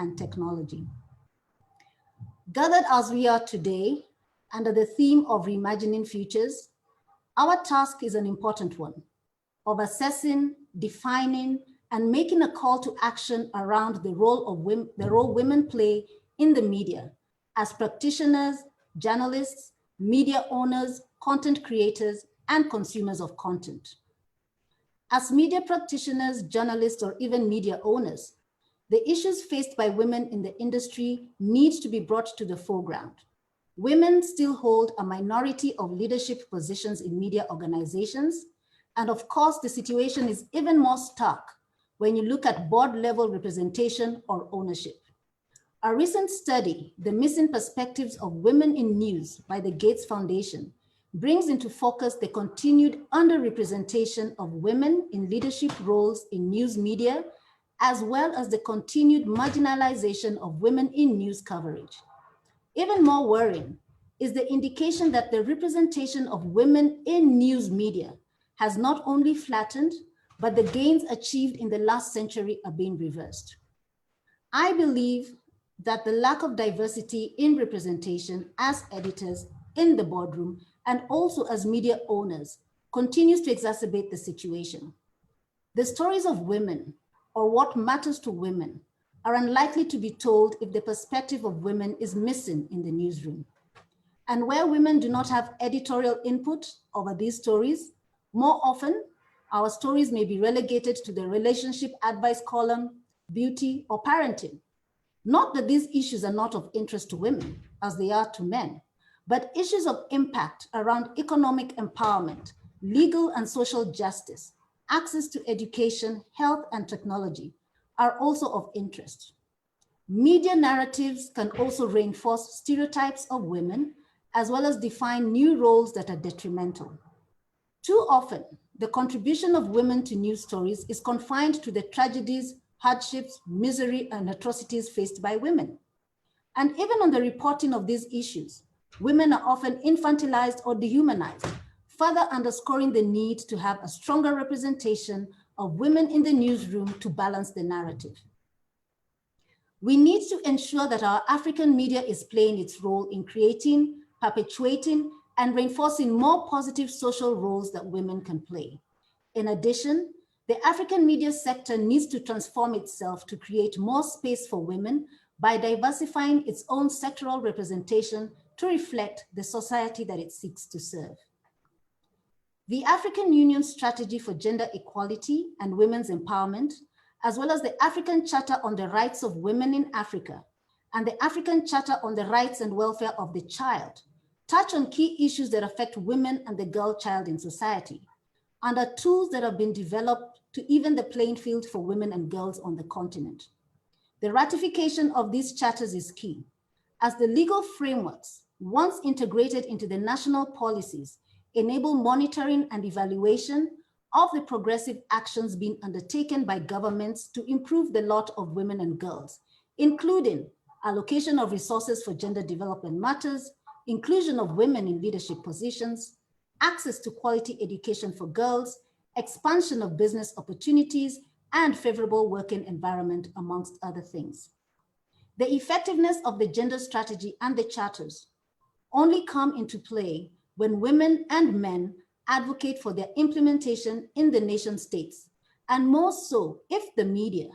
and technology. Gathered as we are today, under the theme of reimagining futures, our task is an important one of assessing, defining, and making a call to action around the role women play in the media as practitioners, journalists, media owners, content creators, and consumers of content. As media practitioners, journalists, or even media owners, the issues faced by women in the industry need to be brought to the foreground. Women still hold a minority of leadership positions in media organizations. And of course, the situation is even more stark when you look at board level representation or ownership. A recent study, The Missing Perspectives of Women in News by the Gates Foundation, brings into focus the continued underrepresentation of women in leadership roles in news media, as well as the continued marginalization of women in news coverage. Even more worrying is the indication that the representation of women in news media has not only flattened, but the gains achieved in the last century are being reversed. I believe that the lack of diversity in representation as editors in the boardroom and also as media owners continues to exacerbate the situation. The stories of women, or what matters to women, are unlikely to be told if the perspective of women is missing in the newsroom. And where women do not have editorial input over these stories, more often, our stories may be relegated to the relationship advice column, beauty, or parenting. Not that these issues are not of interest to women, as they are to men, but issues of impact around economic empowerment, legal and social justice, access to education, health, and technology are also of interest. Media narratives can also reinforce stereotypes of women, as well as define new roles that are detrimental. Too often, the contribution of women to news stories is confined to the tragedies, hardships, misery, and atrocities faced by women. And even on the reporting of these issues, women are often infantilized or dehumanized, further underscoring the need to have a stronger representation of women in the newsroom to balance the narrative. We need to ensure that our African media is playing its role in creating, perpetuating, and reinforcing more positive social roles that women can play. In addition, the African media sector needs to transform itself to create more space for women by diversifying its own sectoral representation to reflect the society that it seeks to serve. The African Union's strategy for gender equality and women's empowerment, as well as the African Charter on the Rights of Women in Africa and the African Charter on the Rights and Welfare of the Child, touch on key issues that affect women and the girl child in society, and are tools that have been developed to even the playing field for women and girls on the continent. The ratification of these charters is key, as the legal frameworks, once integrated into the national policies, enable monitoring and evaluation of the progressive actions being undertaken by governments to improve the lot of women and girls, including allocation of resources for gender development matters, inclusion of women in leadership positions, access to quality education for girls, expansion of business opportunities, and favorable working environment, amongst other things. The effectiveness of the gender strategy and the charters only come into play when women and men advocate for their implementation in the nation states, and more so if the media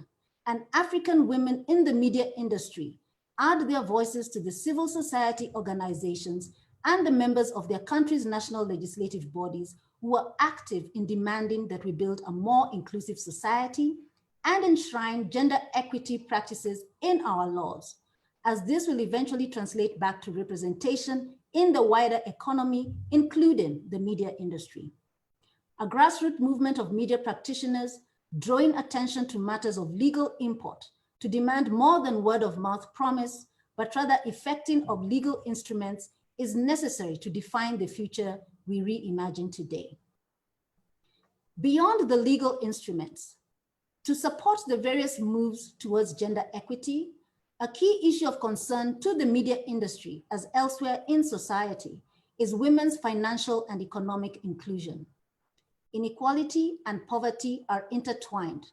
and African women in the media industry add their voices to the civil society organizations and the members of their country's national legislative bodies who are active in demanding that we build a more inclusive society and enshrine gender equity practices in our laws, as this will eventually translate back to representation in the wider economy, including the media industry. A grassroots movement of media practitioners drawing attention to matters of legal import to demand more than word of mouth promise, but rather effecting of legal instruments is necessary to define the future we reimagine today. Beyond the legal instruments, to support the various moves towards gender equity, a key issue of concern to the media industry, as elsewhere in society, is women's financial and economic inclusion. Inequality and poverty are intertwined,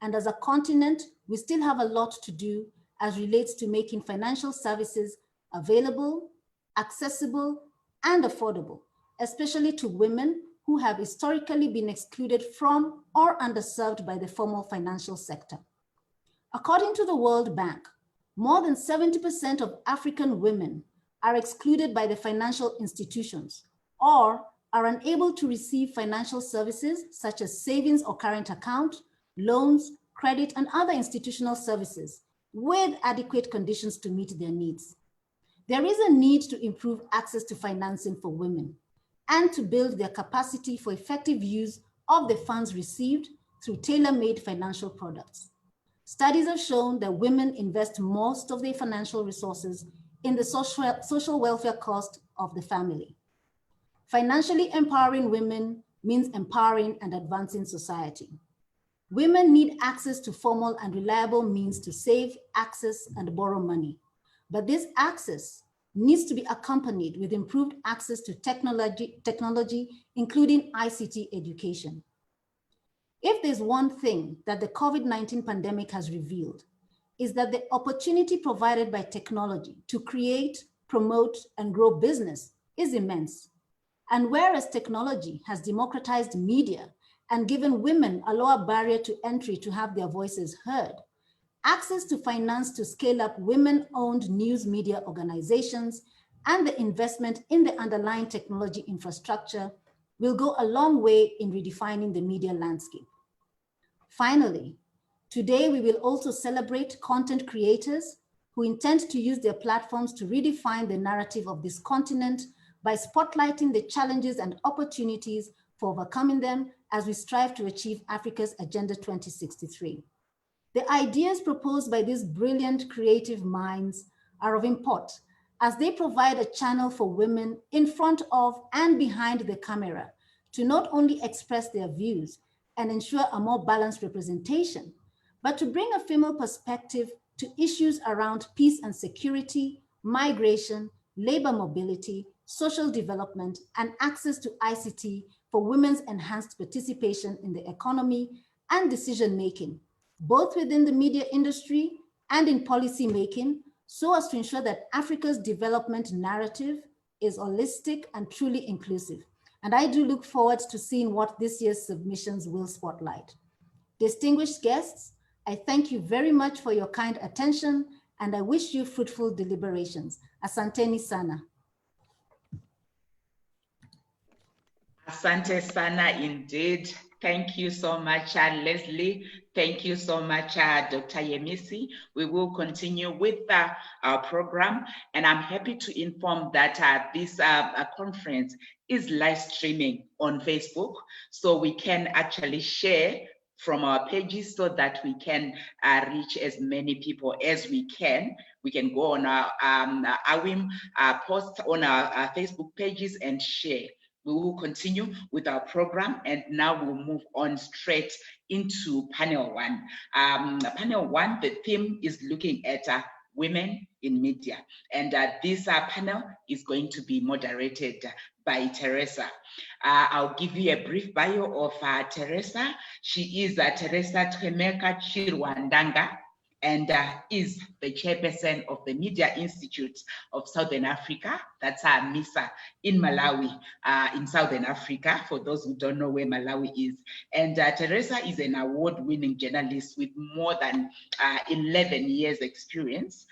and as a continent, we still have a lot to do as relates to making financial services available, accessible, and affordable, especially to women who have historically been excluded from or underserved by the formal financial sector. According to the World Bank, more than 70% of African women are excluded by the financial institutions or are unable to receive financial services such as savings or current account, loans, credit, and other institutional services with adequate conditions to meet their needs. There is a need to improve access to financing for women and to build their capacity for effective use of the funds received through tailor-made financial products. Studies have shown that women invest most of their financial resources in the social welfare cost of the family. Financially empowering women means empowering and advancing society. Women need access to formal and reliable means to save, access, and borrow money. But this access needs to be accompanied with improved access to technology, including ICT education. If there's one thing that the COVID-19 pandemic has revealed, is that the opportunity provided by technology to create, promote, and grow business is immense. And whereas technology has democratized media and given women a lower barrier to entry to have their voices heard, access to finance to scale up women-owned news media organizations and the investment in the underlying technology infrastructure will go a long way in redefining the media landscape. Finally, today we will also celebrate content creators who intend to use their platforms to redefine the narrative of this continent by spotlighting the challenges and opportunities for overcoming them as we strive to achieve Africa's Agenda 2063. The ideas proposed by these brilliant creative minds are of import as they provide a channel for women in front of and behind the camera to not only express their views and ensure a more balanced representation, but to bring a female perspective to issues around peace and security, migration, labor mobility, social development, and access to ICT for women's enhanced participation in the economy and decision-making, both within the media industry and in policy making, so as to ensure that Africa's development narrative is holistic and truly inclusive. And I do look forward to seeing what this year's submissions will spotlight. Distinguished guests, I thank you very much for your kind attention, and I wish you fruitful deliberations. Asanteni sana. Asante sana indeed. Thank you so much, Leslie. Thank you so much, Dr. Yemisi. We will continue with our program, and I'm happy to inform that this conference is live streaming on Facebook, so we can actually share from our pages so that we can reach as many people as we can. We can go on our AWiM post on our Facebook pages and share. We will continue with our program, and now we'll move on straight into panel one. Panel one, the theme is looking at women in media, and this panel is going to be moderated by Teresa. I'll give you a brief bio of Teresa. She is Teresa Tremeka Chirwandanga, and is the chairperson of the Media Institute of Southern Africa. That's MISA in Malawi, in Southern Africa, for those who don't know where Malawi is. And Teresa is an award-winning journalist with more than 11 years experience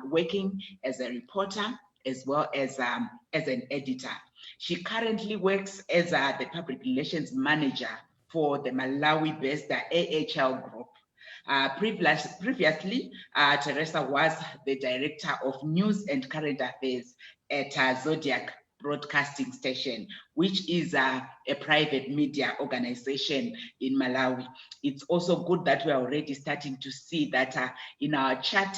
working as a reporter as well as an editor. She currently works as the public relations manager for the Malawi-based AHL Group. Previously, Teresa was the director of news and current affairs at Zodiac Broadcasting Station, which is a private media organization in Malawi. It's also good that we're already starting to see that in our chat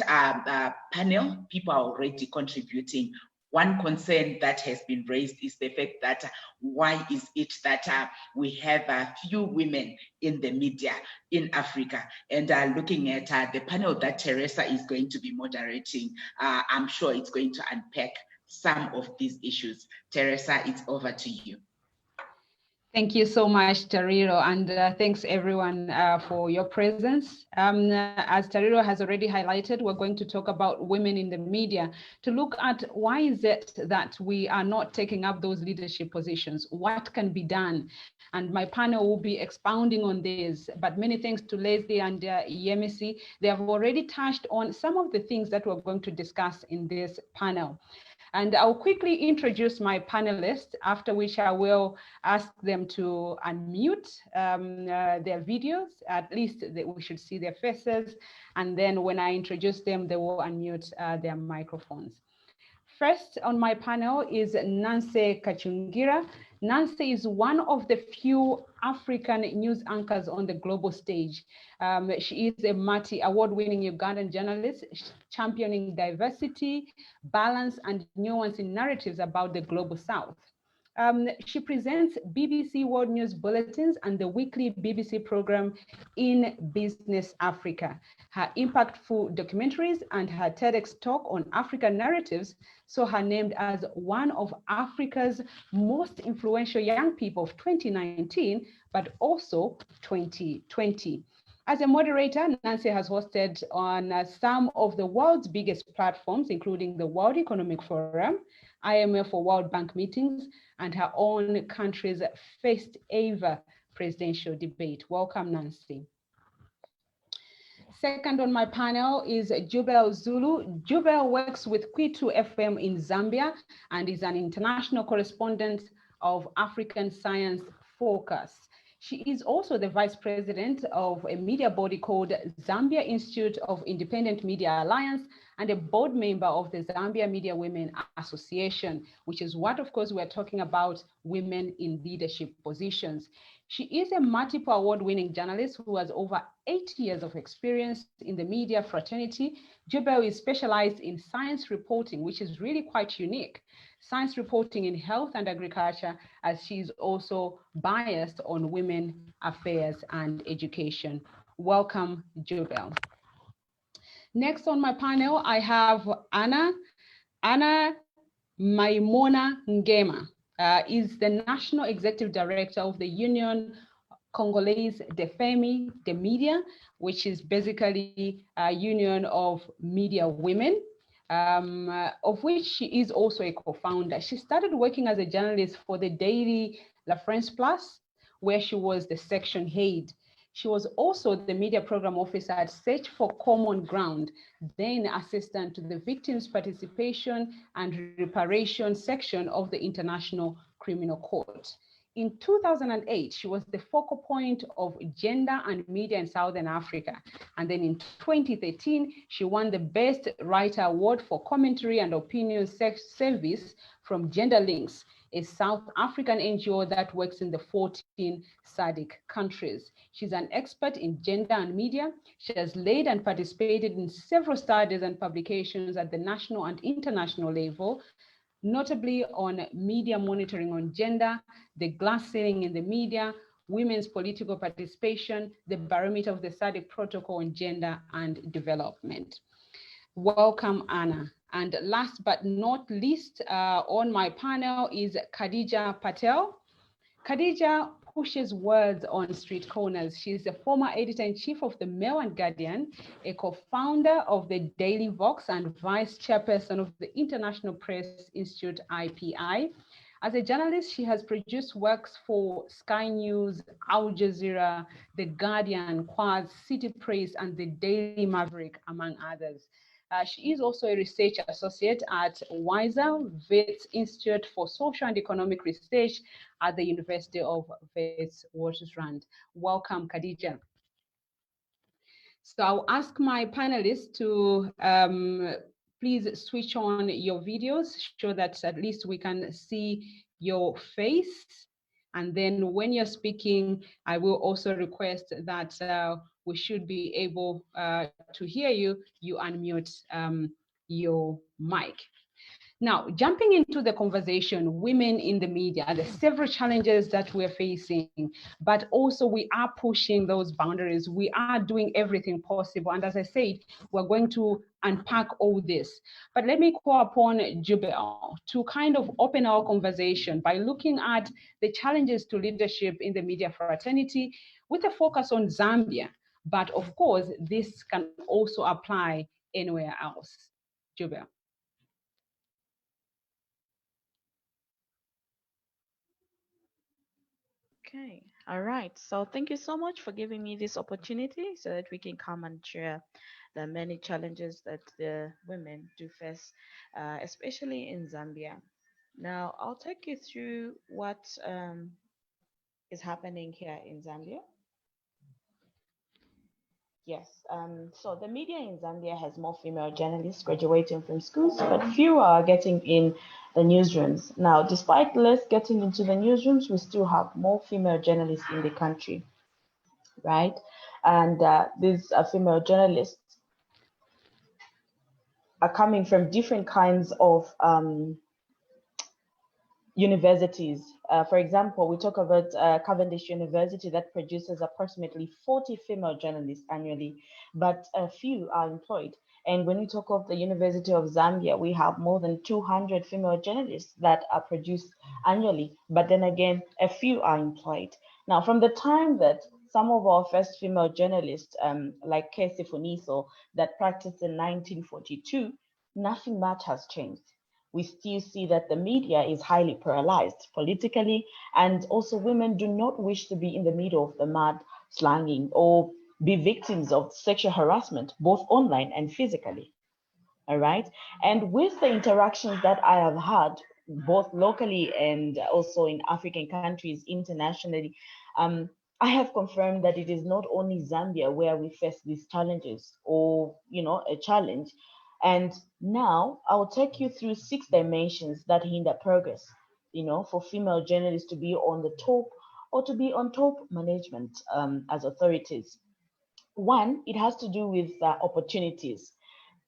panel, people are already contributing. One concern that has been raised is the fact that why is it that we have few women in the media in Africa? And looking at the panel that Teresa is going to be moderating, I'm sure it's going to unpack some of these issues. Teresa, it's over to you. Thank you so much, Tariro, and thanks everyone for your presence. As Tariro has already highlighted, we're going to talk about women in the media to look at why is it that we are not taking up those leadership positions, what can be done, and my panel will be expounding on this. But many thanks to Leslie and Yemisi, they have already touched on some of the things that we're going to discuss in this panel. And I'll quickly introduce my panelists, after which I will ask them to unmute their videos. At least we should see their faces. And then when I introduce them, they will unmute their microphones. First on my panel is Nancy Kaczyngira. Nancy is one of the few African news anchors on the global stage. She is a multi-award-winning Ugandan journalist, championing diversity, balance, and nuance in narratives about the global South. She presents BBC World News Bulletins and the weekly BBC program In Business Africa. Her impactful documentaries and her TEDx talk on African narratives saw her named as one of Africa's most influential young people of 2019, but also 2020. As a moderator, Nancy has hosted on some of the world's biggest platforms, including the World Economic Forum, IMF or World Bank meetings, and her own country's first ever presidential debate. Welcome, Nancy. Second on my panel is Jubel Zulu. Jubel works with Kwitu FM in Zambia and is an international correspondent of African Science Focus. She is also the vice president of a media body called Zambia Institute of Independent Media Alliance and a board member of the Zambia Media Women Association, which is what, of course, we're talking about, women in leadership positions. She is a multiple award-winning journalist who has over 8 years of experience in the media fraternity. Jubel is specialized in science reporting, which is really quite unique. Science reporting in health and agriculture, as she's also biased on women affairs and education. Welcome, Jubel. Next on my panel, I have Anna Maimona Ngema. Is the National Executive Director of the Union Congolese de Femmes de Media, which is basically a union of media women, of which she is also a co-founder. She started working as a journalist for the daily La France Plus, where she was the section head. She was also the media program officer at Search for Common Ground, then assistant to the Victims Participation and Reparation section of the International Criminal Court. In 2008, she was the focal point of gender and media in Southern Africa. And then in 2013, she won the Best Writer Award for Commentary and Opinion Service from Gender Links, a South African NGO that works in the 14 SADC countries. She's an expert in gender and media. She has led and participated in several studies and publications at the national and international level, notably on media monitoring on gender, the glass ceiling in the media, women's political participation, the barometer of the SADC protocol on gender and development. Welcome, Anna. And last but not least on my panel is Khadijah Patel. Khadijah pushes words on street corners. She's the former editor-in-chief of the Mail and Guardian, a co-founder of the Daily Vox and vice chairperson of the International Press Institute, IPI. As a journalist, she has produced works for Sky News, Al Jazeera, The Guardian, Quaz, City Press, and the Daily Maverick, among others. She is also a research associate at WISER, Wits Institute for Social and Economic Research at the University of Witwatersrand. Welcome, Khadijah. So I'll ask my panelists to please switch on your videos so that at least we can see your face. And then when you're speaking, I will also request that we should be able to hear you, you unmute your mic. Now, jumping into the conversation, women in the media, there are several challenges that we're facing, but also we are pushing those boundaries. We are doing everything possible. And as I said, we're going to unpack all this. But let me call upon Jubel to kind of open our conversation by looking at the challenges to leadership in the media fraternity with a focus on Zambia. But of course, this can also apply anywhere else. Jubel. Okay, all right. So thank you so much for giving me this opportunity so that we can come and share the many challenges that the women do face, especially in Zambia. Now, I'll take you through what is happening here in Zambia. Yes, so the media in Zambia has more female journalists graduating from schools, but fewer are getting in the newsrooms. Now, despite less getting into the newsrooms, we still have more female journalists in the country, right? And these female journalists are coming from different kinds of universities. For example, we talk about Cavendish University that produces approximately 40 female journalists annually, but a few are employed. And when we talk of the University of Zambia, we have more than 200 female journalists that are produced annually, but then again, a few are employed. Now, from the time that some of our first female journalists, like Kesi Funiso, that practiced in 1942, nothing much has changed. We still see that the media is highly polarized politically, and also women do not wish to be in the middle of the mud slanging or be victims of sexual harassment, both online and physically. All right. And with the interactions that I have had, both locally and also in African countries, internationally, I have confirmed that it is not only Zambia where we face these challenges or, a challenge. And now I'll take you through 6 dimensions that hinder progress, for female journalists to be on the top or to be on top management as authorities. One, it has to do with opportunities.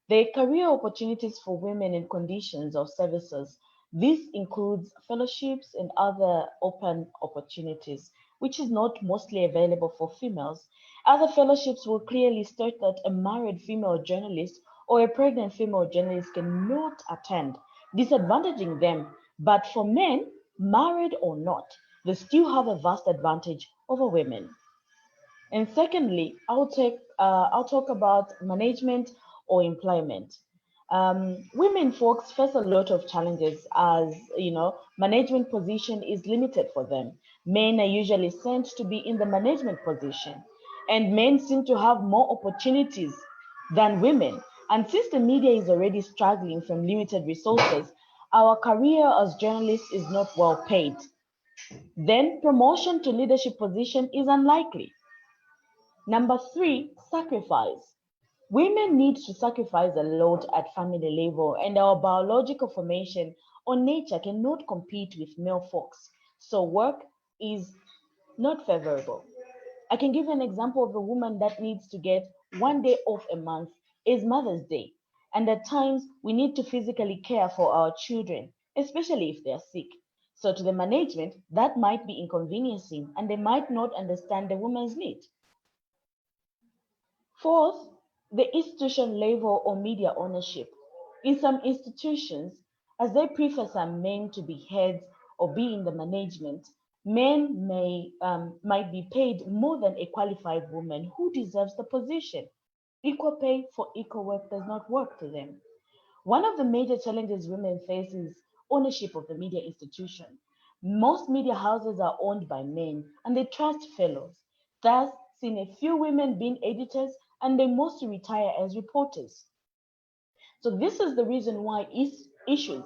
The career opportunities for women in conditions of services. This includes fellowships and other open opportunities, which is not mostly available for females. Other fellowships will clearly state that a married female journalist or a pregnant female journalist cannot attend, disadvantaging them. But for men, married or not, they still have a vast advantage over women. And secondly, I'll talk about management or employment. Women folks face a lot of challenges as management position is limited for them. Men are usually sent to be in the management position, and men seem to have more opportunities than women. And since the media is already struggling from limited resources, our career as journalists is not well paid. Then promotion to leadership position is unlikely. Number 3, sacrifice. Women need to sacrifice a lot at family level, and our biological formation or nature cannot compete with male folks. So work is not favorable. I can give an example of a woman that needs to get 1 day off a month is Mother's Day. And at times we need to physically care for our children, especially if they're sick. So to the management, that might be inconveniencing and they might not understand the woman's need. Fourth, the institution level or media ownership. In some institutions, as they prefer some men to be heads or be in the management, men might be paid more than a qualified woman who deserves the position. Equal pay for equal work does not work to them. One of the major challenges women face is ownership of the media institution. Most media houses are owned by men and they trust fellows. Thus, seen a few women being editors and they mostly retire as reporters. So this is the reason why issues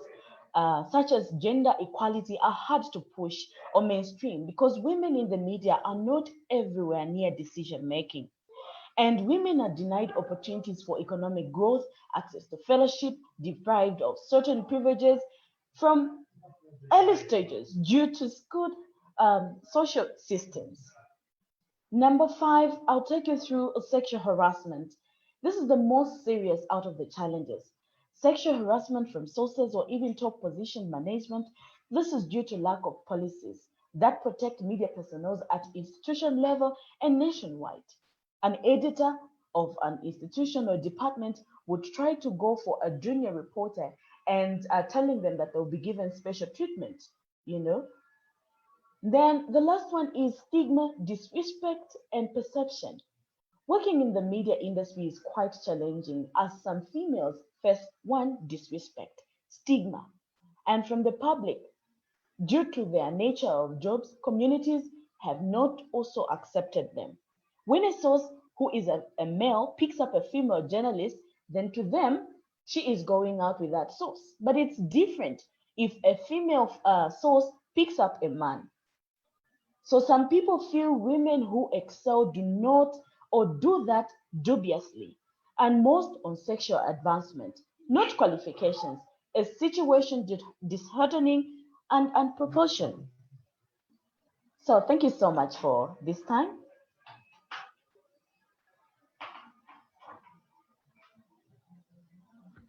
such as gender equality are hard to push or mainstream because women in the media are not everywhere near decision making. And women are denied opportunities for economic growth, access to fellowship, deprived of certain privileges from early stages due to skewed social systems. Number 5, I'll take you through sexual harassment. This is the most serious out of the challenges. Sexual harassment from sources or even top position management, this is due to lack of policies that protect media personnel at institution level and nationwide. An editor of an institution or department would try to go for a junior reporter and telling them that they'll be given special treatment, you know. Then the last one is stigma, disrespect, and perception. Working in the media industry is quite challenging as some females face one, disrespect, stigma, and from the public. Due to their nature of jobs, communities have not also accepted them. When a source who is a male picks up a female journalist, then to them, she is going out with that source. But it's different if a female source picks up a man. So some people feel women who excel do not or do that dubiously, and most on sexual advancement, not qualifications, a situation disheartening and unproportioned. So thank you so much for this time.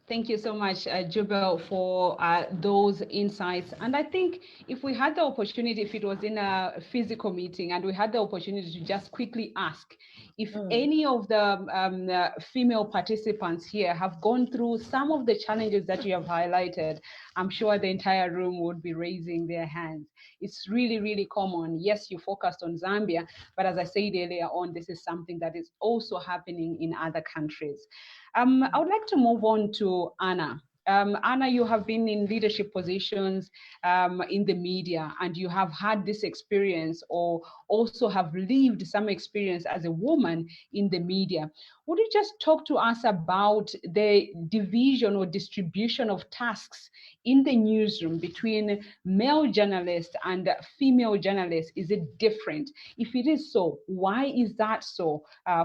Thank you so much, Jubel, for those insights. And I think if we had the opportunity, if it was in a physical meeting and we had the opportunity to just quickly ask if any of the female participants here have gone through some of the challenges that you have highlighted, I'm sure the entire room would be raising their hands. It's really, really common. Yes, you focused on Zambia, but as I said earlier on, this is something that is also happening in other countries. I would like to move on to Anna. Anna, you have been in leadership positions in the media, and you have had this experience or also have lived some experience as a woman in the media. Would you just talk to us about the division or distribution of tasks in the newsroom between male journalists and female journalists? Is it different? If it is so, why is that so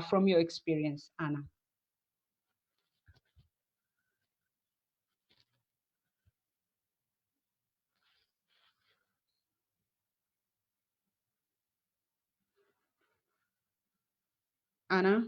from your experience, Anna? Anna?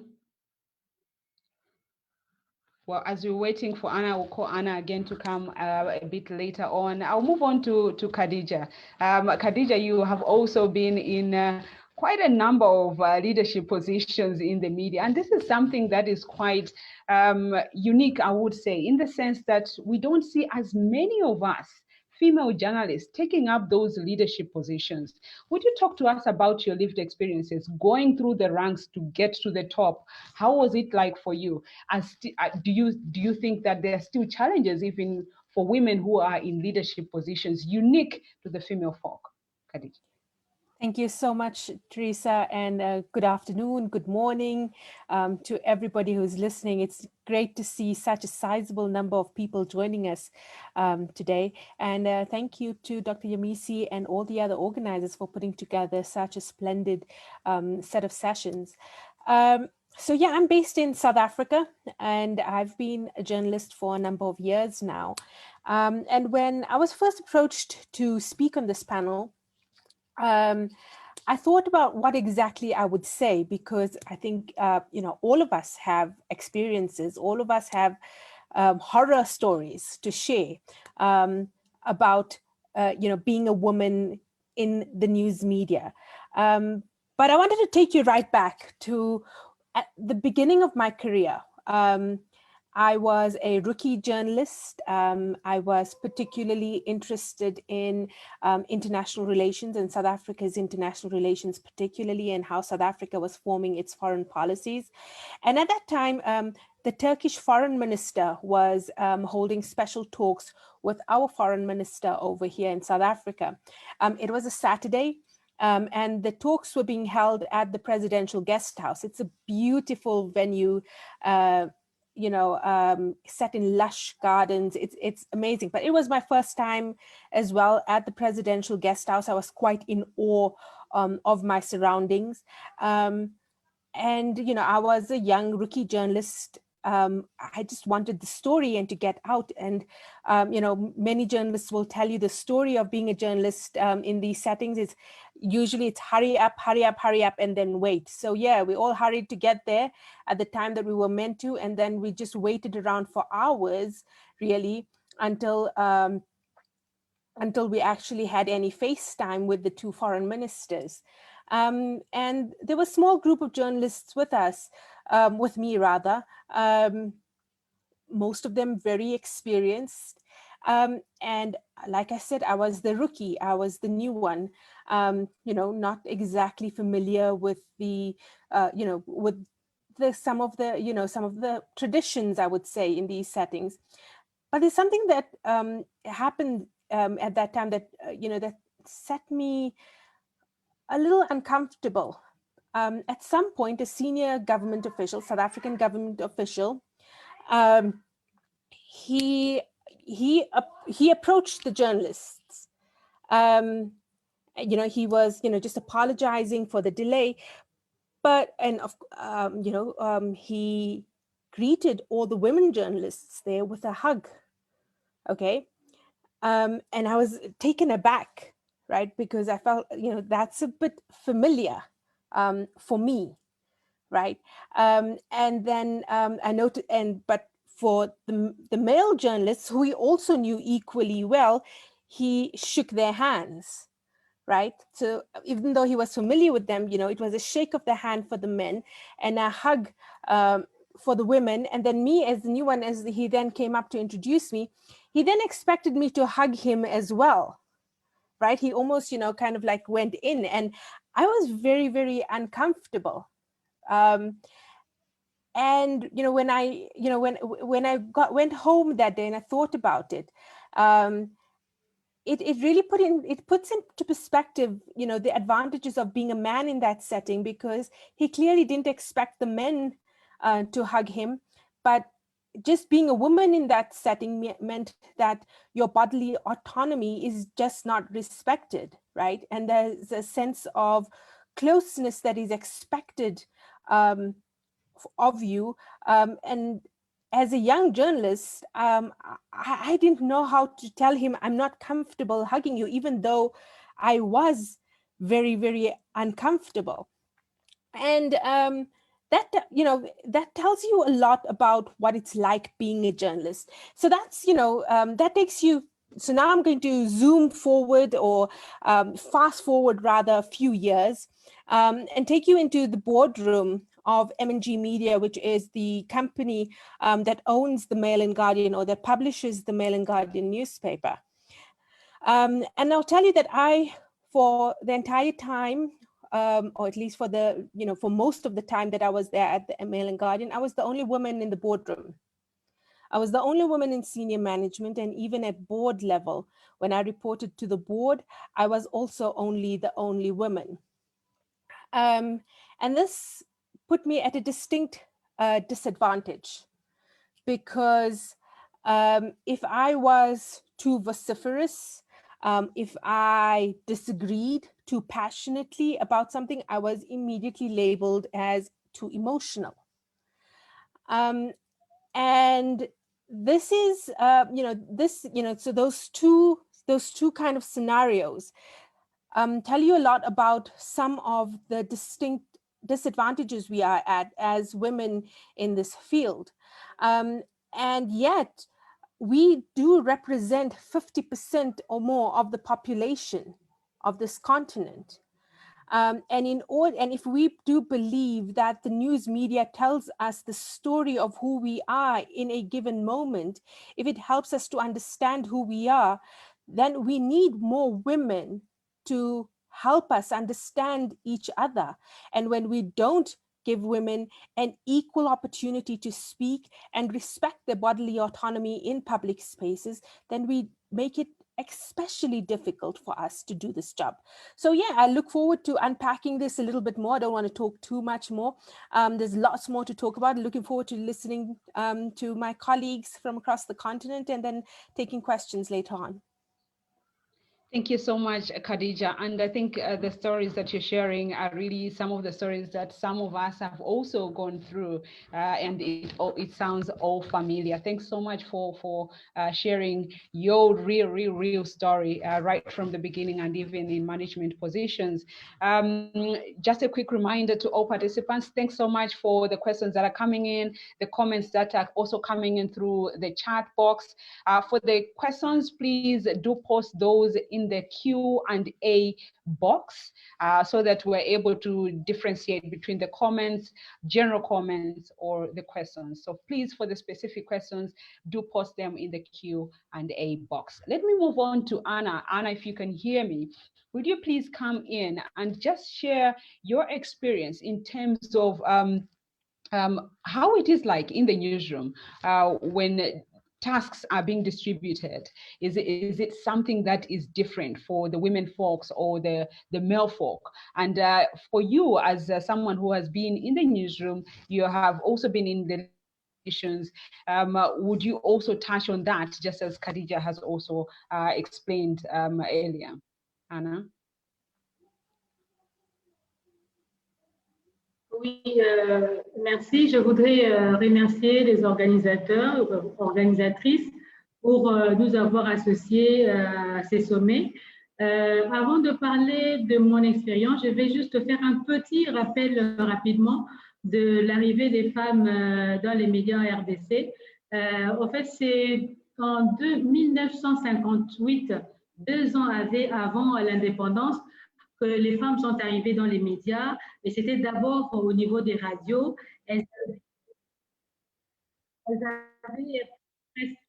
Well, as we're waiting for Anna, we'll call Anna again to come a bit later on. I'll move on to Khadijah. Khadijah, you have also been in quite a number of leadership positions in the media. And this is something that is quite unique, I would say, in the sense that we don't see as many of us female journalists taking up those leadership positions. Would you talk to us about your lived experiences going through the ranks to get to the top? How was it like for you? Do you think that there are still challenges even for women who are in leadership positions unique to the female folk? Khadijah. Thank you so much, Teresa, and good afternoon, good morning to everybody who's listening. It's great to see such a sizable number of people joining us today. And thank you to Dr. Yamisi and all the other organizers for putting together such a splendid set of sessions. So yeah, I'm based in South Africa, and I've been a journalist for a number of years now. And when I was first approached to speak on this panel, I thought about what exactly I would say, because I think, all of us have experiences, all of us have horror stories to share about, being a woman in the news media. But I wanted to take you right back to at the beginning of my career. I was a rookie journalist. I was particularly interested in international relations and South Africa's international relations, particularly, and how South Africa was forming its foreign policies. And at that time, the Turkish foreign minister was holding special talks with our foreign minister over here in South Africa. It was a Saturday. And the talks were being held at the Presidential Guest House. It's a beautiful venue, set in lush gardens. It's amazing. But it was my first time as well at the Presidential Guest House. I was quite in awe of my surroundings. And I was a young rookie journalist I just wanted the story and to get out. And, many journalists will tell you the story of being a journalist in these settings is usually it's hurry up, and then wait. So yeah, we all hurried to get there at the time that we were meant to. And then we just waited around for hours, really, until we actually had any FaceTime with the two foreign ministers. And there was a small group of journalists with us, with me rather, most of them very experienced. And like I said, I was the rookie, I was the new one, not exactly familiar with the, with some of the traditions, I would say, in these settings. But there's something that happened at that time that, that set me a little uncomfortable. At some point, a senior government official, South African government official, he approached the journalists. He was, just apologizing for the delay, he greeted all the women journalists there with a hug. Okay. And I was taken aback, right? Because I felt, that's a bit familiar for me, right? And then I noted, but for the male journalists, who he also knew equally well, he shook their hands, right? So even though he was familiar with them, it was a shake of the hand for the men and a hug for the women. And then me as the new one, as he then came up to introduce me, he then expected me to hug him as well, right? He almost, kind of like went in, and I was very, very uncomfortable. And when I went home that day and I thought about it, it really puts into perspective, the advantages of being a man in that setting, because he clearly didn't expect the men to hug him, but just being a woman in that setting meant that your bodily autonomy is just not respected, right? And there's a sense of closeness that is expected of you. And as a young journalist, I didn't know how to tell him I'm not comfortable hugging you, even though I was very, very uncomfortable. And that tells you a lot about what it's like being a journalist. So that's, that takes you. So now I'm going to zoom forward, or fast forward rather, a few years, and take you into the boardroom of M&G Media, which is the company that owns the Mail and Guardian, or that publishes the Mail and Guardian newspaper. And I'll tell you that for the entire time, or at least for for most of the time that I was there at the Mail and Guardian, I was the only woman in the boardroom. I was the only woman in senior management, and even at board level, when I reported to the board, I was also the only woman. And this put me at a distinct disadvantage, because if I was too vociferous, if I disagreed too passionately about something, I was immediately labeled as too emotional. And this is, so those two kind of scenarios tell you a lot about some of the distinct disadvantages we are at as women in this field. And yet we do represent 50% or more of the population of this continent. And if we do believe that the news media tells us the story of who we are in a given moment, if it helps us to understand who we are, then we need more women to help us understand each other. And when we don't give women an equal opportunity to speak and respect their bodily autonomy in public spaces, then we make it especially difficult for us to do this job. So yeah, I look forward to unpacking this a little bit more. I don't want to talk too much more. There's lots more to talk about. Looking forward to listening to my colleagues from across the continent, and then taking questions later on. Thank you so much, Khadijah. And I think the stories that you're sharing are really some of the stories that some of us have also gone through, and it sounds all familiar. Thanks so much for sharing your real story right from the beginning and even in management positions. Just a quick reminder to all participants, thanks so much for the questions that are coming in, the comments that are also coming in through the chat box. For the questions, please do post those in the Q&A box so that we're able to differentiate between the comments, general comments, or the questions. So please, for the specific questions, do post them in the Q&A box. Let me move on to Anna. Anna, if you can hear me, would you please come in and just share your experience in terms of how it is like in the newsroom when tasks are being distributed? Is it something that is different for the women folks or the male folk? And for you, as someone who has been in the newsroom, you have also been in the issues. Would you also touch on that, just as Khadijah has also explained earlier? Anna? Oui, merci. Je voudrais remercier les organisateurs, organisatrices pour nous avoir associés à ces sommets. Avant de parler de mon expérience, je vais juste faire un petit rappel rapidement de l'arrivée des femmes dans les médias en RDC. En fait, c'est en 1958, 2 ans avant l'indépendance, que les femmes sont arrivées dans les médias, et c'était d'abord au niveau des radios. Elles avaient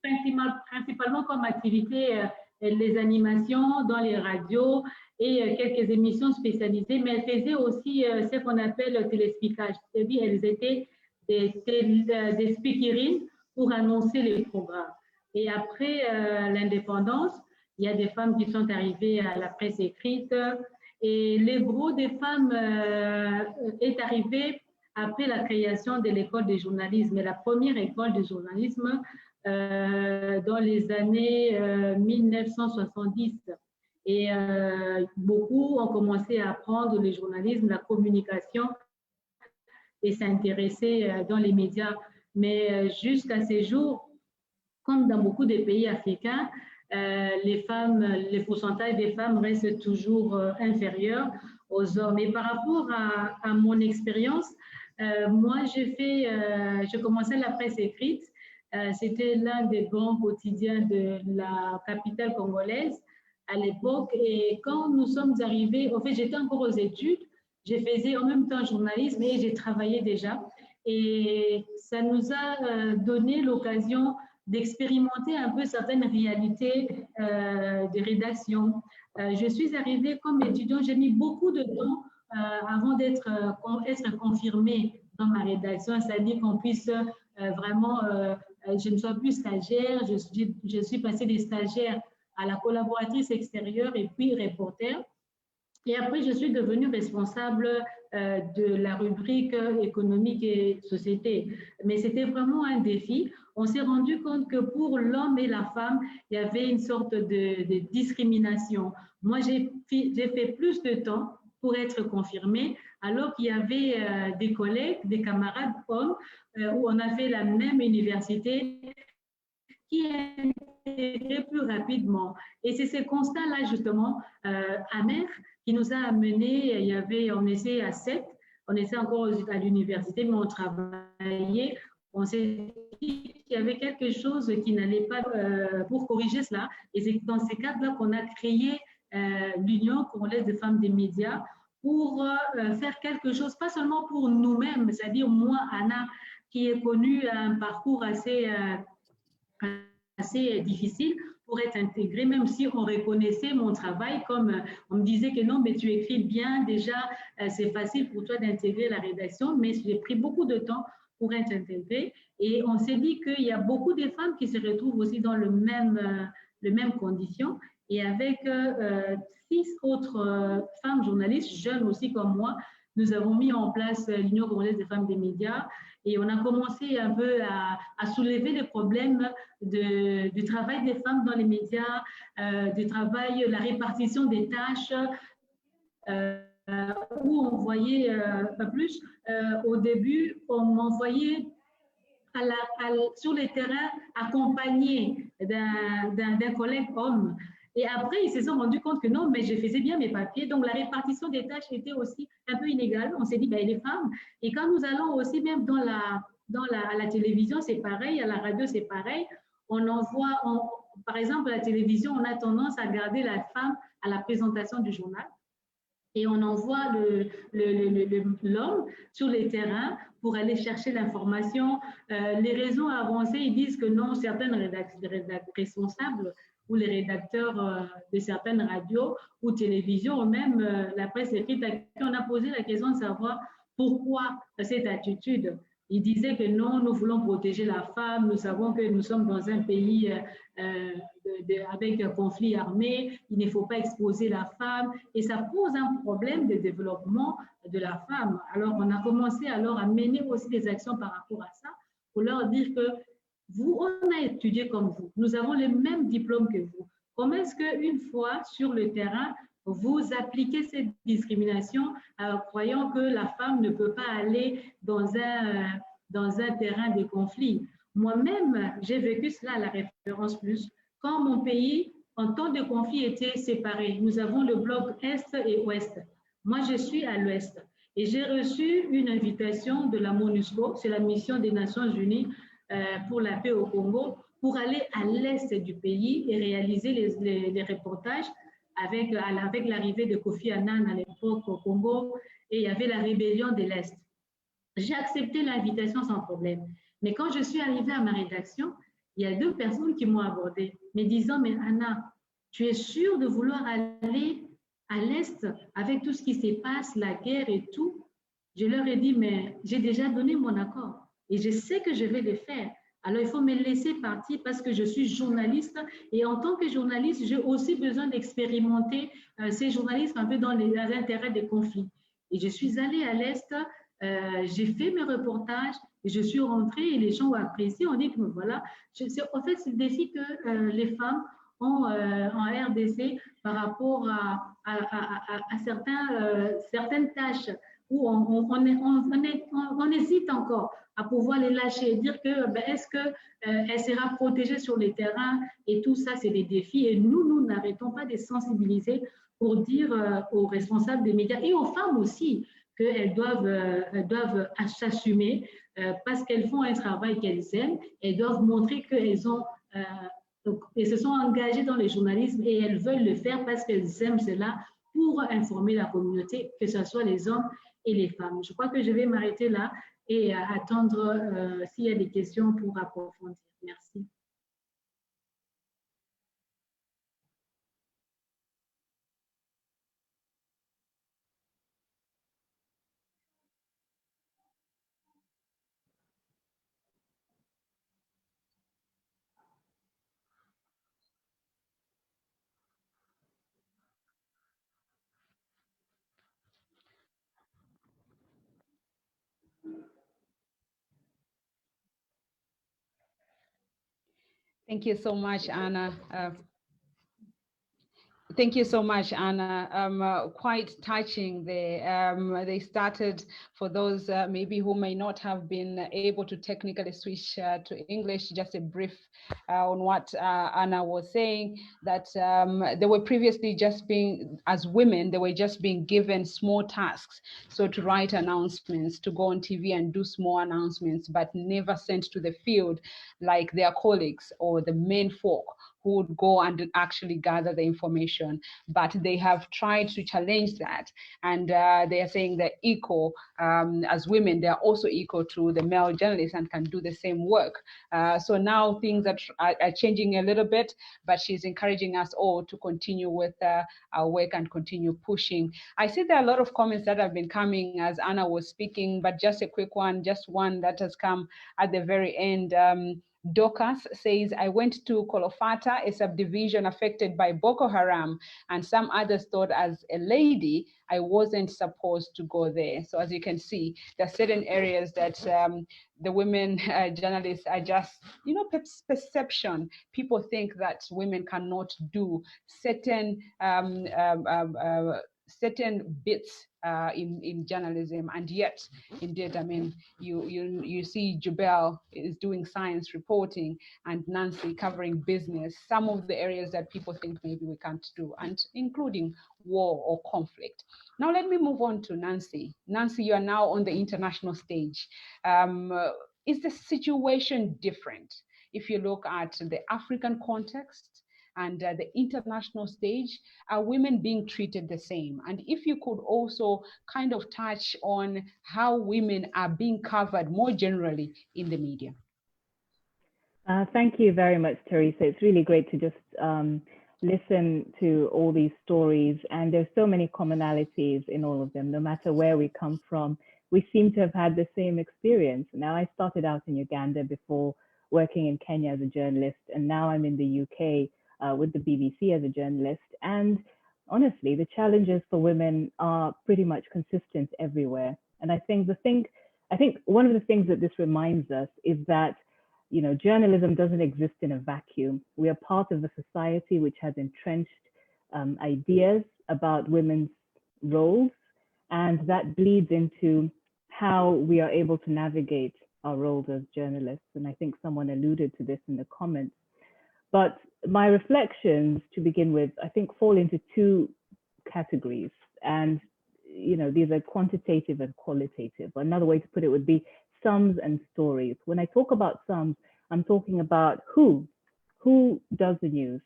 principalement comme activité les animations dans les radios et quelques émissions spécialisées, mais elles faisaient aussi ce qu'on appelle le téléspeakage, c'est-à-dire elles étaient des speakerines pour annoncer les programmes. Et après l'indépendance, il y a des femmes qui sont arrivées à la presse écrite, et le gros des femmes est arrivé après la création de l'école de journalisme, la première école de journalisme dans les années 1970. Et beaucoup ont commencé à apprendre le journalisme, la communication et s'intéresser dans les médias. Mais jusqu'à ces jours, comme dans beaucoup de pays africains, les pourcentages des femmes restent toujours inférieurs aux hommes. Et par rapport à mon expérience, moi, j'ai commencé la presse écrite. C'était l'un des grands quotidiens de la capitale congolaise à l'époque. Et quand nous sommes arrivés, en fait, j'étais encore aux études. Je faisais en même temps journalisme et j'ai travaillé déjà. Et ça nous a donné l'occasion d'expérimenter un peu certaines réalités de rédaction. Je suis arrivée comme étudiante, j'ai mis beaucoup de temps avant d'être confirmée dans ma rédaction, c'est-à-dire qu'on puisse vraiment, je ne sois plus stagiaire, je suis passée des stagiaires à la collaboratrice extérieure et puis reporter. Et après, je suis devenue responsable de la rubrique économique et société. Mais c'était vraiment un défi. On s'est rendu compte que pour l'homme et la femme, il y avait une sorte de discrimination. Moi, j'ai fait plus de temps pour être confirmée, alors qu'il y avait des collègues, des camarades hommes, où on avait la même université, qui intégraient plus rapidement. Et c'est ce constat-là, justement, amer, qui nous a amenés, on était à 7, on était encore à l'université, mais on travaillait, on s'est dit qu'il y avait quelque chose qui n'allait pas pour corriger cela. Et c'est dans ces cadres-là qu'on a créé l'Union congolaise des femmes des médias pour faire quelque chose, pas seulement pour nous-mêmes, c'est-à-dire moi, Anna, qui ai connu un parcours assez difficile pour être intégrée, même si on reconnaissait mon travail, comme on me disait que non, mais tu écris bien, déjà, c'est facile pour toi d'intégrer la rédaction, mais j'ai pris beaucoup de temps pour être intégrée. Et on s'est dit qu'il y a beaucoup de femmes qui se retrouvent aussi dans les mêmes conditions. Et avec 6 autres femmes journalistes, jeunes aussi comme moi, nous avons mis en place l'Union congolaise des femmes des médias et on a commencé un peu à soulever les problèmes du travail des femmes dans les médias, du travail, la répartition des tâches, où on voyait pas plus. Au début, on m'envoyait sur les terrains accompagné d'un collègue homme. Et après, ils se sont rendus compte que non, mais je faisais bien mes papiers. Donc, la répartition des tâches était aussi un peu inégale. On s'est dit, ben, les femmes. Et quand nous allons aussi, même à la télévision, c'est pareil, à la radio, c'est pareil. On envoie, par exemple, à la télévision, on a tendance à garder la femme à la présentation du journal. Et on envoie l'homme sur les terrains pour aller chercher l'information. Les réseaux avancés, ils disent que non, certaines responsables ou les rédacteurs de certaines radios ou télévisions, ou même la presse écrite, on a posé la question de savoir pourquoi cette attitude. Ils disaient que non, nous voulons protéger la femme, nous savons que nous sommes dans un pays avec un conflit armé, il ne faut pas exposer la femme et ça pose un problème de développement de la femme. Alors, on a commencé alors à mener aussi des actions par rapport à ça pour leur dire que vous, on a étudié comme vous, nous avons les mêmes diplômes que vous. Comment est-ce qu'une fois sur le terrain, vous appliquez cette discrimination croyant que la femme ne peut pas aller dans un terrain de conflit? Moi-même, j'ai vécu cela à la référence plus. Quand mon pays, en temps de conflit, était séparé, nous avons le bloc Est et Ouest. Moi, je suis à l'Ouest et j'ai reçu une invitation de la MONUSCO, c'est la mission des Nations Unies pour la paix au Congo, pour aller à l'Est du pays et réaliser les reportages avec l'arrivée de Kofi Annan à l'époque au Congo et il y avait la rébellion de l'Est. J'ai accepté l'invitation sans problème. Mais quand je suis arrivée à ma rédaction, il y a 2 personnes qui m'ont abordée, me disant, mais Anna, tu es sûre de vouloir aller à l'Est avec tout ce qui se passe, la guerre et tout? Je leur ai dit, mais j'ai déjà donné mon accord et je sais que je vais le faire. Alors, il faut me laisser partir parce que je suis journaliste et en tant que journaliste, j'ai aussi besoin d'expérimenter ces journalistes un peu dans les intérêts des conflits. Et je suis allée à l'Est, j'ai fait mes reportages, et je suis rentrée et les gens ont apprécié. On dit que voilà, en fait, c'est le défi que les femmes ont en RDC par rapport à certaines tâches où on hésite encore à pouvoir les lâcher et dire que est-ce qu'elle sera protégée sur les terrains et tout ça, c'est des défis. Et nous n'arrêtons pas de sensibiliser pour dire aux responsables des médias et aux femmes aussi qu'elles doivent s'assumer parce qu'elles font un travail qu'elles aiment. Elles doivent montrer qu'elles se sont engagées dans le journalisme et elles veulent le faire parce qu'elles aiment cela pour informer la communauté, que ce soit les hommes et les femmes. Je crois que je vais m'arrêter là et attendre s'il y a des questions pour approfondir. Merci. Thank you so much, Anna. Thank you so much, Anna. Quite touching. They started, for those maybe who may not have been able to technically switch to English, just a brief on what Anna was saying, that they were previously just being, as women, they were just being given small tasks. So to write announcements, to go on TV and do small announcements, but never sent to the field like their colleagues or the men folk who would go and actually gather the information. But they have tried to challenge that. And they are saying they're equal, as women, they're also equal to the male journalists and can do the same work. So now things are changing a little bit, but she's encouraging us all to continue with our work and continue pushing. I see there are a lot of comments that have been coming as Anna was speaking, but just a quick one, just one that has come at the very end. Dorcas says, I went to Kolofata, a subdivision affected by Boko Haram, and some others thought as a lady, I wasn't supposed to go there. So as you can see, there are certain areas that the women journalists are just, you know, perception. People think that women cannot do certain certain bits in journalism, and yet, indeed, I mean, you see Jubel is doing science reporting and Nancy covering business, some of the areas that people think maybe we can't do, and including war or conflict. Now let me move on to Nancy. Nancy, you are now on the international stage. Is the situation different if you look at the African context and the international stage? Are women being treated the same? And if you could also kind of touch on how women are being covered more generally in the media. Thank you very much, Teresa. It's really great to just listen to all these stories, and there's so many commonalities in all of them. No matter where we come from, we seem to have had the same experience. Now, I started out in Uganda before working in Kenya as a journalist, and now I'm in the UK with the BBC as a journalist. And honestly, the challenges for women are pretty much consistent everywhere. And I think one of the things that this reminds us is that, you know, journalism doesn't exist in a vacuum. We are part of a society which has entrenched ideas about women's roles, and that bleeds into how we are able to navigate our roles as journalists. And I think someone alluded to this in the comments. But my reflections, to begin with, I think fall into two categories. And, you know, these are quantitative and qualitative. Another way to put it would be sums and stories. When I talk about sums, I'm talking about who does the news.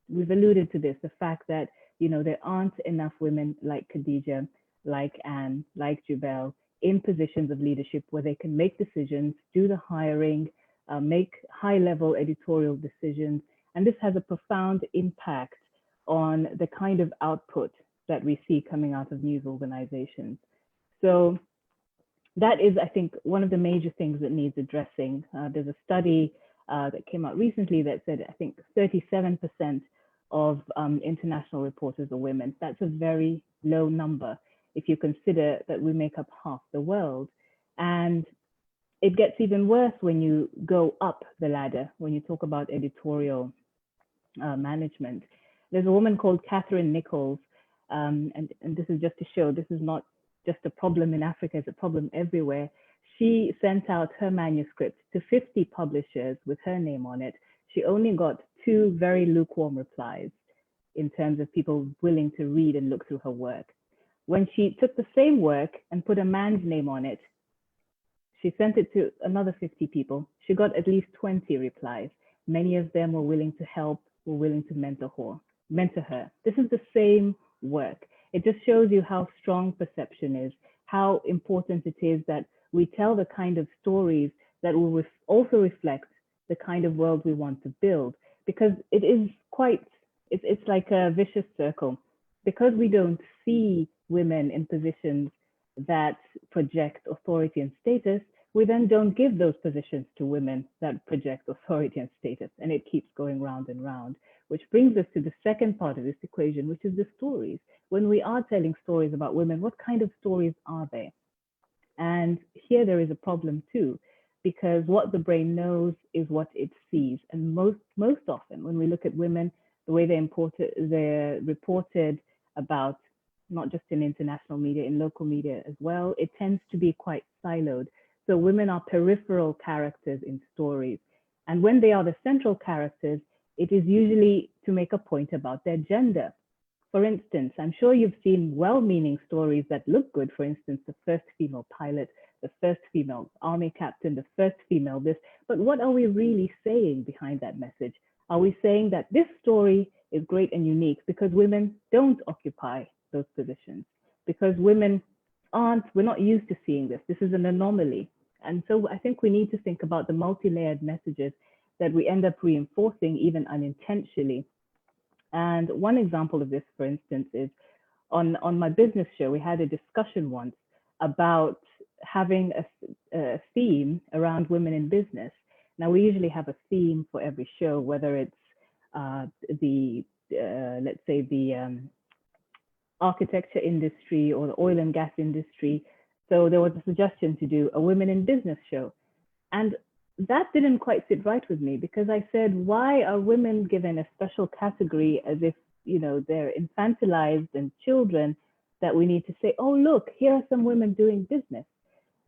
We've alluded to this, the fact that, you know, there aren't enough women like Khadijah, like Anne, like Jubel, in positions of leadership where they can make decisions, do the hiring, make high-level editorial decisions. And this has a profound impact on the kind of output that we see coming out of news organizations. So that is, I think, one of the major things that needs addressing. There's a study that came out recently that said, I think 37% of international reporters are women. That's a very low number if you consider that we make up half the world. And it gets even worse when you go up the ladder, when you talk about editorial management. There's a woman called Catherine Nichols, and this is just to show this is not just a problem in Africa, it's a problem everywhere. She sent out her manuscript to 50 publishers with her name on it. She only got 2 very lukewarm replies in terms of people willing to read and look through her work. When she took the same work and put a man's name on it, she sent it to another 50 people. She got at least 20 replies. Many of them were willing to help, were willing to mentor her. This is the same work. It just shows you how strong perception is, how important it is that we tell the kind of stories that will also reflect the kind of world we want to build, because it is it's like a vicious circle. Because we don't see women in positions that project authority and status, we then don't give those positions to women that project authority and status, and it keeps going round and round, which brings us to the second part of this equation, which is the stories. When we are telling stories about women, what kind of stories are they? And here there is a problem too, because what the brain knows is what it sees. And most often when we look at women, the way they're reported about, not just in international media, in local media as well, it tends to be quite siloed. So women are peripheral characters in stories. And when they are the central characters, it is usually to make a point about their gender. For instance, I'm sure you've seen well-meaning stories that look good. For instance, the first female pilot, the first female army captain, the first female this, but what are we really saying behind that message? Are we saying that this story is great and unique because women don't occupy those positions? Because women we're not used to seeing this. This is an anomaly. And so I think we need to think about the multi-layered messages that we end up reinforcing even unintentionally. And one example of this, for instance, is on my business show, we had a discussion once about having a theme around women in business. Now, we usually have a theme for every show, whether it's let's say the architecture industry or the oil and gas industry. So there was a suggestion to do a women in business show. And that didn't quite sit right with me, because I said, why are women given a special category as if, you know, they're infantilized and children that we need to say, oh, look, here are some women doing business,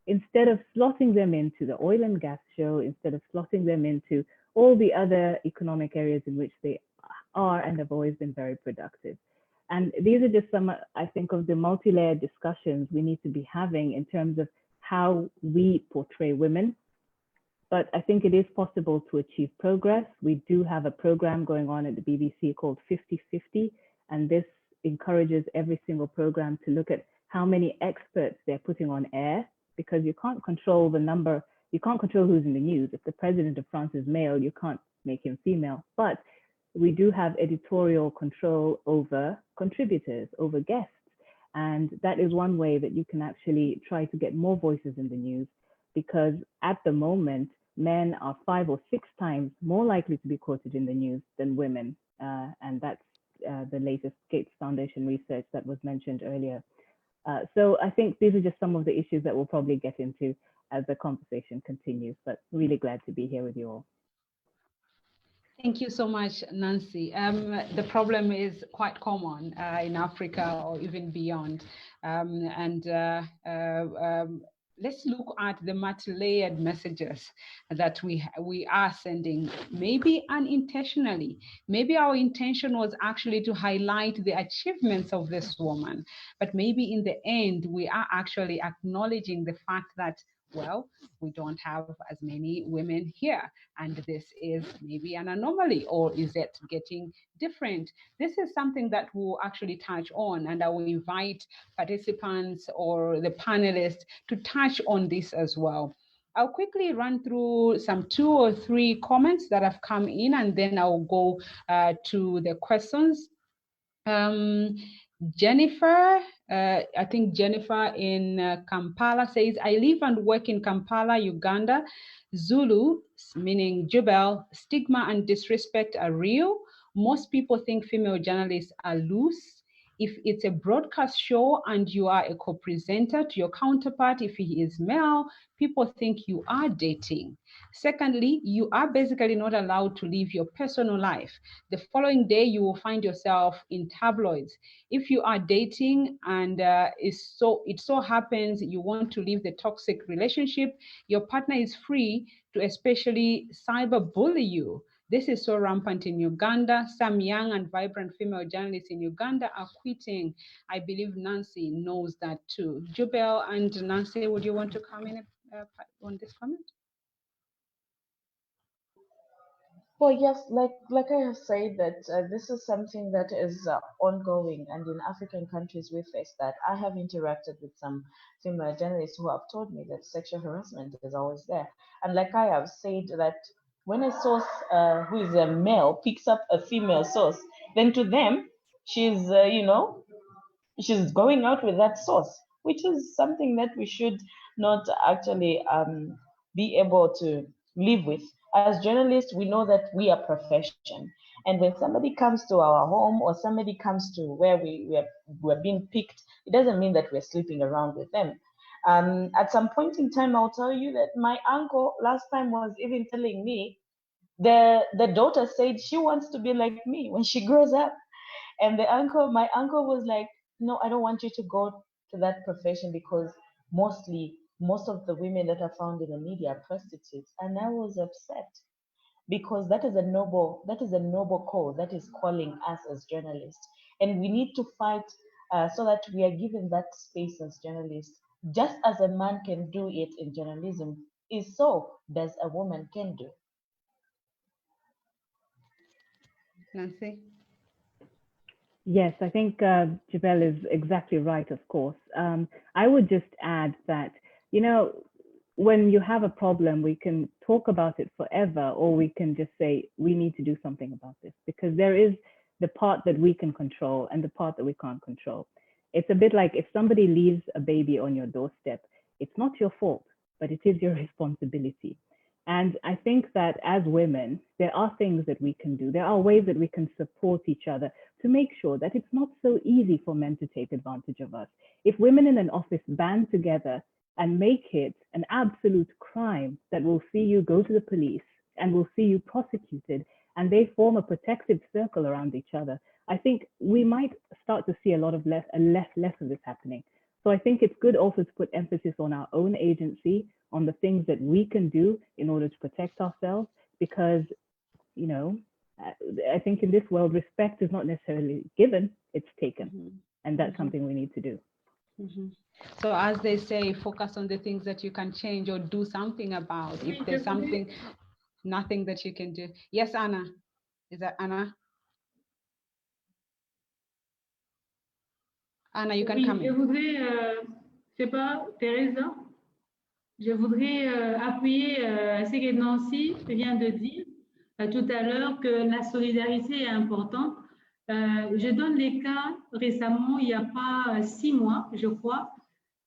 instead of slotting them into the oil and gas show, instead of slotting them into all the other economic areas in which they are and have always been very productive. And these are just some, I think, of the multi-layered discussions we need to be having in terms of how we portray women. But I think it is possible to achieve progress. We do have a program going on at the BBC called 50/50, and this encourages every single program to look at how many experts they're putting on air, because you can't control the number, you can't control who's in the news. If the president of France is male, you can't make him female. But we do have editorial control over contributors, over guests. And that is one way that you can actually try to get more voices in the news, because at the moment, men are 5 or 6 times more likely to be quoted in the news than women. And that's the latest Gates Foundation research that was mentioned earlier. So I think these are just some of the issues that we'll probably get into as the conversation continues, but really glad to be here with you all. Thank you so much, Nancy. The problem is quite common in Africa or even beyond. Let's look at the multi-layered messages that we are sending, maybe unintentionally. Maybe our intention was actually to highlight the achievements of this woman, but maybe in the end, we are actually acknowledging the fact that, well, we don't have as many women here, and this is maybe an anomaly, or is it getting different? This is something that we'll actually touch on, and I will invite participants or the panelists to touch on this as well. I'll quickly run through some 2 or 3 comments that have come in, and then I'll go to the questions. Jennifer, I think Jennifer in Kampala says, I live and work in Kampala, Uganda. Zulu, meaning Jubel, stigma and disrespect are real. Most people think female journalists are loose. If it's a broadcast show and you are a co-presenter to your counterpart, if he is male, people think you are dating. Secondly, you are basically not allowed to live your personal life. The following day, you will find yourself in tabloids. If you are dating and it so happens you want to leave the toxic relationship, your partner is free to especially cyberbully you. This is so rampant in Uganda. Some young and vibrant female journalists in Uganda are quitting. I believe Nancy knows that too. Jubel and Nancy, would you want to comment on this comment? Well, yes, like I have said, that this is something that is ongoing, and in African countries we face that. I have interacted with some female journalists who have told me that sexual harassment is always there. And like I have said, that when a source who is a male picks up a female source, then to them, she's, she's going out with that source, which is something that we should not actually be able to live with. As journalists, we know that we are profession. And when somebody comes to our home or somebody comes to where we're being picked, it doesn't mean that we're sleeping around with them. At some point in time, I'll tell you that my uncle last time was even telling me the daughter said she wants to be like me when she grows up. And my uncle was like, no, I don't want you to go to that profession, because most of the women that are found in the media are prostitutes. And I was upset, because that is a noble cause that is calling us as journalists. And we need to fight so that we are given that space as journalists. Just as a man can do it in journalism, is so does a woman can do. Nancy? Yes, I think Jabel is exactly right, of course. I would just add that, when you have a problem, we can talk about it forever, or we can just say, we need to do something about this, because there is the part that we can control and the part that we can't control. It's a bit like if somebody leaves a baby on your doorstep, it's not your fault, but it is your responsibility. And I think that as women, there are things that we can do. There are ways that we can support each other to make sure that it's not so easy for men to take advantage of us. If women in an office band together and make it an absolute crime that will see you go to the police and will see you prosecuted, and they form a protective circle around each other, I think we might start to see a lot of less of this happening. So I think it's good also to put emphasis on our own agency, on the things that we can do in order to protect ourselves, because, you know, I think in this world, respect is not necessarily given, it's taken. And that's something we need to do. So as they say, focus on the things that you can change or do something about. If there's something, nothing that you can do. Yes, Anna. Is that Anna? Anna, you can come in. Je voudrais, je sais pas, Teresa, je voudrais appuyer ce que Nancy vient de dire tout à l'heure, que la solidarité est importante. Je donne les cas récemment, il n'y a pas 6 mois, je crois,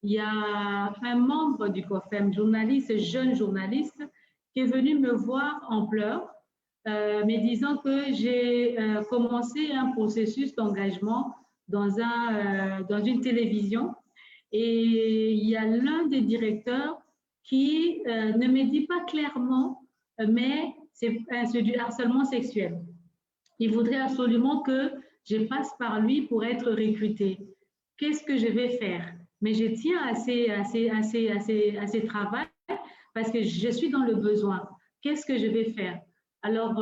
il y a un membre du COFEM, journaliste, jeune journaliste, qui est venu me voir en pleurs, me disant que j'ai commencé un processus d'engagement dans une télévision, et il y a l'un des directeurs qui ne me dit pas clairement, mais c'est du harcèlement sexuel. Il voudrait absolument que je passe par lui pour être recrutée. Qu'est-ce que je vais faire? Mais je tiens à ces travaux parce que je suis dans le besoin. Qu'est-ce que je vais faire? Alors,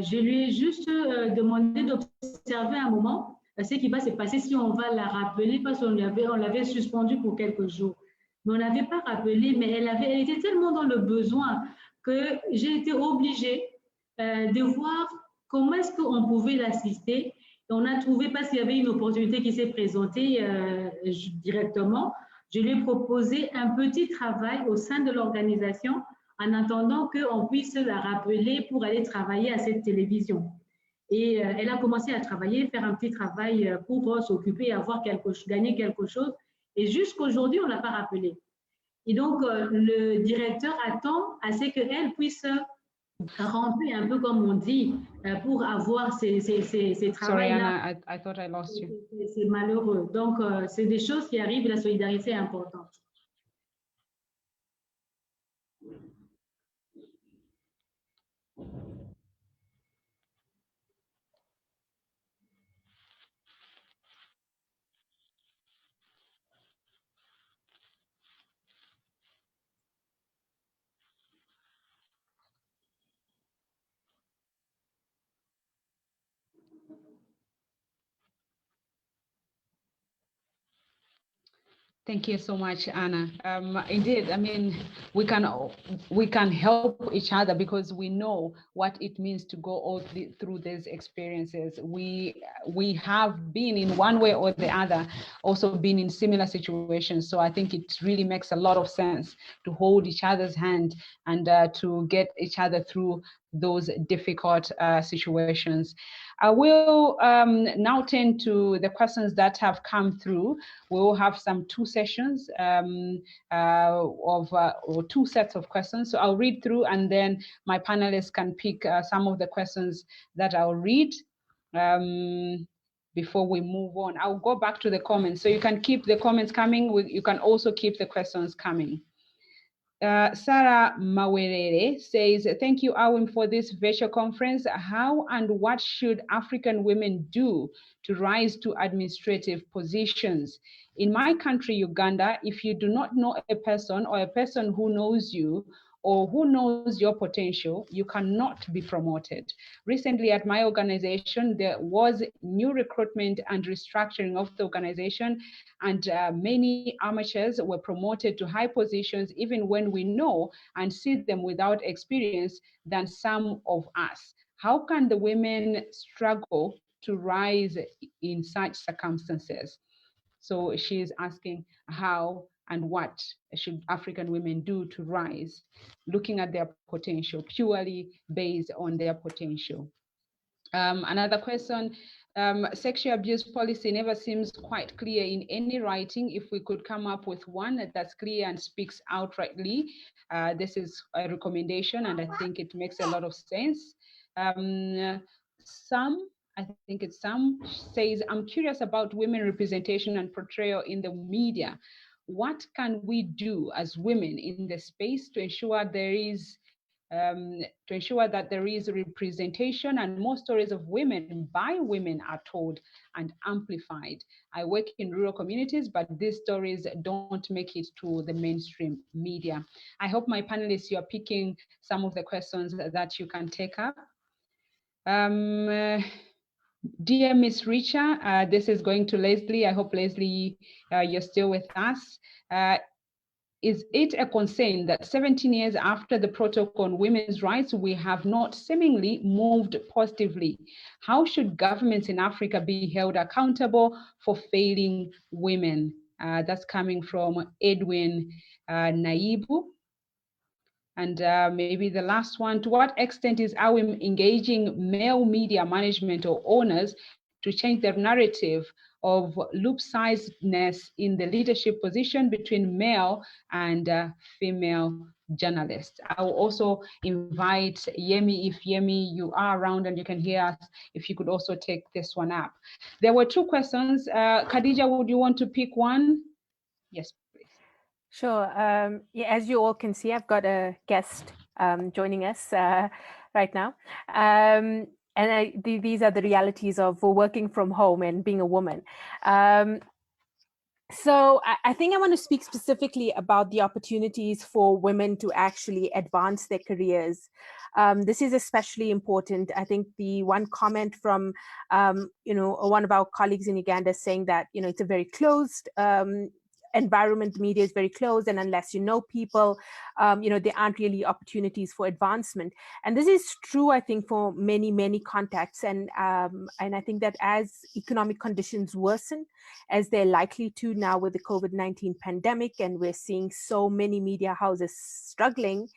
je lui ai juste demandé d'observer un moment ce qui va se passer si on va la rappeler, parce qu'on l'avait suspendue pour quelques jours. Mais on ne l'avait pas rappelée, mais elle était tellement dans le besoin que j'ai été obligée de voir comment est-ce qu'on pouvait l'assister. On a trouvé, parce qu'il y avait une opportunité qui s'est présentée directement, je lui ai proposé un petit travail au sein de l'organisation en attendant qu'on puisse la rappeler pour aller travailler à cette télévision. Et elle a commencé à travailler, faire un petit travail pour s'occuper, gagner quelque chose. Et jusqu'aujourd'hui, on ne l'a pas rappelée. Et donc, le directeur attend à ce qu'elle puisse rentrer un peu, comme on dit, pour avoir ces travails-là. Sorry, Anna, I thought I lost you. C'est malheureux. Donc, c'est des choses qui arrivent, la solidarité est importante. Thank you so much, Anna. Indeed, I mean, we can help each other because we know what it means to go through these experiences. We have been in one way or the other, also been in similar situations. So I think it really makes a lot of sense to hold each other's hand and to get each other through those difficult situations. I will now turn to the questions that have come through. We will have two sessions or two sets of questions. So I'll read through and then my panelists can pick some of the questions that I'll read before we move on. I'll go back to the comments. So you can keep the comments coming. You can also keep the questions coming. Sarah Mawerere says, thank you, AWiM, for this virtual conference. How and what should African women do to rise to administrative positions? In my country, Uganda, if you do not know a person or a person who knows you or who knows your potential, you cannot be promoted. Recently at my organization, there was new recruitment and restructuring of the organization, and many amateurs were promoted to high positions, even when we know and see them without experience than some of us. How can the women struggle to rise in such circumstances? So she's asking how and what should African women do to rise, looking at their potential, purely based on their potential. Another question, Sexual abuse policy never seems quite clear in any writing. If we could come up with one that's clear and speaks outrightly, this is a recommendation, and I think it makes a lot of sense. I think it's some says, I'm curious about women representation and portrayal in the media. What can we do as women in the space to ensure that there is representation and more stories of women by women are told and amplified? I work in rural communities, but these stories don't make it to the mainstream media. I hope my panelists, you're picking some of the questions that you can take up. Dear Miss Richa, this is going to Leslie. I hope, Leslie, you're still with us. Is it a concern that 17 years after the Protocol on Women's Rights, we have not seemingly moved positively? How should governments in Africa be held accountable for failing women? That's coming from Edwin Naibu. And maybe the last one, to what extent is AWiM engaging male media management or owners to change their narrative of loop-sizedness in the leadership position between male and female journalists? I will also invite Yemi, if Yemi, you are around and you can hear us, if you could also take this one up. There were two questions. Khadijah, would you want to pick one? Yes, please. Sure. Yeah, as you all can see, I've got a guest joining us right now. And these are the realities of working from home and being a woman. So I think I want to speak specifically about the opportunities for women to actually advance their careers. This is especially important. I think the one comment from, one of our colleagues in Uganda saying that, it's a very closed environment, media is very closed, and unless you know people, there aren't really opportunities for advancement. And this is true, I think, for many, many contexts. And I think that as economic conditions worsen, as they're likely to now with the COVID-19 pandemic, and we're seeing so many media houses struggling,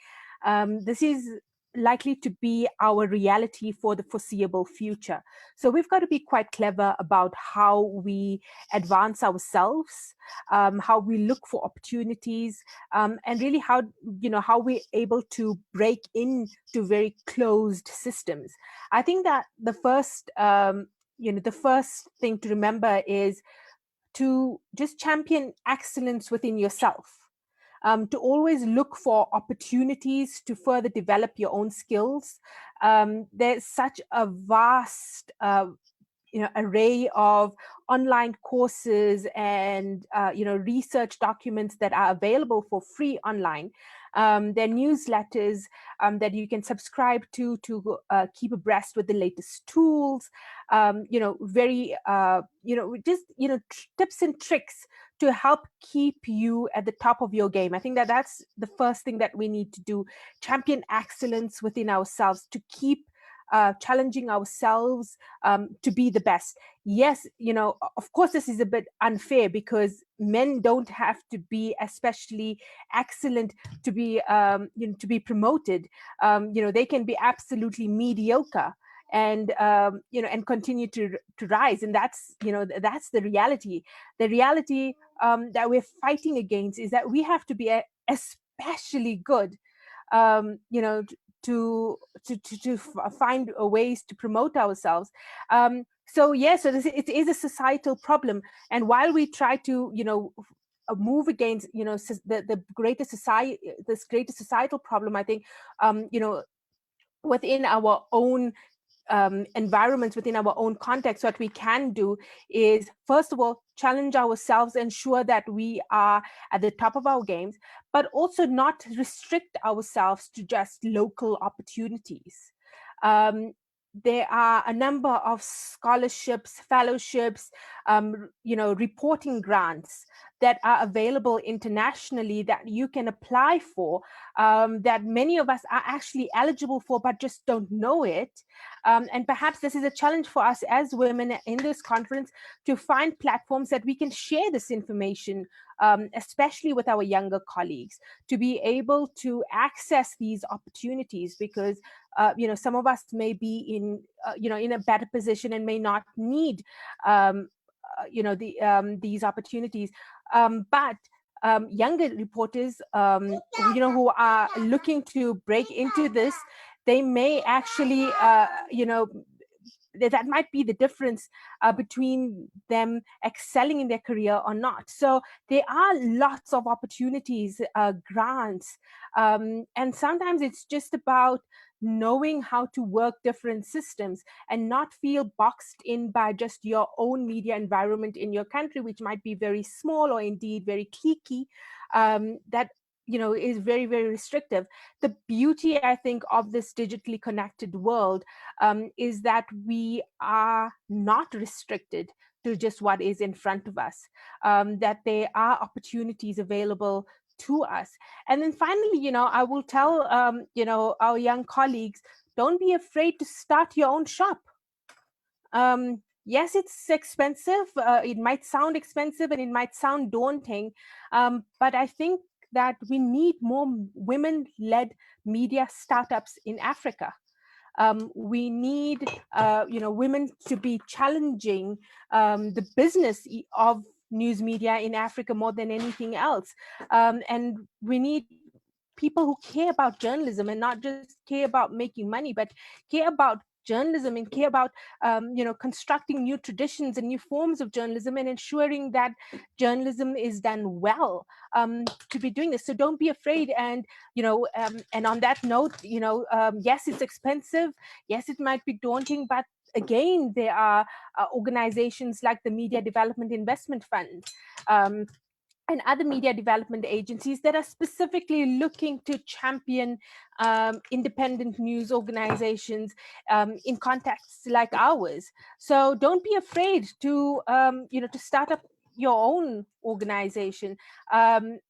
this is likely to be our reality for the foreseeable future. So we've got to be quite clever about how we advance ourselves, how we look for opportunities, and really how we're able to break into very closed systems. I think that the first thing to remember is to just champion excellence within yourself. To always look for opportunities to further develop your own skills. There's such a vast array of online courses and research documents that are available for free online. There are newsletters that you can subscribe to keep abreast with the latest tools. Tips and tricks to help keep you at the top of your game. I think that that's the first thing that we need to do. Champion excellence within ourselves, to keep challenging ourselves to be the best. Yes, of course, this is a bit unfair because men don't have to be especially excellent to be promoted. They can be absolutely mediocre and and continue to rise, and that's the reality. The reality that we're fighting against is that we have to be especially good, to find ways to promote ourselves. So it is a societal problem, and while we try to move against the greater society, this greater societal problem, I think within our own environments, within our own context, what we can do is, first of all, challenge ourselves, ensure that we are at the top of our games, but also not restrict ourselves to just local opportunities. There are a number of scholarships, fellowships, reporting grants that are available internationally that you can apply for, that many of us are actually eligible for but just don't know it. And perhaps this is a challenge for us as women in this conference to find platforms that we can share this information, especially with our younger colleagues, to be able to access these opportunities, because some of us may be in a better position and may not need these opportunities, but younger reporters who are looking to break into this, they may actually that might be the difference between them excelling in their career or not. So there are lots of opportunities, grants, and sometimes it's just about knowing how to work different systems and not feel boxed in by just your own media environment in your country, which might be very small or indeed very cliquey, that is very, very restrictive. The beauty, I think, of this digitally connected world is that we are not restricted to just what is in front of us, that there are opportunities available to us. And then finally, I will tell, our young colleagues, don't be afraid to start your own shop. Yes, it's expensive. It might sound expensive and it might sound daunting, but I think that we need more women-led media startups in Africa. We need, women to be challenging the business of news media in Africa more than anything else. And we need people who care about journalism and not just care about making money, but care about journalism and care about constructing new traditions and new forms of journalism and ensuring that journalism is done well, to be doing this. So don't be afraid. And and on that note, yes, it's expensive, yes, it might be daunting, but again, there are organizations like the Media Development Investment Fund and other media development agencies that are specifically looking to champion independent news organizations in contexts like ours. So don't be afraid to to start up your own organization. In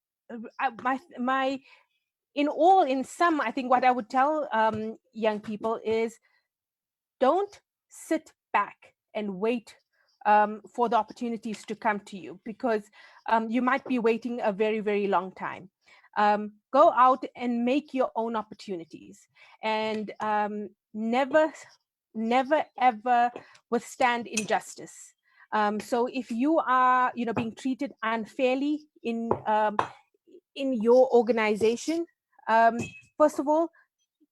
sum, I think what I would tell young people is, don't sit back and wait for the opportunities to come to you, because you might be waiting a very, very long time. Go out and make your own opportunities, and never, ever withstand injustice. So if you are, being treated unfairly in your organization, first of all,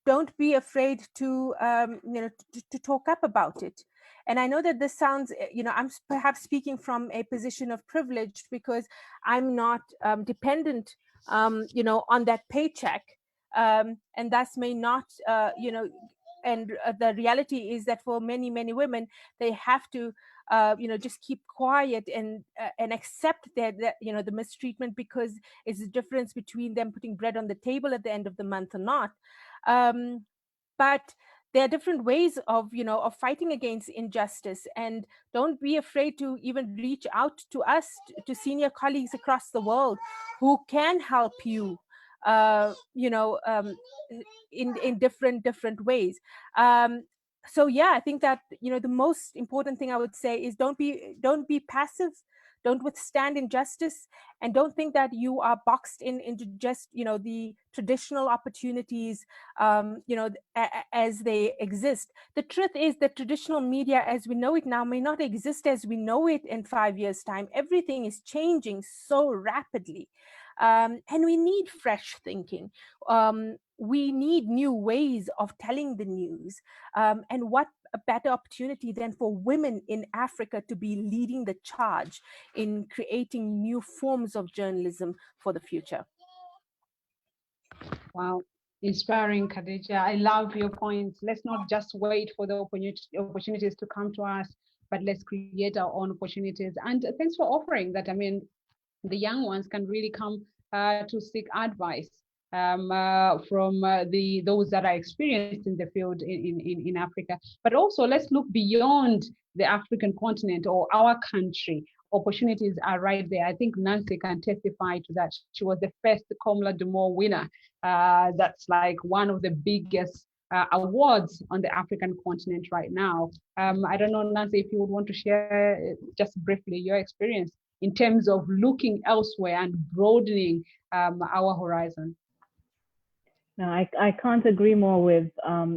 don't be afraid to to talk up about it. And I know that this sounds, I'm perhaps speaking from a position of privilege, because I'm not dependent on that paycheck, and thus may not and the reality is that for many, many women, they have to just keep quiet and accept that the mistreatment, because it's the difference between them putting bread on the table at the end of the month or not. But there are different ways of fighting against injustice, and don't be afraid to even reach out to us, to senior colleagues across the world who can help you in different ways. So yeah, I think that the most important thing I would say is don't be passive, don't withstand injustice, and don't think that you are boxed into just the traditional opportunities as they exist. The truth is that traditional media as we know it now may not exist as we know it in 5 years' time. Everything is changing so rapidly, and we need fresh thinking. We need new ways of telling the news, and what a better opportunity than for women in Africa to be leading the charge in creating new forms of journalism for the future. Wow, inspiring, Khadijah. I love your points. Let's not just wait for the opportunities to come to us, but let's create our own opportunities. And thanks for offering that. I mean, the young ones can really come to seek advice from those that are experienced in the field in Africa. But also, let's look beyond the African continent or our country opportunities are right there. I think Nancy can testify to that. She was the first Comla Dumont winner. That's like one of the biggest awards on the African continent right now. I don't know, Nancy, if you would want to share just briefly your experience in terms of looking elsewhere and broadening our horizon. No, I can't agree more with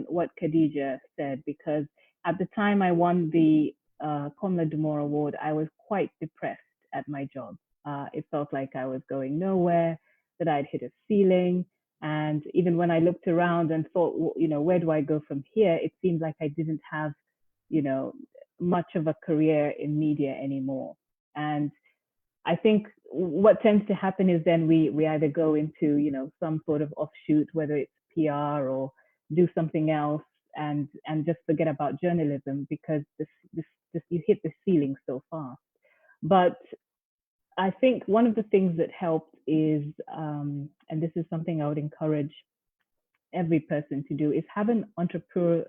what Khadijah said, because at the time I won the Comla Dumont Award, I was quite depressed at my job. It felt like I was going nowhere, that I'd hit a ceiling. And even when I looked around and thought, you know, where do I go from here? It seemed like I didn't have, you know, much of a career in media anymore. And I think what tends to happen is then we either go into, you know, some sort of offshoot, whether it's PR or do something else, and just forget about journalism, because this you hit the ceiling so fast. But I think one of the things that helped is, and this is something I would encourage every person to do, is have an entrepreneurial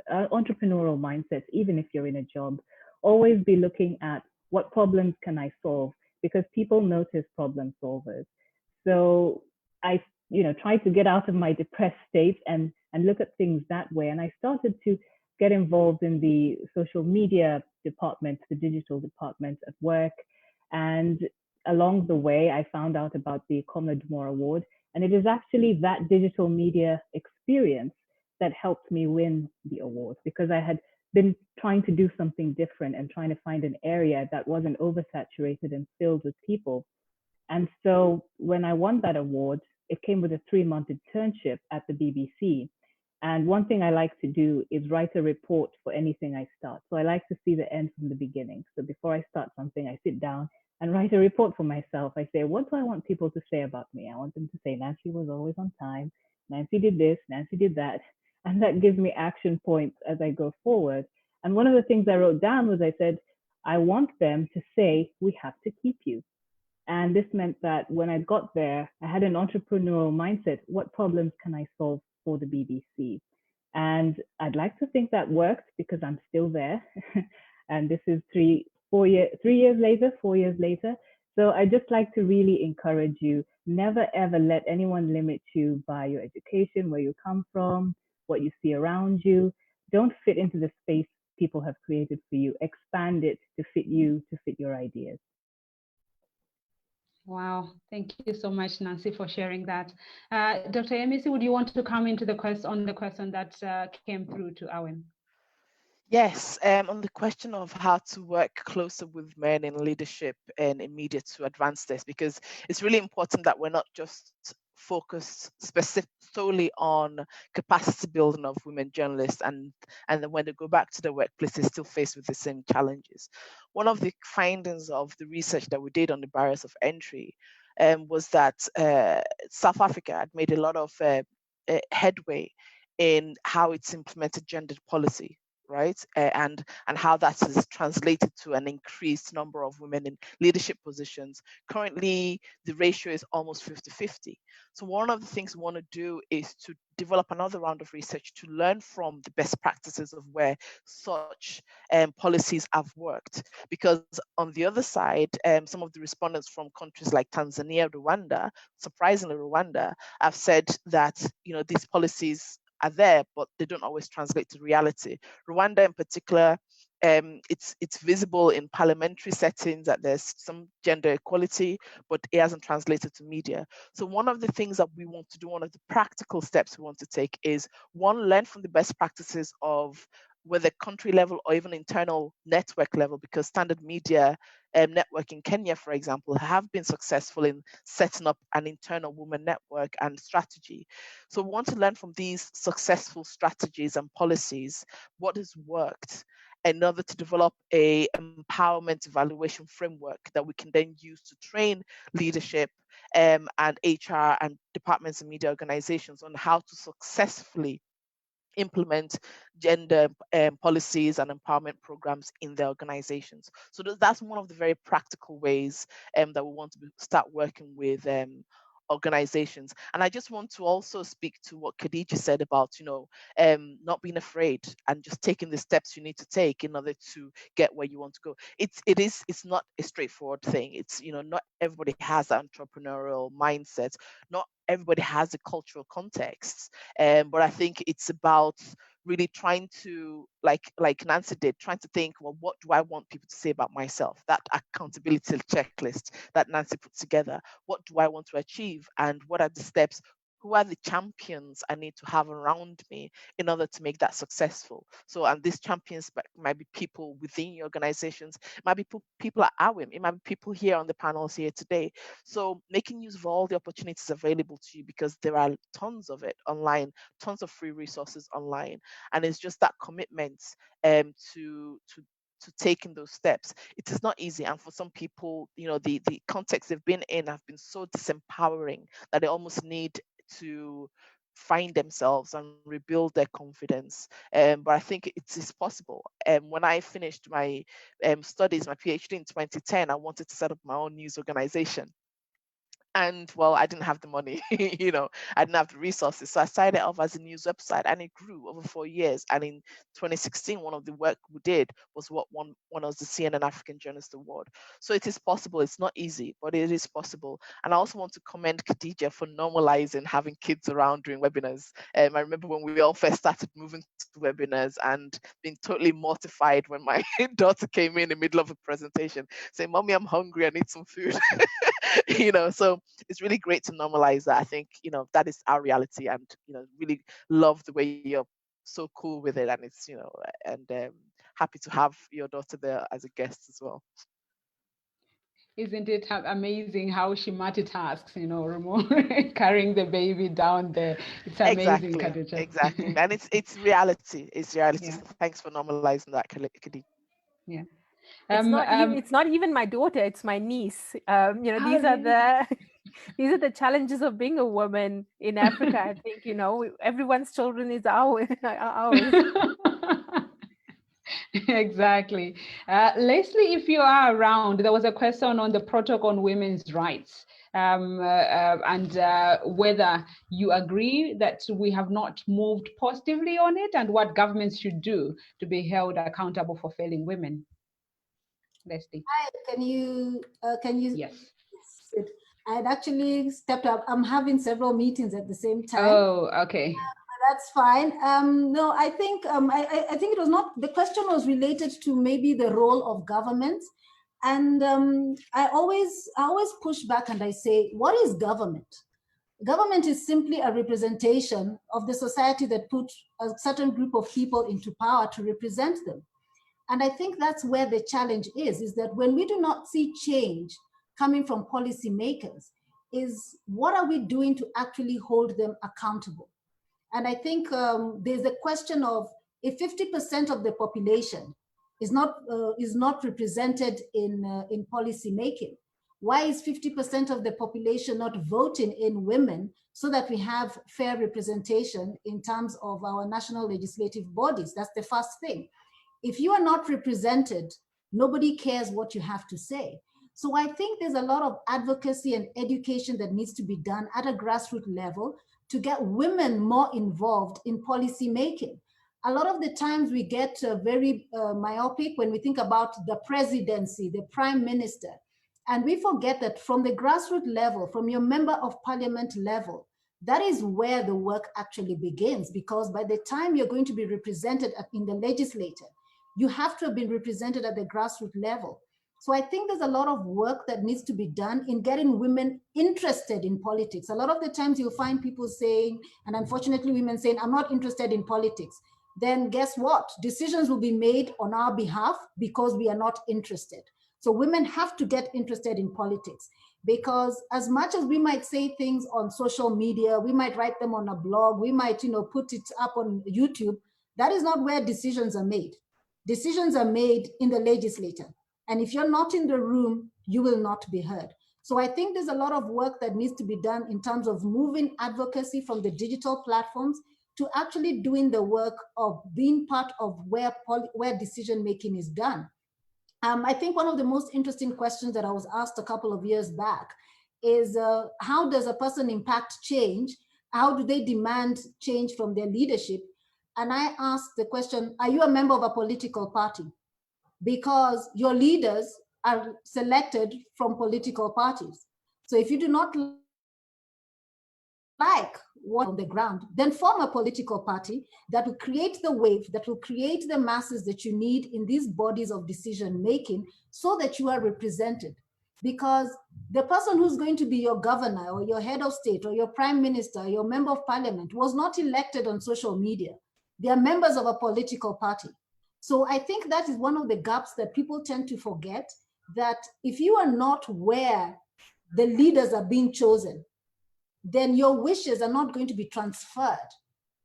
mindset, even if you're in a job. Always be looking at what problems can I solve, because people notice problem solvers. So I, you know, tried to get out of my depressed state and look at things that way. And I started to get involved in the social media department, the digital department at work. And along the way, I found out about the Comla Dumont Award. And it is actually that digital media experience that helped me win the award, because I had been trying to do something different and trying to find an area that wasn't oversaturated and filled with people. And so when I won that award, it came with a 3-month internship at the BBC. And one thing I like to do is write a report for anything I start. So I like to see the end from the beginning. So before I start something, I sit down and write a report for myself. I say, what do I want people to say about me? I want them to say, Nancy was always on time. Nancy did this, Nancy did that. And that gives me action points as I go forward. And one of the things I wrote down was, I said, I want them to say, we have to keep you. And this meant that when I got there, I had an entrepreneurial mindset. What problems can I solve for the BBC? And I'd like to think that worked, because I'm still there. And this is 4 years later. So I just like to really encourage you, never ever let anyone limit you by your education, where you come from, what you see around you. Don't fit into the space people have created for you. Expand it to fit you, to fit your ideas. Wow, thank you so much, Nancy, for sharing that. Dr. Yemisi, would you want to come into the question that came through to AWiM? Yes, on the question of how to work closer with men in leadership and in media to advance this, because it's really important that we're not just focused solely on capacity building of women journalists, and then when they go back to the workplace, they're still faced with the same challenges. One of the findings of the research that we did on the barriers of entry was that South Africa had made a lot of headway in how it's implemented gendered policy, right? And how that is translated to an increased number of women in leadership positions. Currently, the ratio is almost 50-50. So one of the things we want to do is to develop another round of research to learn from the best practices of where such policies have worked. Because on the other side, some of the respondents from countries like Tanzania, Rwanda, surprisingly Rwanda, have said that, you know, these policies are there, but they don't always translate to reality. Rwanda in particular, it's visible in parliamentary settings that there's some gender equality, but it hasn't translated to media. So one of the things that we want to do, one of the practical steps we want to take is, one, learn from the best practices of whether country level or even internal network level, because Standard Media network in Kenya, for example, have been successful in setting up an internal women network and strategy. So we want to learn from these successful strategies and policies, what has worked, in order to develop a empowerment evaluation framework that we can then use to train leadership and HR and departments and media organizations on how to successfully implement gender policies and empowerment programs in their organizations. So that's one of the very practical ways that we want to start working with organizations. And I just want to also speak to what Khadijah said about, not being afraid and just taking the steps you need to take in order to get where you want to go. It's not a straightforward thing. It's, not everybody has that entrepreneurial mindset. Not everybody has the cultural context. But I think it's about really trying to, like Nancy did, trying to think, well, what do I want people to say about myself? That accountability checklist that Nancy put together. What do I want to achieve? And what are the steps? Who are the champions I need to have around me in order to make that successful? So, and these champions might be people within your organizations, it might be people at AWiM, it might be people here on the panels here today. So making use of all the opportunities available to you, because there are tons of it online, tons of free resources online. And it's just that commitment to taking those steps. It is not easy, and for some people, the context they've been in have been so disempowering that they almost need to find themselves and rebuild their confidence. But I think it is possible. When I finished my studies, my PhD in 2010, I wanted to set up my own news organization. And well, I didn't have the money, I didn't have the resources. So I started off as a news website, and it grew over 4 years. And in 2016, one of the work we did was what won us the CNN African Journalist Award. So it is possible. It's not easy, but it is possible. And I also want to commend Khadijah for normalizing having kids around during webinars. I remember when we all first started moving to webinars and being totally mortified when my daughter came in the middle of a presentation saying, "Mommy, I'm hungry, I need some food." So it's really great to normalize that. I think, that is our reality, and, really love the way you're so cool with it. And it's, and happy to have your daughter there as a guest as well. Isn't it amazing how she multitasks, Ramon, carrying the baby down there. It's amazing, Khadijah. Exactly. And it's reality. It's reality. Yeah. So thanks for normalizing that, Khadijah. Yeah. It's not even my daughter, it's my niece. These are the challenges of being a woman in Africa. I think, everyone's children is ours. Exactly. Leslie, if you are around, there was a question on the Protocol on Women's Rights, and whether you agree that we have not moved positively on it, and what governments should do to be held accountable for failing women. Leslie. Hi, can you? Yes. I had actually stepped up. I'm having several meetings at the same time. Oh, okay. That's fine. No, I think I think it was not. The question was related to maybe the role of government, and I always push back and I say, what is government? Government is simply a representation of the society that put a certain group of people into power to represent them. And I think that's where the challenge is that when we do not see change coming from policymakers, is what are we doing to actually hold them accountable? And I think there's a question of, if 50% of the population is not represented in policy making, why is 50% of the population not voting in women so that we have fair representation in terms of our national legislative bodies? That's the first thing. If you are not represented, nobody cares what you have to say. So I think there's a lot of advocacy and education that needs to be done at a grassroots level to get women more involved in policy making. A lot of the times we get very myopic when we think about the presidency, the prime minister, and we forget that from the grassroots level, from your member of parliament level, that is where the work actually begins, because by the time you're going to be represented in the legislature, you have to have been represented at the grassroots level. So I think there's a lot of work that needs to be done in getting women interested in politics. A lot of the times you'll find people saying, and unfortunately women saying, I'm not interested in politics. Then guess what? Decisions will be made on our behalf because we are not interested. So women have to get interested in politics, because as much as we might say things on social media, we might write them on a blog, we might put it up on YouTube, that is not where decisions are made. Decisions are made in the legislature. And if you're not in the room, you will not be heard. So I think there's a lot of work that needs to be done in terms of moving advocacy from the digital platforms to actually doing the work of being part of where decision-making is done. I think one of the most interesting questions that I was asked a couple of years back is how does a person impact change? How do they demand change from their leadership? And I ask the question, are you a member of a political party? Because your leaders are selected from political parties. So if you do not like what on the ground, then form a political party that will create the wave, that will create the masses that you need in these bodies of decision making so that you are represented. Because the person who's going to be your governor or your head of state or your prime minister, or your member of parliament was not elected on social media. They are members of a political party. So I think that is one of the gaps that people tend to forget, that if you are not where the leaders are being chosen, then your wishes are not going to be transferred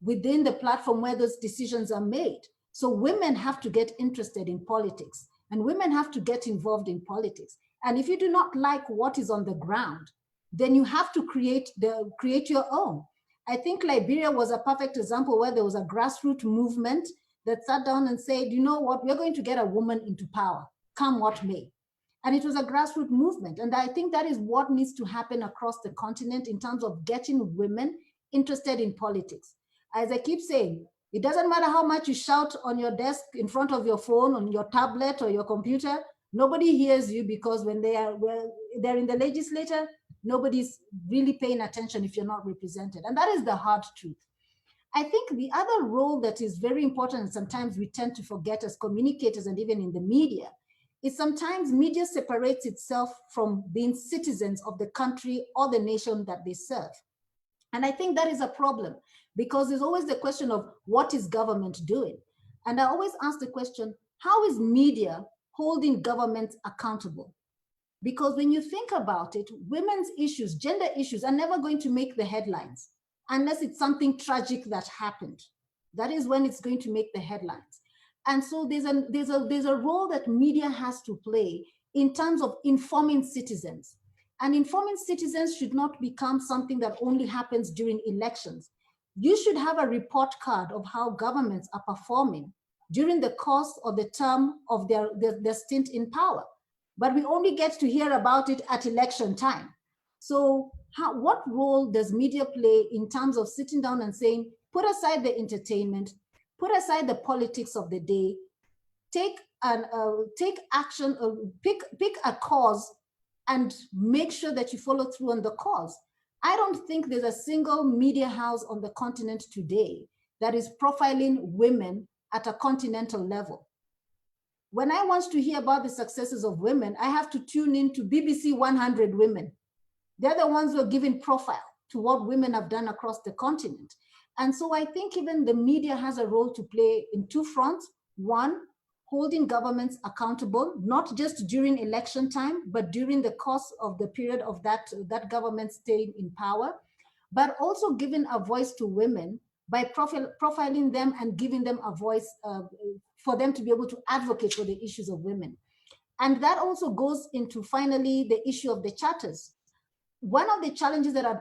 within the platform where those decisions are made. So women have to get interested in politics, and women have to get involved in politics. And if you do not like what is on the ground, then you have to create your own. I think Liberia was a perfect example where there was a grassroots movement that sat down and said, you know what, we're going to get a woman into power, come what may. And it was a grassroots movement. And I think that is what needs to happen across the continent in terms of getting women interested in politics. As I keep saying, it doesn't matter how much you shout on your desk, in front of your phone, on your tablet or your computer, nobody hears you, because when they're in the legislature, nobody's really paying attention if you're not represented. And that is the hard truth. I think the other role that is very important, and sometimes we tend to forget as communicators and even in the media, is sometimes media separates itself from being citizens of the country or the nation that they serve. And I think that is a problem, because there's always the question of what is government doing? And I always ask the question, how is media holding governments accountable? Because when you think about it, women's issues, gender issues are never going to make the headlines unless it's something tragic that happened. That is when it's going to make the headlines. And so there's a role that media has to play in terms of informing citizens. And informing citizens should not become something that only happens during elections. You should have a report card of how governments are performing during the course of the term of their stint in power. But we only get to hear about it at election time. So what role does media play in terms of sitting down and saying, put aside the entertainment, put aside the politics of the day, take action, pick a cause and make sure that you follow through on the cause. I don't think there's a single media house on the continent today that is profiling women at a continental level. When I want to hear about the successes of women, I have to tune in to BBC 100 Women. They're the ones who are giving profile to what women have done across the continent. And so I think even the media has a role to play in two fronts. One, holding governments accountable, not just during election time, but during the course of the period of that government staying in power, but also giving a voice to women by profiling them and giving them a voice for them to be able to advocate for the issues of women. And that also goes into finally the issue of the charters. One of the challenges that I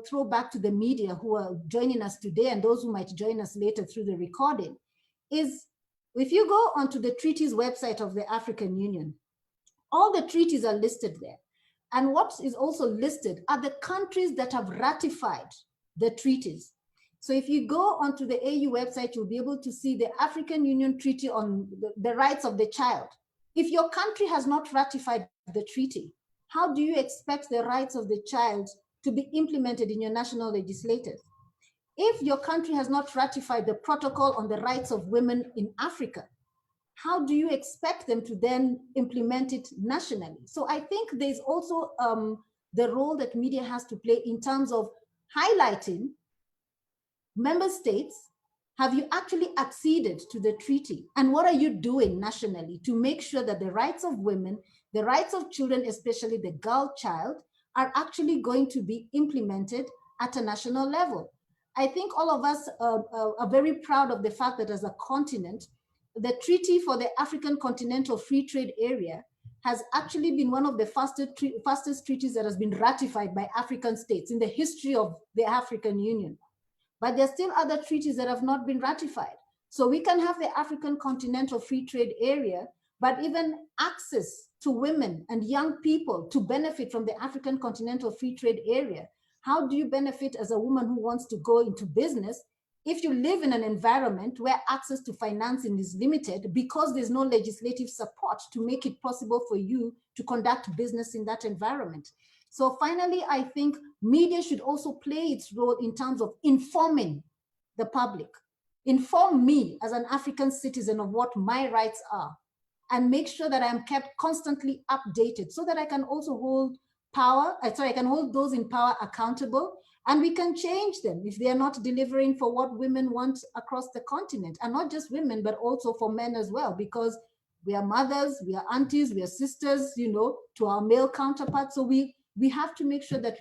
throw back to the media who are joining us today and those who might join us later through the recording is, if you go onto the treaties website of the African Union, all the treaties are listed there. And what is also listed are the countries that have ratified the treaties. So if you go onto the AU website, you'll be able to see the African Union Treaty on the rights of the child. If your country has not ratified the treaty, how do you expect the rights of the child to be implemented in your national legislators? If your country has not ratified the protocol on the rights of women in Africa, how do you expect them to then implement it nationally? So I think there's also the role that media has to play in terms of highlighting member states. Have you actually acceded to the treaty? And what are you doing nationally to make sure that the rights of women, the rights of children, especially the girl child, are actually going to be implemented at a national level? I think all of us are very proud of the fact that as a continent, the Treaty for the African Continental Free Trade Area has actually been one of the fastest treaties that has been ratified by African states in the history of the African Union. But there are still other treaties that have not been ratified. So we can have the African Continental Free Trade Area, but even access to women and young people to benefit from the African Continental Free Trade Area. How do you benefit as a woman who wants to go into business if you live in an environment where access to financing is limited because there's no legislative support to make it possible for you to conduct business in that environment? So finally, I think media should also play its role in terms of informing the public. Inform me as an African citizen of what my rights are, and make sure that I am kept constantly updated so that I can also hold I can hold those in power accountable, and we can change them if they are not delivering for what women want across the continent, and not just women, but also for men as well, because we are mothers, we are aunties, we are sisters, you know, to our male counterparts. So we have to make sure that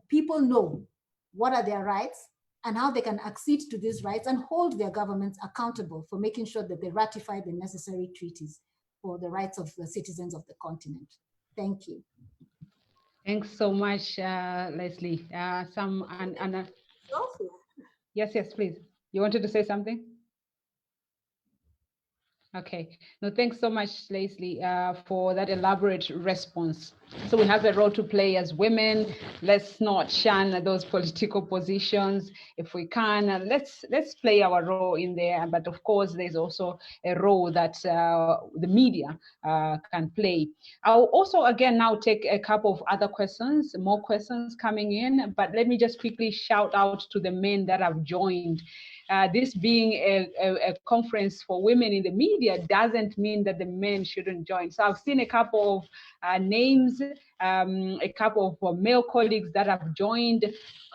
people know what are their rights and how they can accede to these rights, and hold their governments accountable for making sure that they ratify the necessary treaties for the rights of the citizens of the continent. Thank you. Thanks so much, Leslie. Yes, please. You wanted to say something? Okay. No, thanks so much, Leslie, for that elaborate response. So we have a role to play as women. Let's not shun those political positions. If we can, let's play our role in there. But of course, there's also a role that the media can play. I'll also, again, now take a couple of other questions, more questions coming in. But let me just quickly shout out to the men that have joined. This being a conference for women in the media doesn't mean that the men shouldn't join. So I've seen a couple of names, a couple of male colleagues that have joined.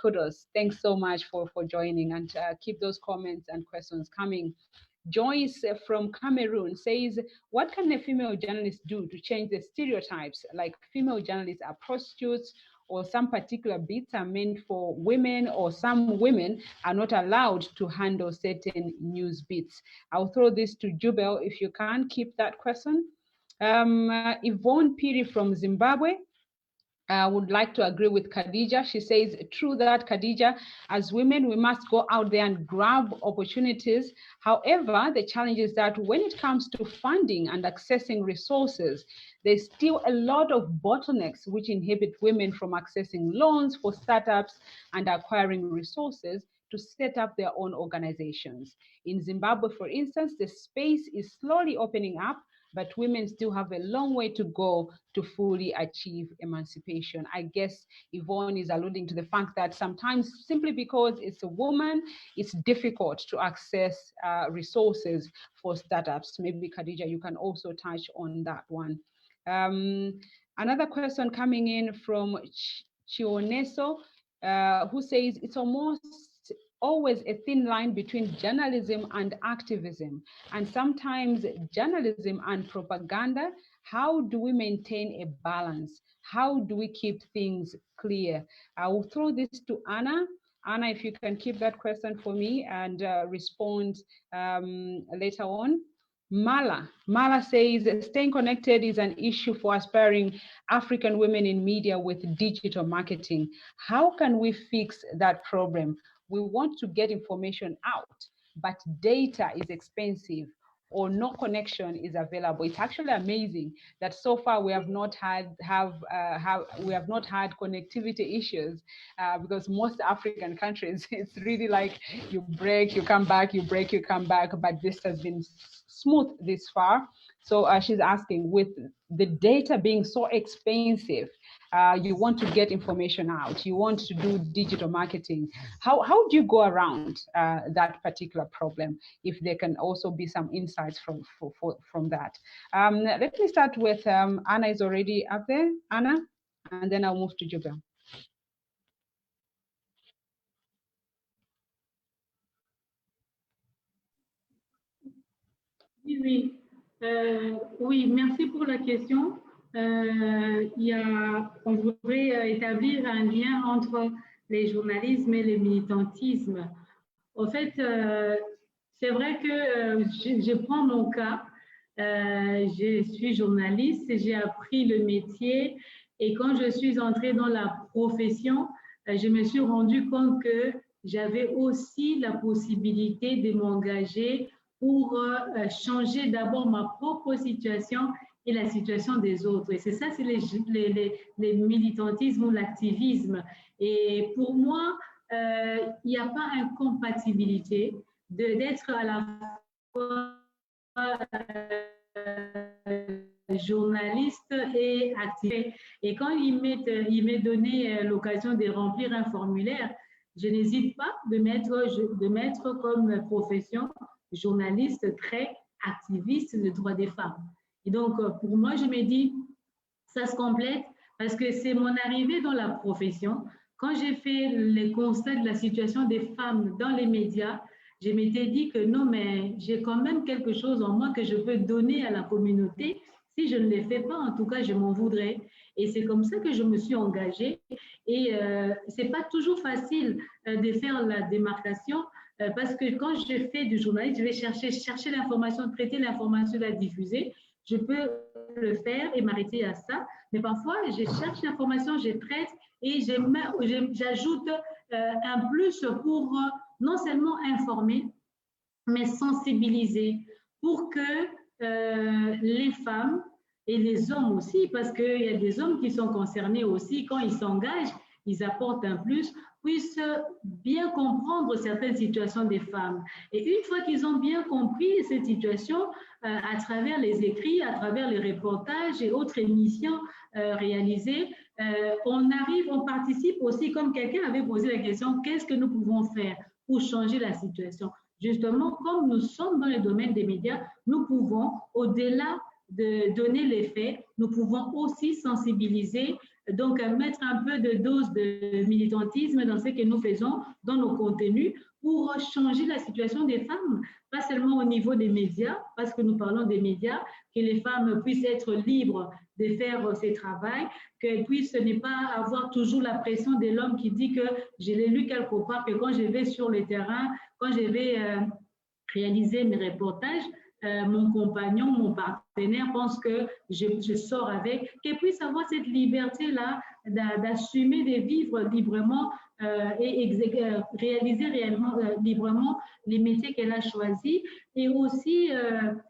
Kudos. Thanks so much for joining, and keep those comments and questions coming. Joyce from Cameroon says, what can a female journalist do to change the stereotypes, like female journalists are prostitutes, or some particular bits are meant for women, or some women are not allowed to handle certain news bits? I'll throw this to Jubel if you can keep that question. Yvonne Piri from Zimbabwe would like to agree with Khadijah. She says, true that, Khadijah, as women, we must go out there and grab opportunities. However, the challenge is that when it comes to funding and accessing resources, there's still a lot of bottlenecks which inhibit women from accessing loans for startups and acquiring resources to set up their own organizations. In Zimbabwe, for instance, the space is slowly opening up, but women still have a long way to go to fully achieve emancipation. I guess Yvonne is alluding to the fact that sometimes simply because it's a woman, it's difficult to access resources for startups. Maybe Khadijah, you can also touch on that one. Another question coming in from Chioneso, who says it's always a thin line between journalism and activism, and sometimes journalism and propaganda. How do we maintain a balance? How do we keep things clear? I will throw this to Anna. Anna, if you can keep that question for me and respond later on. Mala says, staying connected is an issue for aspiring African women in media with digital marketing. How can we fix that problem? We want to get information out, but data is expensive or no connection is available. It's actually amazing that so far we have not had connectivity issues because most African countries, it's really like you break, you come back, you break, you come back, but this has been smooth this far. So she's asking, with the data being so expensive, you want to get information out, you want to do digital marketing. How do you go around that particular problem? If there can also be some insights from that. Let me start with Anna is already up there, Anna, and then I'll move to Jubel. Oui, merci pour la question. On voudrait établir un lien entre les journalismes et le militantisme. En fait, c'est vrai que je prends mon cas. Je suis journaliste, j'ai appris le métier et quand je suis entrée dans la profession, je me suis rendu compte que j'avais aussi la possibilité de m'engager pour changer d'abord ma propre situation et la situation des autres. Et c'est ça, c'est les militantismes ou l'activisme. Et pour moi, il n'y a pas incompatibilité d'être à la fois journaliste et activiste. Et quand il m'est donné l'occasion de remplir un formulaire, je n'hésite pas de mettre comme profession journaliste très activiste des droits des femmes. Et donc, pour moi, je me dis, ça se complète parce que c'est mon arrivée dans la profession. Quand j'ai fait les constats de la situation des femmes dans les médias, je m'étais dit que non, mais j'ai quand même quelque chose en moi que je peux donner à la communauté. Si je ne le fais pas, en tout cas, je m'en voudrais. Et c'est comme ça que je me suis engagée. Et ce n'est pas toujours facile de faire la démarcation parce que quand je fais du journalisme, je vais chercher l'information, traiter l'information, la diffuser. Je peux le faire et m'arrêter à ça. Mais parfois, je cherche l'information, je traite et j'ajoute un plus pour non seulement informer, mais sensibiliser pour que les femmes et les hommes aussi, parce qu'il y a des hommes qui sont concernés aussi, quand ils s'engagent, ils apportent un plus, puissent bien comprendre certaines situations des femmes. Et une fois qu'ils ont bien compris cette situation, à travers les écrits, à travers les reportages et autres émissions réalisées, on participe aussi, comme quelqu'un avait posé la question, qu'est-ce que nous pouvons faire pour changer la situation? Justement, comme nous sommes dans le domaine des médias, nous pouvons, au-delà de donner les faits, nous pouvons aussi sensibiliser, donc mettre un peu de dose de militantisme dans ce que nous faisons, dans nos contenus, pour changer la situation des femmes, pas seulement au niveau des médias, parce que nous parlons des médias, que les femmes puissent être libres de faire ce travail, qu'elles puissent ne pas avoir toujours la pression de l'homme qui dit que, je l'ai lu quelque part, que quand je vais sur le terrain, quand je vais réaliser mes reportages, mon compagnon, mon partenaire pense que je sors avec, qu'elle puisse avoir cette liberté-là d'assumer, de vivre librement et réaliser réellement librement les métiers qu'elle a choisis, et aussi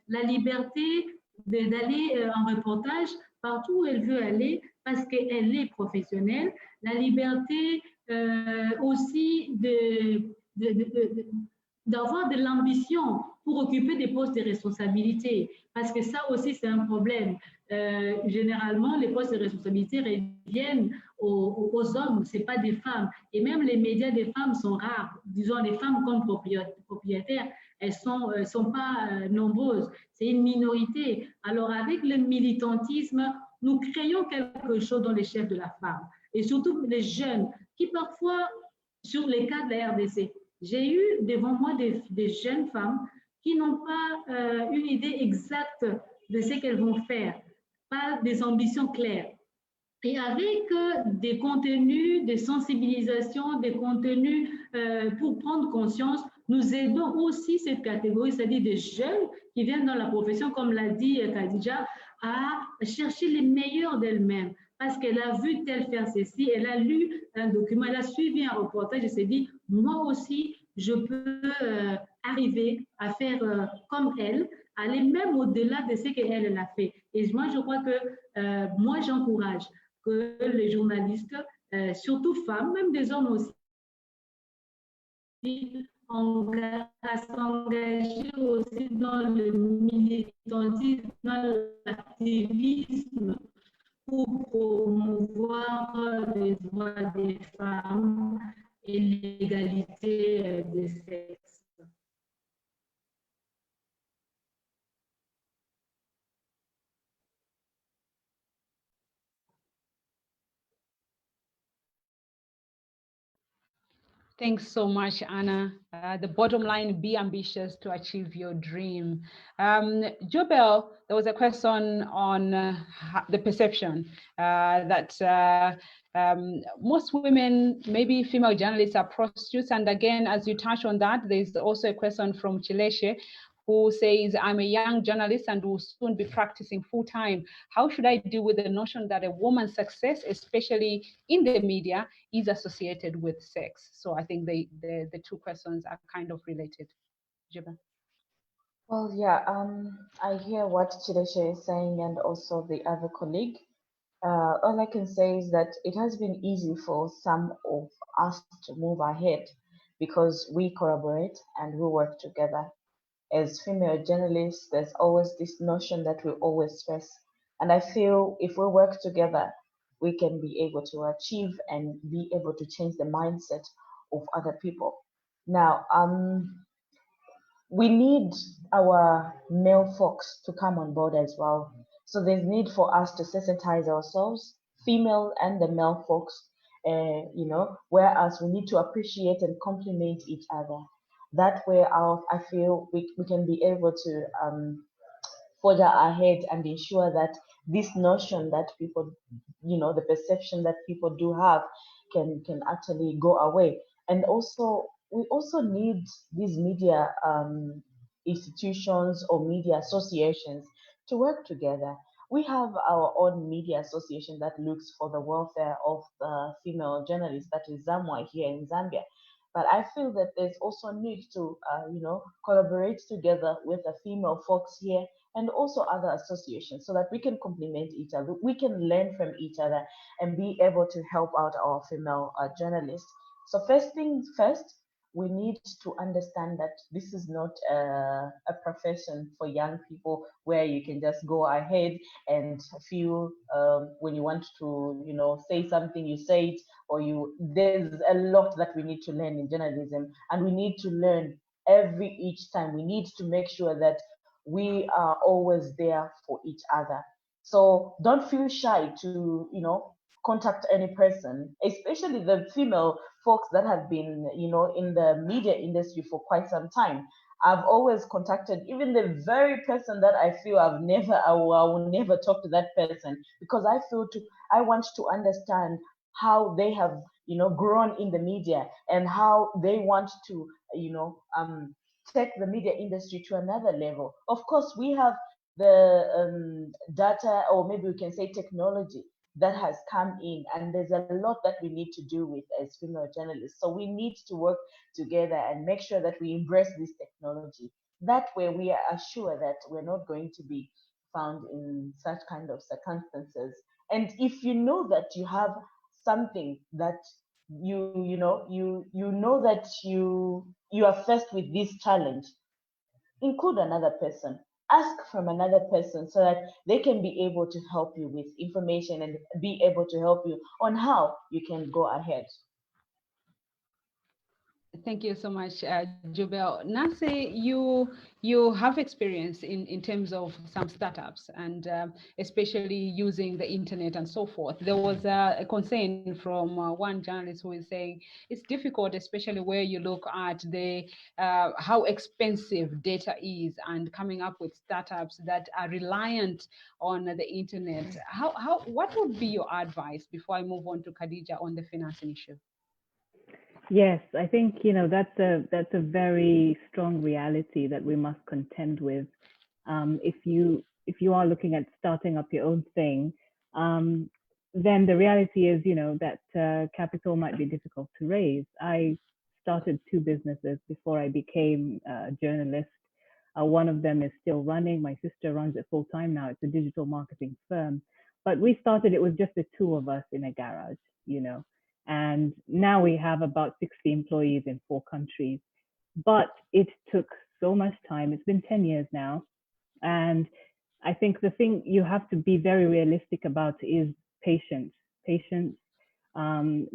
la liberté d'aller en reportage partout où elle veut aller parce qu'elle est professionnelle, la liberté aussi d'avoir de l'ambition pour occuper des postes de responsabilité, parce que ça aussi c'est un problème. Généralement, les postes de responsabilité reviennent aux hommes, ce n'est pas des femmes. Et même les médias des femmes sont rares. Disons, les femmes comme propriétaires, elles ne sont pas nombreuses. C'est une minorité. Alors, avec le militantisme, nous créons quelque chose dans les chefs de la femme. Et surtout les jeunes, qui parfois, sur les cas de la RDC, j'ai eu devant moi des jeunes femmes qui n'ont pas une idée exacte de ce qu'elles vont faire, pas des ambitions claires. Et avec des contenus de sensibilisation, des contenus pour prendre conscience, nous aidons aussi cette catégorie, c'est-à-dire des jeunes qui viennent dans la profession, comme l'a dit Khadijah, à chercher les meilleurs d'elles-mêmes. Parce qu'elle a vu tel faire ceci, elle a lu un document, elle a suivi un reportage et s'est dit, moi aussi, je peux arriver à faire comme elle, aller même au-delà de ce qu'elle a fait. Et moi, je crois que moi, j'encourage que les journalistes, surtout femmes, même des hommes aussi, à s'engager aussi dans le militantisme, dans l'activisme, pour promouvoir les droits des femmes et l'égalité des sexes. Thanks so much, Anna. The bottom line, be ambitious to achieve your dream. Jobel, there was a question on the perception that most women, maybe female journalists, are prostitutes. And again, as you touch on that, there's also a question from Chileshe, who says, I'm a young journalist and will soon be practicing full-time. How should I deal with the notion that a woman's success, especially in the media, is associated with sex? So I think the two questions are kind of related. Jibba. Well, yeah, I hear what Chideshe is saying and also the other colleague. All I can say is that it has been easy for some of us to move ahead because we collaborate and we work together. As female journalists, there's always this notion that we always face. And I feel if we work together, we can be able to achieve and be able to change the mindset of other people. Now, we need our male folks to come on board as well. So there's need for us to sensitize ourselves, female and the male folks, whereas we need to appreciate and compliment each other. That way, I feel we can be able to further ahead and ensure that this notion that people, the perception that people do have can actually go away. And also, we also need these media institutions or media associations to work together. We have our own media association that looks for the welfare of the female journalists, that is ZAMWA here in Zambia. But I feel that there's also need to, collaborate together with the female folks here and also other associations so that we can complement each other. We can learn from each other and be able to help out our female journalists. So first things first, we need to understand that this is not a profession for young people where you can just go ahead and feel when you want to, say something, you say it, or there's a lot that we need to learn in journalism, and we need to learn each time. We need to make sure that we are always there for each other. So don't feel shy to, contact any person, especially the female folks that have been, in the media industry for quite some time. I've always contacted even the very person that I feel I will never talk to that person, because I want to understand how they have, grown in the media and how they want to, take the media industry to another level. Of course, we have the data, or maybe we can say technology, that has come in, and there's a lot that we need to do with as female journalists. So we need to work together and make sure that we embrace this technology. That way, we are sure that we're not going to be found in such kind of circumstances. And if you know that you have something that you know that you are faced with this challenge, include another person, ask from another person so that they can be able to help you with information and be able to help you on how you can go ahead. Thank you so much, Jubel. Nancy, you have experience in terms of some startups and especially using the internet and so forth. There was a concern from one journalist who is saying it's difficult, especially where you look at the how expensive data is, and coming up with startups that are reliant on the internet. What would be your advice before I move on to Khadijah on the financing issue? Yes, I think that's a very strong reality that we must contend with. If you are looking at starting up your own thing, then the reality is that capital might be difficult to raise. I started 2 businesses before I became a journalist. One of them is still running. My sister runs it full time now. It's a digital marketing firm. But we started, it was just the 2 of us in a garage, and now we have about 60 employees in 4 countries. But it took so much time. It's been 10 years now. And I think the thing you have to be very realistic about is patience. Patience,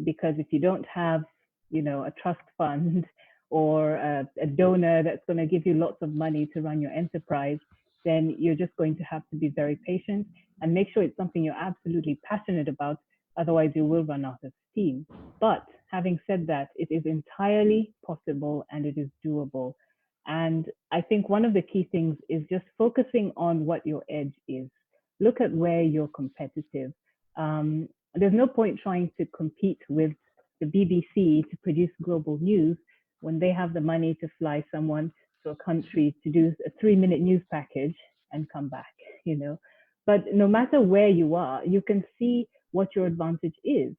because if you don't have, a trust fund or a donor that's going to give you lots of money to run your enterprise, then you're just going to have to be very patient and make sure it's something you're absolutely passionate about. Otherwise, you will run out of steam. But having said that, it is entirely possible and it is doable. And I think one of the key things is just focusing on what your edge is. Look at where you're competitive. There's no point trying to compete with the BBC to produce global news when they have the money to fly someone to a country to do a 3-minute news package and come back, But no matter where you are, you can see what your advantage is.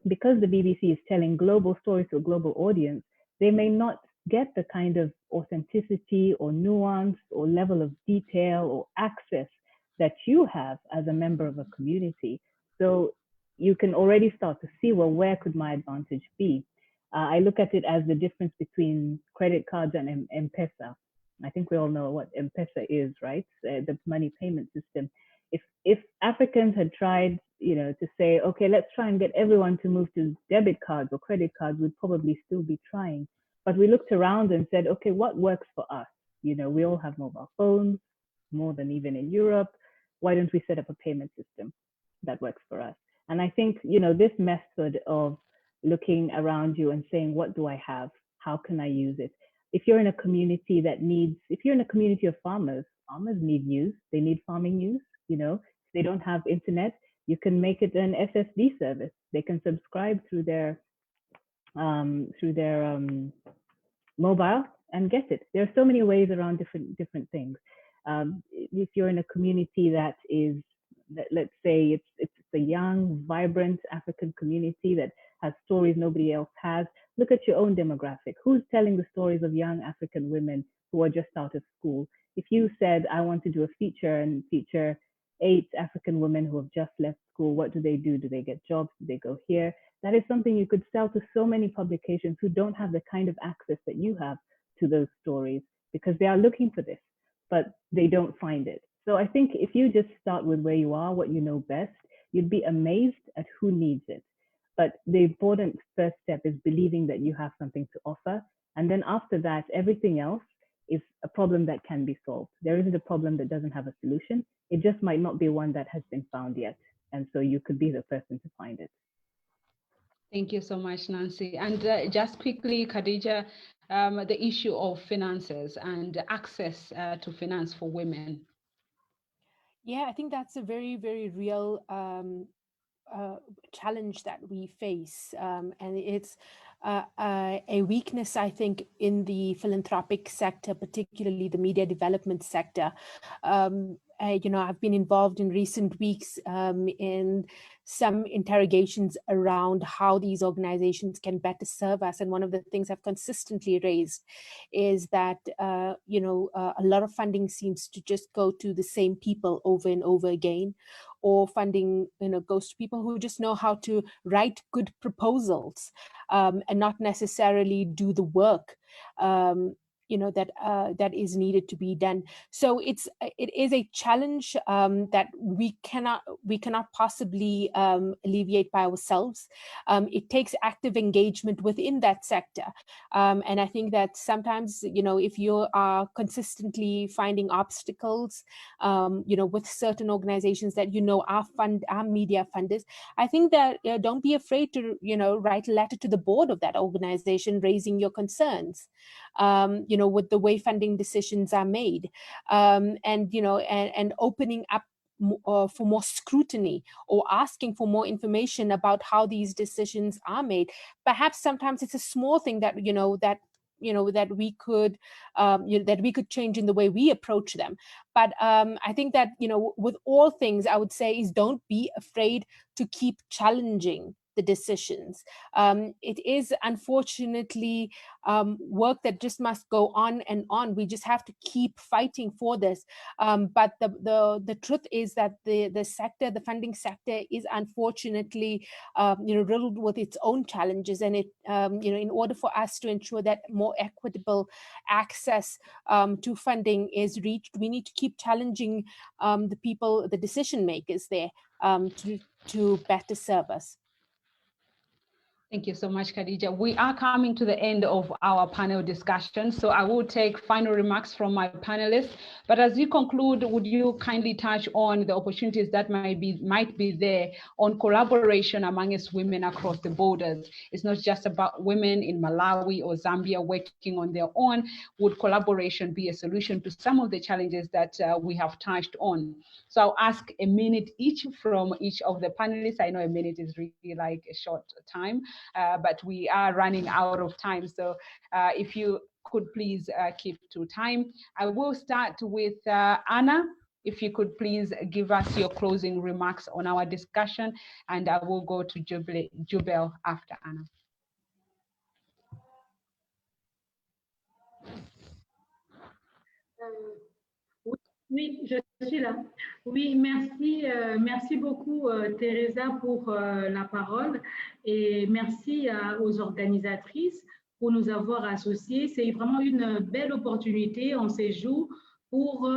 Because the BBC is telling global stories to a global audience, they may not get the kind of authenticity or nuance or level of detail or access that you have as a member of a community. So you can already start to see, well, where could my advantage be? I look at it as the difference between credit cards and M-Pesa. I think we all know what M-Pesa is, right? The money payment system. If Africans had tried, to say, okay, let's try and get everyone to move to debit cards or credit cards, we'd probably still be trying. But we looked around and said, okay, what works for us? We all have mobile phones, more than even in Europe. Why don't we set up a payment system that works for us? And I think, this method of looking around you and saying, what do I have? How can I use it? If you're in a community if you're in a community of farmers need news, they need farming news, if they don't have internet, you can make it an SSD service. They can subscribe through their mobile and get it. There are so many ways around different things. If you're in a community that is, let's say it's a young, vibrant African community that has stories nobody else has, look at your own demographic. Who's telling the stories of young African women who are just out of school? If you said, I want to do a feature and feature 8 African women who have just left school, what do? Do they get jobs? Do they go here? That is something you could sell to so many publications who don't have the kind of access that you have to those stories, because they are looking for this, but they don't find it. So I think if you just start with where you are, what you know best, you'd be amazed at who needs it. But the important first step is believing that you have something to offer. And then after that, everything else is a problem that can be solved. There isn't a problem that doesn't have a solution. It just might not be one that has been found yet. And so you could be the person to find it. Thank you so much, Nancy. And just quickly, Khadijah, the issue of finances and access to finance for women. Yeah, I think that's a very, very real challenge that we face. And it's a weakness, I think, in the philanthropic sector, particularly the media development sector. I've been involved in recent weeks in some interrogations around how these organizations can better serve us. And one of the things I've consistently raised is that, a lot of funding seems to just go to the same people over and over again, or funding, goes to people who just know how to write good proposals and not necessarily do the work. That is needed to be done. So it is a challenge that we cannot possibly alleviate by ourselves. It takes active engagement within that sector, and I think that sometimes, if you are consistently finding obstacles, with certain organizations that are media funders, I think that don't be afraid to write a letter to the board of that organization raising your concerns. With the way funding decisions are made, and opening up for more scrutiny, or asking for more information about how these decisions are made. Perhaps sometimes it's a small thing that that we could change in the way we approach them. But I think that with all things, I would say is don't be afraid to keep challenging the decisions. It is unfortunately work that just must go on and on. We just have to keep fighting for this. But the truth is that the funding sector is unfortunately riddled with its own challenges, and it in order for us to ensure that more equitable access to funding is reached, we need to keep challenging the decision makers there to better serve us. Thank you so much, Khadijah. We are coming to the end of our panel discussion, so I will take final remarks from my panelists. But as you conclude, would you kindly touch on the opportunities that might be there on collaboration amongst women across the borders? It's not just about women in Malawi or Zambia working on their own. Would collaboration be a solution to some of the challenges that we have touched on? So I'll ask a minute each from each of the panelists. I know a minute is really like a short time. But we are running out of time. So if you could please keep to time. I will start with Anna. If you could please give us your closing remarks on our discussion, and I will go to Jubel after Anna. Oui, je suis là. Oui, merci, merci beaucoup, Teresa, pour la parole et merci aux organisatrices pour nous avoir associés. C'est vraiment une belle opportunité en ces jours pour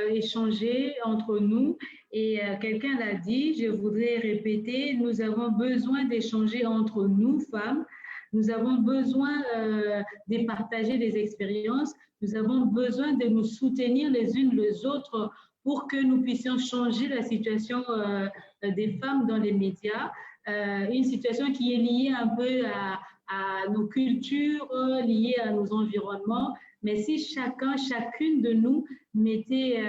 échanger entre nous. Et quelqu'un l'a dit, je voudrais répéter, nous avons besoin d'échanger entre nous, femmes. Nous avons besoin de partager des expériences. Nous avons besoin de nous soutenir les unes les autres pour que nous puissions changer la situation des femmes dans les médias. Une situation qui est liée un peu à nos cultures, liée à nos environnements. Mais si chacune de nous mettait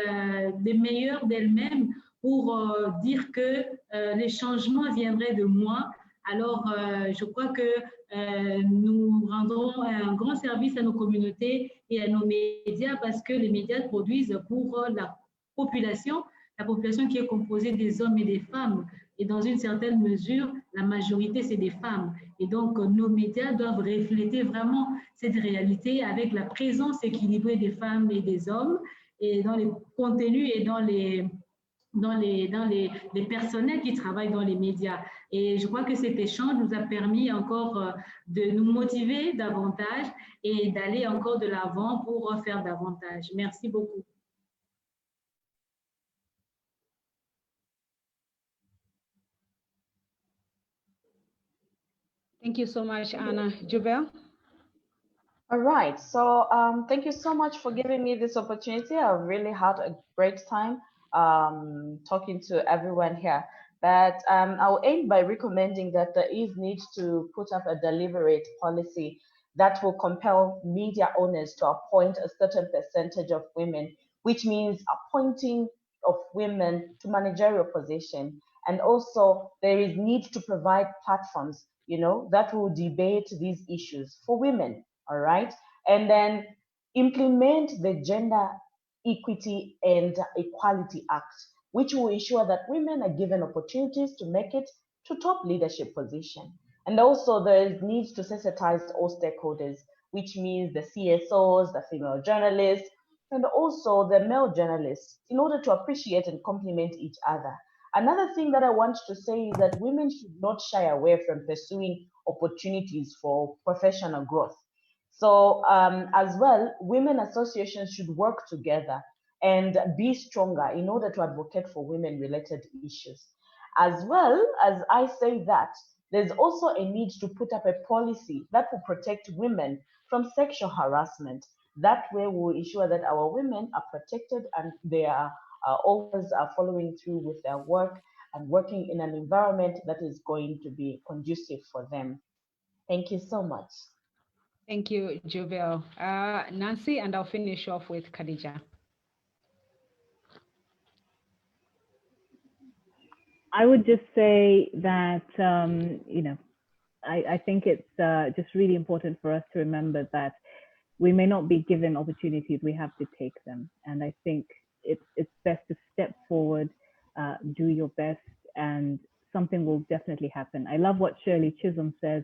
les meilleurs d'elle-même pour dire que les changements viendraient de moi, alors je crois que nous rendrons un grand service à nos communautés et à nos médias parce que les médias produisent pour la population qui est composée des hommes et des femmes. Et dans une certaine mesure, la majorité, c'est des femmes. Et donc, nos médias doivent refléter vraiment cette réalité avec la présence équilibrée des femmes et des hommes et dans les contenus et dans les personnels qui travaillent dans les médias. Et je crois que cet échange nous a permis encore de nous motiver davantage et d'aller encore de l'avant pour faire davantage. Merci beaucoup. Thank you so much, Anna. Jubel? All right, so thank you so much for giving me this opportunity. I've really had a great time talking to everyone here. But I'll end by recommending that there is need to put up a deliberate policy that will compel media owners to appoint a certain percentage of women, which means appointing of women to managerial position. And also there is need to provide platforms, that will debate these issues for women. All right. And then implement the Gender Equity and Equality Act, which will ensure that women are given opportunities to make it to top leadership position. And also there is need to sensitize all stakeholders, which means the CSOs, the female journalists, and also the male journalists, in order to appreciate and complement each other. Another thing that I want to say is that women should not shy away from pursuing opportunities for professional growth. So as well, women associations should work together and be stronger in order to advocate for women-related issues. As well as I say that, there's also a need to put up a policy that will protect women from sexual harassment. That way we'll ensure that our women are protected and they are always following through with their work and working in an environment that is going to be conducive for them. Thank you so much. Thank you, Jubel. Nancy, and I'll finish off with Khadijah. I would just say that, I think it's just really important for us to remember that we may not be given opportunities, we have to take them. And I think it's best to step forward, do your best, and something will definitely happen. I love what Shirley Chisholm says.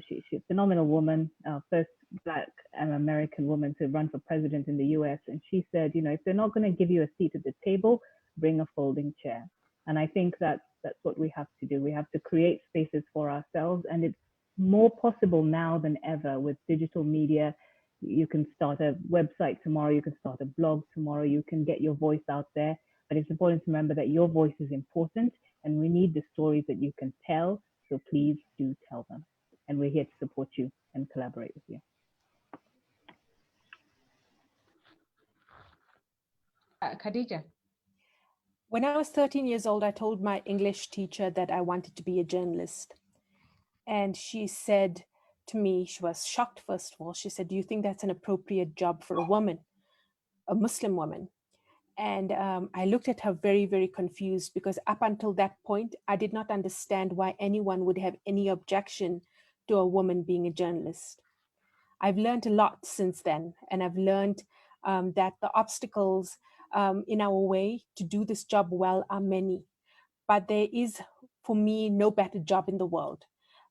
She's a phenomenal woman, first Black and American woman to run for president in the US. And she said, if they're not going to give you a seat at the table, bring a folding chair. And I think that's what we have to do. We have to create spaces for ourselves. And it's more possible now than ever with digital media. You can start a website tomorrow, you can start a blog tomorrow, you can get your voice out there. But it's important to remember that your voice is important and we need the stories that you can tell. So please do tell them. And we're here to support you and collaborate with you. Khadijah. When I was 13 years old, I told my English teacher that I wanted to be a journalist. And she said to me, she was shocked, first of all. She said, do you think that's an appropriate job for a woman, a Muslim woman? And I looked at her very, very confused, because up until that point, I did not understand why anyone would have any objection to a woman being a journalist. I've learned a lot since then, and I've learned that the obstacles in our way to do this job well are many, but there is, for me, no better job in the world.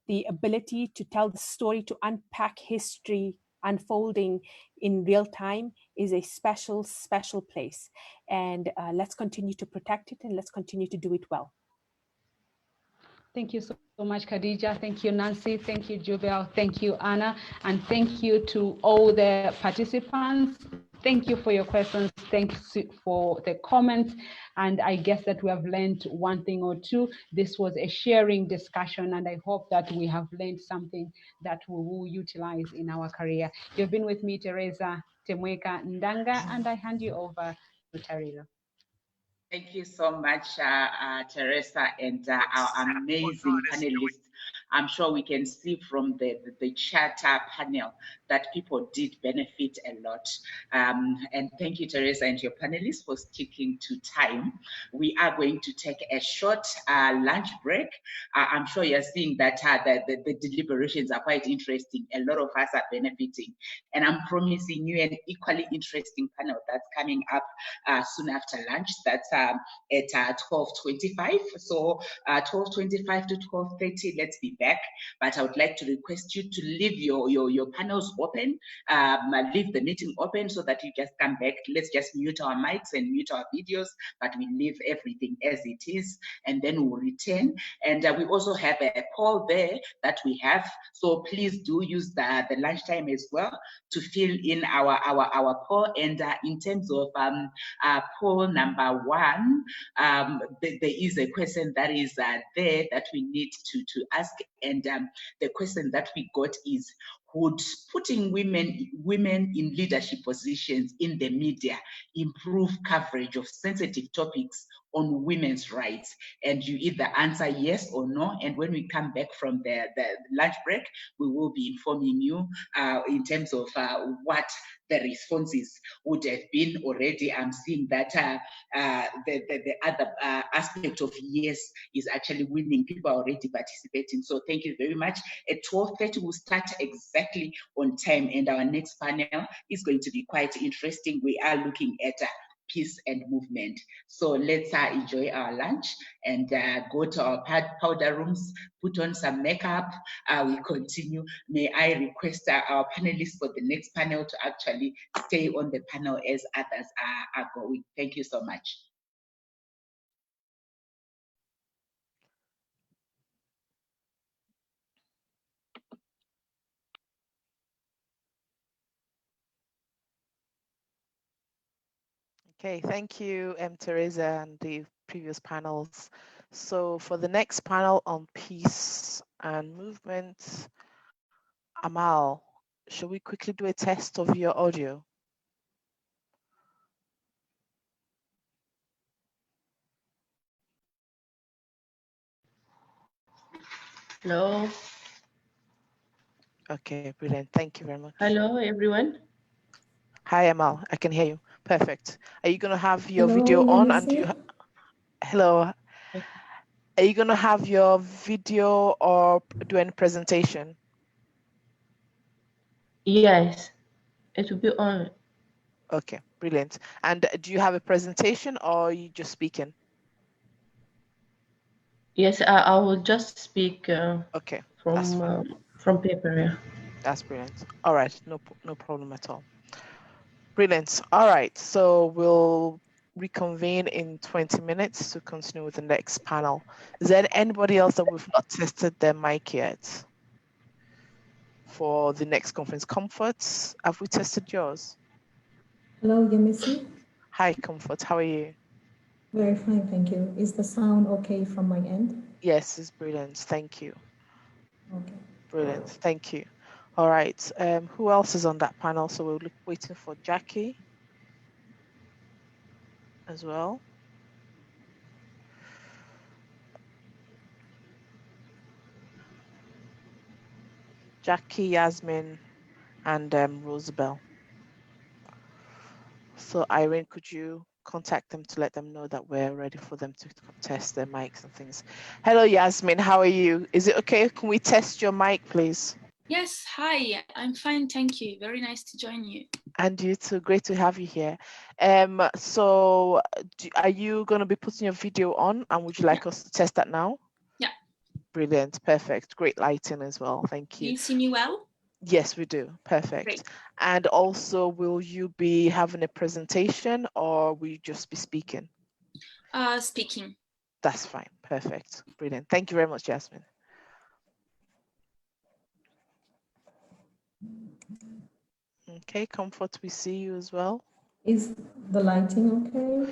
The ability to tell the story, to unpack history unfolding in real time is a special, special place. And let's continue to protect it, and let's continue to do it well. Thank you so much, Khadijah. Thank you, Nancy. Thank you, Jubel. Thank you, Anna. And thank you to all the participants. Thank you for your questions. Thanks for the comments. And I guess that we have learned one thing or two. This was a sharing discussion, and I hope that we have learned something that we will utilize in our career. You've been with me, Teresa Temweka Ndanga, and I hand you over to Tarilo. Thank you so much, Teresa, and our amazing panelists. I'm sure we can see from the chat panel that people did benefit a lot. And thank you, Teresa, and your panelists for sticking to time. We are going to take a short lunch break. I'm sure you're seeing that the deliberations are quite interesting. A lot of us are benefiting. And I'm promising you an equally interesting panel that's coming up soon after lunch. That's at 12:25. So 12:25 to 12:30, let's be back. But I would like to request you to leave your panels open, leave the meeting open so that you just come back. Let's just mute our mics and mute our videos, but we leave everything as it is, and then we'll return. And we also have a poll there that we have. So please do use the lunchtime as well to fill in our poll. And in terms of poll number 1, there is a question that is there that we need to ask, and the question that we got is, would putting women in leadership positions in the media improve coverage of sensitive topics on women's rights? And you either answer yes or no, and when we come back from the lunch break, we will be informing you in terms of what the responses would have been already. I'm seeing that the other aspect of yes is actually winning. People are already participating. So thank you very much. At 12:30, we'll start exactly on time, and our next panel is going to be quite interesting. We are looking at peace and movement. So let's enjoy our lunch and go to our powder rooms, put on some makeup. We continue. May I request our panelists for the next panel to actually stay on the panel as others are going. Thank you so much. Okay, thank you, Teresa, and the previous panels. So for the next panel on peace and movement, Amal, shall we quickly do a test of your audio? Hello. Okay, brilliant. Thank you very much. Hello, everyone. Hi, Amal. I can hear you. Perfect. Are you going to have your video on? And do you hello. Are you going to have your video or do any presentation? Yes, it will be on. Okay, brilliant. And do you have a presentation or are you just speaking? Yes, I will just speak okay, from paper. Yeah. That's brilliant. All right, no problem at all. Brilliant. All right, so we'll reconvene in 20 minutes to continue with the next panel. Is there anybody else that we've not tested their mic yet for the next conference? Comfort, have we tested yours? Hello, Yemisi. Hi, Comfort, how are you? Very fine, thank you. Is the sound okay from my end? Yes, it's brilliant, thank you. Okay. Brilliant, thank you. All right, who else is on that panel? So we're waiting for Jackie as well. Jackie, Yasmin, and Rosabelle. So Irene, could you contact them to let them know that we're ready for them to test their mics and things? Hello, Yasmin, how are you? Is it okay? Can we test your mic, please? Yes, hi, I'm fine, thank you. Very nice to join you. And you too, great to have you here. So are you going to be putting your video on, and would you like us to test that now? Yeah. Brilliant, perfect, great lighting as well, thank you. Do you see me well? Yes, we do. Perfect. Great. And also, will you be having a presentation or will you just be speaking? Speaking. That's fine. Perfect. Brilliant. Thank you very much, Yasmin. Okay, Comfort, we see you as well. Is the lighting okay?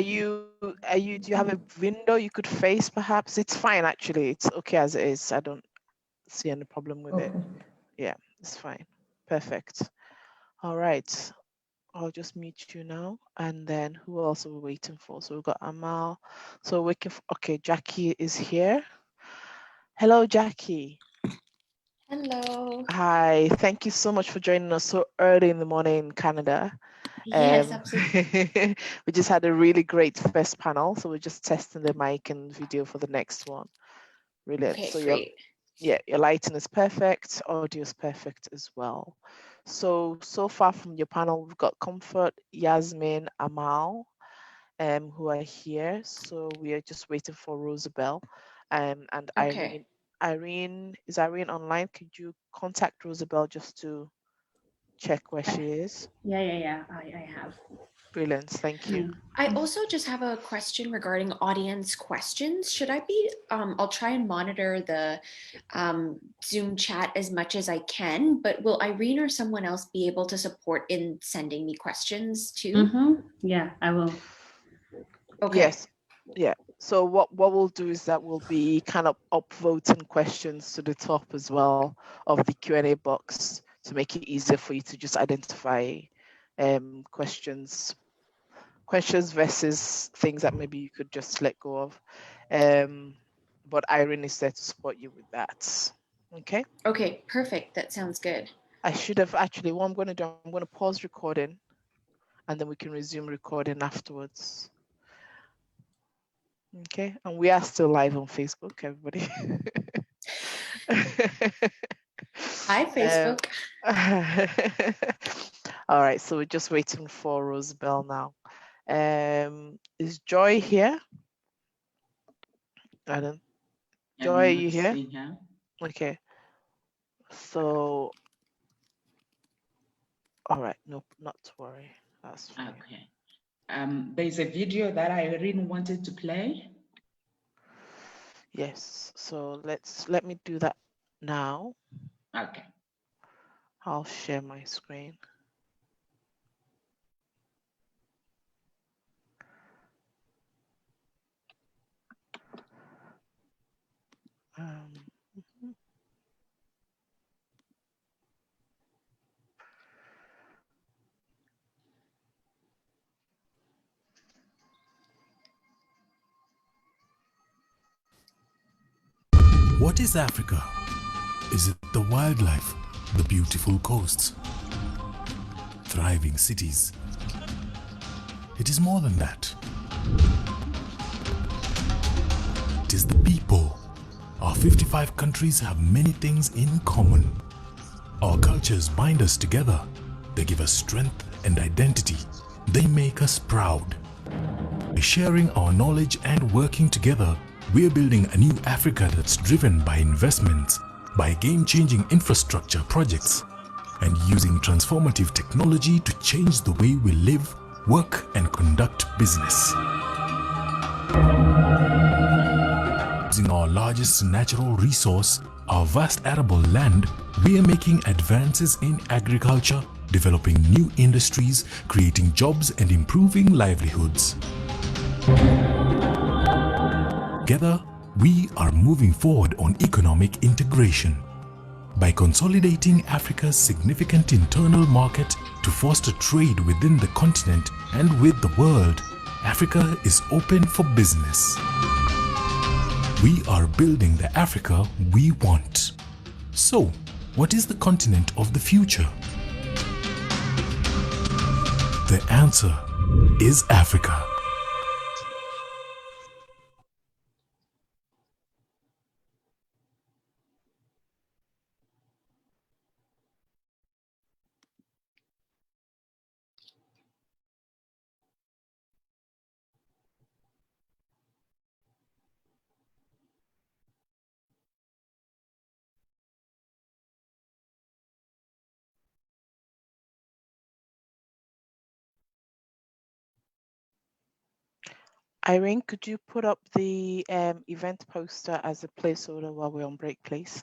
Do you have a window you could face perhaps? It's fine actually. It's okay as it is. I don't see any problem with it. Okay. Yeah, it's fine. Perfect. All right. I'll just mute you now. And then who else are we waiting for? So we've got Amal. So we can, okay, Jackie is here. Hello, Jackie. Hello. Hi, thank you so much for joining us so early in the morning in Canada. Yes, absolutely. We just had a really great first panel, so we're just testing the mic and video for the next one. Brilliant. Okay, So great. your lighting is perfect, audio is perfect as well. So far from your panel, we've got Comfort, Yasmin, Amal, who are here. So we are just waiting for Rosabelle, and Okay. Irene, is Irene online? Could you contact Rosabelle just to check where she is? Yeah. I have. Brilliant, thank you. I also just have a question regarding audience questions. Should I be, I'll try and monitor the Zoom chat as much as I can, but will Irene or someone else be able to support in sending me questions too? Yeah, I will. Okay. Yes, yeah. So what we'll do is that we'll be kind of upvoting questions to the top as well of the Q&A box to make it easier for you to just identify questions versus things that maybe you could just let go of. But Irene is there to support you with that. Okay. Okay, perfect. That sounds good. I should have actually, what I'm going to do, I'm going to pause recording and then we can resume recording afterwards. Okay, and we are still live on Facebook, everybody. Hi, Facebook. All right, so we're just waiting for Rosabelle now. Is Joy here? Joy, are you here? Okay. So, all right, nope, not to worry. That's fine. Okay. There's a video that Irene wanted to play. Yes, so let me do that now. Okay. I'll share my screen. What is Africa? Is it the wildlife, the beautiful coasts, thriving cities? It is more than that. It is the people. Our 55 countries have many things in common. Our cultures bind us together. They give us strength and identity. They make us proud. By sharing our knowledge and working together, we're building a new Africa that's driven by investments, by game-changing infrastructure projects, and using transformative technology to change the way we live, work, and conduct business. Using our largest natural resource, our vast arable land, we are making advances in agriculture, developing new industries, creating jobs, and improving livelihoods. Together, we are moving forward on economic integration. By consolidating Africa's significant internal market to foster trade within the continent and with the world, Africa is open for business. We are building the Africa we want. So, what is the continent of the future? The answer is Africa. Irene, could you put up the event poster as a placeholder while we're on break, please?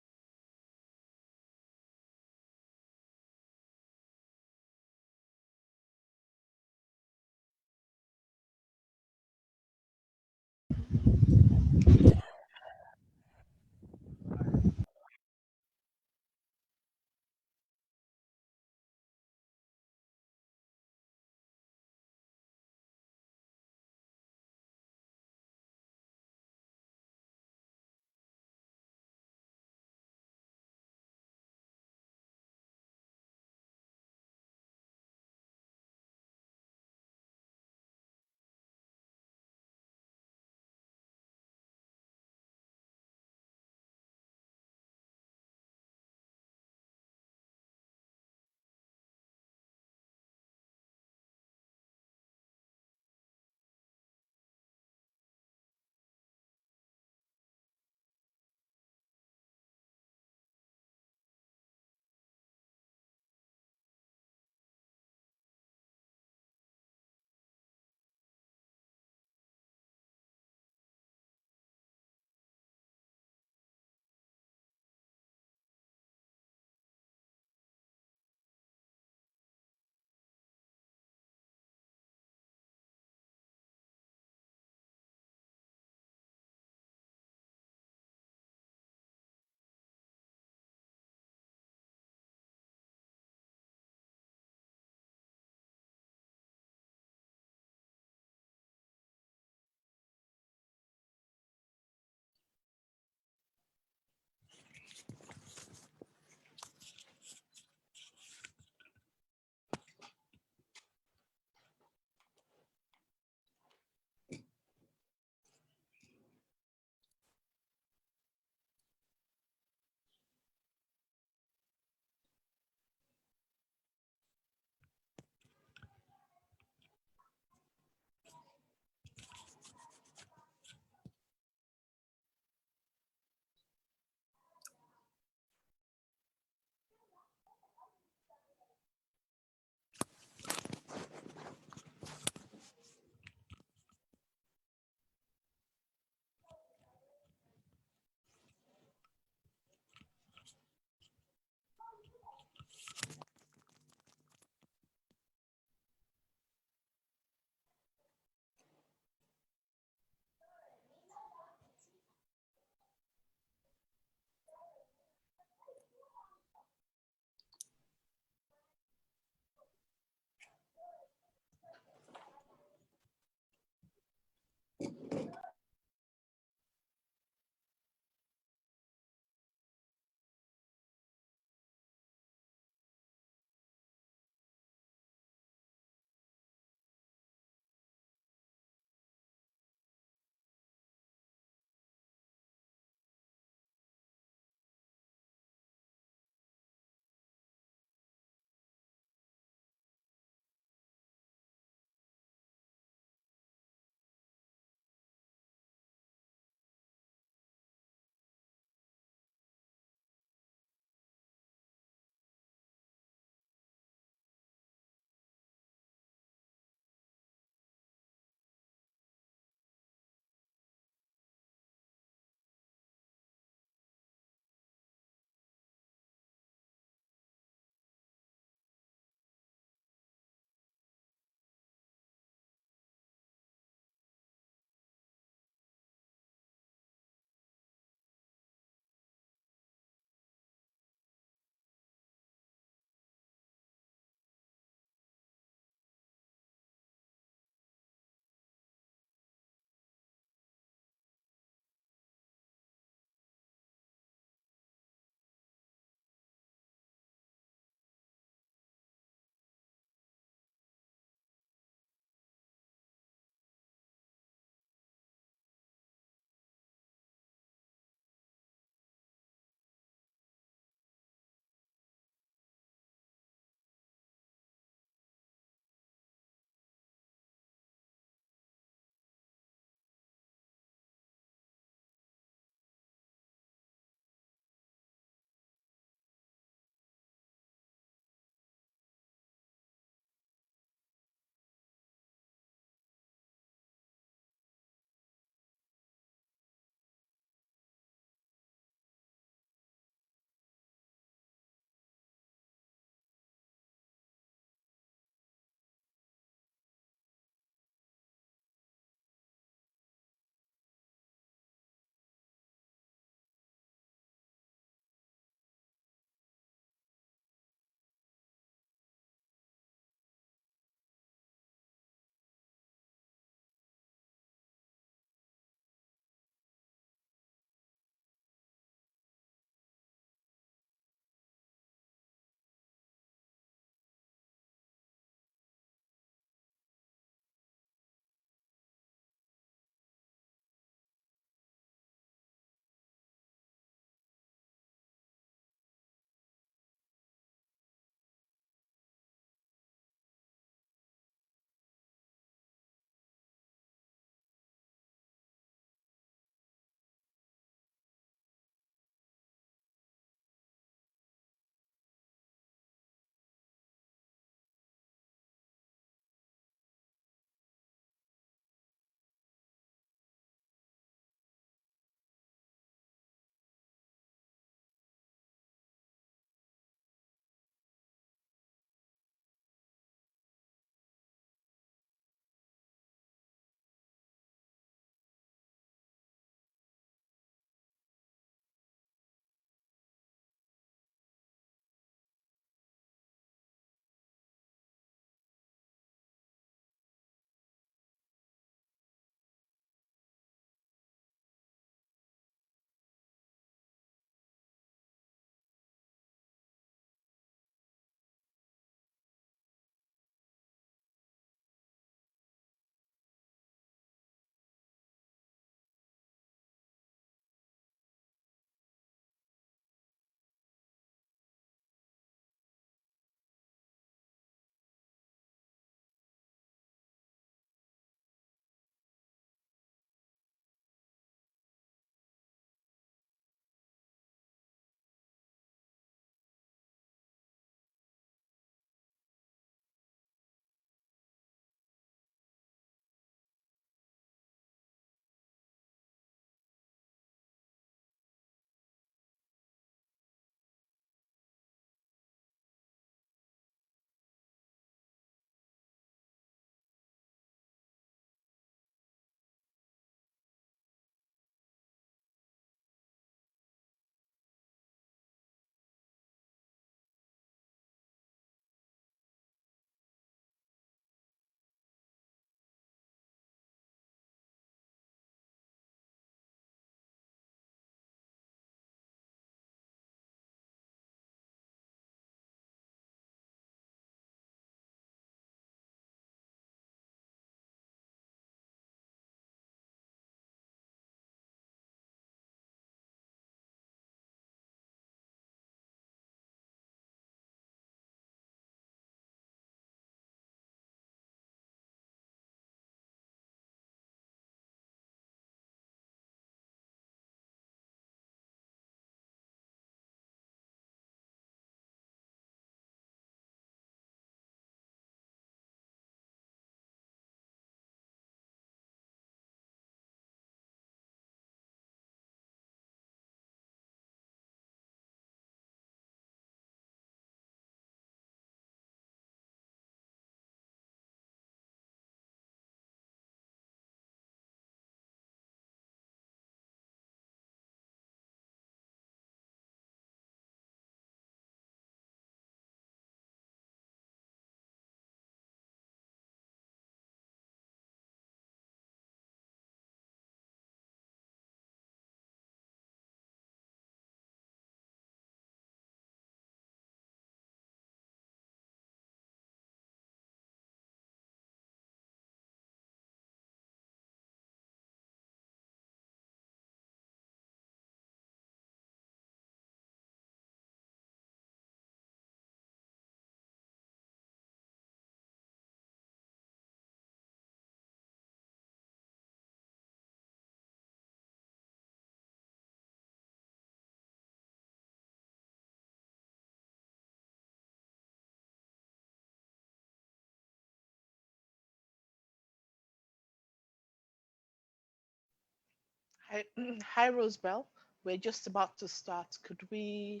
Hi, Rosebell. We're just about to start. Could we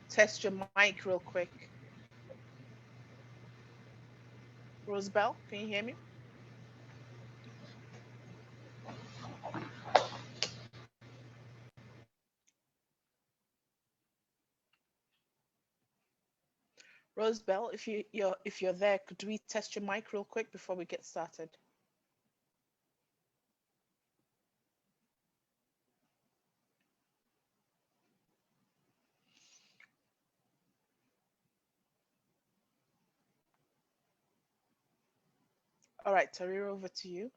test your mic real quick? Rosebell, can you hear me? Rosebell, if you're there, could we test your mic real quick before we get started? All right, Tarira, over to you.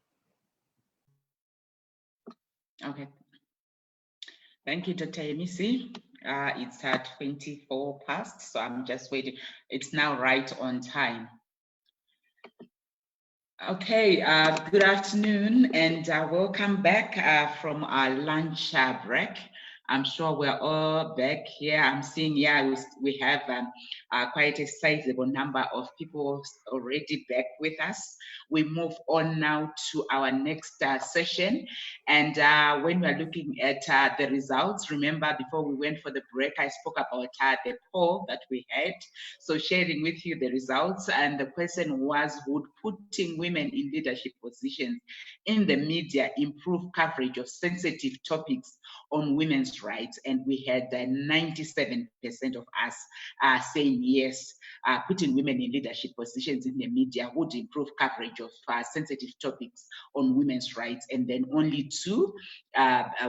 Okay. Thank you, Dr. Emisi. It's at 24 past, so I'm just waiting. It's now right on time. Okay, good afternoon and welcome back from our lunch break. I'm sure we're all back here. I'm seeing, yeah, we have quite a sizable number of people already back with us. We move on now to our next session. And when we're looking at the results, remember before we went for the break, I spoke about the poll that we had. So sharing with you the results, and the question was, would putting women in leadership positions in the media improve coverage of sensitive topics on women's rights? And we had 97% of us saying yes, putting women in leadership positions in the media would improve coverage of sensitive topics on women's rights. And then only 2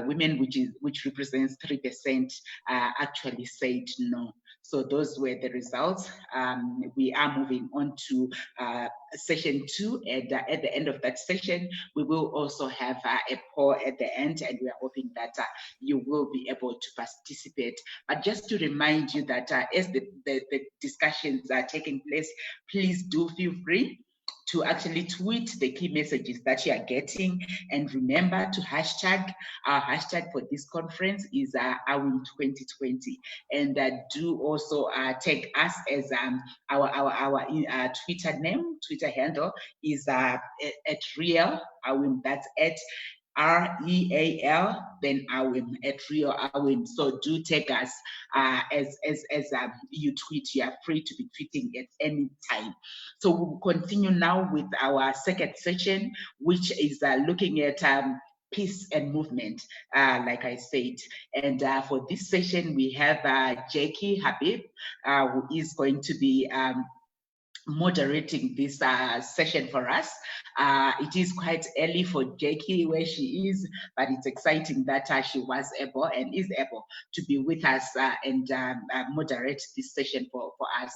women, which represents 3%, actually said no. So those were the results. We are moving on to session 2, and at the end of that session, we will also have a poll at the end, and we are hoping that you will be able to participate. But just to remind you that as the discussions are taking place, please do feel free to actually tweet the key messages that you are getting, and remember to hashtag. Our hashtag for this conference is AWiM 2020, and do also tag us as our Twitter handle is at real AWiM. That's at REAL, then AWiM, at real AWiM. So do tag us as you tweet. You are free to be tweeting at any time. So we'll continue now with our second session, which is looking at peace and movement, like I said. And for this session, we have Jackie Habib, who is going to be moderating this session for us. It is quite early for Jackie where she is, but it's exciting that she was able and is able to be with us and moderate this session for us.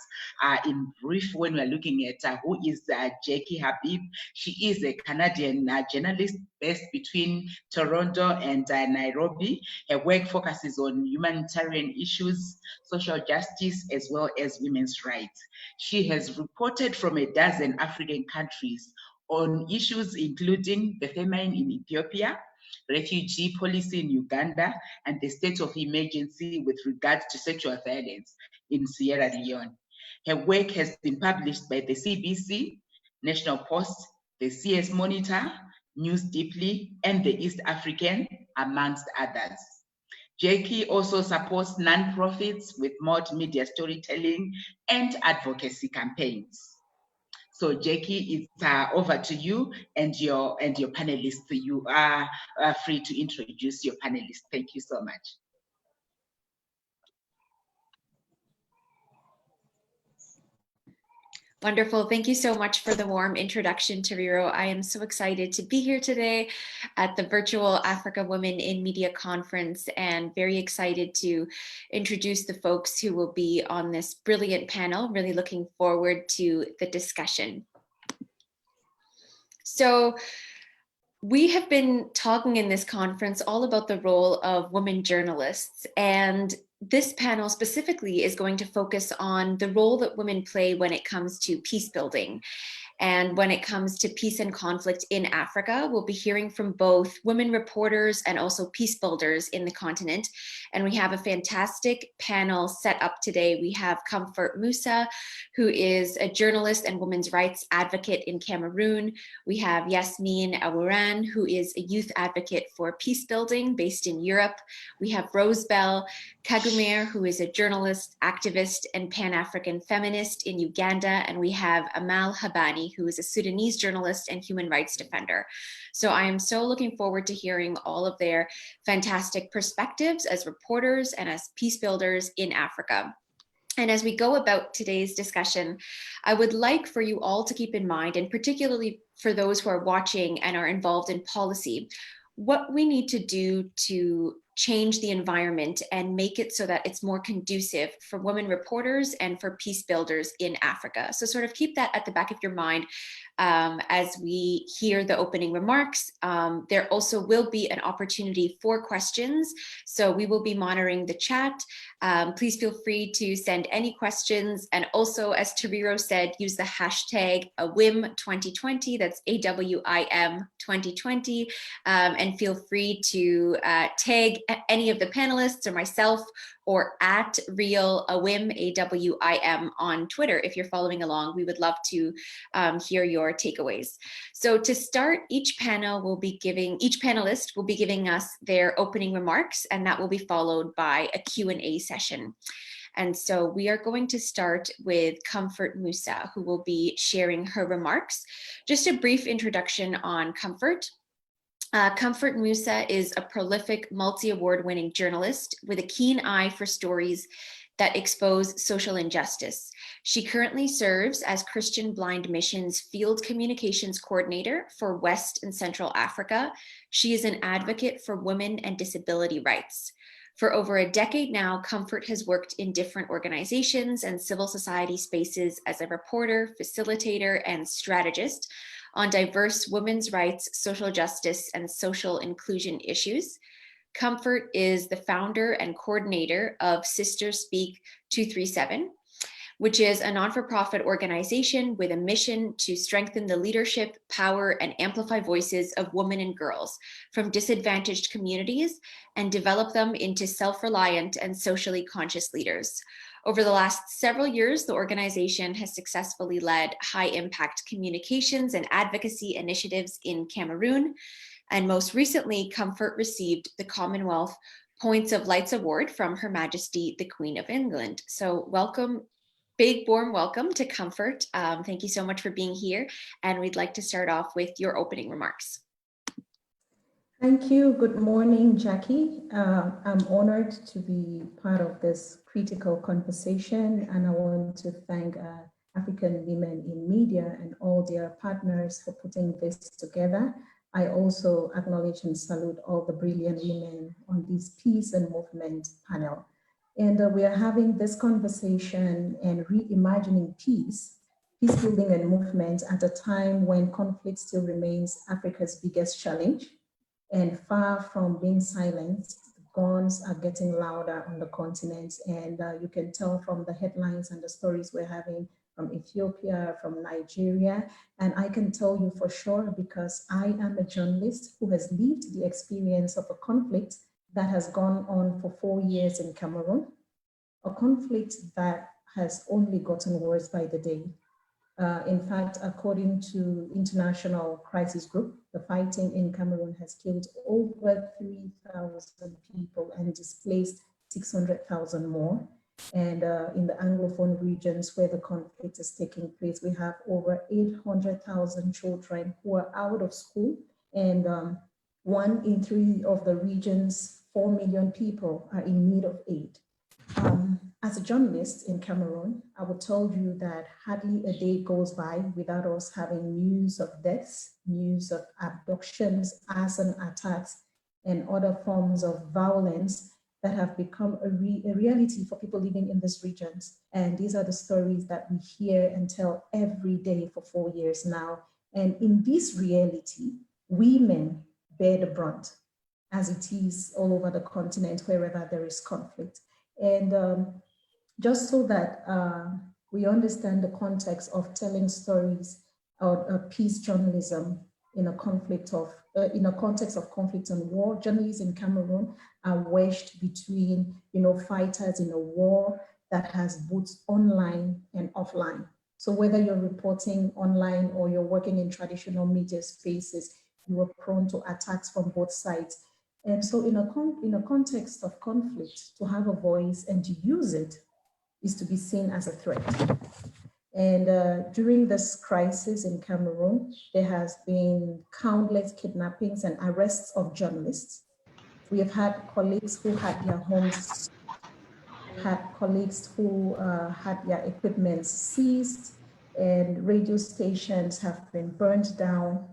In brief, when we're looking at who is Jackie Habib, she is a Canadian journalist based between Toronto and Nairobi. Her work focuses on humanitarian issues, social justice, as well as women's rights. She has reported from a dozen African countries on issues including the famine in Ethiopia, refugee policy in Uganda, and the state of emergency with regard to sexual violence in Sierra Leone. Her work has been published by the CBC, National Post, the CS Monitor, News Deeply, and the East African, amongst others. Jackie also supports nonprofits with multimedia storytelling and advocacy campaigns. So Jackie, it's over to you and your panelists. You are free to introduce your panelists. Thank you so much. Wonderful. Thank you so much for the warm introduction, Tariro. I am so excited to be here today at the virtual Africa Women in Media Conference, and very excited to introduce the folks who will be on this brilliant panel. Really looking forward to the discussion. So we have been talking in this conference all about the role of women journalists, and this panel specifically is going to focus on the role that women play when it comes to peace building. And when it comes to peace and conflict in Africa, we'll be hearing from both women reporters and also peace builders in the continent. And we have a fantastic panel set up today. We have Comfort Musa, who is a journalist and women's rights advocate in Cameroon. We have Yasmin Aweira, who is a youth advocate for peace building based in Europe. We have Rosebell Kaczyngira, who is a journalist, activist, and Pan-African feminist in Uganda. And we have Amal Habani, who is a Sudanese journalist and human rights defender. So I am so looking forward to hearing all of their fantastic perspectives as reporters and as peace builders in Africa. And as we go about today's discussion, I would like for you all to keep in mind, and particularly for those who are watching and are involved in policy, what we need to do to change the environment and make it so that it's more conducive for women reporters and for peace builders in Africa. So sort of keep that at the back of your mind as we hear the opening remarks. There also will be an opportunity for questions. So we will be monitoring the chat. Please feel free to send any questions. And also, as Tariro said, use the hashtag AWiM 2020, that's AWiM 2020, and feel free to tag any of the panelists or myself or at Real AWiM, AWiM on Twitter. If you're following along, we would love to hear your takeaways. So to start, each panelist will be giving us their opening remarks, and that will be followed by a Q&A session. And so we are going to start with Comfort Musa, who will be sharing her remarks. Just a brief introduction on Comfort. Comfort Musa is a prolific multi-award winning journalist with a keen eye for stories that expose social injustice. She currently serves as Christian Blind Mission's Field Communications Coordinator for West and Central Africa. She is an advocate for women and disability rights. For over a decade now, Comfort has worked in different organizations and civil society spaces as a reporter, facilitator, and strategist on diverse women's rights, social justice, and social inclusion issues. Comfort is the founder and coordinator of Sisters Speak 237, which is a non-for-profit organization with a mission to strengthen the leadership, power, and amplify voices of women and girls from disadvantaged communities and develop them into self-reliant and socially conscious leaders. Over the last several years, the organization has successfully led high-impact communications and advocacy initiatives in Cameroon. And most recently, Comfort received the Commonwealth Points of Lights Award from Her Majesty, the Queen of England. So welcome, big warm welcome to Comfort. Thank you so much for being here. And we'd like to start off with your opening remarks. Thank you. Good morning, Jackie. I'm honored to be part of this critical conversation, and I want to thank African Women in Media and all their partners for putting this together. I also acknowledge and salute all the brilliant women on this Peace and Movement panel. And we are having this conversation and reimagining peace building and movement at a time when conflict still remains Africa's biggest challenge. And far from being silenced, guns are getting louder on the continent. And you can tell from the headlines and the stories we're having from Ethiopia, from Nigeria. And I can tell you for sure, because I am a journalist who has lived the experience of a conflict that has gone on for 4 years in Cameroon, a conflict that has only gotten worse by the day. In fact, according to International Crisis Group, the fighting in Cameroon has killed over 3,000 people and displaced 600,000 more. And in the Anglophone regions where the conflict is taking place, we have over 800,000 children who are out of school, and 1 in 3 of the region's 4 million people are in need of aid. As a journalist in Cameroon, I will tell you that hardly a day goes by without us having news of deaths, news of abductions, arson attacks, and other forms of violence that have become a reality for people living in these regions. And these are the stories that we hear and tell every day for 4 years now. And in this reality, women bear the brunt, as it is all over the continent, wherever there is conflict. And just so that we understand the context of telling stories peace journalism in a context of conflict and war. Journalists in Cameroon are wedged between, fighters in a war that has both online and offline. So whether you're reporting online or you're working in traditional media spaces, you are prone to attacks from both sides. And so in a context of conflict, to have a voice and to use it is to be seen as a threat. And during this crisis in Cameroon, there has been countless kidnappings and arrests of journalists. We have had colleagues who had their homes, had colleagues who had their equipment seized, and radio stations have been burned down,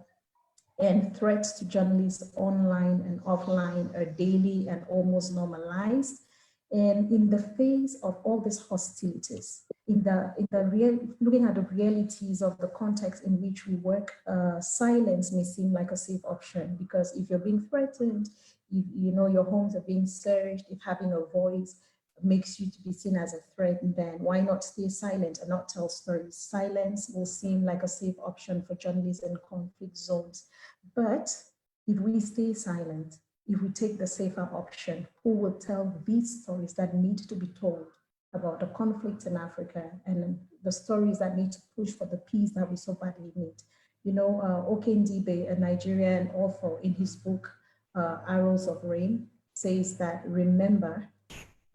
and threats to journalists online and offline are daily and almost normalized. And in the face of all these hostilities, looking at the realities of the context in which we work, silence may seem like a safe option, because if you're being threatened, if your homes are being searched, if having a voice makes you to be seen as a threat, then why not stay silent and not tell stories? Silence will seem like a safe option for journalists in conflict zones. But if we stay silent, if we take the safer option, who will tell these stories that need to be told about the conflict in Africa and the stories that need to push for the peace that we so badly need? Okendibe, a Nigerian author, in his book, Arrows of Rain, says that, remember,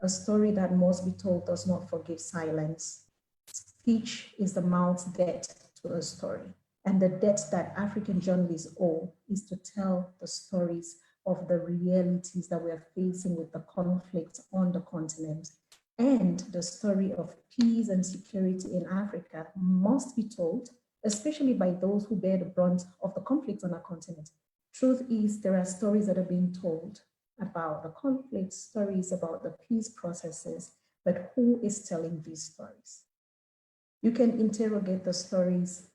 a story that must be told does not forgive silence. Speech is the mouth's debt to a story. And the debt that African journalists owe is to tell the stories of the realities that we are facing with the conflict on the continent. And the story of peace and security in Africa must be told, especially by those who bear the brunt of the conflict on our continent. Truth is, there are stories that are being told about the conflict, stories about the peace processes, but who is telling these stories? You can interrogate the stories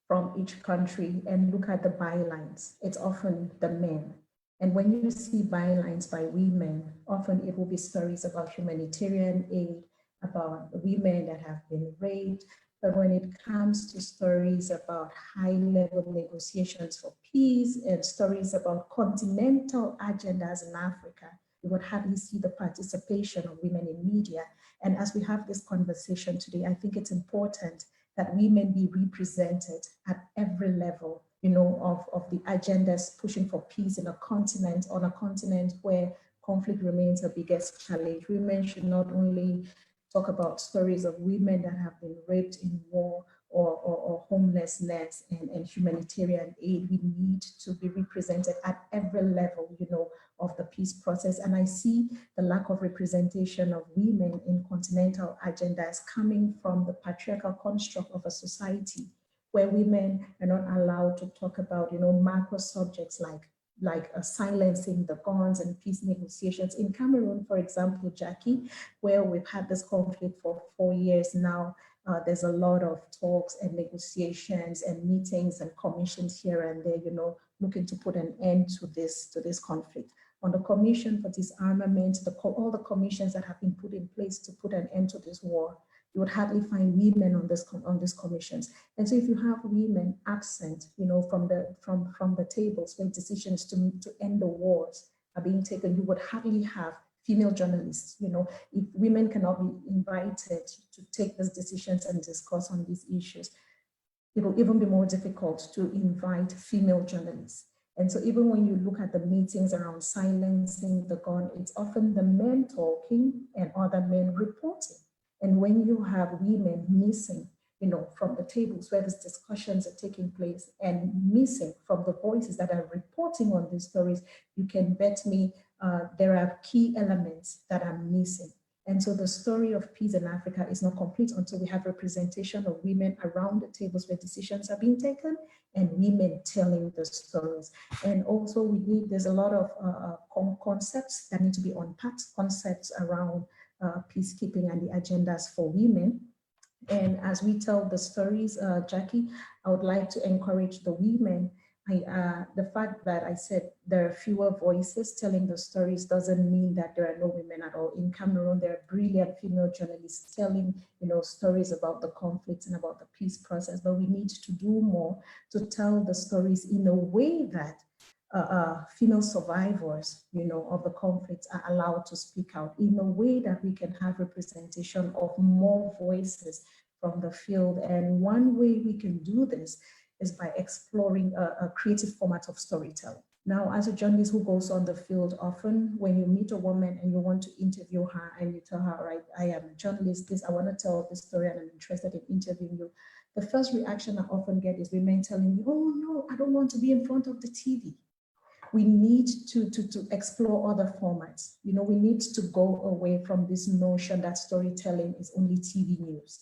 from each country and look at the bylines. It's often the men. And when you see bylines by women, often it will be stories about humanitarian aid, about women that have been raped. But when it comes to stories about high-level negotiations for peace and stories about continental agendas in Africa, you would hardly see the participation of women in media. And as we have this conversation today, I think it's important that women be represented at every level, of the agendas pushing for peace on a continent where conflict remains the biggest challenge. Women should not only talk about stories of women that have been raped in war or homelessness and humanitarian aid. We need to be represented at every level, of the peace process. And I see the lack of representation of women in continental agendas coming from the patriarchal construct of a society where women are not allowed to talk about, macro subjects like silencing the guns and peace negotiations. In Cameroon, for example, Jackie, where we've had this conflict for 4 years now, there's a lot of talks and negotiations and meetings and commissions here and there, looking to put an end to this conflict. On the Commission for Disarmament, all the commissions that have been put in place to put an end to this war, you would hardly find women on these commissions. And so if you have women absent, from the tables where decisions to end the wars are being taken, you would hardly have female journalists. If women cannot be invited to take these decisions and discuss on these issues, it will even be more difficult to invite female journalists. And so even when you look at the meetings around silencing the gun, it's often the men talking and other men reporting. And when you have women missing, from the tables where these discussions are taking place and missing from the voices that are reporting on these stories, you can bet me there are key elements that are missing. And so the story of peace in Africa is not complete until we have representation of women around the tables where decisions are being taken and women telling the stories. And also there's a lot of concepts that need to be unpacked, concepts around peacekeeping and the agendas for women. And as we tell the stories, Jackie, I would like to encourage the women the fact that I said there are fewer voices telling the stories doesn't mean that there are no women at all. In Cameroon, there are brilliant female journalists telling, stories about the conflicts and about the peace process, but we need to do more to tell the stories in a way that female survivors, of the conflicts are allowed to speak out, in a way that we can have representation of more voices from the field. And one way we can do this is by exploring a creative format of storytelling. Now, as a journalist who goes on the field, often when you meet a woman and you want to interview her and you tell her, all right, I am a journalist, I want to tell this story and I'm interested in interviewing you, the first reaction I often get is women telling me, oh no, I don't want to be in front of the TV. We need to explore other formats. We need to go away from this notion that storytelling is only TV news.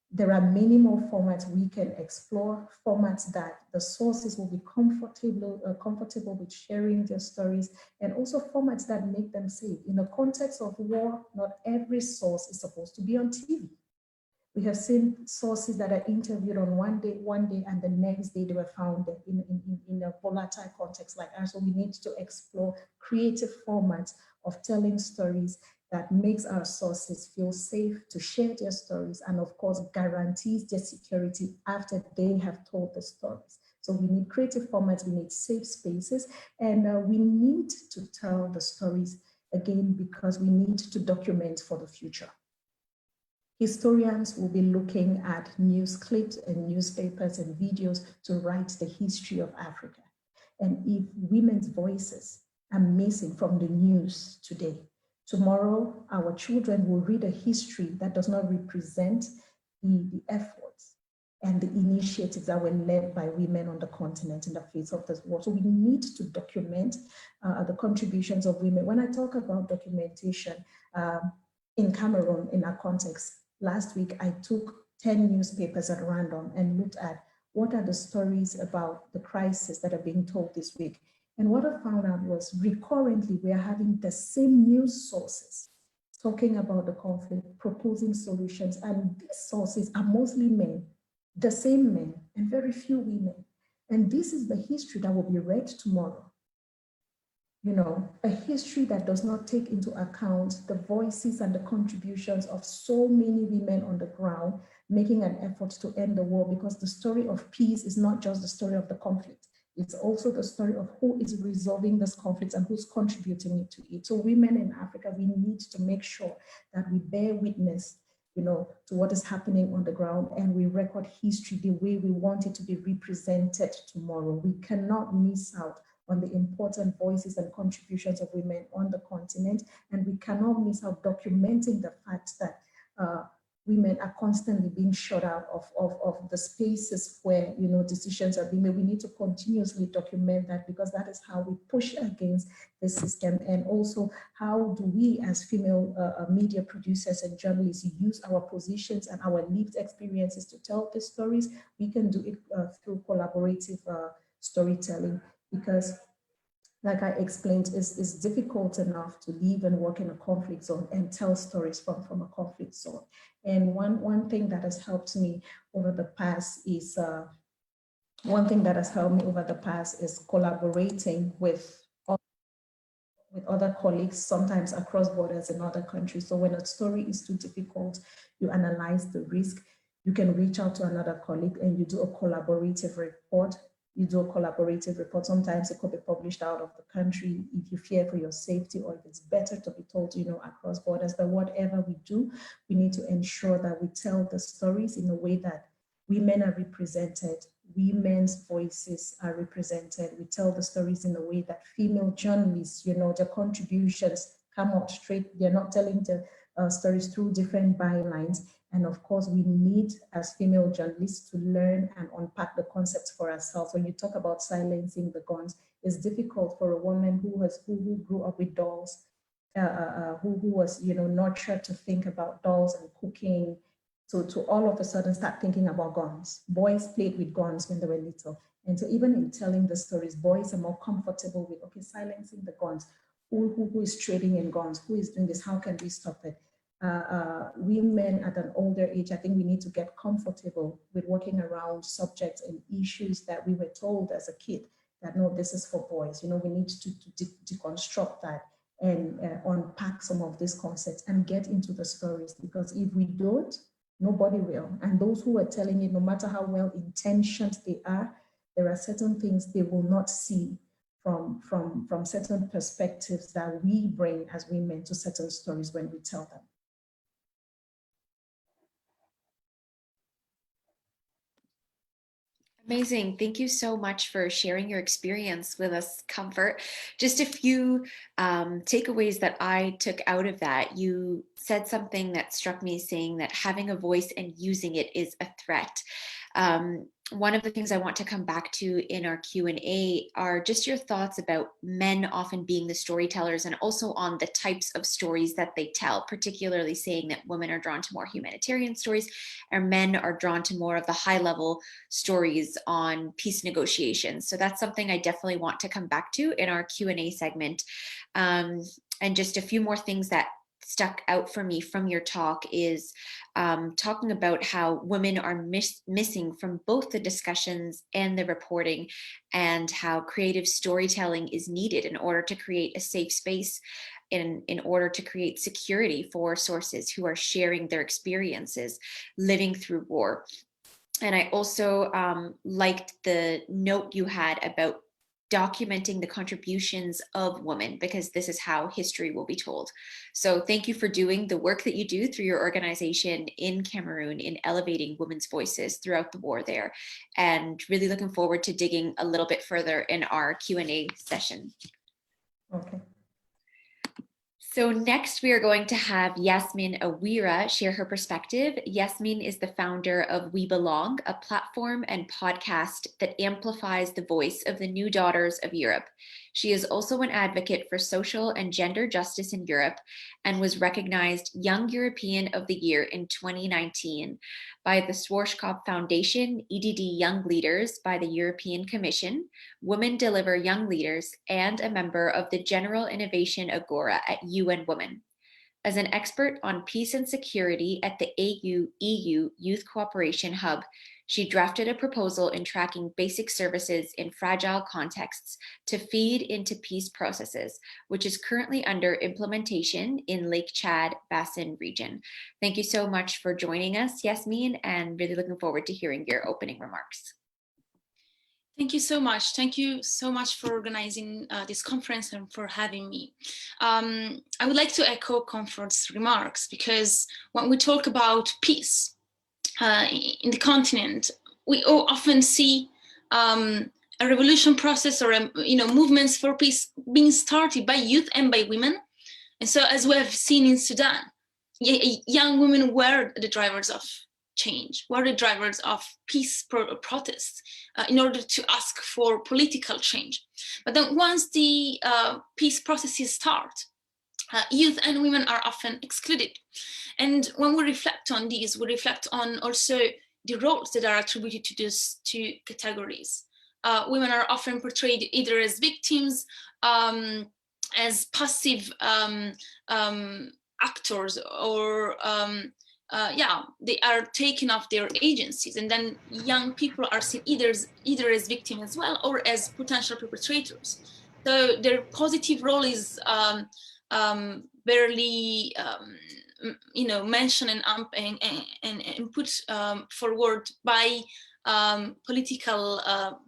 There are many more formats we can explore, formats that the sources will be comfortable with sharing their stories, and also formats that make them safe. In the context of war, not every source is supposed to be on TV. We have seen sources that are interviewed on one day, and the next day they were found in a volatile context like ours. So we need to explore creative formats of telling stories that makes our sources feel safe to share their stories, and of course guarantees their security after they have told the stories. So we need creative formats, we need safe spaces, and we need to tell the stories again because we need to document for the future. Historians will be looking at news clips and newspapers and videos to write the history of Africa. And if women's voices are missing from the news today, tomorrow, our children will read a history that does not represent the efforts and the initiatives that were led by women on the continent in the face of this war. So we need to document the contributions of women. When I talk about documentation in Cameroon, in our context, last week I took 10 newspapers at random and looked at what are the stories about the crisis that are being told this week. And what I found out was recurrently we are having the same news sources talking about the conflict, proposing solutions, and these sources are mostly men, the same men, and very few women. And this is the history that will be read tomorrow. A history that does not take into account the voices and the contributions of so many women on the ground making an effort to end the war, because the story of peace is not just the story of the conflict. It's also the story of who is resolving this conflict and who's contributing to it. So women in Africa, we need to make sure that we bear witness, to what is happening on the ground, and we record history the way we want it to be represented tomorrow. We cannot miss out on the important voices and contributions of women on the continent, and we cannot miss out documenting the fact that women are constantly being shut out of the spaces where decisions are being made. We need to continuously document that, because that is how we push against the system. And also, how do we as female media producers and journalists use our positions and our lived experiences to tell these stories? We can do it through collaborative storytelling, because like I explained, it's difficult enough to live and work in a conflict zone and tell stories from a conflict zone. And one thing that has helped me over the past is collaborating with other colleagues, sometimes across borders in other countries. So when a story is too difficult, you analyze the risk, you can reach out to another colleague and you do a collaborative report. Sometimes it could be published out of the country if you fear for your safety, or if it's better to be told, across borders. But whatever we do, we need to ensure that we tell the stories in a way that women are represented, women's voices are represented. We tell the stories in a way that female journalists, their contributions come out straight. They're not telling the stories through different bylines. And of course, we need, as female journalists, to learn and unpack the concepts for ourselves. When you talk about silencing the guns, it's difficult for a woman who grew up with dolls, who was nurtured to think about dolls and cooking, to all of a sudden start thinking about guns. Boys played with guns when they were little. And so even in telling the stories, boys are more comfortable with, okay, silencing the guns. Who is trading in guns? Who is doing this? How can we stop it? women at an older age, I think we need to get comfortable with working around subjects and issues that we were told as a kid that, no, this is for boys. You know, we need to deconstruct that and unpack some of these concepts and get into the stories, because if we don't, nobody will. And those who are telling it, no matter how well intentioned they are, there are certain things they will not see from certain perspectives that we bring as women to certain stories when we tell them. Amazing. Thank you so much for sharing your experience with us, Comfort. Just a few takeaways that I took out of that. You said something that struck me, saying that having a voice and using it is a threat. One of the things I want to come back to in our Q&A are just your thoughts about men often being the storytellers, and also on the types of stories that they tell, particularly saying that women are drawn to more humanitarian stories and men are drawn to more of the high level stories on peace negotiations. So that's something I definitely want to come back to in our Q&A segment. And just a few more things that stuck out for me from your talk is talking about how women are missing from both the discussions and the reporting, and how creative storytelling is needed in order to create a safe space, in order to create security for sources who are sharing their experiences living through war. And I also liked the note you had about documenting the contributions of women, because this is how history will be told. So thank you for doing the work that you do through your organization in Cameroon in elevating women's voices throughout the war there, and really looking forward to digging a little bit further in our Q&A session. Okay. So next we are going to have Yasmin Aweira share her perspective. Yasmin is the founder of We Belong, a platform and podcast that amplifies the voice of the new daughters of Europe. She is also an advocate for social and gender justice in Europe, and was recognized Young European of the Year in 2019 by the Schwarzkopf Foundation, EDD Young Leaders by the European Commission, Women Deliver Young Leaders, and a member of the General Innovation Agora at UN Women. As an expert on peace and security at the AU-EU Youth Cooperation Hub, she drafted a proposal in tracking basic services in fragile contexts to feed into peace processes, which is currently under implementation in Lake Chad Basin region. Thank you so much for joining us, Yasmin, and really looking forward to hearing your opening remarks. Thank you so much. Thank you so much for organizing this conference and for having me. I would like to echo Comfort's remarks, because when we talk about peace in the continent, we often see a revolution process or movements for peace being started by youth and by women. And so, as we have seen in Sudan, young women were the drivers of change, were the drivers of peace protests in order to ask for political change. But then once the peace processes start, youth and women are often excluded. And when we reflect on these, we reflect on also the roles that are attributed to these two categories. Women are often portrayed either as victims, as passive actors, or they are taken off their agencies, and then young people are seen either as victims as well, or as potential perpetrators. So their positive role is barely mentioned and put forward by political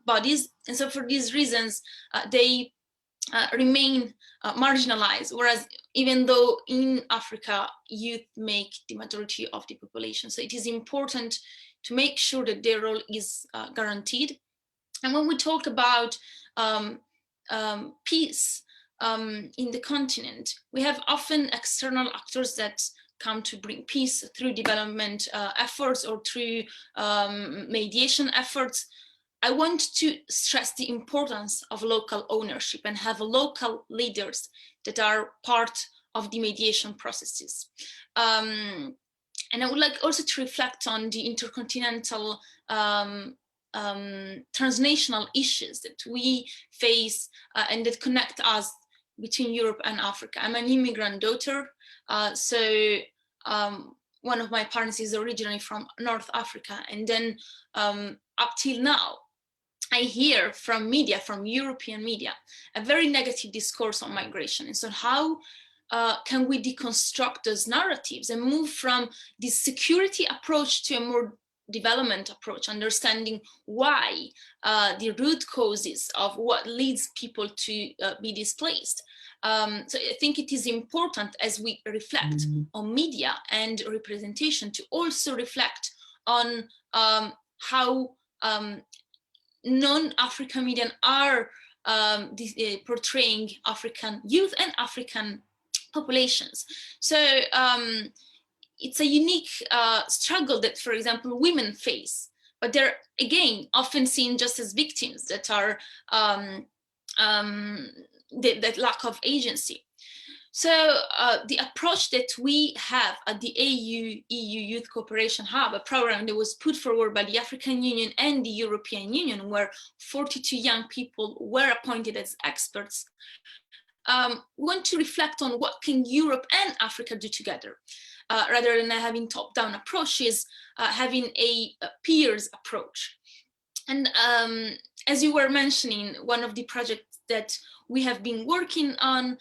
bodies, and so for these reasons they remain marginalized, whereas even though in Africa youth make the majority of the population. So it is important to make sure that their role is guaranteed. And when we talk about peace in the continent, we have often external actors that come to bring peace through development efforts or through mediation efforts. I want to stress the importance of local ownership and have local leaders that are part of the mediation processes. And I would like also to reflect on the intercontinental transnational issues that we face and that connect us between Europe and Africa. I'm an immigrant daughter, so one of my partners is originally from North Africa. And then up till now, I hear from media, from European media, a very negative discourse on migration. And so how can we deconstruct those narratives and move from this security approach to a more development approach, understanding why the root causes of what leads people to be displaced. So I think it is important as we reflect on media and representation to also reflect on how non-African media are portraying African youth and African populations. So it's a unique struggle that, for example, women face, but they're again often seen just as victims that are that lack of agency. So the approach that we have at the EU Youth Cooperation Hub, a program that was put forward by the African Union and the European Union, where 42 young people were appointed as experts, we want to reflect on what can Europe and Africa do together, rather than having top-down approaches, having a peers approach. And as you were mentioning, one of the projects that we have been working on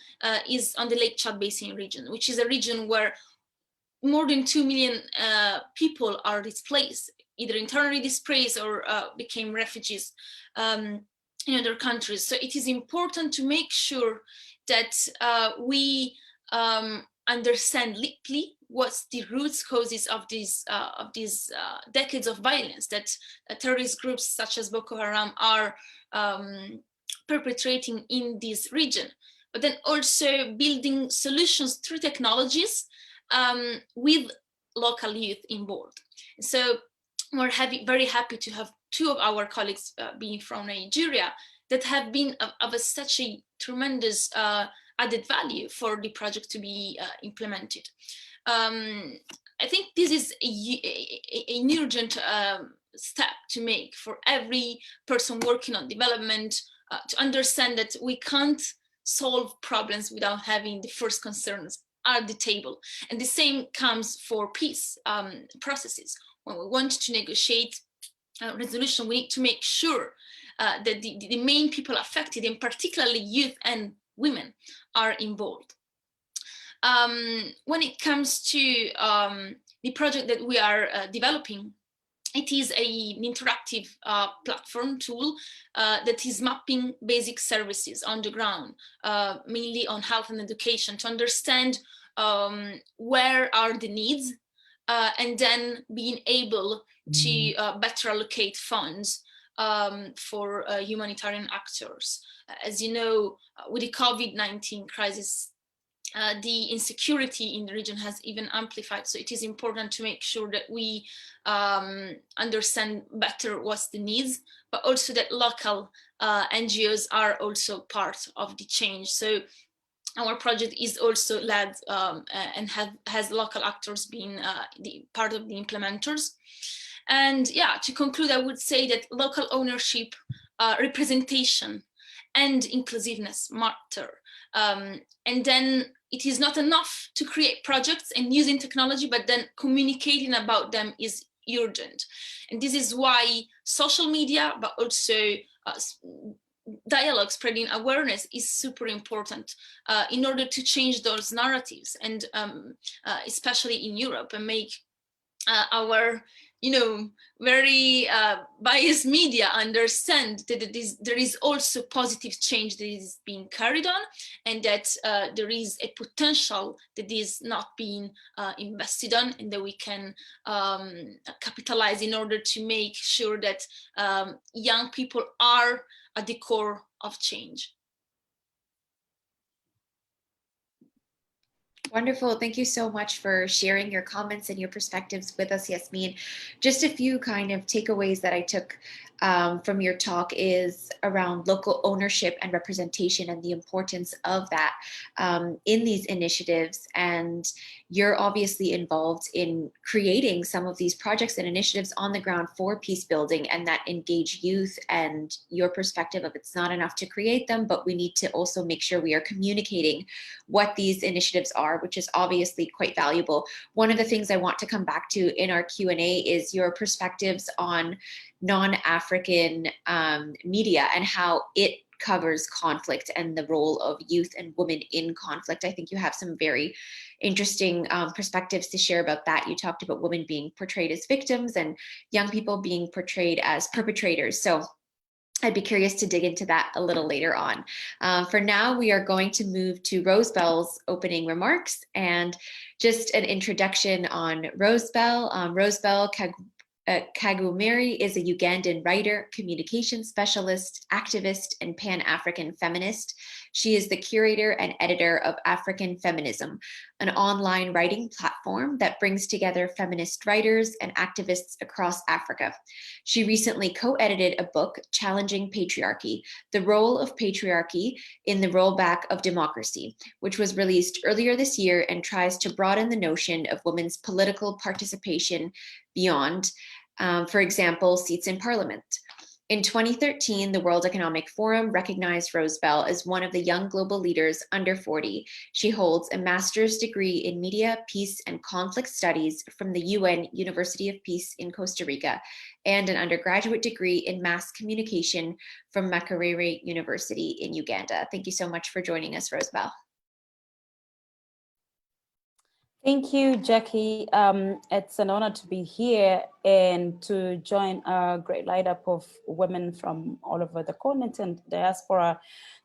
is on the Lake Chad Basin region, which is a region where more than 2 million people are displaced, either internally displaced or became refugees in other countries. So it is important to make sure that we understand deeply what's the root causes of these decades of violence that terrorist groups such as Boko Haram are perpetrating in this region, but then also building solutions through technologies with local youth involved. So we're very happy to have two of our colleagues being from Nigeria that have been of such a tremendous added value for the project to be implemented. I think this is an urgent step to make for every person working on development, to understand that we can't solve problems without having the first concerns at the table. And the same comes for peace processes. When we want to negotiate a resolution, we need to make sure that the main people affected, and particularly youth and women, are involved. When it comes to the project that we are developing, it is an interactive platform tool that is mapping basic services on the ground, mainly on health and education, to understand where are the needs, and then being able to better allocate funds for humanitarian actors. As you know, with the COVID-19 crisis, the insecurity in the region has even amplified. So it is important to make sure that we understand better what's the needs, but also that local NGOs are also part of the change. So our project is also led and has local actors being part of the implementers. And yeah, to conclude, I would say that local ownership, representation, and inclusiveness matter. And then it is not enough to create projects and using technology, but then communicating about them is urgent. And this is why social media, but also dialogue, spreading awareness is super important in order to change those narratives, and especially in Europe, and make our very biased media understand that there is also positive change that is being carried on, and that there is a potential that is not being invested on, and that we can capitalize in order to make sure that young people are at the core of change. Wonderful. Thank you so much for sharing your comments and your perspectives with us, Yasmin. Just a few kind of takeaways that I took from your talk is around local ownership and representation and the importance of that in these initiatives. And you're obviously involved in creating some of these projects and initiatives on the ground for peace building, and that engage youth, and your perspective of it's not enough to create them, but we need to also make sure we are communicating what these initiatives are far, which is obviously quite valuable. One of the things I want to come back to in our Q&A is your perspectives on non-African media and how it covers conflict and the role of youth and women in conflict. I think you have some very interesting perspectives to share about that. You talked about women being portrayed as victims and young people being portrayed as perpetrators. So I'd be curious to dig into that a little later on. For now, we are going to move to Rosebell's opening remarks and just an introduction on Rosebell. Rosebell Kaczyngira is a Ugandan writer, communication specialist, activist, and Pan-African feminist. She is the curator and editor of African Feminism, an online writing platform that brings together feminist writers and activists across Africa. She recently co-edited a book, Challenging Patriarchy, The Role of Patriarchy in the Rollback of Democracy, which was released earlier this year and tries to broaden the notion of women's political participation beyond, for example, seats in parliament. In 2013, the World Economic Forum recognized Rosebell as one of the young global leaders under 40. She holds a master's degree in media, peace, and conflict studies from the UN University of Peace in Costa Rica, and an undergraduate degree in mass communication from Makerere University in Uganda. Thank you so much for joining us, Rosebell. Thank you, Jackie. It's an honor to be here and to join a great lineup of women from all over the continent and diaspora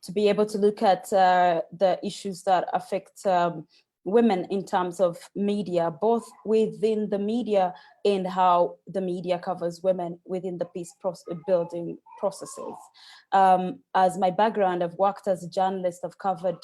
to be able to look at the issues that affect women in terms of media, both within the media and how the media covers women within the peace building processes. As my background, I've worked as a journalist, I've covered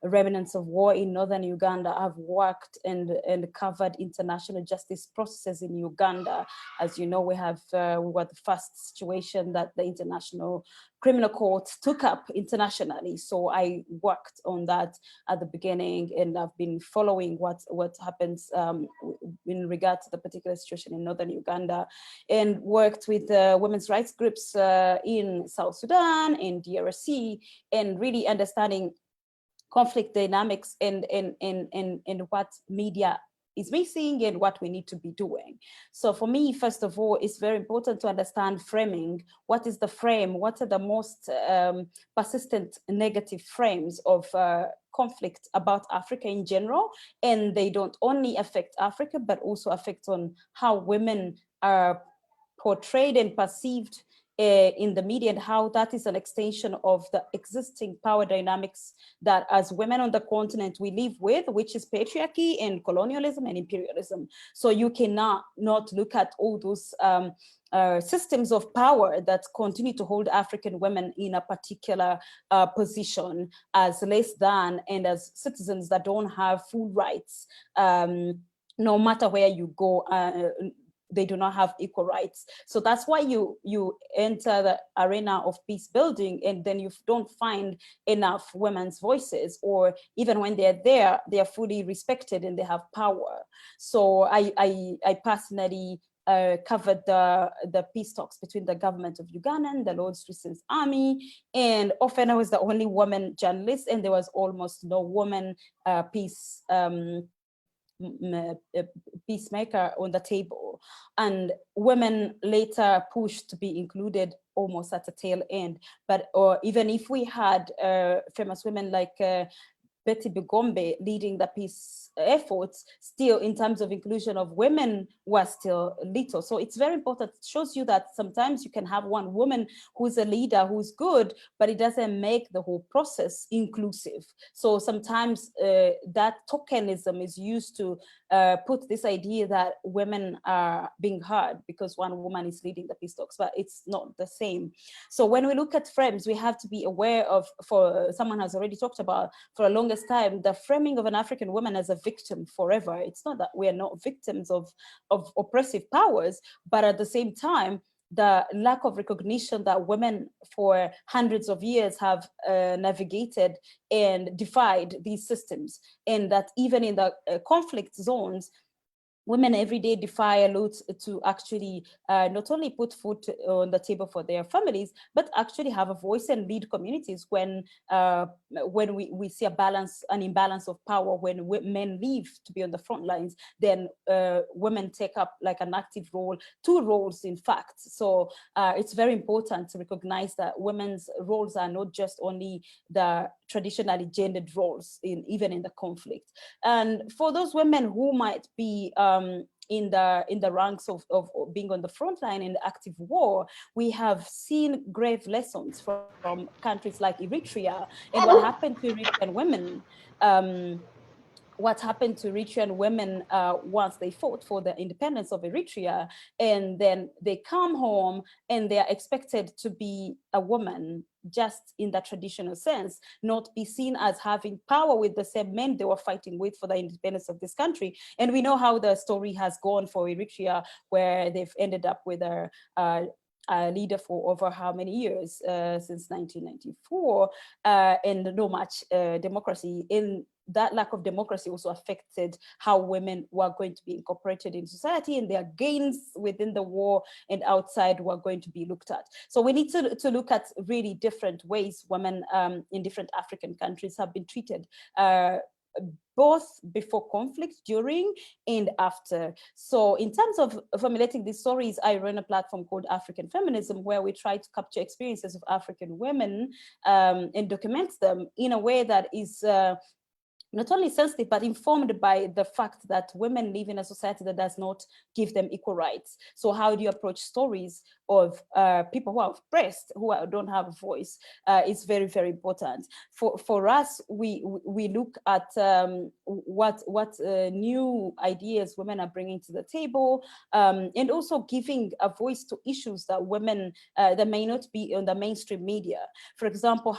remnants of war in northern Uganda. I've worked and covered international justice processes in Uganda. As you know, we were the first situation that the International Criminal Court took up internationally. So I worked on that at the beginning, and I've been following what happens in regard to the particular situation in northern Uganda, and worked with women's rights groups in South Sudan and DRC, and really understanding conflict dynamics and what media is missing and what we need to be doing. So for me, first of all, it's very important to understand framing. What is the frame? What are the most persistent negative frames of conflict about Africa in general? And they don't only affect Africa, but also affect on how women are portrayed and perceived in the media, and how that is an extension of the existing power dynamics that as women on the continent we live with, which is patriarchy and colonialism and imperialism. So you cannot not look at all those systems of power that continue to hold African women in a particular position as less than, and as citizens that don't have full rights, no matter where you go. They do not have equal rights. So that's why you enter the arena of peace building, and then you don't find enough women's voices, or even when they're there, they are fully respected and they have power. So I personally covered the peace talks between the government of Uganda and the Lord's Resistance Army, and often I was the only woman journalist, and there was almost no woman peacemaker on the table. And women later pushed to be included almost at the tail end. But even if we had famous women like Betty Bigombe leading the peace efforts, still in terms of inclusion of women was still little. So it's very important. It shows you that sometimes you can have one woman who's a leader who's good, but it doesn't make the whole process inclusive. So sometimes that tokenism is used to put this idea that women are being heard because one woman is leading the peace talks, but it's not the same. So when we look at frames, we have to be aware of, for someone has already talked about, for a longest time, the framing of an African woman as a victim forever. It's not that we are not victims of oppressive powers, but at the same time, the lack of recognition that women for hundreds of years have navigated and defied these systems, and that even in the conflict zones, women every day defy a lot to actually not only put food on the table for their families, but actually have a voice and lead communities when we see an imbalance of power. When men leave to be on the front lines, then women take up like an active role, 2 roles in fact. So it's very important to recognize that women's roles are not just only the traditionally gendered roles even in the conflict. And for those women who might be in the ranks of being on the front line in the active war, we have seen grave lessons from countries like Eritrea and what happened to Eritrean women. What happened to Eritrean women once they fought for the independence of Eritrea, and then they come home and they are expected to be a woman just in the traditional sense, not be seen as having power with the same men they were fighting with for the independence of this country. And we know how the story has gone for Eritrea, where they've ended up with a leader for over how many years, since 1994, and no much democracy. In that lack of democracy also affected how women were going to be incorporated in society, and their gains within the war and outside were going to be looked at. So we need to look at really different ways women in different African countries have been treated, both before conflict, during, and after. So in terms of formulating these stories, I run a platform called African Feminism, where we try to capture experiences of African women and document them in a way that is not only sensitive, but informed by the fact that women live in a society that does not give them equal rights. So how do you approach stories of people who are oppressed, who don't have a voice? It's very, very important. For us, we look at what new ideas women are bringing to the table, and also giving a voice to issues that women that may not be on the mainstream media. For example,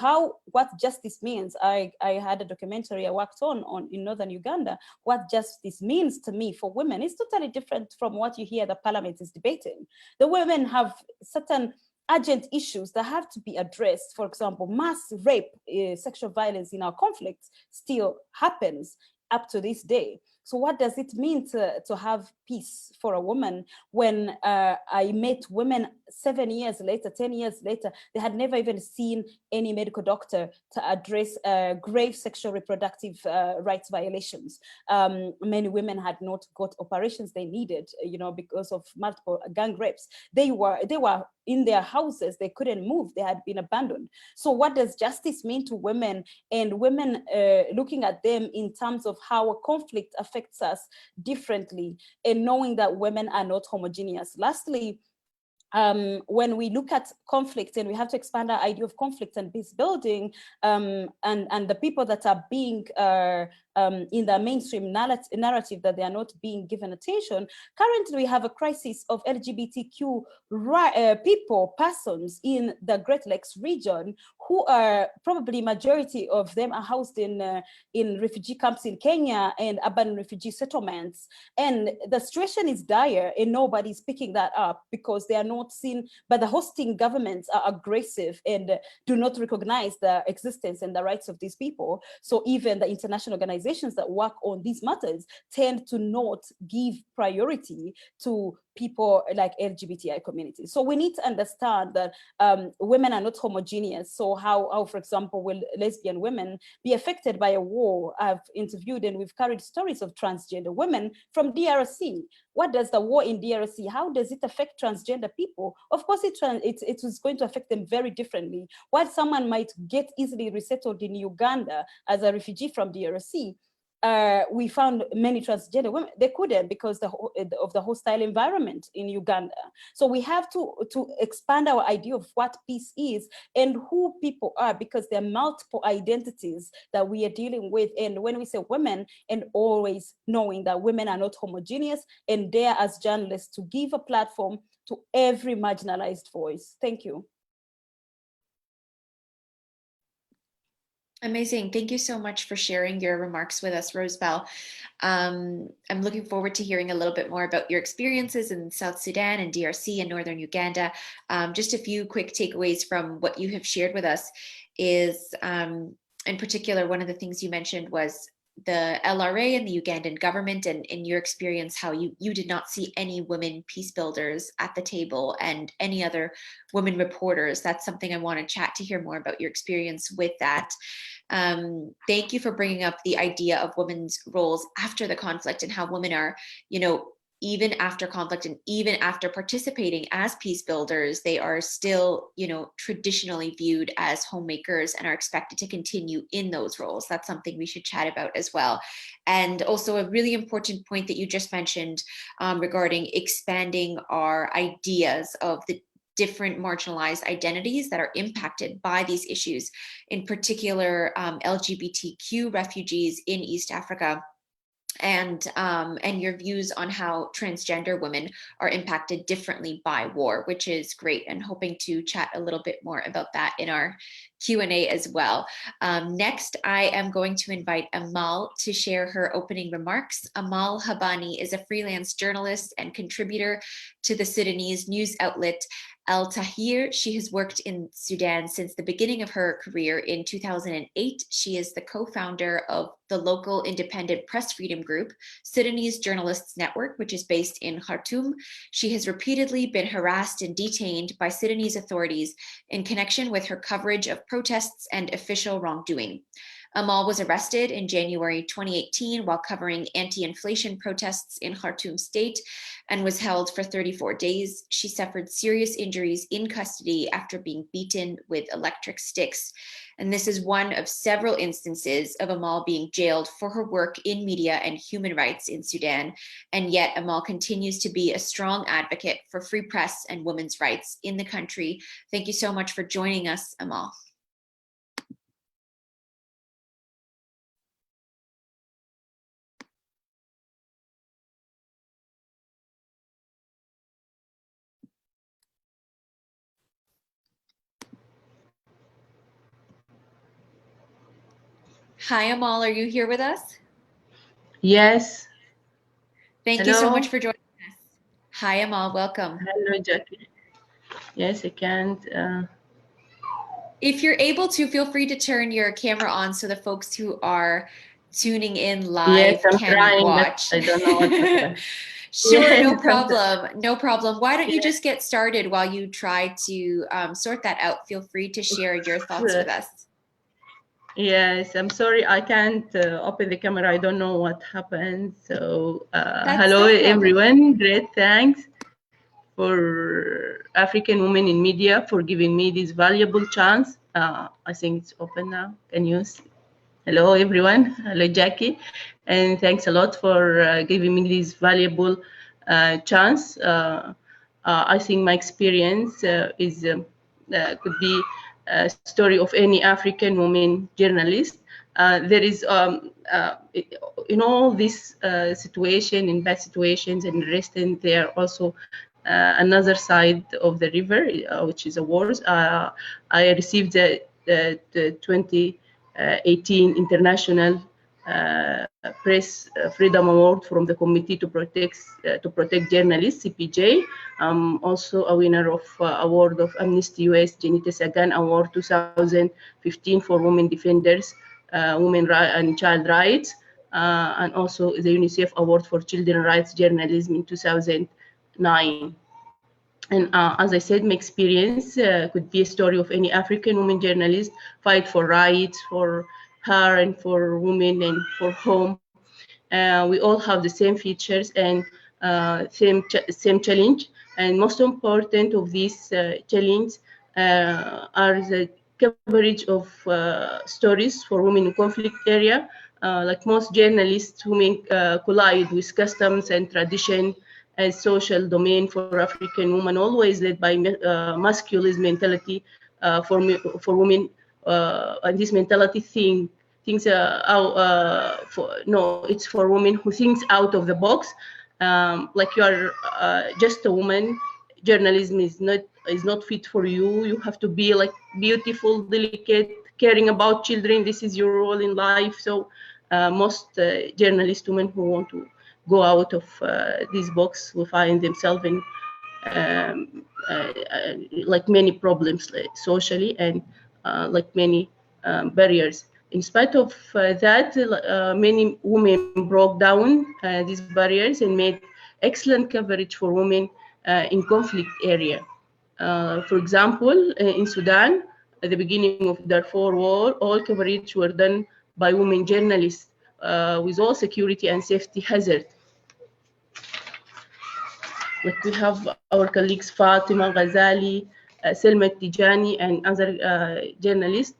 what justice means. I had a documentary I worked on in northern Uganda. What justice means to me for women is totally different from what you hear the parliament is debating. The women have certain urgent issues that have to be addressed. For example, mass rape, sexual violence in our conflicts still happens up to this day. So what does it mean to have peace for a woman when I met women 7 years later, 10 years later, they had never even seen any medical doctor to address grave sexual reproductive rights violations. Many women had not got operations they needed, because of multiple gang rapes. They were in their houses, they couldn't move, they had been abandoned. So what does justice mean to women, and women looking at them in terms of how a conflict affects us differently, and knowing that women are not homogeneous? Lastly, when we look at conflict, and we have to expand our idea of conflict and peace building, and the people that are being in the mainstream narrative, that they are not being given attention. Currently, we have a crisis of LGBTQ persons in the Great Lakes region, who are probably majority of them are housed in refugee camps in Kenya and urban refugee settlements. And the situation is dire, and nobody's picking that up because they are not seen, but the hosting governments are aggressive and do not recognize the existence and the rights of these people. So even the international organizations that work on these matters tend to not give priority to people like LGBTI communities. So we need to understand that women are not homogeneous. So how, for example, will lesbian women be affected by a war? I've interviewed and we've carried stories of transgender women from DRC. What does the war in DRC, how does it affect transgender people? Of course, it is going to affect them very differently. While someone might get easily resettled in Uganda as a refugee from DRC, we found many transgender women, they couldn't because of the hostile environment in Uganda. So we have to expand our idea of what peace is and who people are, because there are multiple identities that we are dealing with. And when we say women, and always knowing that women are not homogeneous, and dare as journalists to give a platform to every marginalized voice. Thank you. Amazing. Thank you so much for sharing your remarks with us, Rosebell. I'm looking forward to hearing a little bit more about your experiences in South Sudan and DRC and Northern Uganda. Just a few quick takeaways from what you have shared with us is, in particular, one of the things you mentioned was the LRA and the Ugandan government, and in your experience, how you did not see any women peace builders at the table and any other women reporters. That's something I want to chat to hear more about your experience with that. Thank you for bringing up the idea of women's roles after the conflict and how women are, even after conflict and even after participating as peace builders, they are still, traditionally viewed as homemakers and are expected to continue in those roles. That's something we should chat about as well. And also a really important point that you just mentioned regarding expanding our ideas of the different marginalized identities that are impacted by these issues, in particular LGBTQ refugees in East Africa, and your views on how transgender women are impacted differently by war, which is great, and hoping to chat a little bit more about that in our Q&A as well. Next, I am going to invite Amal to share her opening remarks. Amal Habani is a freelance journalist and contributor to the Sudanese news outlet Al Tahrir. She has worked in Sudan since the beginning of her career in 2008. She is the co-founder of the local independent press freedom group, Sudanese Journalists Network, which is based in Khartoum. She has repeatedly been harassed and detained by Sudanese authorities in connection with her coverage of protests and official wrongdoing. Amal was arrested in January 2018 while covering anti-inflation protests in Khartoum state and was held for 34 days. She suffered serious injuries in custody after being beaten with electric sticks. And this is one of several instances of Amal being jailed for her work in media and human rights in Sudan. And yet Amal continues to be a strong advocate for free press and women's rights in the country. Thank you so much for joining us, Amal. Hi, Amal, are you here with us? Yes. Thank you so much for joining us. Hi, Amal, welcome. Hello, Jackie. Yes, I can't. If you're able to, feel free to turn your camera on so the folks who are tuning in live I'm can trying, watch. I don't know what happened. Sure, Yes, no problem. No problem. Why don't you just get started while you try to sort that out? Feel free to share your thoughts with us. Yes, I'm sorry, I can't open the camera. I don't know what happened. So, hello, no problem. everyone. Great, thanks for African Women in Media for giving me this valuable chance. I think it's open now. Can you see? Hello, everyone. Hello, Jackie. And thanks a lot for giving me this valuable chance. I think my experience could be a story of any African woman journalist. There is, in all this situation, in bad situations and restaurant, there are also another side of the river, which is awards. I received the 2018 International Press Freedom Award from the Committee to Protect Journalists, CPJ. Also a winner of award of Amnesty US Janita Sagan Award 2015 for Women Defenders, Women and Child Rights, and also the UNICEF Award for Children Rights Journalism in 2009. And as I said, my experience could be a story of any African woman journalist fight for rights, for her and for women and for home. We all have the same features and same challenge. And most important of these challenge are the coverage of stories for women in conflict area. Like most journalists, women collide with customs and tradition as social domain for African women, always led by masculine mentality for women, and this mentality thinks it's for women who thinks out of the box. Like you are just a woman, journalism is not fit for you. You have to be like beautiful, delicate, caring about children. This is your role in life. So most journalist women who want to go out of this box will find themselves in like many problems socially and like many barriers. In spite of that, many women broke down these barriers and made excellent coverage for women in conflict area. For example, in Sudan, at the beginning of Darfur War, all coverage were done by women journalists with all security and safety hazards. Like we have our colleagues Fatima Ghazali, Selma Tijani, and other journalists,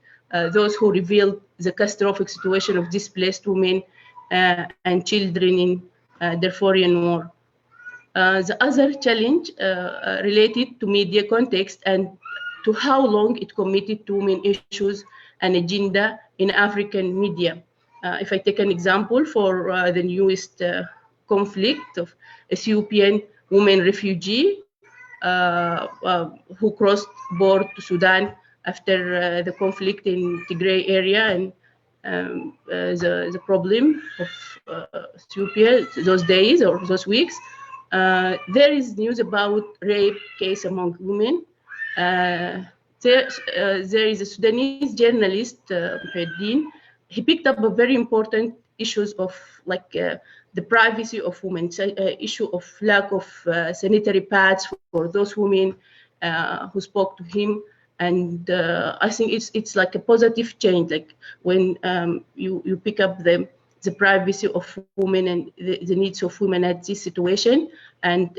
those who revealed the catastrophic situation of displaced women and children in Darfurian war. The other challenge related to media context and to how long it committed to women issues and agenda in African media. If I take an example for the newest conflict of Ethiopian women refugee who crossed border to Sudan after the conflict in Tigray area and the problem of Ethiopia those days or those weeks. There is news about rape case among women. There is a Sudanese journalist, Muhyiddin. He picked up a very important issues of like the privacy of women, issue of lack of sanitary pads for those women who spoke to him. And I think it's like a positive change, like when you pick up the privacy of women and the needs of women at this situation. And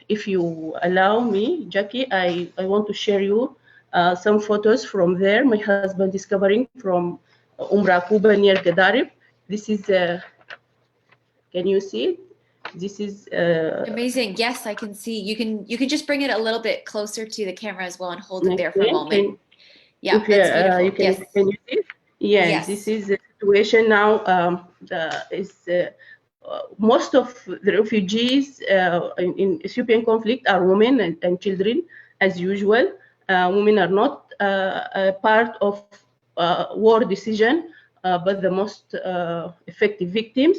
if you allow me, Jackie, I want to share you some photos from there. My husband is covering from Rakuba near Gadarib. This is, can you see it? This is amazing. Yes, I can see. You can just bring it a little bit closer to the camera as well and hold it there for a moment. Yeah, that's beautiful. You can, yes. Can you see it? Yeah, yes. This is the situation now. Most of the refugees in Ethiopian conflict are women and children, as usual. Women are not a part of war decision, but the most effective victims.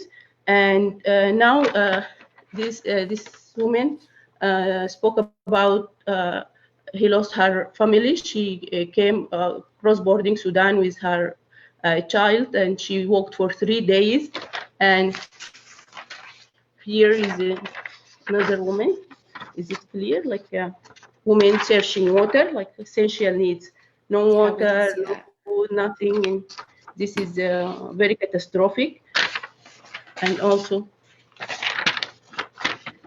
And now this woman spoke about he lost her family. She came cross-boarding Sudan with her child, and she walked for 3 days. And here is another woman. Is it clear? Like a woman searching water, like essential needs. No water, no food, nothing. And this is very catastrophic. And also,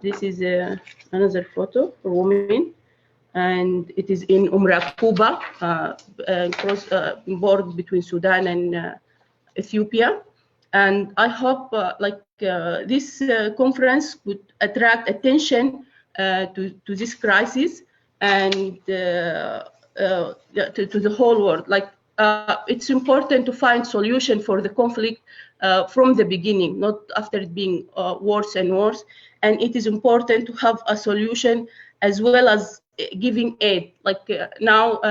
this is another photo for women. And it is in Rakuba, cross border between Sudan and Ethiopia. And I hope this conference would attract attention to this crisis and to the whole world. Like it's important to find solution for the conflict from the beginning, not after it being worse and worse. And it is important to have a solution as well as giving aid. Like now,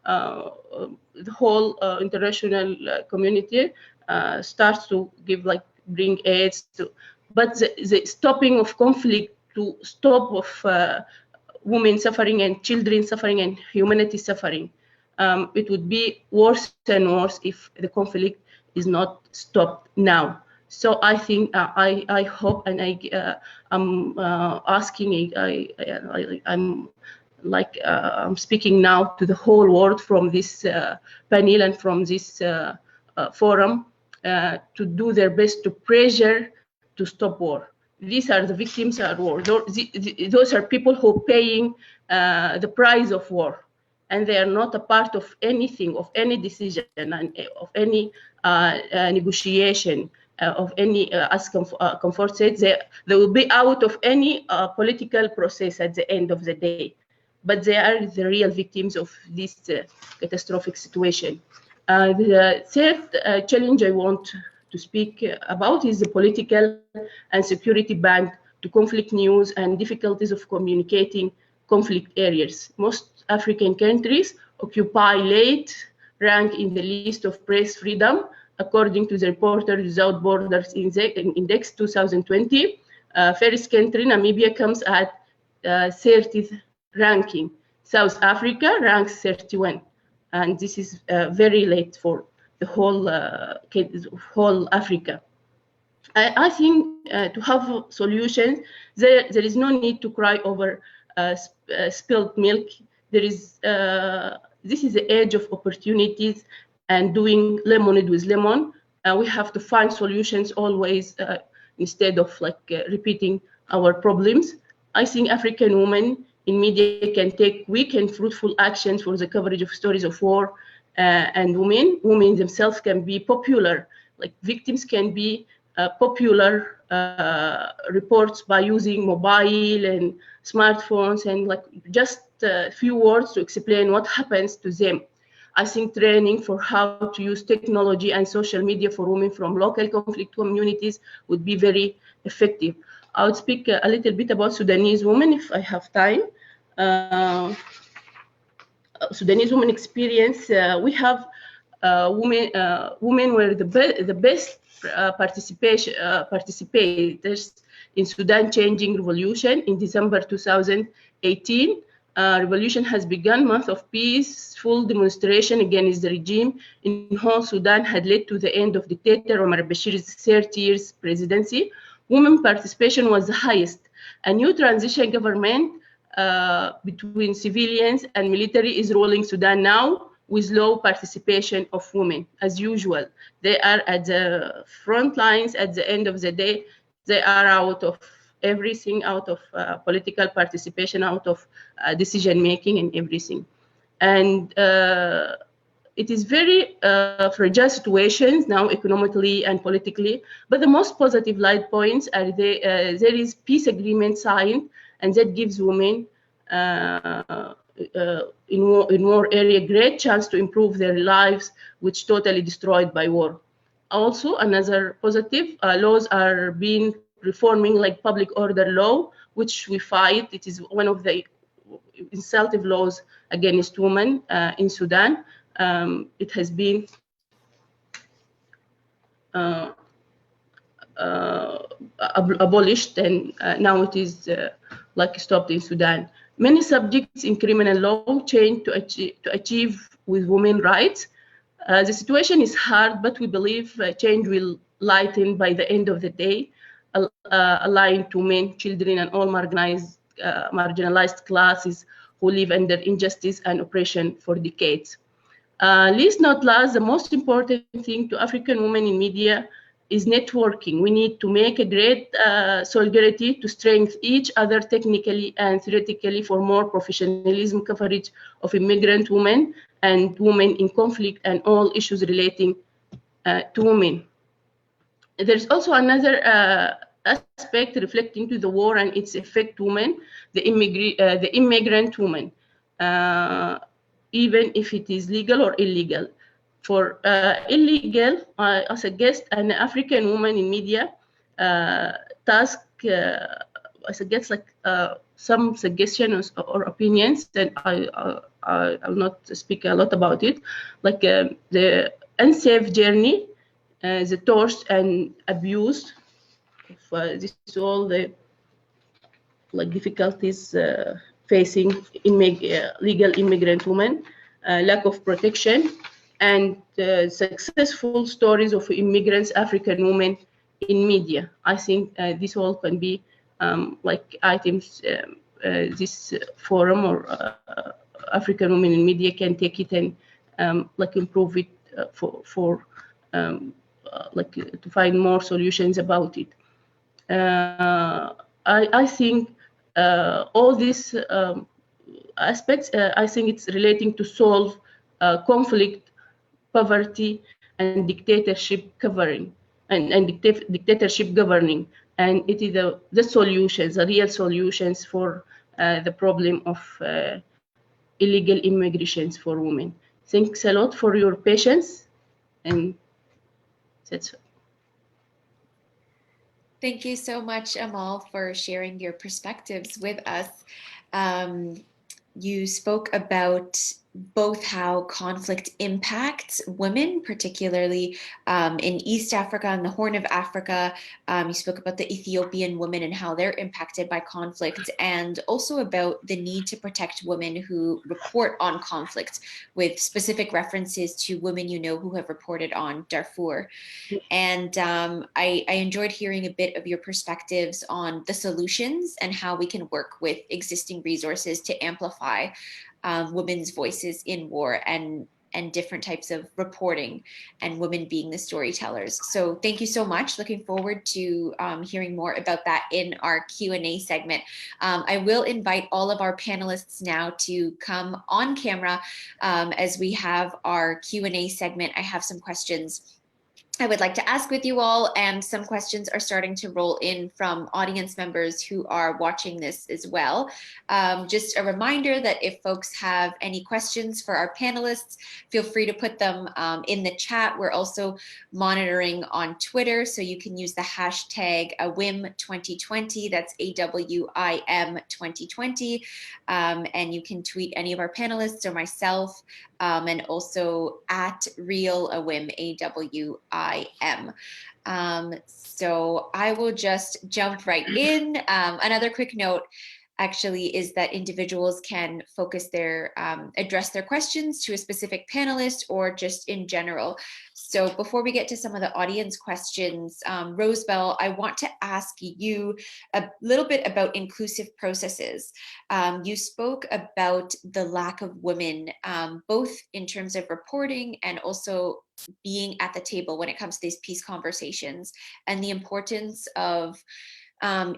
the whole international community starts to give, like, bring aids to, but the stopping of conflict, to stop of women suffering and children suffering and humanity suffering, it would be worse and worse if the conflict is not stopped now. So I think I hope, and I'm asking, I'm speaking now to the whole world from this panel and from this forum to do their best to pressure to stop war. These are the victims of war. Those are people who are paying the price of war, and they are not a part of anything, of any decision, and of any negotiation, of any, as Comfort said, they will be out of any political process at the end of the day. But they are the real victims of this catastrophic situation. The third challenge I want to speak about is the political and security ban to conflict news and difficulties of communicating conflict areas. Most African countries occupy late rank in the list of press freedom, according to the Reporters Without Borders Index 2020. First country, Namibia, comes at 30th ranking. South Africa ranks 31. And this is very late for the whole Africa. I think to have solutions, there is no need to cry over spilled milk. This is the age of opportunities and doing lemonade with lemon. We have to find solutions always instead of repeating our problems. I think African women in media can take quick and fruitful actions for the coverage of stories of war and women. Women themselves can be popular, like victims can be popular reports by using mobile and smartphones and just a few words to explain what happens to them. I think training for how to use technology and social media for women from local conflict communities would be very effective. I would speak a little bit about Sudanese women if I have time. Sudanese women experience, we have women were the best participators in Sudan changing revolution in December 2018. Revolution has begun, month of peaceful demonstration against the regime in whole Sudan had led to the end of dictator Omar al-Bashir's 30 years presidency. Women participation was the highest. A new transition government between civilians and military is ruling Sudan now with low participation of women. As usual, they are at the front lines. At the end of the day, they are out of everything, out of political participation, out of decision making and everything. And it is very fragile situations now economically and politically, but the most positive light points are there is peace agreement signed, and that gives women in war area great chance to improve their lives, which totally destroyed by war. Also, another positive, laws are being reforming, like public order law, which we fight. It is one of the insultive laws against women in Sudan. It has been abolished, and now it is stopped in Sudan. Many subjects in criminal law change to achieve with women rights. The situation is hard, but we believe change will lighten by the end of the day, aligned to men, children, and all marginalized classes who live under injustice and oppression for decades. Least not last, the most important thing to African women in media is networking. We need to make a great solidarity to strengthen each other technically and theoretically for more professionalism coverage of immigrant women and women in conflict and all issues relating to women. There's also another aspect reflecting to the war and its effect women, the immigrant woman, even if it is legal or illegal. For illegal, as a guest, an African woman in media task as a guest, some suggestions or opinions, and I'll not speak a lot about it, like the unsafe journey, the torture and abuse of this is all the difficulties facing legal immigrant women, lack of protection, and successful stories of immigrants, African women in media. I think this all can be items this forum or African women in media can take it and improve it to find more solutions about it. I think all these aspects, I think it's relating to solve conflict, poverty, and dictatorship governing, dictatorship governing, and it is the solutions, the real solutions for the problem of illegal immigrations for women. Thanks a lot for your patience, and that's it. Thank you so much, Amal, for sharing your perspectives with us. You spoke about both how conflict impacts women, particularly in East Africa and the Horn of Africa. You spoke about the Ethiopian women and how they're impacted by conflict, and also about the need to protect women who report on conflict, with specific references to women you know who have reported on Darfur. And I enjoyed hearing a bit of your perspectives on the solutions and how we can work with existing resources to amplify women's voices in war and different types of reporting, and women being the storytellers. So thank you so much. Looking forward to hearing more about that in our Q&A segment. I will invite all of our panelists now to come on camera as we have our Q&A segment. I have some questions I would like to ask with you all, and some questions are starting to roll in from audience members who are watching this as well. Just a reminder that if folks have any questions for our panelists, feel free to put them in the chat. We're also monitoring on Twitter, so you can use the hashtag AWiM2020, that's AWIM 2020, and you can tweet any of our panelists or myself, and also at Real AWiM, AWIM. So I will just jump right in. Another quick note actually is that individuals can focus their, address their questions to a specific panelist or just in general. So before we get to some of the audience questions, Rosebell, I want to ask you a little bit about inclusive processes. You spoke about the lack of women, both in terms of reporting and also being at the table when it comes to these peace conversations, and the importance of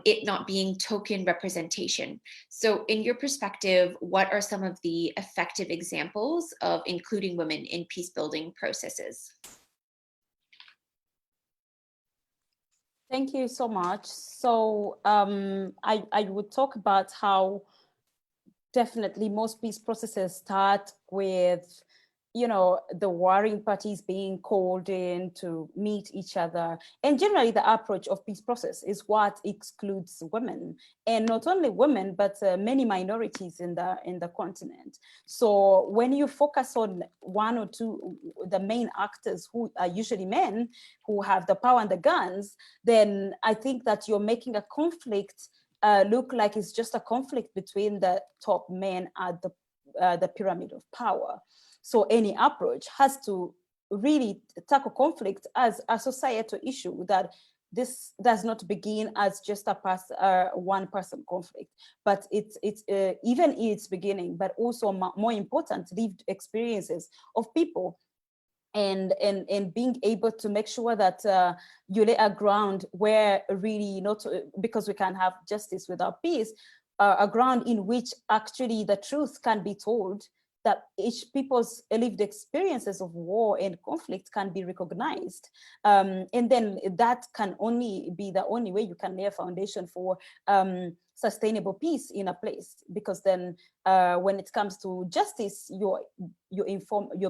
it not being token representation. So in your perspective, what are some of the effective examples of including women in peace building processes? Thank you so much. So I would talk about how definitely most peace processes start with, you know, the warring parties being called in to meet each other. And generally the approach of peace process is what excludes women, and not only women, but many minorities in the continent. So when you focus on one or two, the main actors who are usually men who have the power and the guns, then I think that you're making a conflict look like it's just a conflict between the top men at the pyramid of power. So any approach has to really tackle conflict as a societal issue, that this does not begin as just a one-person conflict, but it's even in its beginning, but also more important, lived experiences of people, and being able to make sure that you lay a ground where really not, because we can't have justice without peace, a ground in which actually the truth can be told, that each people's lived experiences of war and conflict can be recognized. And then that can only be the only way you can lay a foundation for sustainable peace in a place, because then when it comes to justice, you're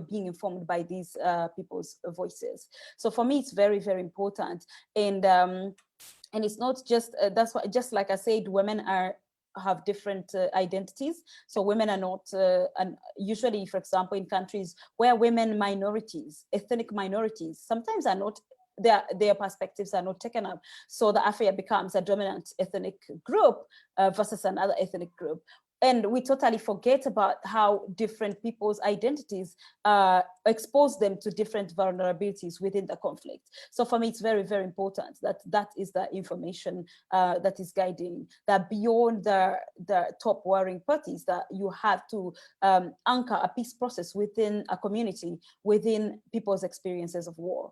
being informed by these people's voices. So for me, it's very, very important. And it's not just, that's why, just like I said, women have different identities. So women are not, and usually, for example, in countries where women minorities, ethnic minorities, sometimes are not, their perspectives are not taken up. So the affair becomes a dominant ethnic group versus another ethnic group. And we totally forget about how different people's identities expose them to different vulnerabilities within the conflict. So for me, it's very, very important that that is the information that is guiding, that beyond the top warring parties, that you have to anchor a peace process within a community, within people's experiences of war.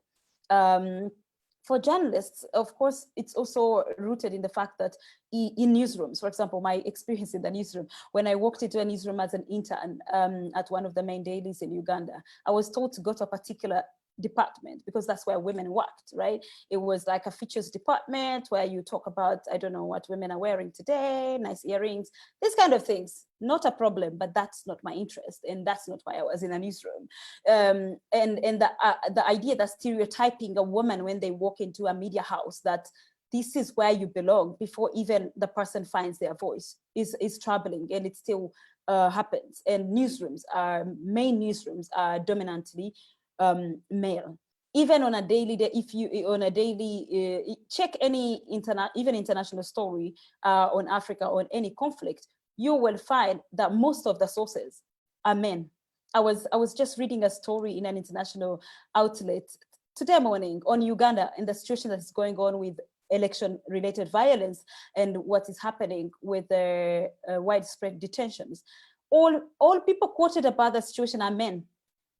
For journalists, of course, it's also rooted in the fact that in newsrooms, for example, my experience in the newsroom, when I walked into a newsroom as an intern at one of the main dailies in Uganda, I was told to go to a particular department because that's where women worked, right? It was like a features department where you talk about, I don't know what women are wearing today, nice earrings, these kind of things. Not a problem, but that's not my interest, and that's not why I was in a newsroom. And the idea that stereotyping a woman when they walk into a media house, that this is where you belong before even the person finds their voice, is troubling, and it still happens. And main newsrooms are dominantly male. Even on a daily, check any even international story on Africa, on any conflict, you will find that most of the sources are men. I was just reading a story in an international outlet today morning on Uganda and the situation that is going on with election-related violence and what is happening with the widespread detentions. All people quoted about the situation are men.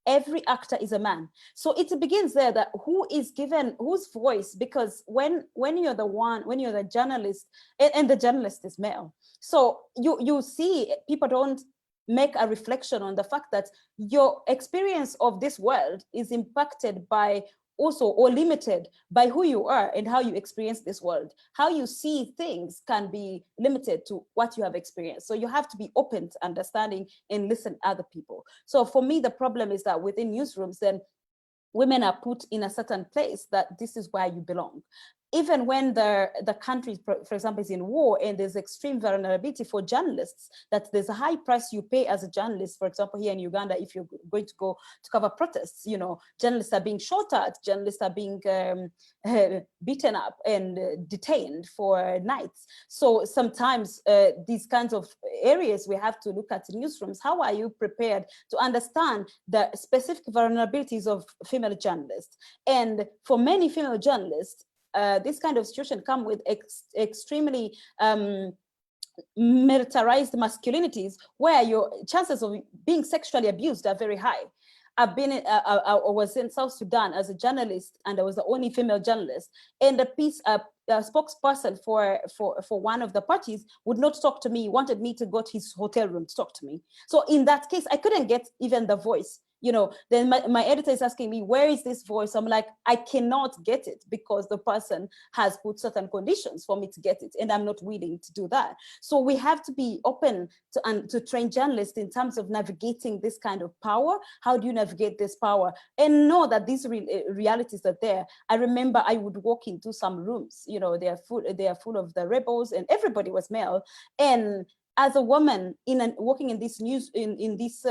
Every actor is a man. So it begins there, that who is given whose voice, because when you're the journalist, and the journalist is male. So you see people don't make a reflection on the fact that your experience of this world is impacted by also, or limited by who you are and how you experience this world. How you see things can be limited to what you have experienced. So you have to be open to understanding and listen to other people. So for me, the problem is that within newsrooms, then women are put in a certain place that this is where you belong. Even when the country, for example, is in war and there's extreme vulnerability for journalists, that there's a high price you pay as a journalist. For example, here in Uganda, if you're going to go to cover protests, journalists are being shot at, journalists are being beaten up and detained for nights. So sometimes these kinds of areas we have to look at newsrooms. How are you prepared to understand the specific vulnerabilities of female journalists? And for many female journalists, this kind of situation come with extremely militarized masculinities, where your chances of being sexually abused are very high. I was in South Sudan as a journalist, and I was the only female journalist. And a spokesperson for one of the parties would not talk to me, wanted me to go to his hotel room to talk to me. So in that case, I couldn't get even the voice. Then my editor is asking me, where is this voice? I'm like, I cannot get it because the person has put certain conditions for me to get it, and I'm not willing to do that. So we have to be open to train journalists in terms of navigating this kind of power. How do you navigate this power? And know that these realities are there. I remember I would walk into some rooms, they are full of the rebels, and everybody was male. And as a woman working in this news, it's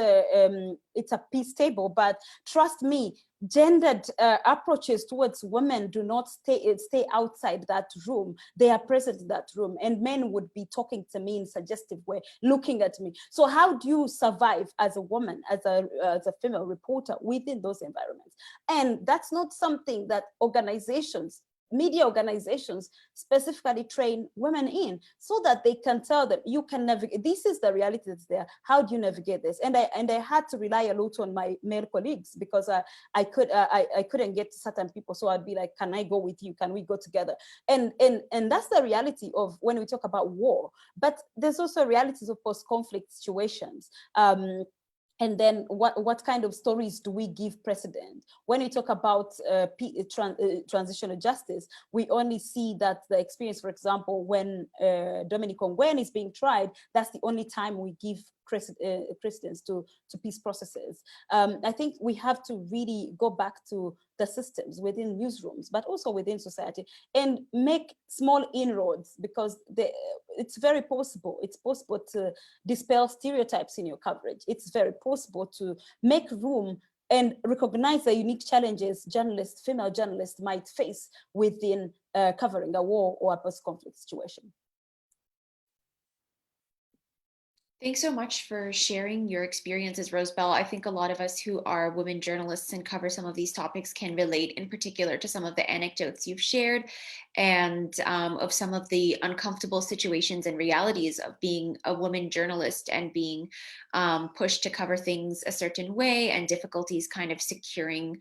a peace table, but trust me, gendered approaches towards women do not stay outside that room. They are present in that room, and men would be talking to me in a suggestive way, looking at me. So how do you survive as a woman, as a female reporter within those environments? And that's not something that media organizations specifically train women in, so that they can tell them, you can navigate, this is the reality that's there, how do you navigate this? And I had to rely a lot on my male colleagues, because I couldn't get to certain people, so I'd be like, can I go with you, can we go together? And that's the reality of when we talk about war. But there's also realities of post-conflict situations. And then what kind of stories do we give precedent? When we talk about transitional justice, we only see that the experience, for example, when Dominic Ongwen is being tried, that's the only time we give precedence to peace processes. I think we have to really go back to the systems within newsrooms, but also within society, and make small inroads, because it's very possible. It's possible to dispel stereotypes in your coverage. It's very possible to make room and recognize the unique challenges female journalists might face within covering a war or a post-conflict situation. Thanks so much for sharing your experiences, Rosebell. I think a lot of us who are women journalists and cover some of these topics can relate in particular to some of the anecdotes you've shared, and of some of the uncomfortable situations and realities of being a woman journalist and being pushed to cover things a certain way, and difficulties kind of securing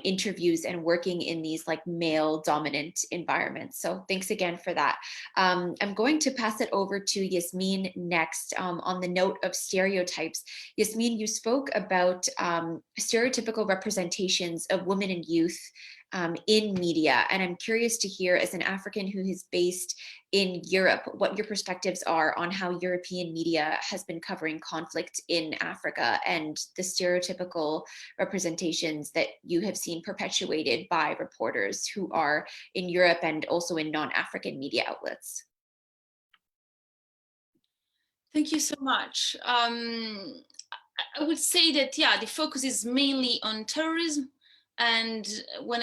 interviews and working in these like male dominant environments. So thanks again for that. I'm going to pass it over to Yasmin next. On the note of stereotypes, Yasmin, you spoke about stereotypical representations of women and youth in media. And I'm curious to hear, as an African who is based in Europe, what your perspectives are on how European media has been covering conflict in Africa, and the stereotypical representations that you have seen perpetuated by reporters who are in Europe and also in non-African media outlets. Thank you so much. I would say that, yeah, the focus is mainly on terrorism. And when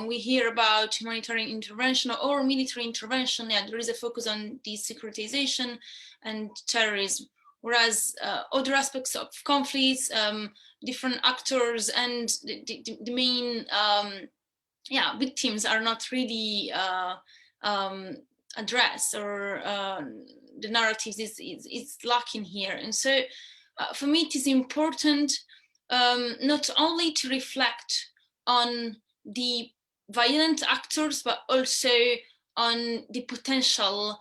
we hear about humanitarian intervention or military intervention, yeah, there is a focus on desecretization and terrorism. Whereas other aspects of conflicts, different actors and the main victims are not really addressed, or the narratives is lacking here. And so for me, it is important not only to reflect on the violent actors, but also on the potential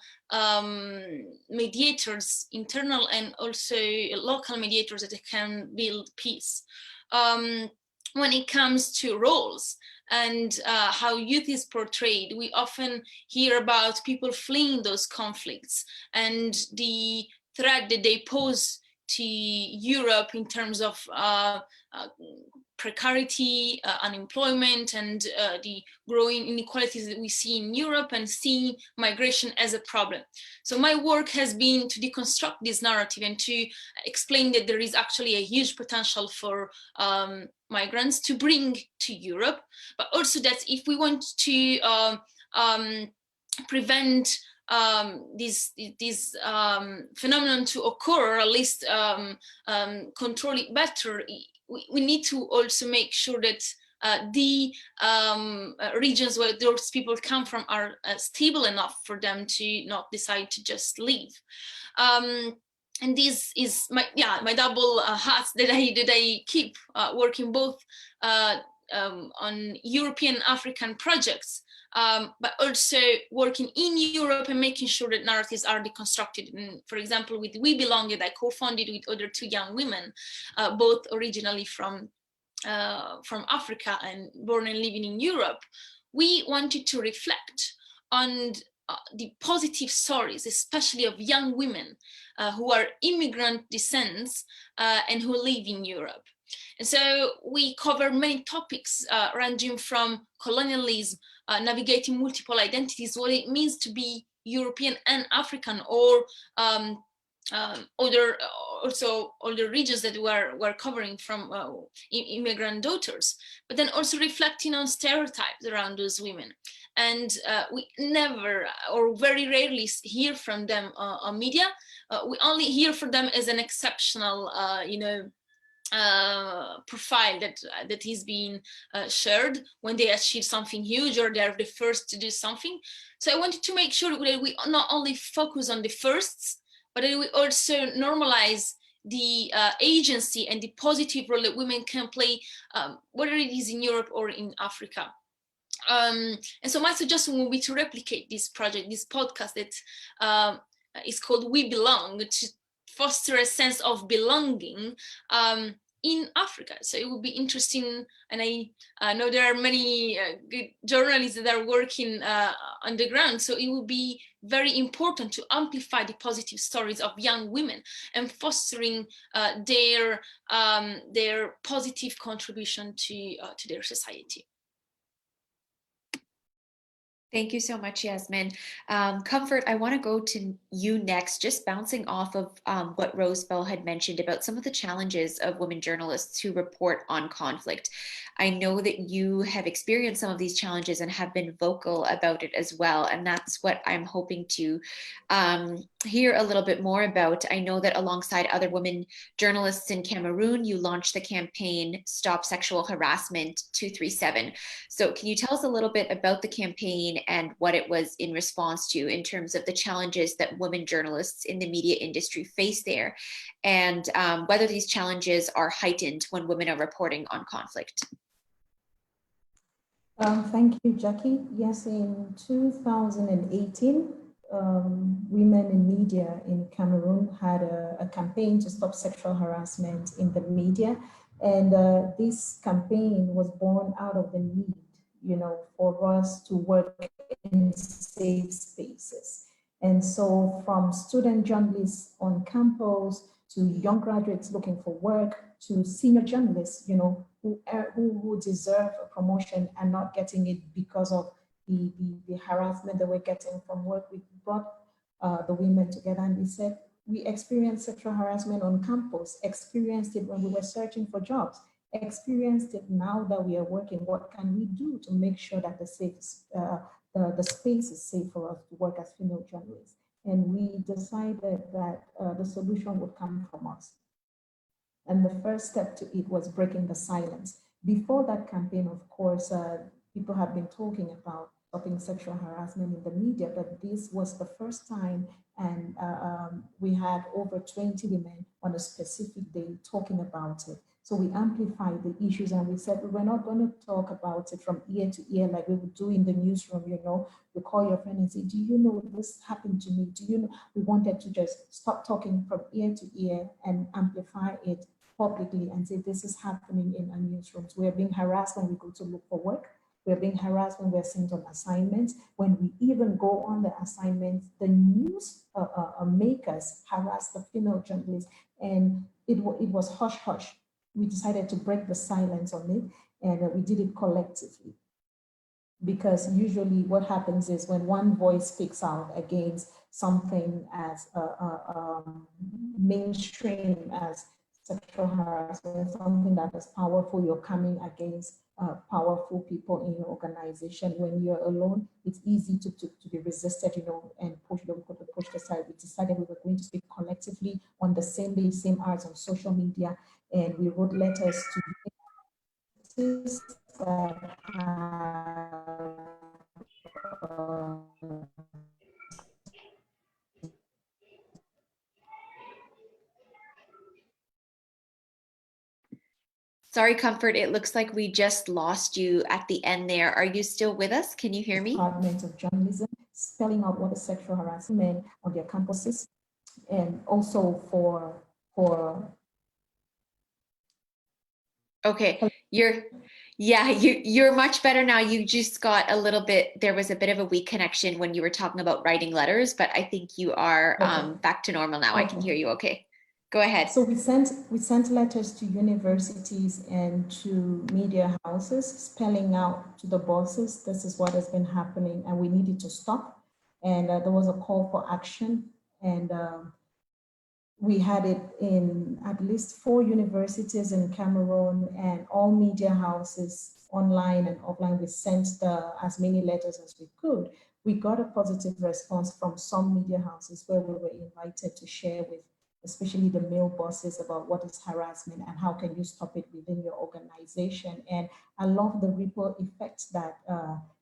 mediators, internal and also local mediators that can build peace. When it comes to roles and how youth is portrayed, we often hear about people fleeing those conflicts and the threat that they pose to Europe in terms of precarity, unemployment, and the growing inequalities that we see in Europe, and seeing migration as a problem. So my work has been to deconstruct this narrative and to explain that there is actually a huge potential for migrants to bring to Europe, but also that if we want to prevent this phenomenon to occur, or at least control it better, we need to also make sure that the regions where those people come from are stable enough for them to not decide to just leave. And this is my double hats that I keep, working both on European African projects, but also working in Europe and making sure that narratives are deconstructed. And for example, with We Belong, that I co-founded with other two young women, both originally from Africa and born and living in Europe, we wanted to reflect on the positive stories, especially of young women who are immigrant descents and who live in Europe. And so we cover many topics ranging from colonialism, navigating multiple identities, what it means to be European and African, or other regions that we're covering from immigrant daughters, but then also reflecting on stereotypes around those women. And we never, or very rarely, hear from them on media. We only hear from them as an exceptional, profile that is being shared when they achieve something huge or they're the first to do something. So I wanted to make sure that we not only focus on the firsts, but that we also normalize the agency and the positive role that women can play, whether it is in Europe or in Africa. And so my suggestion would be to replicate this project, this podcast that is called We Belong, to foster a sense of belonging in Africa. So it would be interesting, and I know there are many good journalists that are working on the ground, so it would be very important to amplify the positive stories of young women and fostering their positive contribution to their society. Thank you so much, Yasmin. Comfort, I want to go to you next, just bouncing off of what Rosebell had mentioned about some of the challenges of women journalists who report on conflict. I know that you have experienced some of these challenges and have been vocal about it as well, and that's what I'm hoping to hear a little bit more about. I know that alongside other women journalists in Cameroon, you launched the campaign Stop Sexual Harassment 237. So can you tell us a little bit about the campaign and what it was in response to, in terms of the challenges that women journalists in the media industry face there, and whether these challenges are heightened when women are reporting on conflict? Thank you, Jackie. Yes, in 2018, women in media in Cameroon had a campaign to stop sexual harassment in the media. And this campaign was born out of the need, for us to work in safe spaces. And so from student journalists on campus to young graduates looking for work to senior journalists, who deserve a promotion and not getting it because of the harassment that we're getting from work, we brought the women together and we said, We experienced sexual harassment on campus, experienced it when we were searching for jobs, experienced it now that we are working. What can we do to make sure that the space is safe for us to work as female journalists? And we decided that the solution would come from us. And the first step to it was breaking the silence. Before that campaign, of course, people have been talking about stopping sexual harassment in the media, but this was the first time, and we had over 20 women on a specific day talking about it. So we amplified the issues and we said, we're not going to talk about it from ear to ear like we would do in the newsroom, you know. You call your friend and say, do you know this happened to me? Do you know? We wanted to just stop talking from ear to ear and amplify it publicly and say, this is happening in our newsrooms. We're being harassed when we go to look for work. We're being harassed when we're sent on assignments. When we even go on the assignments, the news makers harass the female journalists, and it was hush hush. We decided to break the silence on it, and we did it collectively. Because usually what happens is when one voice speaks out against something as mainstream as sexual harassment, something that is powerful, you're coming against powerful people in your organization. When you're alone, it's easy to be resisted, you know, and pushed aside. We decided we were going to speak collectively on the same day, same hours on social media, and we wrote letters to Sorry, Comfort, it looks like we just lost you at the end there. Are you still with us? Can you hear me? Department of Journalism, spelling out what is sexual harassment on their campuses, and also for Okay, you're much better now. You just got a little bit, there was a bit of a weak connection when you were talking about writing letters, but I think you are back to normal now. I can hear you okay. Go ahead. So we sent letters to universities and to media houses, spelling out to the bosses, this is what has been happening and we needed to stop. And there was a call for action, and we had it in at least 4 universities in Cameroon, and all media houses online and offline. We sent as many letters as we could. We got a positive response from some media houses where we were invited to share with especially the male bosses about what is harassment and how can you stop it within your organization. And I love the ripple effect that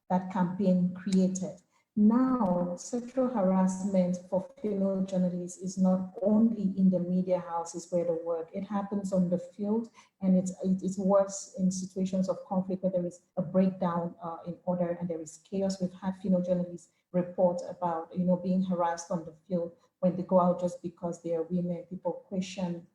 that campaign created. Now, sexual harassment for female journalists is not only in the media houses where they work, it happens on the field, and it's worse in situations of conflict where there is a breakdown in order and there is chaos. We've had female journalists report about, you know, being harassed on the field when they go out just because they are women. People question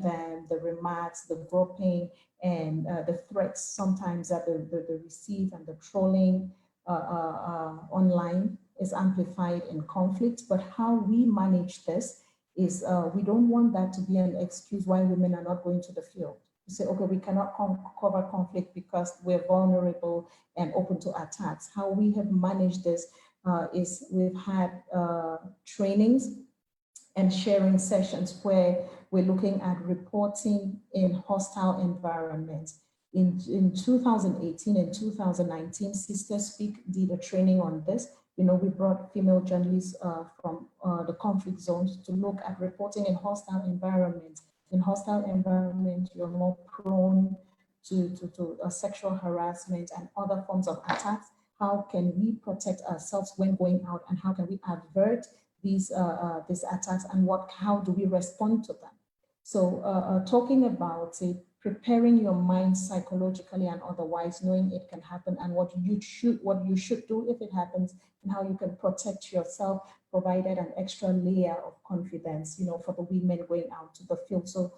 them, the remarks, the groping, and the threats sometimes that they receive, and the trolling online is amplified in conflict. But how we manage this is we don't want that to be an excuse why women are not going to the field. We say, okay, we cannot cover conflict because we're vulnerable and open to attacks. How we have managed this is we've had trainings and sharing sessions where we're looking at reporting in hostile environments. In 2018 and 2019, Sister Speak did a training on this. You know, we brought female journalists from the conflict zones to look at reporting in hostile environments. In hostile environments, you're more prone to sexual harassment and other forms of attacks. How can we protect ourselves when going out, and how can we avert these attacks, and how do we respond to them? So talking about it, preparing your mind psychologically and otherwise, knowing it can happen, and what you should do if it happens, and how you can protect yourself, provided an extra layer of confidence, you know, for the women going out to the field. So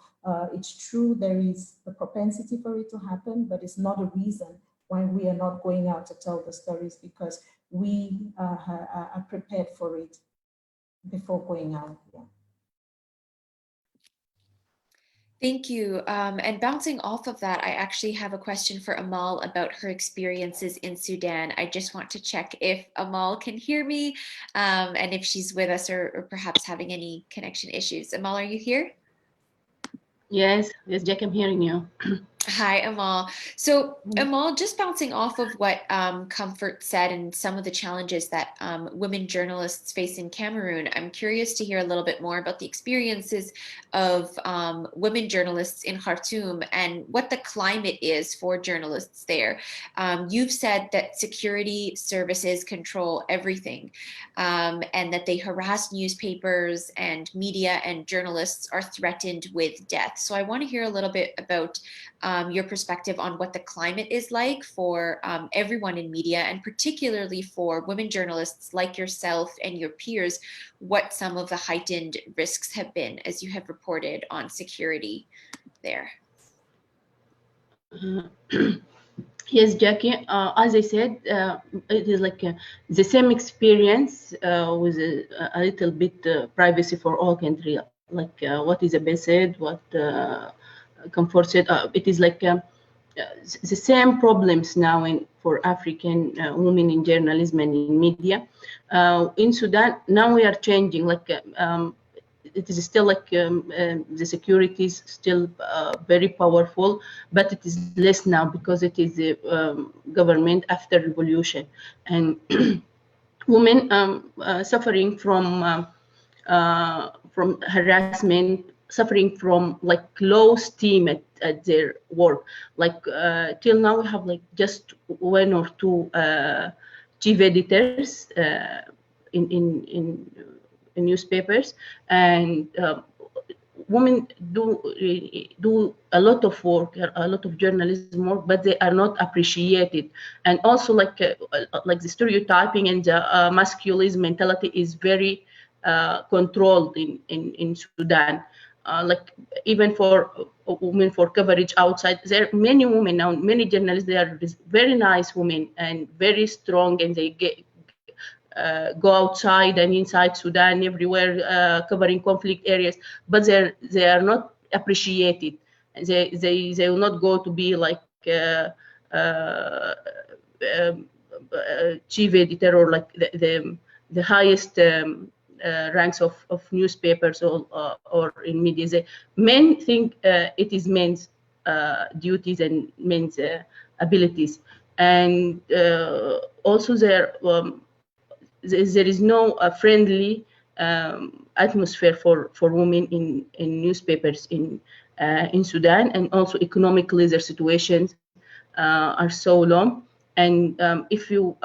it's true, there is the propensity for it to happen, but it's not a reason why we are not going out to tell the stories, because we are prepared for it before going out. Yeah. Thank you. And bouncing off of that, I actually have a question for Amal about her experiences in Sudan. I just want to check if Amal can hear me and if she's with us or perhaps having any connection issues. Amal, are you here? Yes, Jack, I'm hearing you. Hi, Amal. So, Amal, just bouncing off of what Comfort said and some of the challenges that women journalists face in Cameroon, I'm curious to hear a little bit more about the experiences of women journalists in Khartoum and what the climate is for journalists there. You've said that security services control everything and that they harass newspapers and media, and journalists are threatened with death. So I want to hear a little bit about your perspective on what the climate is like for everyone in media, and particularly for women journalists like yourself and your peers, what some of the heightened risks have been as you have reported on security there. Yes, Jackie, as I said, it is like the same experience with a little bit privacy for all country, like what Isabel said, what Comfort said. It is like the same problems now for African women in journalism and in media. In Sudan, now we are changing, like it is still like the security is still very powerful, but it is less now because it is the government after revolution, and women suffering from harassment, suffering from like low esteem at their work. Like till now we have like just one or two chief editors in newspapers, and women do a lot of work, a lot of journalism work, but they are not appreciated. And also like the stereotyping and the masculinist mentality is very controlled in Sudan. Like even for women for coverage outside, there are many women now, many journalists, they are very nice women and very strong, and they go outside and inside Sudan, everywhere, covering conflict areas, but they are not appreciated. They will not go to be like chief editor or like the highest ranks of newspapers or in media. Men think it is men's duties and men's abilities, and also there is no friendly atmosphere for women in newspapers in Sudan, and also economically their situations are so low. And if you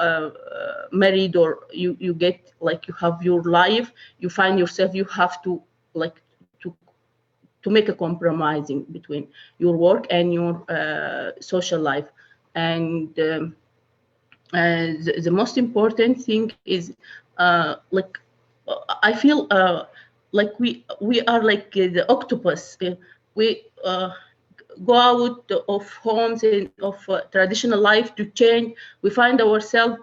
married or you get like you have your life, you find yourself you have to like to make a compromising between your work and your social life. And the most important thing is like I feel like we are like the octopus. We go out of homes and of traditional life to change. We find ourselves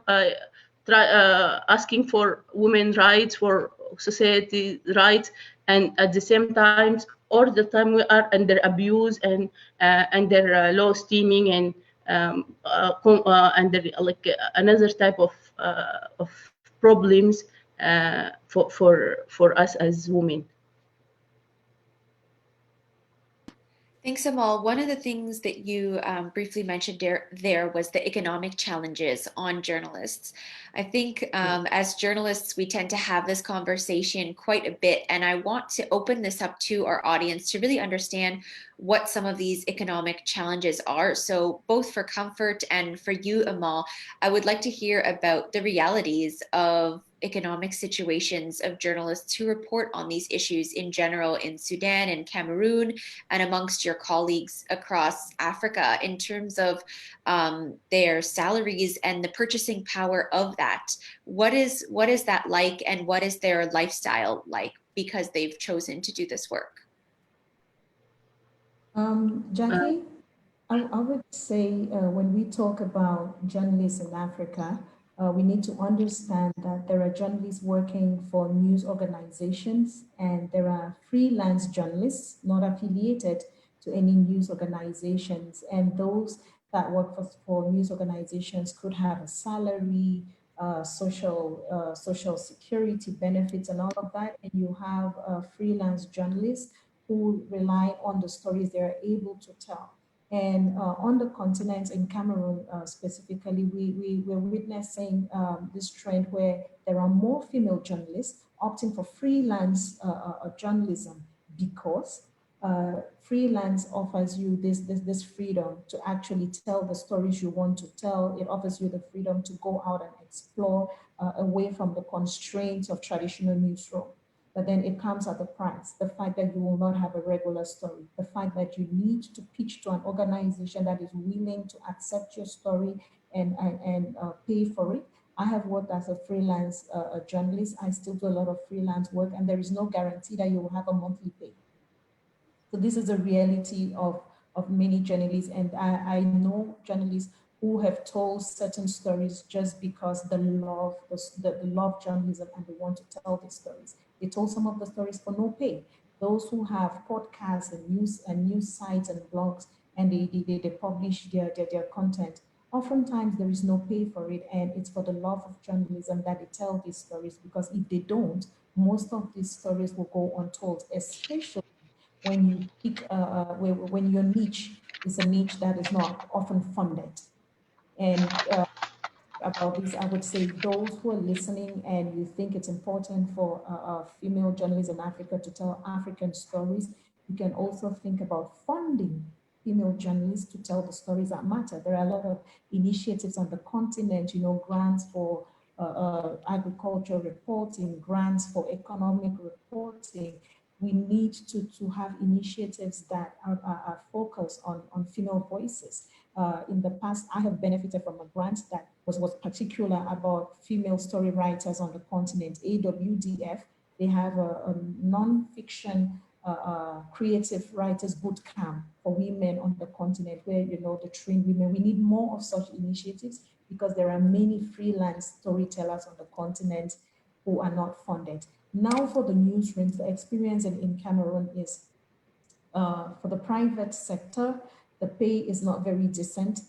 asking for women's rights, for society rights, and at the same time, all the time we are under abuse and under low esteeming and under like another type of problems for us as women. Thanks, Amal. One of the things that you briefly mentioned there was the economic challenges on journalists. I think as journalists, we tend to have this conversation quite a bit, and I want to open this up to our audience to really understand what some of these economic challenges are. So both for Comfort and for you, Amal, I would like to hear about the realities of economic situations of journalists who report on these issues in general in Sudan and Cameroon and amongst your colleagues across Africa in terms of their salaries and the purchasing power of that. What is that like, and what is their lifestyle like because they've chosen to do this work? Jackie, I would say when we talk about journalists in Africa, we need to understand that there are journalists working for news organizations, and there are freelance journalists not affiliated to any news organizations. And those that work for news organizations could have a salary, social security benefits and all of that. And you have freelance journalists who rely on the stories they're able to tell. And on the continent, in Cameroon specifically, we're witnessing this trend where there are more female journalists opting for freelance journalism, because freelance offers you this freedom to actually tell the stories you want to tell. It offers you the freedom to go out and explore away from the constraints of traditional newsroom. But then it comes at a price. The fact that you will not have a regular story, the fact that you need to pitch to an organization that is willing to accept your story and pay for it. I have worked as a freelance journalist. I still do a lot of freelance work, and there is no guarantee that you will have a monthly pay. So this is a reality of many journalists, and I know journalists who have told certain stories just because they love journalism and they want to tell the stories. They told some of the stories for no pay. Those who have podcasts and news sites and blogs, and they publish their content. Oftentimes there is no pay for it, and it's for the love of journalism that they tell these stories, because if they don't, most of these stories will go untold, especially when you pick, when your niche is a niche that is not often funded. And about this, I would say those who are listening and you think it's important for female journalists in Africa to tell African stories, you can also think about funding female journalists to tell the stories that matter. There are a lot of initiatives on the continent, grants for agriculture reporting, grants for economic reporting. We need to have initiatives that are focused on female voices. In the past, I have benefited from a grant that was particular about female story writers on the continent, AWDF. They have a non-fiction creative writers boot camp for women on the continent, where they train women. We need more of such initiatives, because there are many freelance storytellers on the continent who are not funded. Now for the newsrooms, the experience in Cameroon is for the private sector, the pay is not very decent.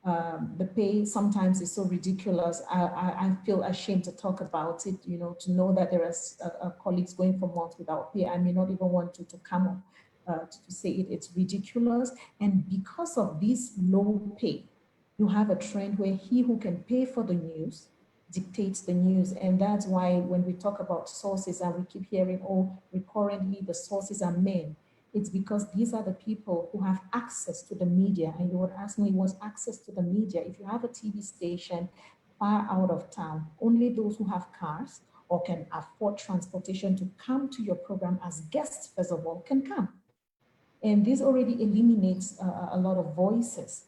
The pay sometimes is so ridiculous. I feel ashamed to talk about it, to know that there are colleagues going for months without pay. I may not even want to come up to say it. It's ridiculous. And because of this low pay, you have a trend where he who can pay for the news dictates the news. And that's why when we talk about sources and we keep hearing, oh, recurrently the sources are men, it's because these are the people who have access to the media. And you would ask me, what's access to the media? If you have a TV station far out of town, only those who have cars or can afford transportation to come to your program as guests, first of all, can come. And this already eliminates a lot of voices.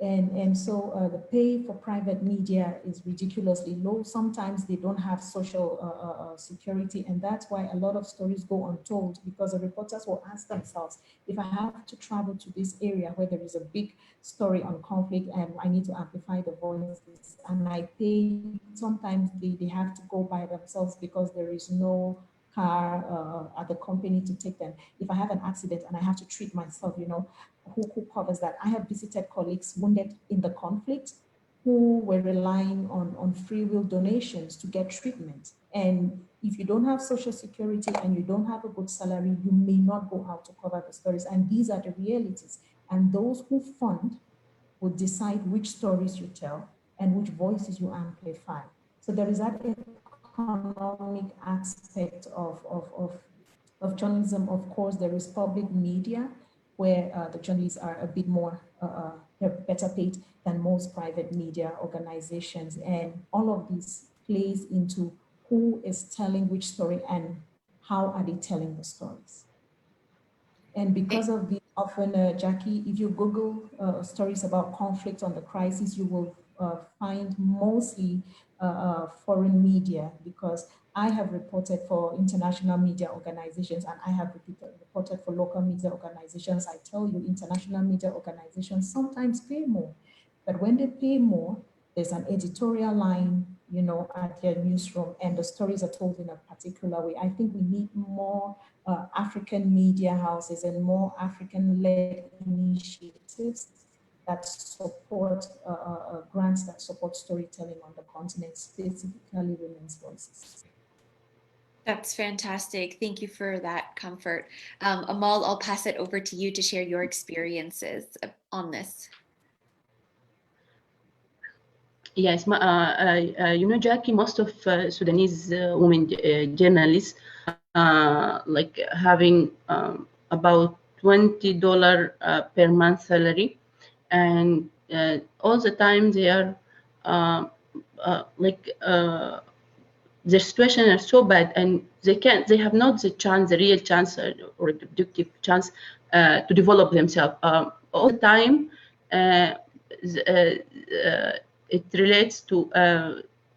And so the pay for private media is ridiculously low. Sometimes they don't have social security, and that's why a lot of stories go untold, because the reporters will ask themselves, if I have to travel to this area where there is a big story on conflict and I need to amplify the voices, and I pay, sometimes they have to go by themselves because there is no car at the company to take them. If I have an accident and I have to treat myself, who covers that? I have visited colleagues wounded in the conflict who were relying on free will donations to get treatment. And if you don't have social security and you don't have a good salary, you may not go out to cover the stories. And these are the realities. And those who fund will decide which stories you tell and which voices you amplify. So there is that economic aspect of journalism. Of course, there is public media, where the journalists are a bit more, they're better paid than most private media organizations. And all of this plays into who is telling which story and how are they telling the stories. And because of the often, Jackie, if you Google stories about conflict on the crisis, you will find mostly foreign media, because I have reported for international media organizations and I have reported for local media organizations. I tell you, international media organizations sometimes pay more, but when they pay more, there's an editorial line at their newsroom, and the stories are told in a particular way. I think we need more African media houses and more African-led initiatives that support grants that support storytelling on the continent, specifically women's voices. That's fantastic. Thank you for that comfort. Amal, I'll pass it over to you to share your experiences on this. Yes, Jackie, most of Sudanese women journalists like having about $20 per month salary, and all the time they are their situation is so bad, and they have not the real chance or a productive chance to develop themselves. All the time, it relates to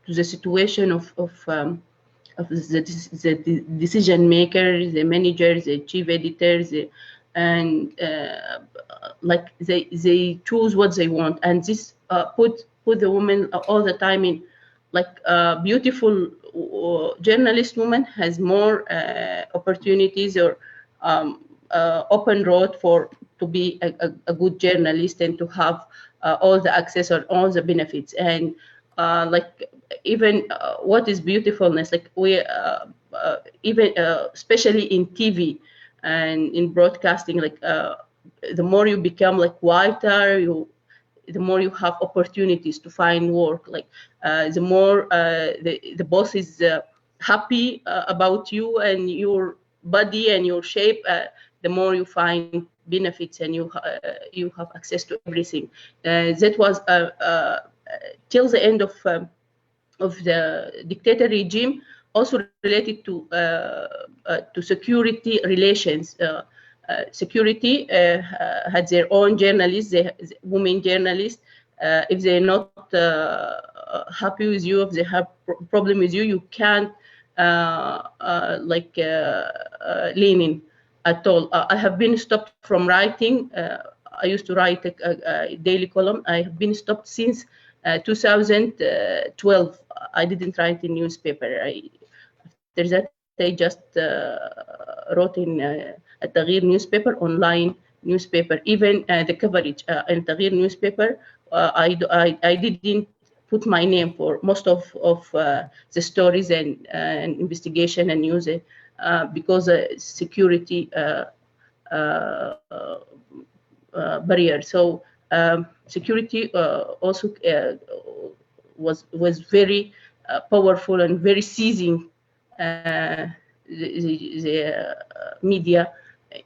the situation of the decision makers, the managers, the chief editors, and like they choose what they want, and this put the women all the time in like beautiful journalist woman has more opportunities or open road to be a good journalist and to have all the access or all the benefits. And like even what is beautifulness, like we even especially in TV and in broadcasting, like the more you become like whiter, the more you have opportunities to find work. Like the more the boss is happy about you and your body and your shape, the more you find benefits and you have access to everything. That was till the end of the dictator regime, also related to security relations. Security had their own journalists, women journalists. If they're not happy with you, if they have problem with you, you can't lean in at all. I have been stopped from writing. I used to write a daily column. I have been stopped since 2012. I didn't write in newspaper. After that, I just wrote in a Tagir newspaper, online newspaper. Even the coverage in Tagir newspaper, I didn't put my name for most of the stories and investigation and news because security barrier. So security also was very powerful and very seizing the media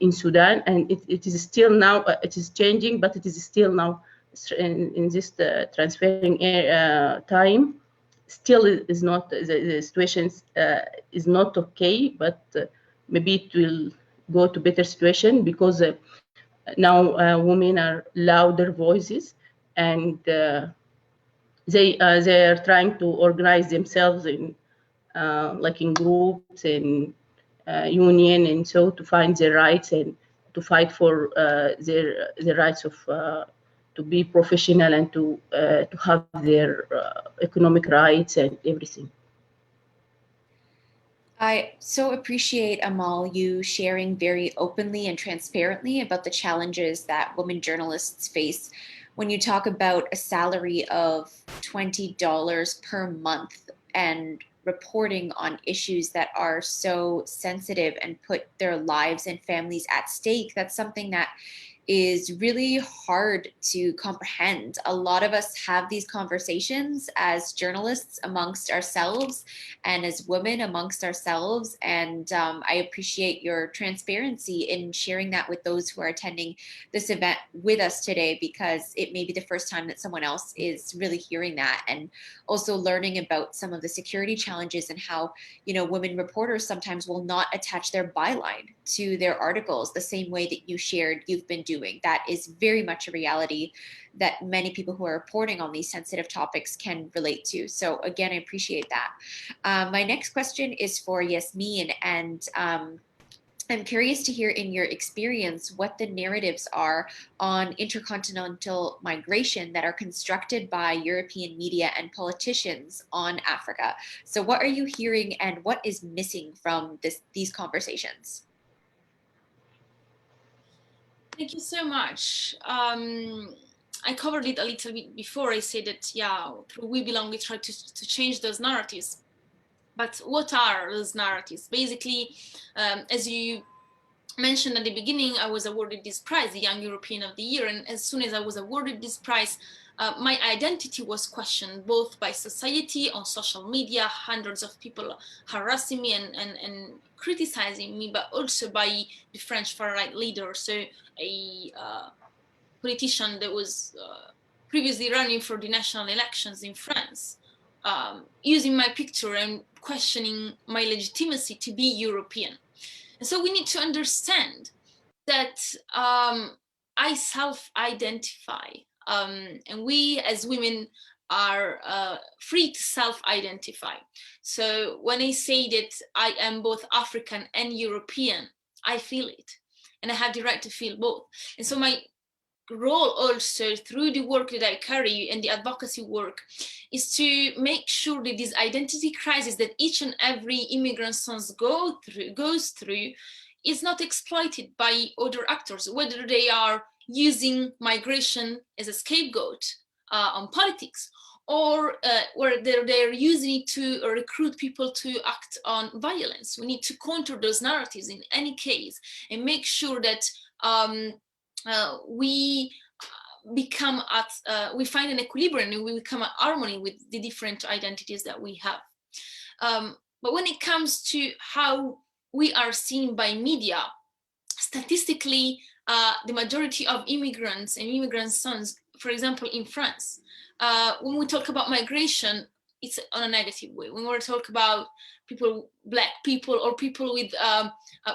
in Sudan, and it is still now, it is changing, but it is still now in this transferring time, still is not, the situation is not okay, but maybe it will go to better situation because now women are louder voices, and they are trying to organize themselves in like in groups and union, and so to find their rights and to fight for their rights of to be professional and to have their economic rights and everything. I so appreciate, Amal, you sharing very openly and transparently about the challenges that women journalists face. When you talk about a salary of $20 per month and reporting on issues that are so sensitive and put their lives and families at stake, that's something that is really hard to comprehend. A lot of us have these conversations as journalists amongst ourselves and as women amongst ourselves. And I appreciate your transparency in sharing that with those who are attending this event with us today, because it may be the first time that someone else is really hearing that, and also learning about some of the security challenges and how, you know, women reporters sometimes will not attach their byline to their articles the same way that you shared you've been doing. That is very much a reality that many people who are reporting on these sensitive topics can relate to. So again, I appreciate that. My next question is for Yasmin, and I'm curious to hear in your experience what the narratives are on intercontinental migration that are constructed by European media and politicians on Africa. So what are you hearing and what is missing from these conversations? Thank you so much. I covered it a little bit before. I said that, yeah, through We Belong, we try to change those narratives. But what are those narratives? Basically, as you mentioned at the beginning, I was awarded this prize, the Young European of the Year. And as soon as I was awarded this prize, my identity was questioned both by society, on social media, hundreds of people harassing me and criticizing me, but also by the French far-right leader. So a politician that was previously running for the national elections in France, using my picture and questioning my legitimacy to be European. And so we need to understand that I self-identify, and we as women are free to self-identify. So when I say that I am both African and European, I feel it, and I have the right to feel both. And so my role also through the work that I carry and the advocacy work is to make sure that this identity crisis that each and every immigrant son goes through is not exploited by other actors, whether they are using migration as a scapegoat on politics, or whether they're using it to recruit people to act on violence. We need to counter those narratives in any case and make sure that we become we find an equilibrium and we become at harmony with the different identities that we have. But when it comes to how we are seen by media, statistically, the majority of immigrants and immigrant sons, for example, in France, when we talk about migration, it's on a negative way. When we talk about people, Black people, or people with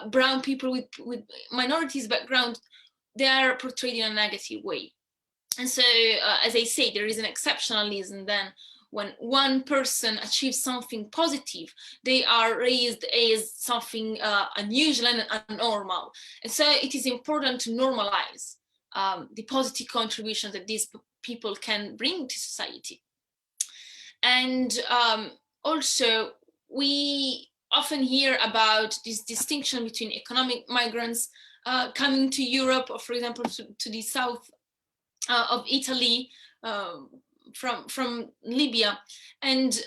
brown people with minorities background, they are portrayed in a negative way. And so, as I say, there is an exceptionalism. Then when one person achieves something positive, they are raised as something unusual and abnormal. And so it is important to normalize the positive contributions that these people can bring to society. And also, we often hear about this distinction between economic migrants coming to Europe, or for example, to the south of Italy, from Libya, and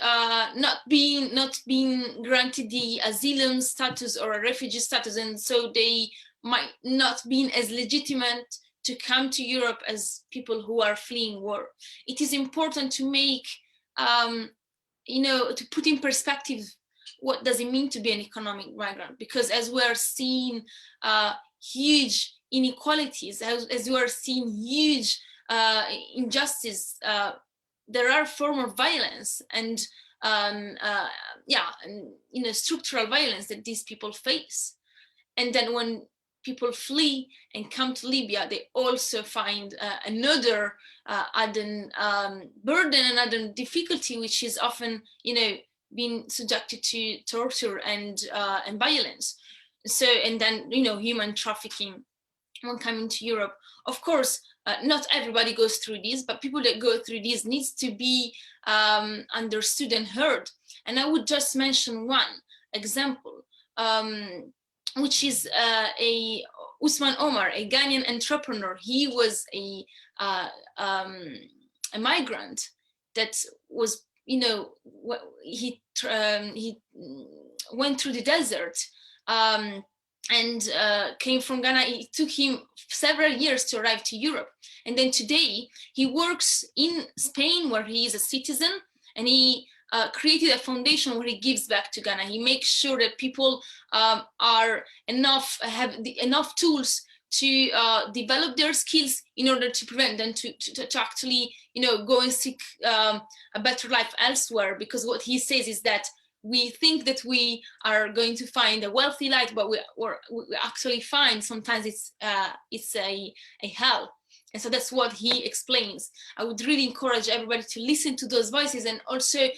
not being granted the asylum status or a refugee status, and so they might not be as legitimate to come to Europe as people who are fleeing war. It is important to make, to put in perspective what does it mean to be an economic migrant, because as we are seeing huge inequalities, as we are seeing huge injustice, there are forms of violence and structural violence that these people face. And then when people flee and come to Libya, they also find another added burden, another difficulty, which is often, being subjected to torture and violence. So, and then, human trafficking when coming to Europe. Of course, not everybody goes through this, but people that go through this needs to be understood and heard. And I would just mention one example, which is Usman Omar, a Ghanaian entrepreneur. He was a migrant that was, he went through the desert and came from Ghana. It took him several years to arrive to Europe. And then today he works in Spain, where he is a citizen, and he created a foundation where he gives back to Ghana. He makes sure that people have enough tools to develop their skills in order to prevent them to actually, go and seek a better life elsewhere. Because what he says is that we think that we are going to find a wealthy life, but we actually find sometimes it's a hell. And so that's what he explains. I would really encourage everybody to listen to those voices and also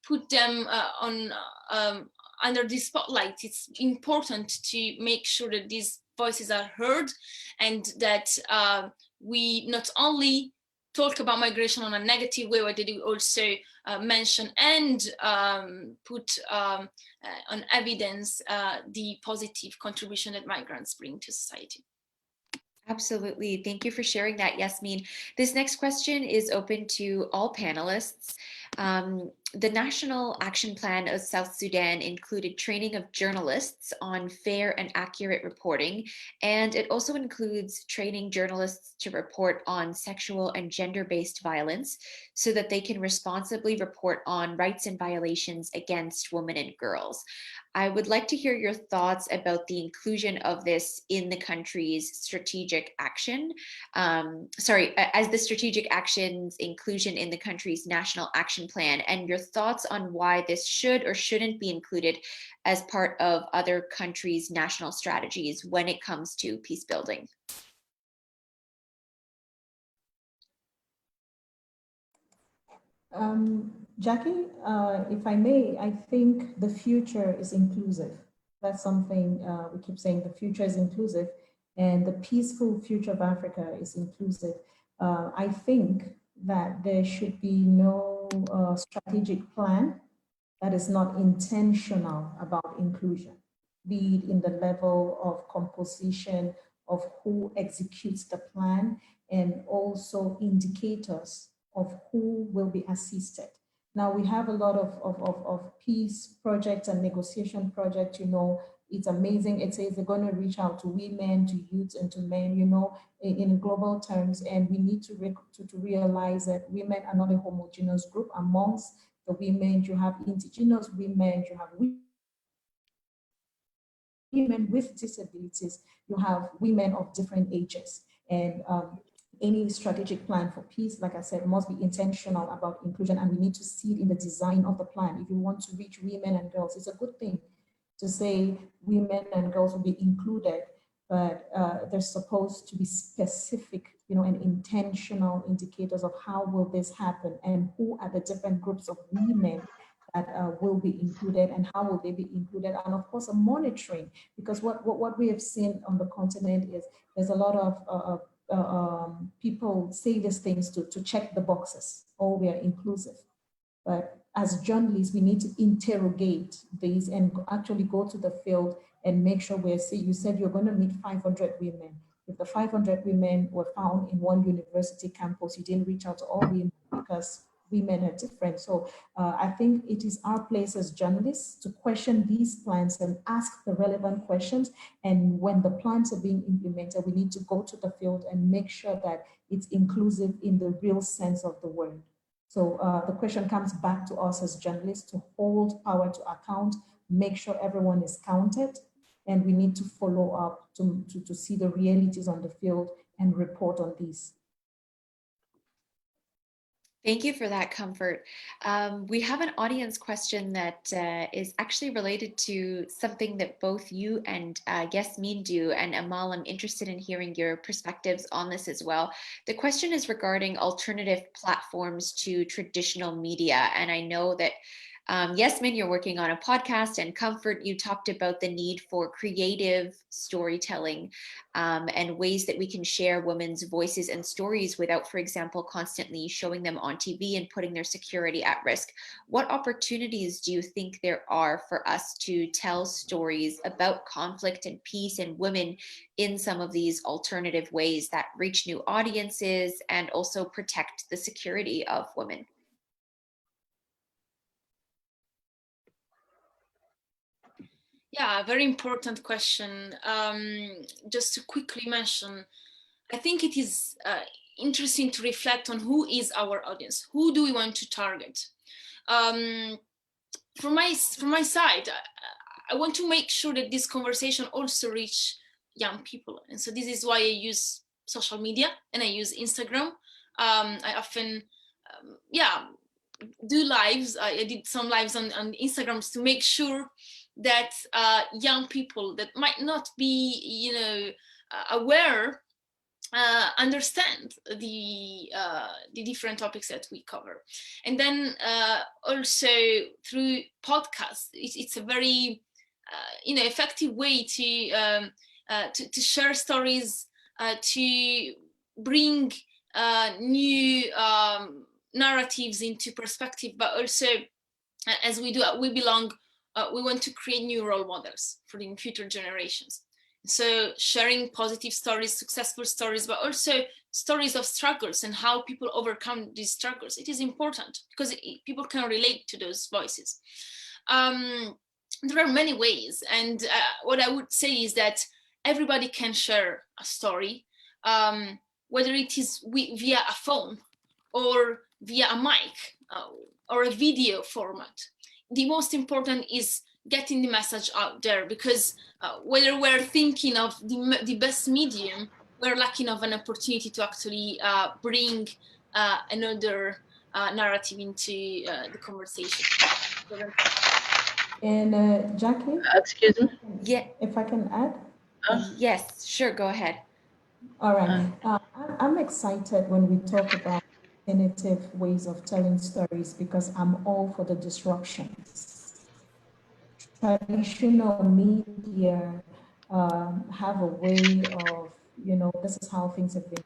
put them under the spotlight. It's important to make sure that these voices are heard, and that we not only talk about migration on a negative way, but that we also mention and put on evidence the positive contribution that migrants bring to society. Absolutely. Thank you for sharing that, Yasmin. This next question is open to all panelists. The National Action Plan of South Sudan included training of journalists on fair and accurate reporting, and it also includes training journalists to report on sexual and gender-based violence so that they can responsibly report on rights and violations against women and girls. I would like to hear your thoughts about the inclusion of this in the country's strategic action. As the strategic actions inclusion in the country's national action plan, and your thoughts on why this should or shouldn't be included as part of other countries' national strategies when it comes to peace building. Jackie, if I may, I think the future is inclusive. That's something we keep saying, the future is inclusive, and the peaceful future of Africa is inclusive. I think that there should be no strategic plan that is not intentional about inclusion, be it in the level of composition of who executes the plan, and also indicators of who will be assisted. Now we have a lot of peace projects and negotiation projects, you know, it's amazing. It says they're going to reach out to women, to youths, and to men, you know, in global terms. And we need to realize that women are not a homogeneous group. Amongst the women, you have indigenous women, you have women with disabilities, you have women of different ages. And any strategic plan for peace, like I said, must be intentional about inclusion, and we need to see it in the design of the plan. If you want to reach women and girls, it's a good thing to say women and girls will be included, but there's supposed to be specific, you know, and intentional indicators of how will this happen and who are the different groups of women that will be included and how will they be included, and of course a monitoring, because what we have seen on the continent is there's a lot of people say these things to check the boxes, oh, we are inclusive. But as journalists, we need to interrogate these and actually go to the field and make sure we're saying, you said you're going to meet 500 women. If the 500 women were found in one university campus, you didn't reach out to all women because women are different. So I think it is our place as journalists to question these plans and ask the relevant questions. And when the plans are being implemented, we need to go to the field and make sure that it's inclusive in the real sense of the word. So the question comes back to us as journalists to hold power to account, make sure everyone is counted, and we need to follow up to see the realities on the field and report on these. Thank you for that, Comfort. We have an audience question that is actually related to something that both you and Yasmin do. And Amal, I'm interested in hearing your perspectives on this as well. The question is regarding alternative platforms to traditional media. And I know that Yasmin, you're working on a podcast, and Comfort, you talked about the need for creative storytelling and ways that we can share women's voices and stories without, for example, constantly showing them on TV and putting their security at risk. What opportunities do you think there are for us to tell stories about conflict and peace and women in some of these alternative ways that reach new audiences and also protect the security of women? Yeah, very important question. Just to quickly mention, I think it is interesting to reflect on who is our audience. Who do we want to target? From my side, I want to make sure that this conversation also reach young people. And so this is why I use social media and I use Instagram. I often, do lives. I did some lives on Instagram to make sure that young people that might not be, aware understand the different topics that we cover. And then also through podcasts, it's a very effective way to share stories, to bring new narratives into perspective, but also as we do at We Belong, we want to create new role models for the future generations. So sharing positive stories, successful stories, but also stories of struggles and how people overcome these struggles. It is important because people can relate to those voices. There are many ways, and what I would say is that everybody can share a story, whether it is via a phone or via a mic or a video format. The most important is getting the message out there, because whether we're thinking of the best medium, we're lacking of an opportunity to actually bring another narrative into the conversation. And Jackie? Excuse me? Yeah. If I can add? Yes, sure, go ahead. All right. I'm excited when we talk about alternative ways of telling stories, because I'm all for the disruptions. Traditional media have a way of, this is how things have been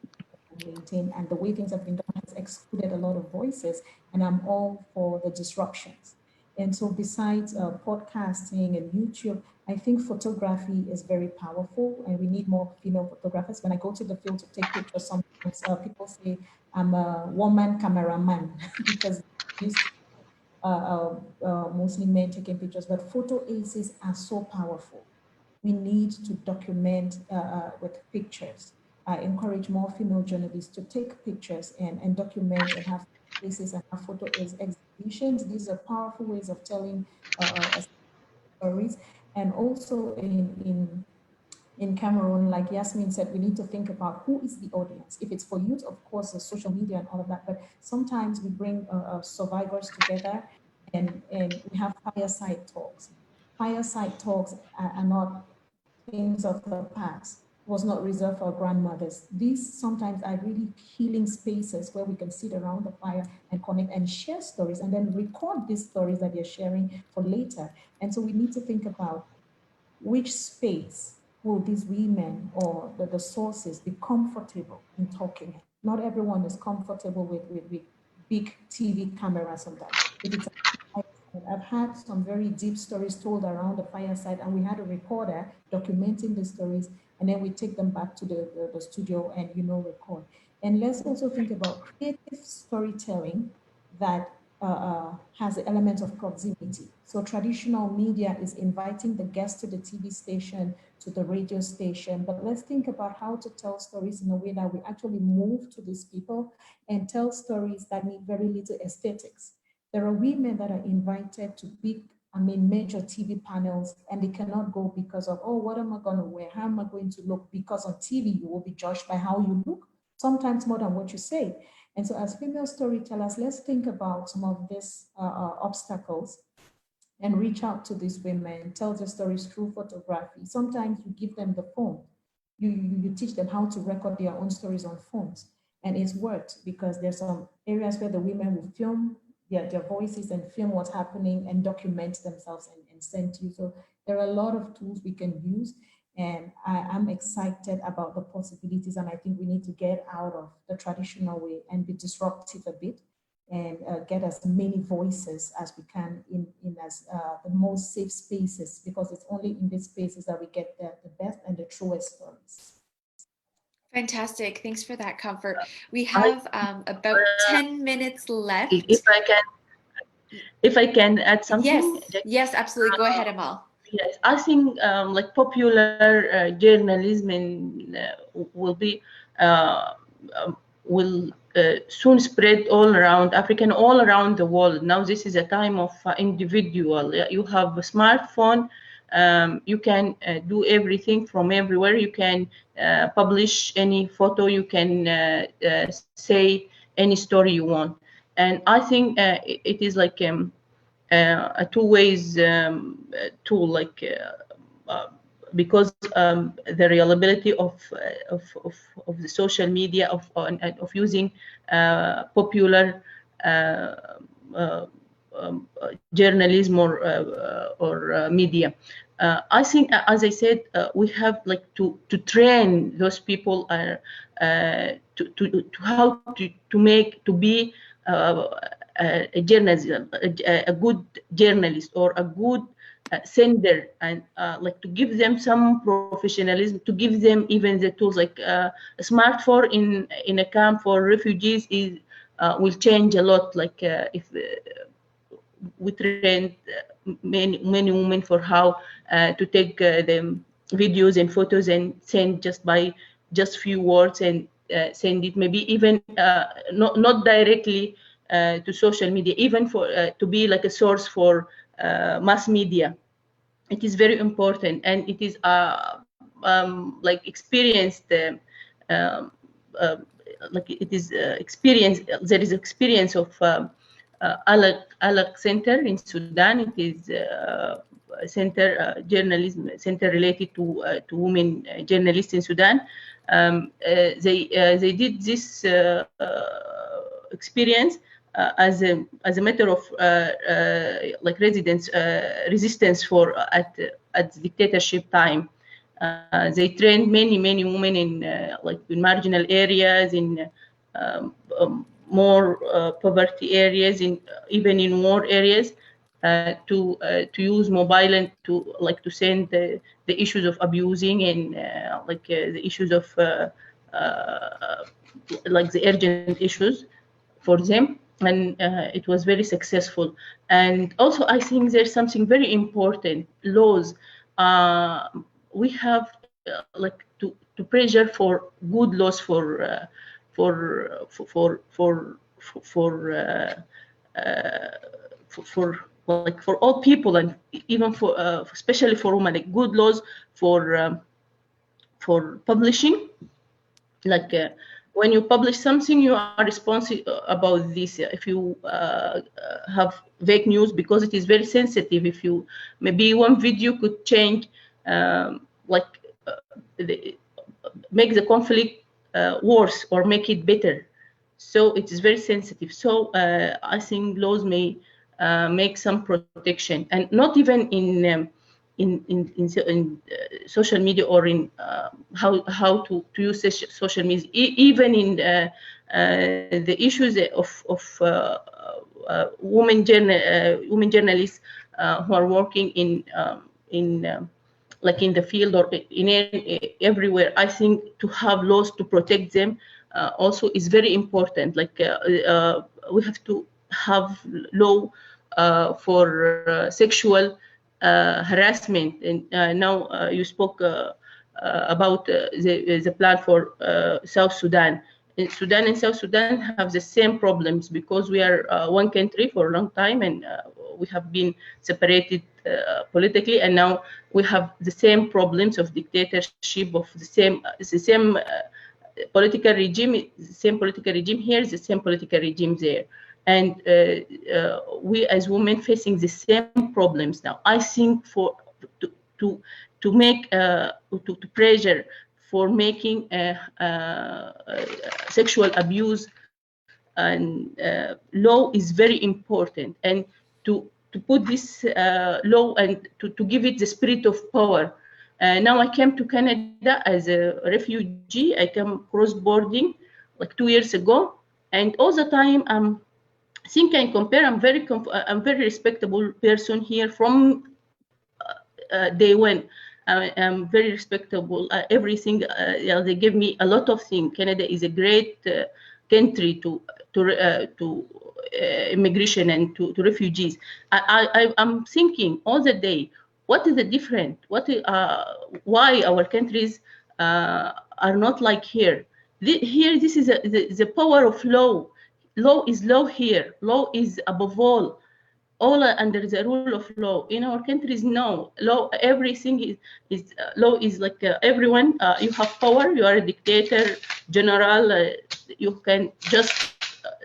maintained, and the way things have been done has excluded a lot of voices, and I'm all for the disruptions. And so besides podcasting and YouTube, I think photography is very powerful, and we need more female photographers. When I go to the field to take pictures, sometimes people say I'm a woman cameraman because mostly men taking pictures, but photo aces are so powerful. We need to document with pictures. I encourage more female journalists to take pictures and document and have aces and have photo ace exhibitions. These are powerful ways of telling stories. And also in Cameroon, like Yasmin said, we need to think about who is the audience. If it's for youth, of course, the social media and all of that, but sometimes we bring survivors together and we have fireside talks. Fireside talks are not things of the past, was not reserved for grandmothers. These sometimes are really healing spaces where we can sit around the fire and connect and share stories and then record these stories that you're sharing for later. And so we need to think about which space will these women or the sources be comfortable in talking. Not everyone is comfortable with big TV cameras sometimes. If it's I've had some very deep stories told around the fireside, and we had a recorder documenting the stories, and then we take them back to the studio and record. And let's also think about creative storytelling that has the element of proximity. So traditional media is inviting the guest to the TV station, to the radio station, but let's think about how to tell stories in a way that we actually move to these people and tell stories that need very little aesthetics. There are women that are invited to major TV panels, and they cannot go because of, oh, what am I going to wear? How am I going to look? Because on TV, you will be judged by how you look, sometimes more than what you say. And so as female storytellers, let's think about some of these obstacles and reach out to these women, tell their stories through photography. Sometimes you give them the phone. You teach them how to record their own stories on phones. And it's worked because there's some areas where the women will film their voices and film what's happening and document themselves and send to you. So there are a lot of tools we can use. And I'm excited about the possibilities. And I think we need to get out of the traditional way and be disruptive a bit and get as many voices as we can in as the most safe spaces, because it's only in these spaces that we get the best and the truest stories. Fantastic. Thanks for that, Comfort. We have about 10 minutes left. If I can add something. Yes, absolutely. Go ahead, Amal. Yes, I think like popular journalism will soon spread all around Africa and all around the world. Now this is a time of individual. You have a smartphone. You can do everything from everywhere. You can publish any photo. You can say any story you want. And I think it is like a two-ways tool, like because the reliability of the social media of using popular journalism or media. I think, as I said, we have like to train those people to how to be a journalist, a good journalist or a good sender, and like to give them some professionalism, to give them even the tools like a smartphone in a camp for refugees is will change a lot. Like if we train many women for how to take the videos and photos and send just by just few words and send it, maybe even not directly to social media, even for to be like a source for mass media. It is very important, and it is like experienced like it is experience. There is experience of AWiM Center in Sudan. It is a center journalism center related to women journalists in Sudan. They did this experience as a matter of like resistance for at dictatorship time. They trained many women in like in marginal areas, in more poverty areas, in even in war areas, to use mobile and to like to send the issues of abusing and like the issues of like the urgent issues for them. And it was very successful. And also I think there's something very important, laws. We have like to pressure for good laws for like for all people, and even for especially for women, like good laws for publishing. Like when you publish something, you are responsible about this. If you have fake news, because it is very sensitive, if you maybe one video could change like make the conflict worse or make it better. So it is very sensitive. So I think laws may make some protection, and not even in social media or in how to use social media, even in the issues of women journalists who are working in like in the field or in everywhere. I think to have laws to protect them also is very important. Like we have to have law for sexual harassment. And now you spoke about the plan for South Sudan. Sudan and South Sudan have the same problems because we are one country for a long time, and we have been separated politically, and now we have the same problems of dictatorship, of the same political regime, the same political regime here, the same political regime there. And we as women facing the same problems now. I think for to make to pressure for making sexual abuse and law is very important, and to put this law and to give it the spirit of power. Now I came to Canada as a refugee. I came cross-boarding like 2 years ago, and all the time I'm think and compare. I'm very respectable person here from day one. I'm very respectable. Everything they give me a lot of things. Canada is a great country to immigration and to refugees. I'm thinking all the day, what is the difference? Why our countries are not like here? Here, this is the power of law. Law is law here. Law is above all under the rule of law. In our countries, no law. Everything is law is like everyone. You have power. You are a dictator, general. You can just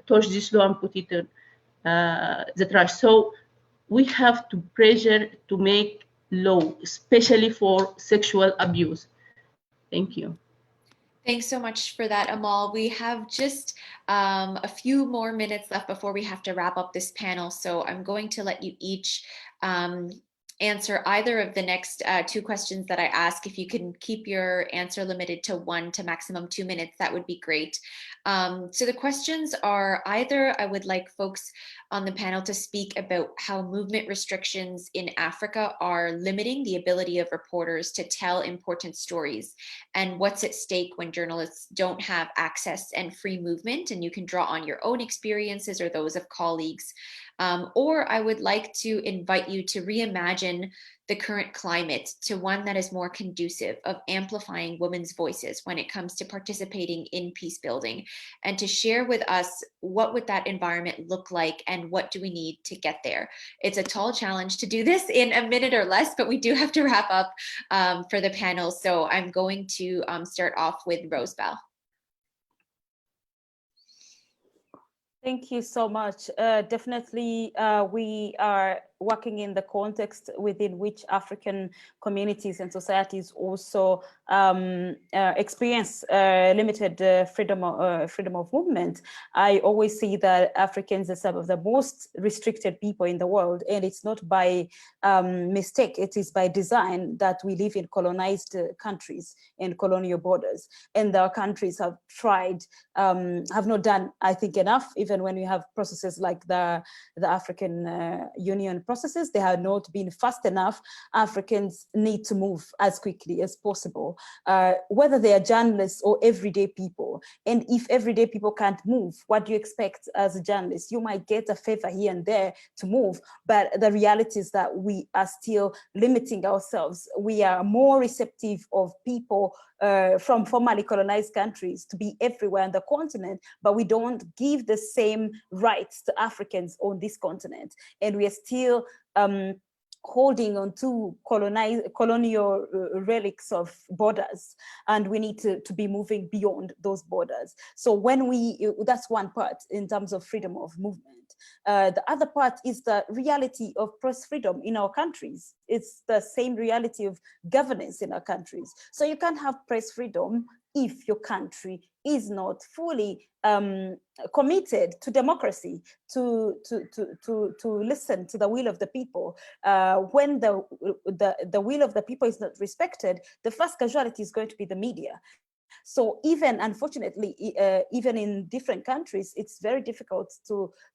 touch this law and put it in the trash. So we have to pressure to make law, especially for sexual abuse. Thank you. Thanks so much for that, Amal. We have just a few more minutes left before we have to wrap up this panel. So I'm going to let you each answer either of the next two questions that I ask. If you can keep your answer limited to 1 to maximum 2 minutes, that would be great. So the questions are either I would like folks on the panel to speak about how movement restrictions in Africa are limiting the ability of reporters to tell important stories, and what's at stake when journalists don't have access and free movement, and you can draw on your own experiences or those of colleagues. Or I would like to invite you to reimagine the current climate to one that is more conducive of amplifying women's voices when it comes to participating in peace building, and to share with us what would that environment look like and what do we need to get there. It's a tall challenge to do this in a minute or less, but we do have to wrap up for the panel. So I'm going to start off with Rosebell. Thank you so much. Definitely, we are working in the context within which African communities and societies also experience limited freedom of movement. I always see that Africans are some of the most restricted people in the world, and it's not by mistake, it is by design that we live in colonized countries and colonial borders. And our countries have tried, have not done, I think, enough, even when we have processes like the African Union processes, they have not been fast enough. Africans need to move as quickly as possible, whether they are journalists or everyday people. And if everyday people can't move, what do you expect as a journalist? You might get a favor here and there to move, but the reality is that we are still limiting ourselves. We are more receptive of people from formerly colonized countries to be everywhere on the continent, but we don't give the same rights to Africans on this continent. And we are still holding on to colonial relics of borders, and we need to be moving beyond those borders. So when that's one part in terms of freedom of movement. The other part is the reality of press freedom in our countries. It's the same reality of governance in our countries. So you can't have press freedom if your country is not fully committed to democracy, to listen to the will of the people. When the will of the people is not respected, the first casualty is going to be the media. So even, unfortunately, even in different countries, it's very difficult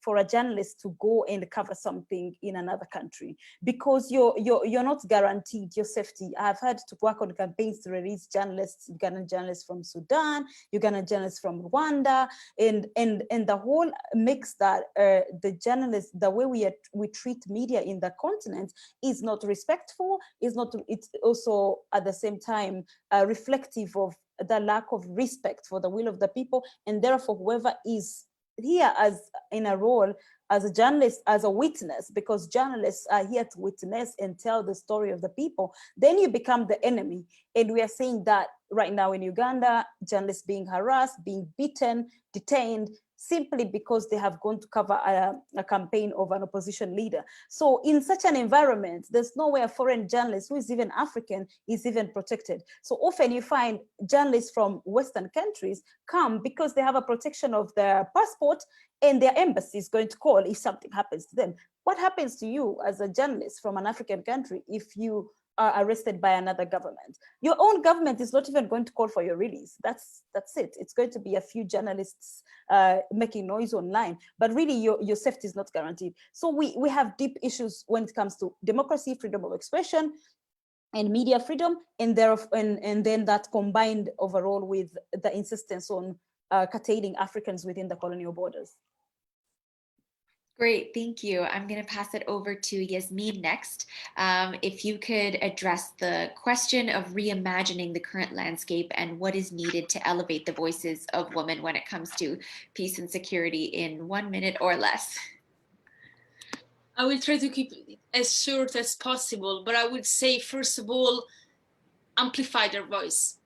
for a journalist to go and cover something in another country, because you're not guaranteed your safety. I've had to work on campaigns to release journalists, Ugandan journalists from Sudan, Ugandan journalists from Rwanda, and the whole mix that the journalists, the way we treat media in the continent is not respectful, it's also at the same time reflective of the lack of respect for the will of the people, and therefore whoever is here as in a role as a journalist, as a witness, because journalists are here to witness and tell the story of the people, then you become the enemy. And we are seeing that right now in Uganda, journalists being harassed, being beaten, detained, simply because they have gone to cover a campaign of an opposition leader. So in such an environment, there's no way a foreign journalist who is even African is even protected. So often you find journalists from Western countries come because they have a protection of their passport, and their embassy is going to call if something happens to them. What happens to you as a journalist from an African country if you are arrested by another government? Your own government is not even going to call for your release. That's it. It's going to be a few journalists making noise online, but really your safety is not guaranteed. So we have deep issues when it comes to democracy, freedom of expression, and media freedom, and then that combined overall with the insistence on curtailing Africans within the colonial borders. Great, thank you. I'm going to pass it over to Yasmin next. If you could address the question of reimagining the current landscape and what is needed to elevate the voices of women when it comes to peace and security in 1 minute or less. I will try to keep it as short as possible, but I would say, first of all, amplify their voice.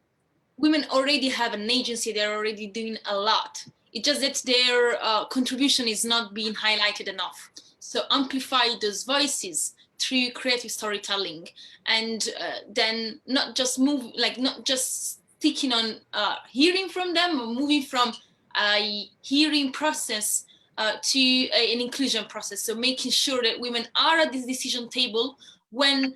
Women already have an agency, they're already doing a lot. It's just that their contribution is not being highlighted enough. So amplify those voices, through creative storytelling, and then not just sticking on hearing from them, or moving from a hearing process to an inclusion process. So making sure that women are at this decision table when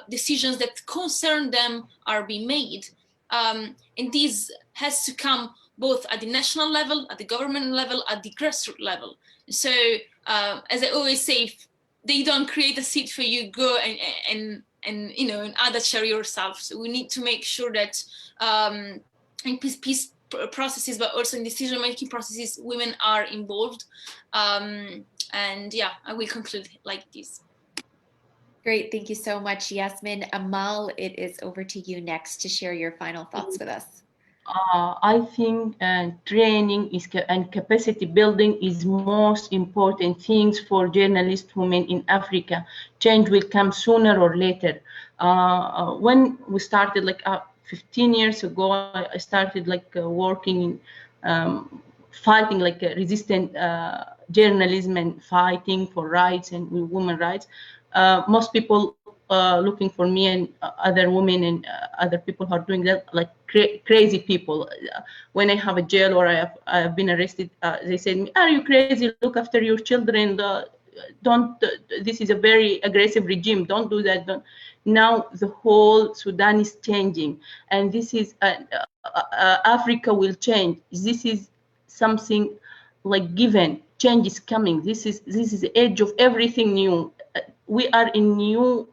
decisions that concern them are being made. And this has to come both at the national level, at the government level, at the grassroots level. So as I always say, if they don't create a seat for you, go and add a chair yourself. So we need to make sure that in peace processes, but also in decision-making processes, women are involved. And yeah, I will conclude like this. Great, thank you so much, Yasmin. Amal, it is over to you next to share your final thoughts with us. I think training and capacity building is most important things for journalist women in Africa. Change will come sooner or later. When we started 15 years ago, I started working in fighting resistant journalism and fighting for rights and women rights. Most people looking for me and other women and other people who are doing that like crazy people. When I have a jail or I have been arrested, they said to me, "Are you crazy? Look after your children. Don't. This is a very aggressive regime. Don't do that." Now the whole Sudan is changing, and this is Africa will change. This is something like given. Change is coming. This is the age of everything new. We are in new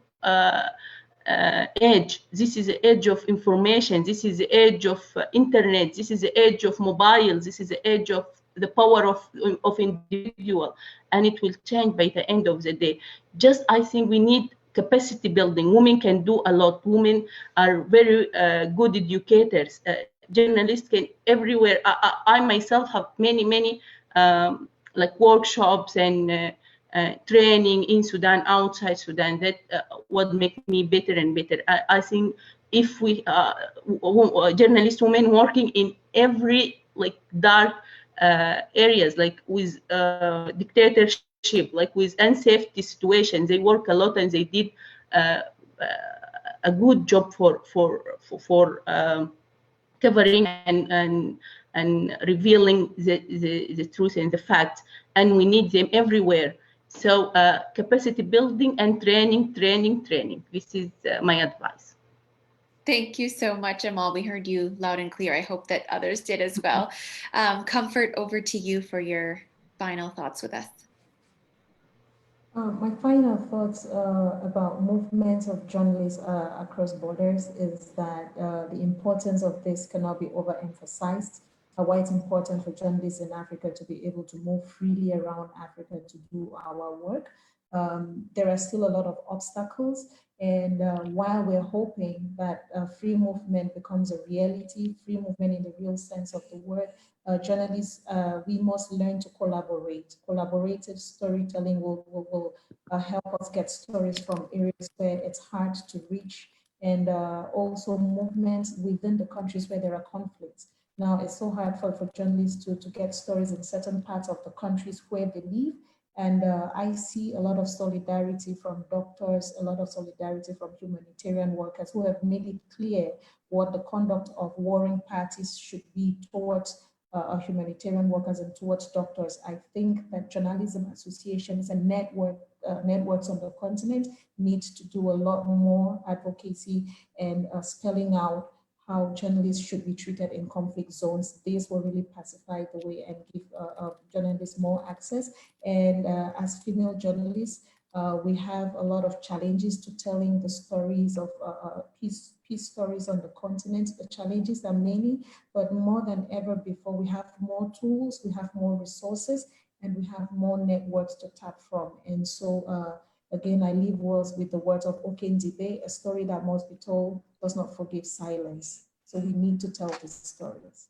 age. This is the age of information. This is the age of internet. This is the age of mobiles. This is the age of the power of individual, and it will change by the end of the day. Just I think we need capacity building. Women can do a lot. Women are very good educators. Journalists can everywhere. I myself have many workshops and training in Sudan, outside Sudan, that would make me better and better. I think if we journalist women working in every dark areas, with dictatorship, with unsafe situations, they work a lot and they did a good job for covering and revealing the truth and the facts, and we need them everywhere. So capacity building and training. This is my advice. Thank you so much, Amal. We heard you loud and clear. I hope that others did as well. Comfort, over to you for your final thoughts with us. My final thoughts about movements of journalists across borders is that the importance of this cannot be overemphasized. Why it's important for journalists in Africa to be able to move freely around Africa to do our work. There are still a lot of obstacles, and while we're hoping that free movement becomes a reality, free movement in the real sense of the word, journalists, we must learn to collaborate. Collaborative storytelling will help us get stories from areas where it's hard to reach, and also movements within the countries where there are conflicts. Now, it's so hard for journalists to get stories in certain parts of the countries where they live. And I see a lot of solidarity from doctors, a lot of solidarity from humanitarian workers who have made it clear what the conduct of warring parties should be towards humanitarian workers and towards doctors. I think that journalism associations and networks on the continent need to do a lot more advocacy and spelling out how journalists should be treated in conflict zones. This will really pacify the way and give journalists more access. And as female journalists, we have a lot of challenges to telling the stories of peace stories on the continent. The challenges are many, but more than ever before, we have more tools, we have more resources, and we have more networks to tap from. And so, again, I leave words with the words of Okendibe: a story that must be told does not forgive silence. So we need to tell these stories.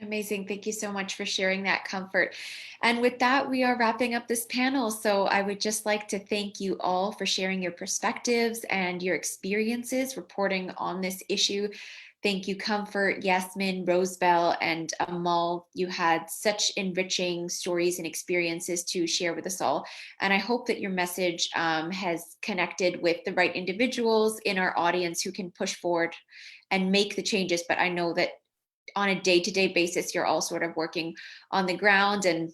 Amazing. Thank you so much for sharing that, Comfort. And with that, we are wrapping up this panel. So I would just like to thank you all for sharing your perspectives and your experiences reporting on this issue. Thank you, Comfort, Yasmin, Rosebell, and Amal. You had such enriching stories and experiences to share with us all. And I hope that your message has connected with the right individuals in our audience who can push forward and make the changes. But I know that on a day-to-day basis, you're all sort of working on the ground and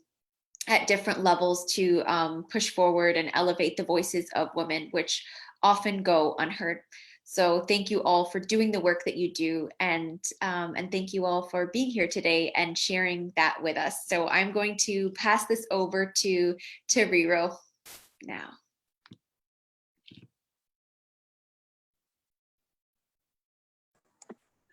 at different levels to push forward and elevate the voices of women, which often go unheard. So thank you all for doing the work that you do, and thank you all for being here today and sharing that with us. So I'm going to pass this over to Riro now.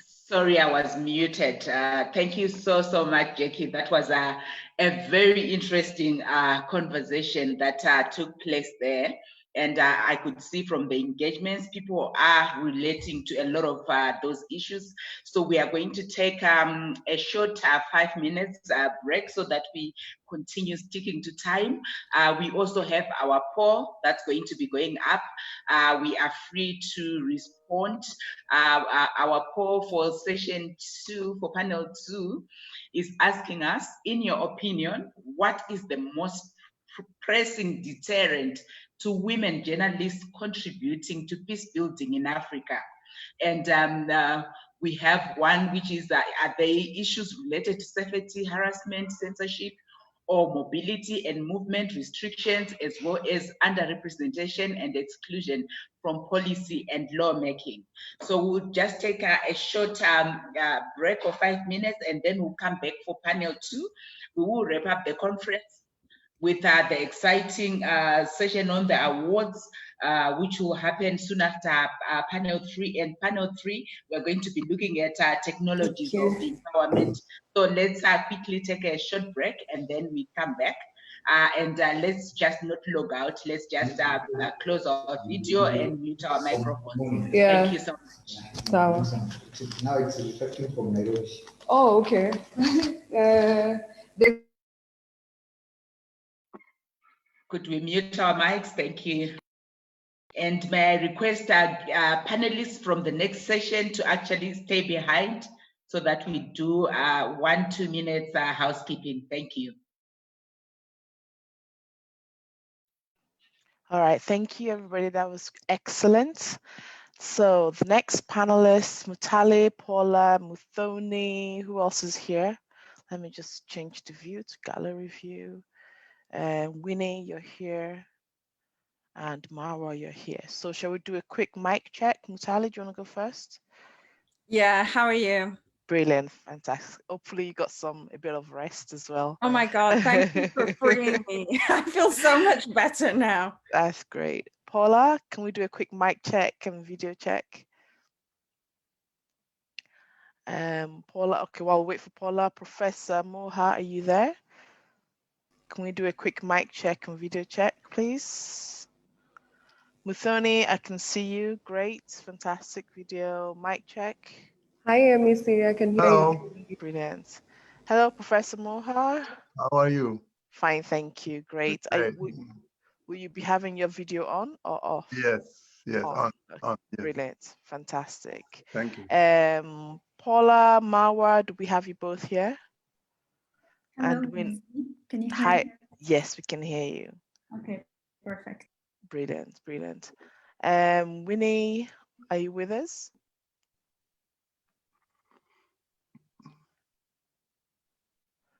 Sorry, I was muted. Thank you so much, Jackie. That was a very interesting conversation that took place there. And I could see from the engagements, people are relating to a lot of those issues. So we are going to take a short 5 minutes break so that we continue sticking to time. We also have our poll that's going to be going up. We are free to respond. Our poll for session 2, for panel 2, is asking us, in your opinion, what is the most pressing deterrent to women journalists contributing to peace building in Africa? And we have one, which is, are they issues related to safety, harassment, censorship, or mobility and movement restrictions, as well as underrepresentation and exclusion from policy and lawmaking? So we'll just take a short break of 5 minutes, and then we'll come back for panel 2. We will wrap up the conference with the exciting session on the awards, which will happen soon after panel 3. And panel 3, we're going to be looking at technologies of empowerment. So let's quickly take a short break, and then we come back. And let's just not log out. Let's just close our video and mute our microphones. Yeah. Thank you so much. Now it's reflecting from Nairobi. Oh, okay. Could we mute our mics? Thank you. And may I request panelists from the next session to actually stay behind so that we do 1-2 minutes housekeeping. Thank you. All right, thank you, everybody. That was excellent. So the next panelists, Mutale, Paula, Muthoni, who else is here? Let me just change the view to gallery view. Winnie, you're here. And Mara, you're here. So shall we do a quick mic check? Mutale, do you want to go first? Yeah, how are you? Brilliant, fantastic. Hopefully you got a bit of rest as well. Oh my God, thank you for freeing me. I feel so much better now. That's great. Paula, can we do a quick mic check and video check? Paula, okay, while we wait for Paula, Professor Moha, are you there? Can we do a quick mic check and video check, please? Muthoni, I can see you. Great, fantastic video. Mic check. Hi, Missy. I can hear you. Brilliant. Hello, Professor Moha. How are you? Fine, thank you. Great. Will you be having your video on or off? Yes, on. Yes. Brilliant, fantastic. Thank you. Paula, Marwa, do we have you both here? Hello, And can you hear hi, me? yes, we can hear you. Okay, perfect. Brilliant, brilliant. Winnie, are you with us?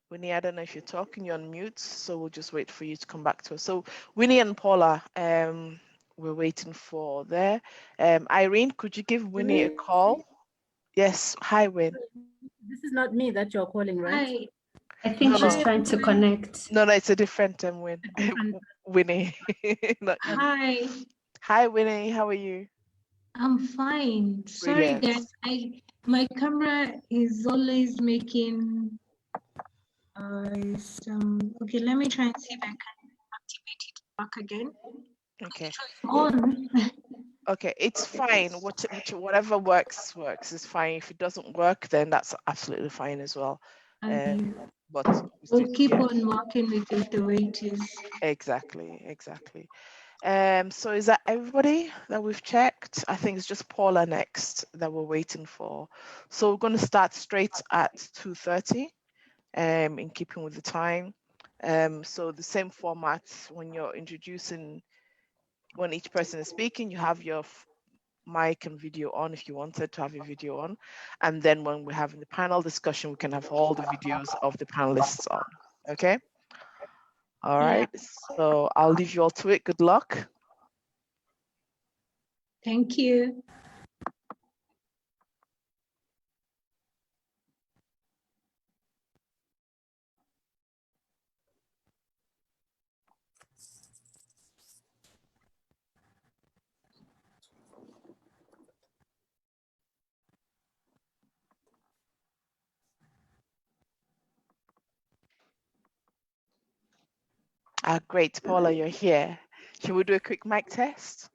Winnie, I don't know if you're talking, you're on mute, so we'll just wait for you to come back to us. So Winnie and Paula, we're waiting for there. Irene, could you give Winnie a call? Yes, hi, Win. This is not me that you're calling, right? I think she's trying to connect. No, it's a different Win. Winnie. Hi. Hi, Winnie, how are you? I'm fine. Sorry, Brilliant. guys. My camera is always making okay, let me try and see if I can activate it back again. Okay. On. Okay, it's fine. Whatever works. It's fine. If it doesn't work, then that's absolutely fine as well. But we'll keep on working with it the way it is. Exactly. So is that everybody that we've checked? I think it's just Paula next that we're waiting for. So we're going to start straight at 2:30, in keeping with the time. So the same format when you're introducing, when each person is speaking, you have your mic and video on if you wanted to have your video on. And then when we're having the panel discussion, we can have all the videos of the panelists on. Okay? All right. So I'll leave you all to it. Good luck. Thank you. Great, Paula, you're here. Should we do a quick mic test?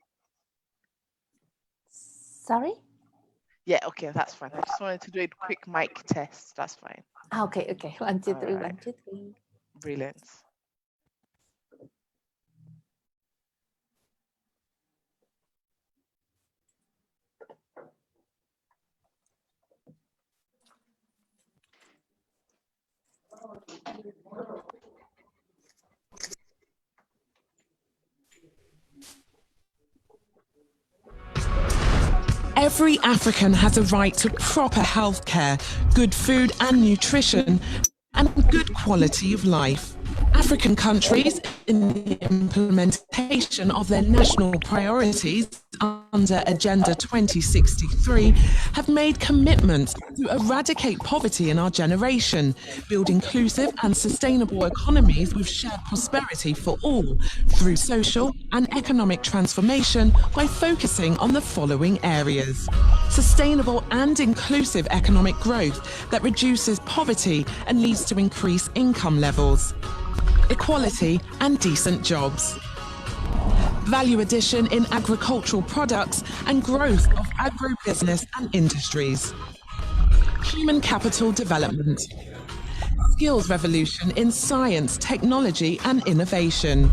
Sorry? Yeah, okay, that's fine. I just wanted to do a quick mic test. That's fine. Okay, okay. 1, 2, 3, All right. 1, 2, 3. Brilliant. Every African has a right to proper healthcare, good food and nutrition, and good quality of life. African countries, in the implementation of their national priorities under Agenda 2063, have made commitments to eradicate poverty in our generation, build inclusive and sustainable economies with shared prosperity for all, through social and economic transformation by focusing on the following areas. Sustainable and inclusive economic growth that reduces poverty and leads to increased income levels. Equality and decent jobs. Value addition in agricultural products and growth of agribusiness and industries. Human capital development. Skills revolution in science, technology and innovation.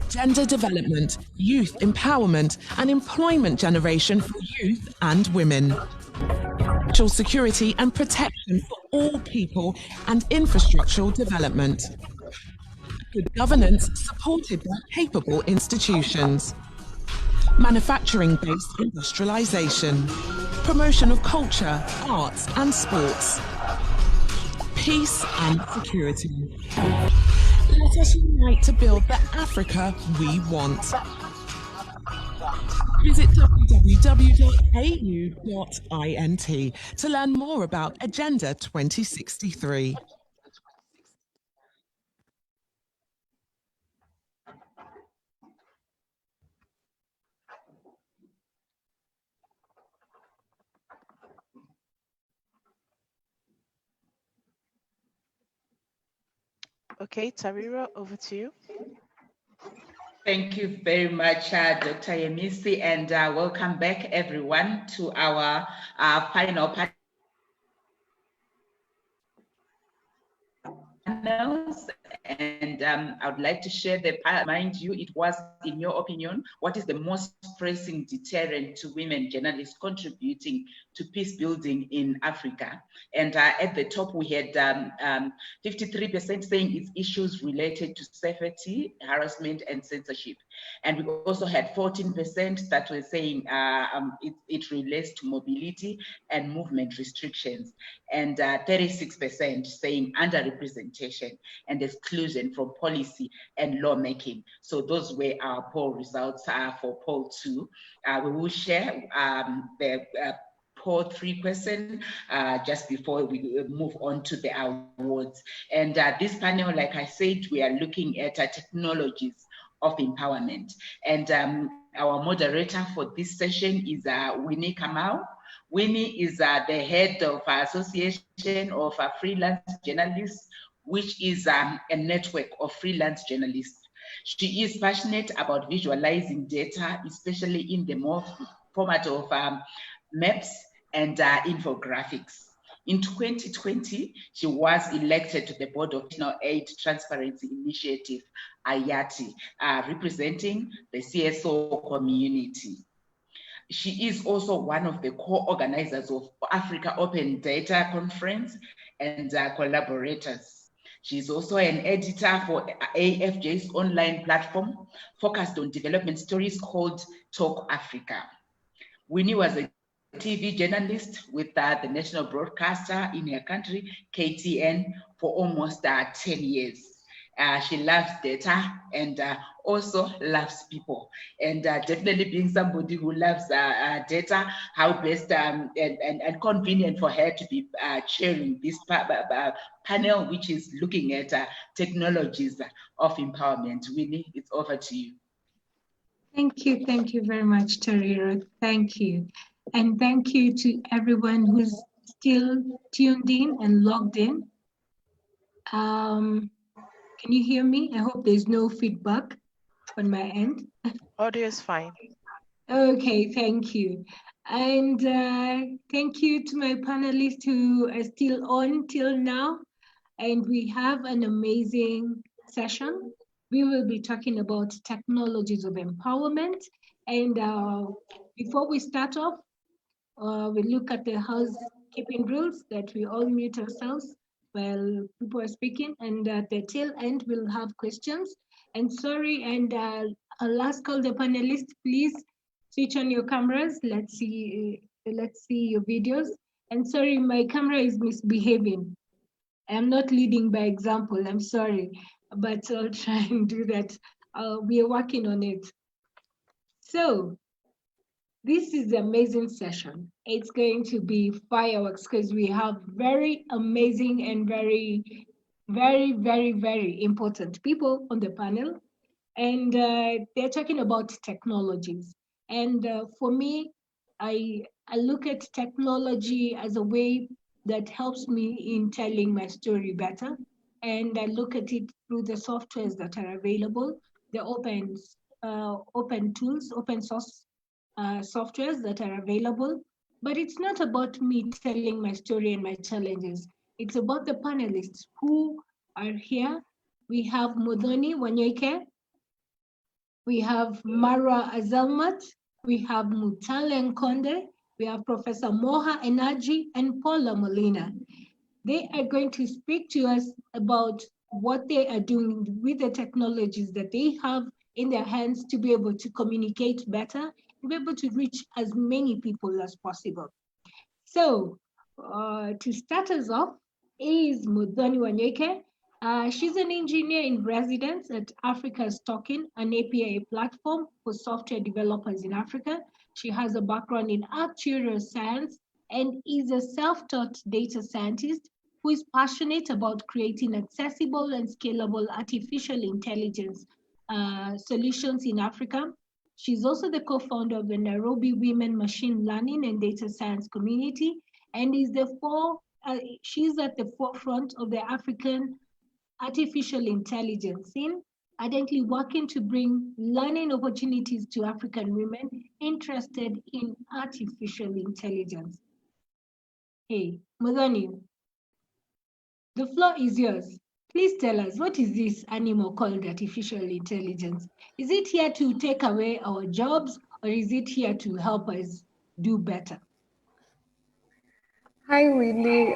Gender development, youth empowerment and employment generation for youth and women. Social security and protection for all people and infrastructural development. Good governance supported by capable institutions. Manufacturing-based industrialization. Promotion of culture, arts and sports. Peace and security. Let us unite to build the Africa we want. Visit www.au.int to learn more about Agenda 2063. Okay, Tarira, over to you. Thank you very much, Dr. Yemisi, and welcome back, everyone, to our final panels. And I would like to share the part. Mind you, it was, in your opinion, what is the most pressing deterrent to women journalists contributing to peace building in Africa? And at the top, we had 53% saying it's issues related to safety, harassment, and censorship. And we also had 14% that were saying it relates to mobility and movement restrictions, and 36% saying underrepresentation and exclusion from policy and lawmaking. So those were our poll results for poll 2. We will share the poll 3 question just before we move on to the awards. And this panel, like I said, we are looking at technologies of empowerment. And our moderator for this session is Winnie Kamau. Winnie is the head of Association of Freelance Journalists, which is a network of freelance journalists. She is passionate about visualizing data, especially in the format of maps and infographics. In 2020, she was elected to the board of National Aid Transparency Initiative, IATI, representing the CSO community. She is also one of the co-organizers of Africa Open Data Conference and collaborators. She's also an editor for AFJ's online platform focused on development stories called Talk Africa. Winnie was a TV journalist with the national broadcaster in her country, KTN, for almost 10 years. She loves data and also loves people. And definitely being somebody who loves data, how best and convenient for her to be chairing this panel, which is looking at technologies of empowerment. Winnie, it's over to you. Thank you very much, Tariro. Thank you. And thank you to everyone who's still tuned in and logged in. Can you hear me? I hope there's no feedback on my end. Audio is fine. Okay, thank you. And thank you to my panelists who are still on till now. And we have an amazing session. We will be talking about technologies of empowerment. And before we start off, we look at the housekeeping rules that we all mute ourselves while people are speaking. And at the tail end, we'll have questions. And sorry, and I'll ask all the panelists, please switch on your cameras. Let's see your videos. And sorry, my camera is misbehaving. I'm not leading by example, I'm sorry, but I'll try and do that. We are working on it. So this is an amazing session. It's going to be fireworks because we have very amazing and very, very, very, very important people on the panel. And they're talking about technologies. And for me, I look at technology as a way that helps me in telling my story better. And I look at it through the softwares that are available, the open tools, open source softwares that are available. But it's not about me telling my story and my challenges. It's about the panelists who are here. We have Modoni Wanyeke, we have Mara Azalmat, we have Mutale Nkonde, we have Professor Moha Enaji and Paula Molina. They are going to speak to us about what they are doing with the technologies that they have in their hands to be able to communicate better, and be able to reach as many people as possible. So to start us off is Modoni Wanyeke. She's an engineer in residence at Africa's Talking, an API platform for software developers in Africa. She has a background in actuarial science and is a self-taught data scientist who is passionate about creating accessible and scalable artificial intelligence solutions in Africa. She's also the co-founder of the Nairobi Women Machine Learning and Data Science Community, and is she's at the forefront of the African artificial intelligence scene, ardently working to bring learning opportunities to African women interested in artificial intelligence. Hey, Modoni, the floor is yours. Please tell us, what is this animal called artificial intelligence? Is it here to take away our jobs, or is it here to help us do better? Hi, Winnie.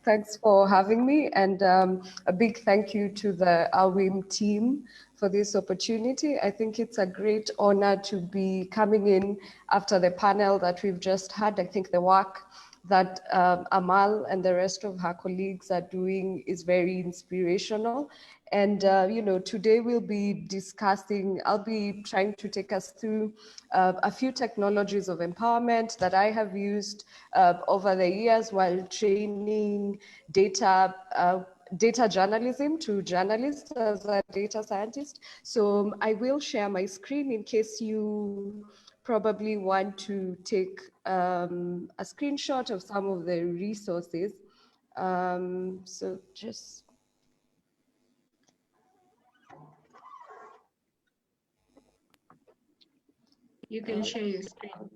Thanks for having me, and a big thank you to the AWiM team for this opportunity. I think it's a great honor to be coming in after the panel that we've just had. I think the work that Amal and the rest of her colleagues are doing is very inspirational. And, today we'll be discussing, I'll be trying to take us through a few technologies of empowerment that I have used over the years while training data journalism to journalists as a data scientist. So I will share my screen in case you probably want to take a screenshot of some of the resources. So just... You can share your screen.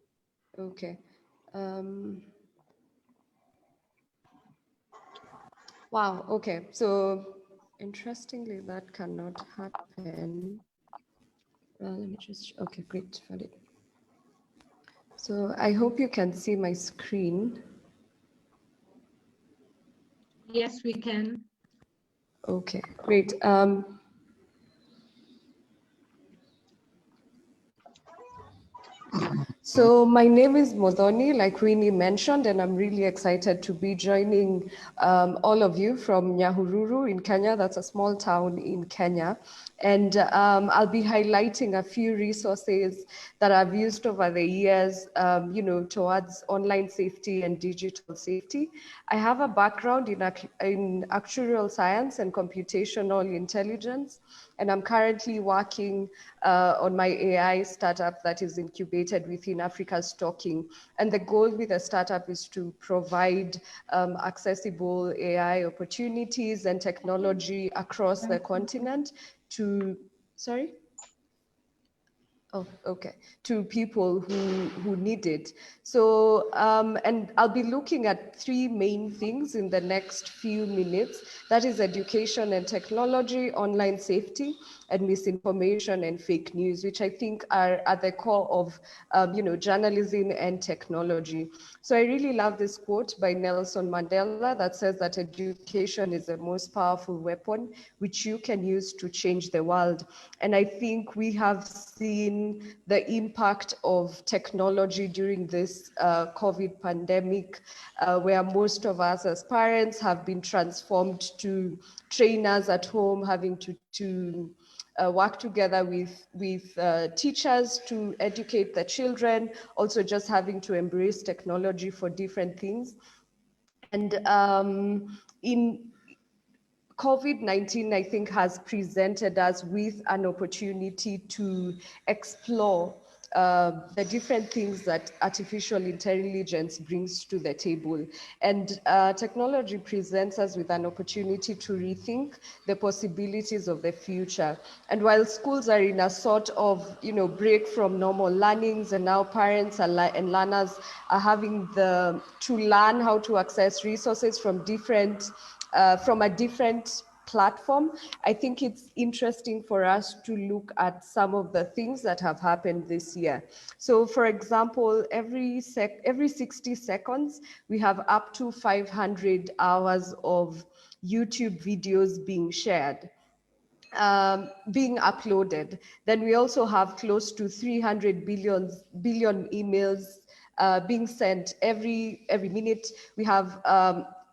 Okay. Wow, okay. So interestingly, that cannot happen. Let me just, okay, great, found it. So I hope you can see my screen. Yes, we can. Okay, great. So my name is Modoni, like Winnie mentioned, and I'm really excited to be joining all of you from Nyahururu in Kenya. That's a small town in Kenya. And I'll be highlighting a few resources that I've used over the years, towards online safety and digital safety. I have a background in actuarial science and computational intelligence, and I'm currently working on my AI startup that is incubated within Africa's Talking. And the goal with the startup is to provide accessible AI opportunities and technology across the continent to, sorry? Oh, okay. To people who need it. So, and I'll be looking at three main things in the next few minutes. That is education and technology, online safety, and misinformation and fake news, which I think are at the core of, journalism and technology. So I really love this quote by Nelson Mandela that says that education is the most powerful weapon which you can use to change the world. And I think we have seen the impact of technology during this COVID pandemic, where most of us as parents have been transformed to trainers at home, having to work together with teachers to educate the children, also just having to embrace technology for different things. And in COVID-19, I think, has presented us with an opportunity to explore the different things that artificial intelligence brings to the table. And technology presents us with an opportunity to rethink the possibilities of the future. And while schools are in a sort of, break from normal learnings, and now parents and learners are having to learn how to access resources from a different platform, I think it's interesting for us to look at some of the things that have happened this year. So for example, every 60 seconds, we have up to 500 hours of YouTube videos being shared. Being uploaded. Then we also have close to 300 billion emails being sent every minute. We have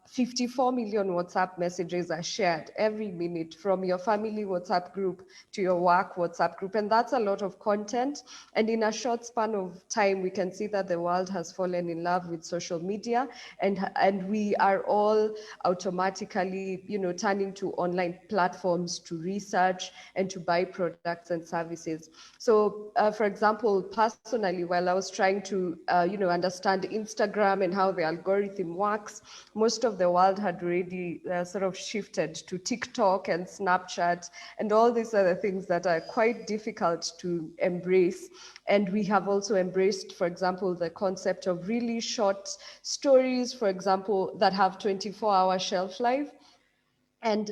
54 million WhatsApp messages are shared every minute, from your family WhatsApp group to your work WhatsApp group. And that's a lot of content. And in a short span of time, we can see that the world has fallen in love with social media, and we are all automatically, turning to online platforms to research and to buy products and services. So for example, personally, while I was trying to, understand Instagram and how the algorithm works, most of the world had already sort of shifted to TikTok and Snapchat and all these other things that are quite difficult to embrace. And we have also embraced, for example, the concept of really short stories, for example, that have 24-hour shelf life. And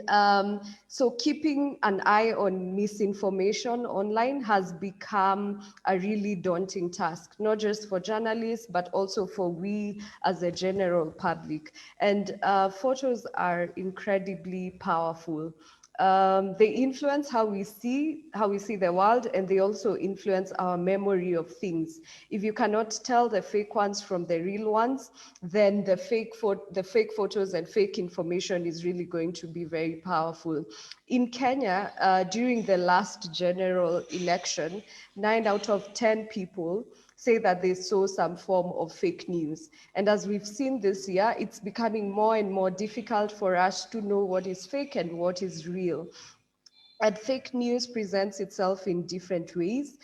so keeping an eye on misinformation online has become a really daunting task, not just for journalists, but also for we as a general public. And photos are incredibly powerful. They influence how we see the world, and they also influence our memory of things. If you cannot tell the fake ones from the real ones, then the fake photos and fake information is really going to be very powerful. In Kenya, during the last general election, 9 out of 10 people say that they saw some form of fake news. And as we've seen this year, it's becoming more and more difficult for us to know what is fake and what is real. And fake news presents itself in different ways.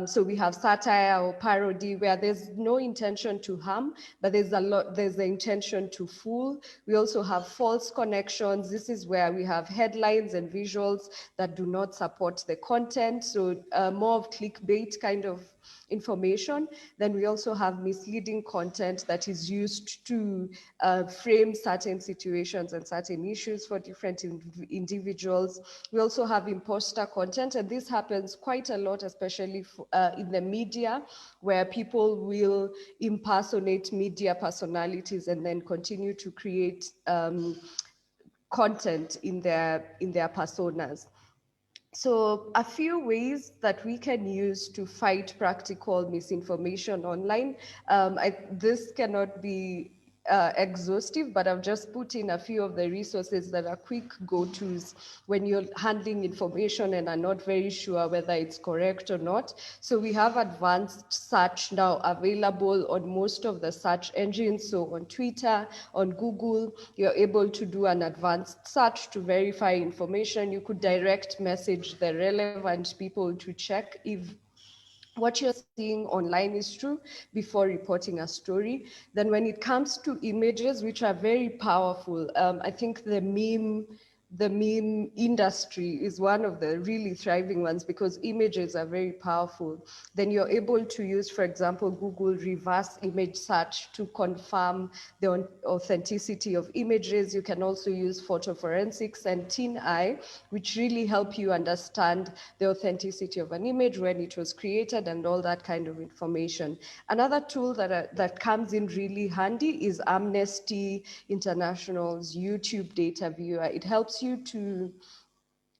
So we have satire or parody, where there's no intention to harm, but there's the intention to fool. We also have false connections. This is where we have headlines and visuals that do not support the content. So more of clickbait kind of information. Then we also have misleading content that is used to frame certain situations and certain issues for different individuals. We also have imposter content, and this happens quite a lot, especially in the media, where people will impersonate media personalities and then continue to create content in their personas. So a few ways that we can use to fight practical misinformation online. This cannot be exhaustive, but I've just put in a few of the resources that are quick go-tos when you're handling information and are not very sure whether it's correct or not. So we have advanced search now available on most of the search engines. So on Twitter, on Google, you're able to do an advanced search to verify information. You could direct message the relevant people to check if what you're seeing online is true before reporting a story. Then when it comes to images, which are very powerful, I think the meme industry is one of the really thriving ones because images are very powerful. Then you're able to use, for example, Google reverse image search to confirm the authenticity of images. You can also use photo forensics and TinEye, which really help you understand the authenticity of an image, when it was created, and all that kind of information. Another tool that comes in really handy is Amnesty International's YouTube data viewer. It helps you to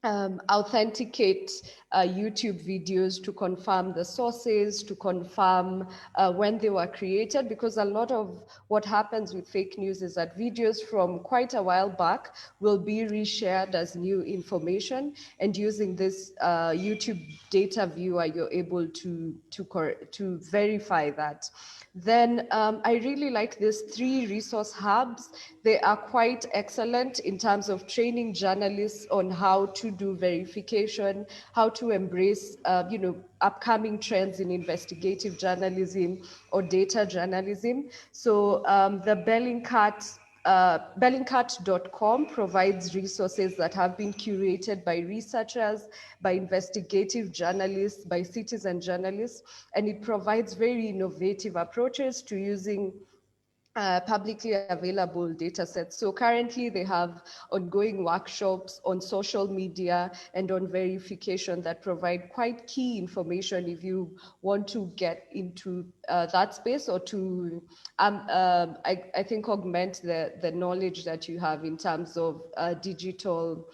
authenticate YouTube videos to confirm the sources, to confirm when they were created, because a lot of what happens with fake news is that videos from quite a while back will be reshared as new information, and using this YouTube data viewer, you're able to verify that. Then I really like these 3 resource hubs. They are quite excellent in terms of training journalists on how to do verification, how to embrace upcoming trends in investigative journalism or data journalism. So the Bellingcat.com provides resources that have been curated by researchers, by investigative journalists, by citizen journalists, and it provides very innovative approaches to using publicly available data sets. So currently they have ongoing workshops on social media and on verification that provide quite key information if you want to get into that space, or to, I think, augment the knowledge that you have in terms of digital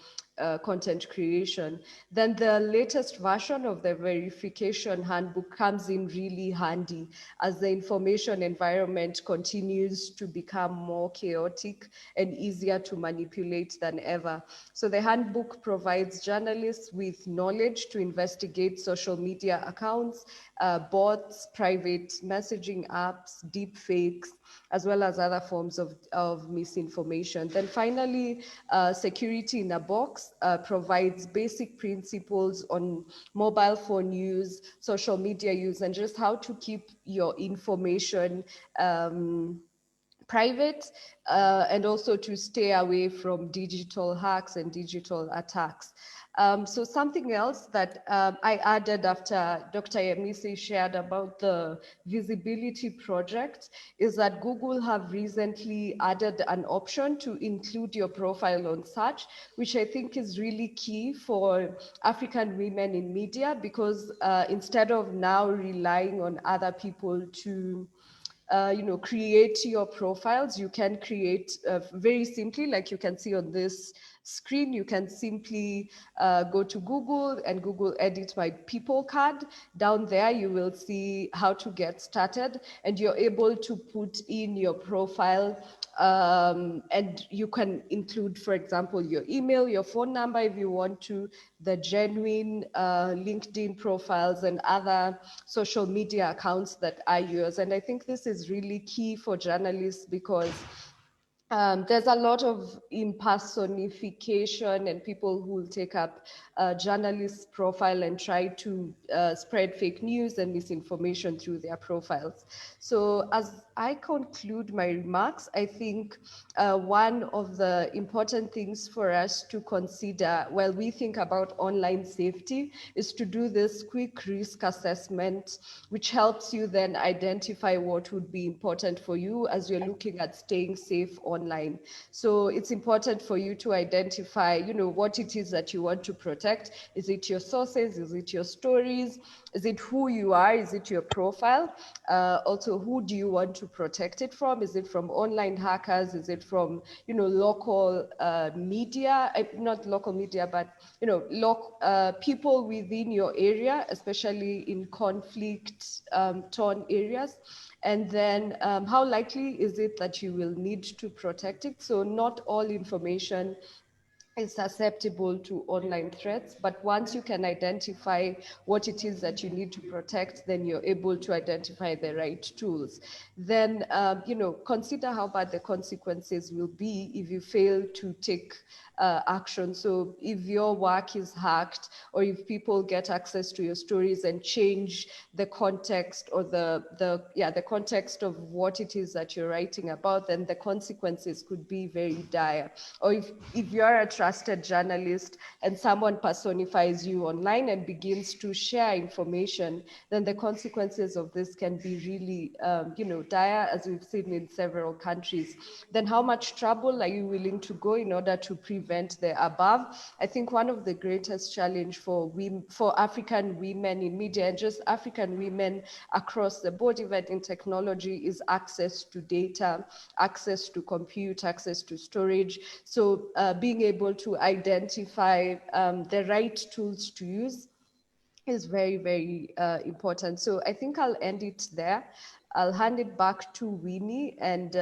content creation. Then the latest version of the verification handbook comes in really handy as the information environment continues to become more chaotic and easier to manipulate than ever. So the handbook provides journalists with knowledge to investigate social media accounts, bots, private messaging apps, deep fakes, as well as other forms of misinformation. Then finally, Security in a Box provides basic principles on mobile phone use, social media use, and just how to keep your information private, and also to stay away from digital hacks and digital attacks. So something else that I added after Dr. Yemisi shared about the visibility project is that Google have recently added an option to include your profile on search, which I think is really key for African women in media, because instead of now relying on other people to create your profiles, you can create very simply, like you can see on this screen, you can simply go to Google and Google Edit My People card. Down there, you will see how to get started, and you're able to put in your profile, and you can include, for example, your email, your phone number if you want to, the genuine LinkedIn profiles and other social media accounts that I use. And I think this is really key for journalists, because there's a lot of impersonification and people who will take up a journalist's profile and try to spread fake news and misinformation through their profiles. So as I conclude my remarks, I think one of the important things for us to consider while we think about online safety is to do this quick risk assessment, which helps you then identify what would be important for you as you're looking at staying safe online. So it's important for you to identify, you know, what it is that you want to protect. Is it your sources? Is it your stories? Is it who you are? Is it your profile? Also, who do you want to protect it from? Is it from online hackers? Is it from, you know, local media? Not local media, but, you know, people within your area, especially in conflict-torn areas. And then how likely is it that you will need to protect it? So not all information is susceptible to online threats, but once you can identify what it is that you need to protect, then you're able to identify the right tools. Then, you know, consider how bad the consequences will be if you fail to take action. So if your work is hacked, or if people get access to your stories and change the context or the context of what it is that you're writing about, then the consequences could be very dire. Or if you're a trusted journalist and someone personifies you online and begins to share information, then the consequences of this can be really, you know, dire, as we've seen in several countries. Then how much trouble are you willing to go in order to prevent the above? I think one of the greatest challenge for African women in media and just African women across the board, even in technology, is access to data, access to compute, access to storage. So being able to identify the right tools to use is very, very important. So I think I'll end it there. I'll hand it back to Winnie, and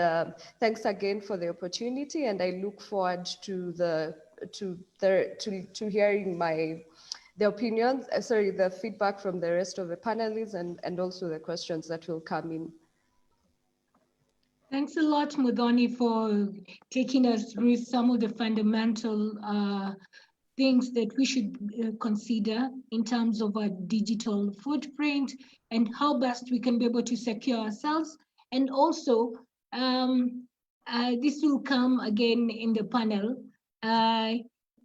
thanks again for the opportunity. And I look forward to hearing the feedback from the rest of the panelists and also the questions that will come in. Thanks a lot, Mudhoni, for taking us through some of the fundamental things that we should consider in terms of our digital footprint and how best we can be able to secure ourselves. And also, this will come again in the panel.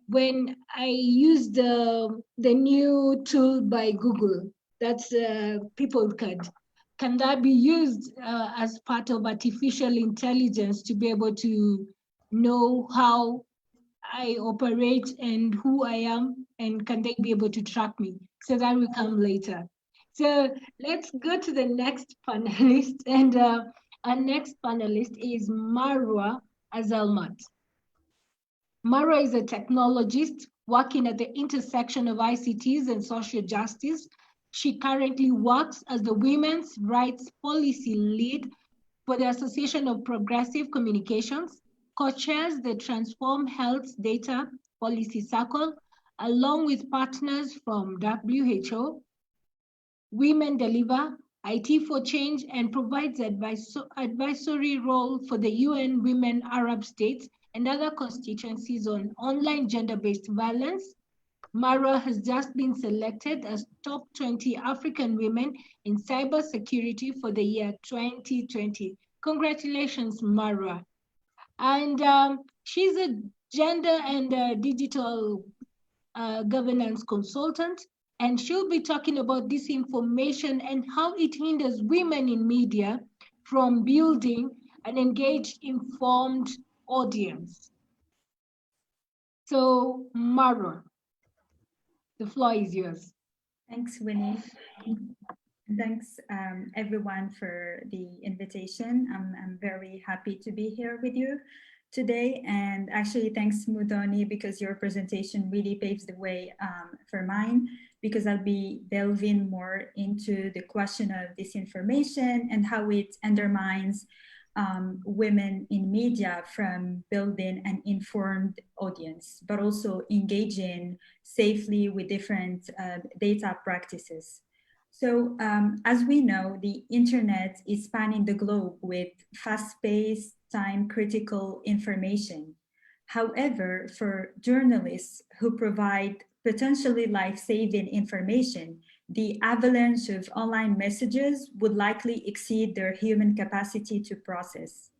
When I use the new tool by Google, that's PeopleCard, can that be used as part of artificial intelligence to be able to know how I operate and who I am, and can they be able to track me? So that will come later. So let's go to the next panelist, and our next panelist is Marwa Azalmat. Marwa is a technologist working at the intersection of ICTs and social justice. She currently works as the Women's Rights Policy Lead for the Association of Progressive Communications, co-chairs the Transform Health Data Policy Circle, along with partners from WHO, Women Deliver, IT for Change, and provides advisory role for the UN Women Arab States and other constituencies on online gender-based violence. Marwa has just been selected as top 20 African women in cybersecurity for the year 2020. Congratulations, Marwa. And she's a gender and digital governance consultant, and she'll be talking about disinformation and how it hinders women in media from building an engaged, informed audience. So, Marwa, the floor is yours. Thanks, Winnie. Thanks, everyone, for the invitation. I'm very happy to be here with you today. And actually, thanks, Mudhoni, because your presentation really paves the way for mine, because I'll be delving more into the question of disinformation and how it undermines women in media from building an informed audience, but also engaging safely with different data practices. So as we know, the internet is spanning the globe with fast-paced, time-critical information. However, for journalists who provide potentially life-saving information, the avalanche of online messages would likely exceed their human capacity to process.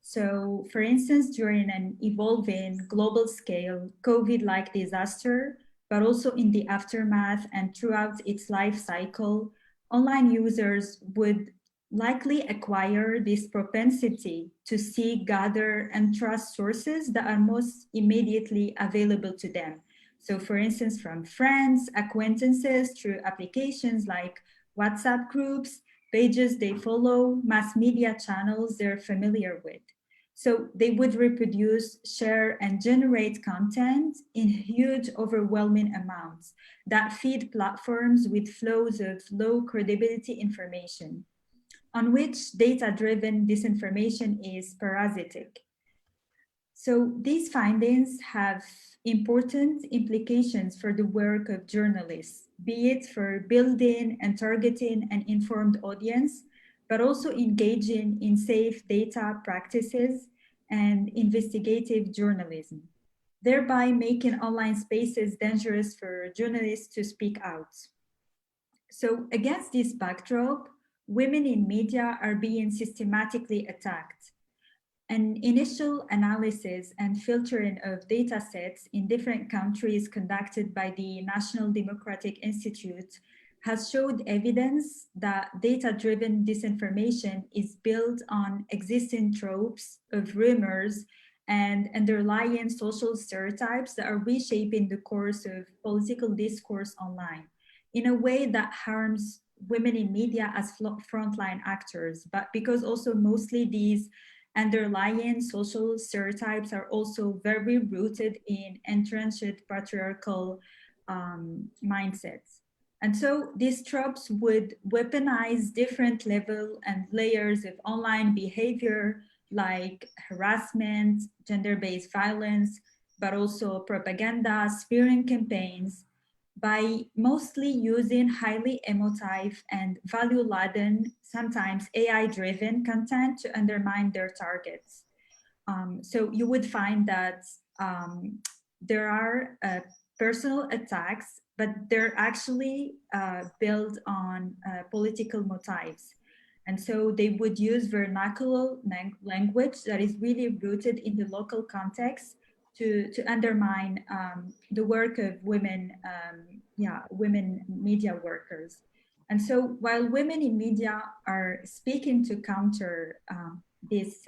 So, for instance, during an evolving global scale COVID-like disaster, but also in the aftermath and throughout its life cycle, online users would likely acquire this propensity to seek, gather, and trust sources that are most immediately available to them. So, for instance, from friends, acquaintances, through applications like WhatsApp groups, pages they follow, mass media channels they're familiar with. So they would reproduce, share, and generate content in huge, overwhelming amounts that feed platforms with flows of low credibility information, on which data-driven disinformation is parasitic. So these findings have important implications for the work of journalists, be it for building and targeting an informed audience, but also engaging in safe data practices and investigative journalism, thereby making online spaces dangerous for journalists to speak out. So against this backdrop, women in media are being systematically attacked. An initial analysis and filtering of data sets in different countries conducted by the National Democratic Institute has showed evidence that data-driven disinformation is built on existing tropes of rumors and underlying social stereotypes that are reshaping the course of political discourse online in a way that harms women in media as frontline actors, but because also mostly these underlying social stereotypes are also very rooted in entrenched patriarchal mindsets. And so these tropes would weaponize different levels and layers of online behavior like harassment, gender-based violence, but also propaganda, smearing campaigns, by mostly using highly emotive and value-laden, sometimes AI-driven content to undermine their targets. So you would find that there are personal attacks, but they're actually built on political motives. And so they would use vernacular language that is really rooted in the local context to undermine the work of women, women media workers. And so while women in media are speaking to counter this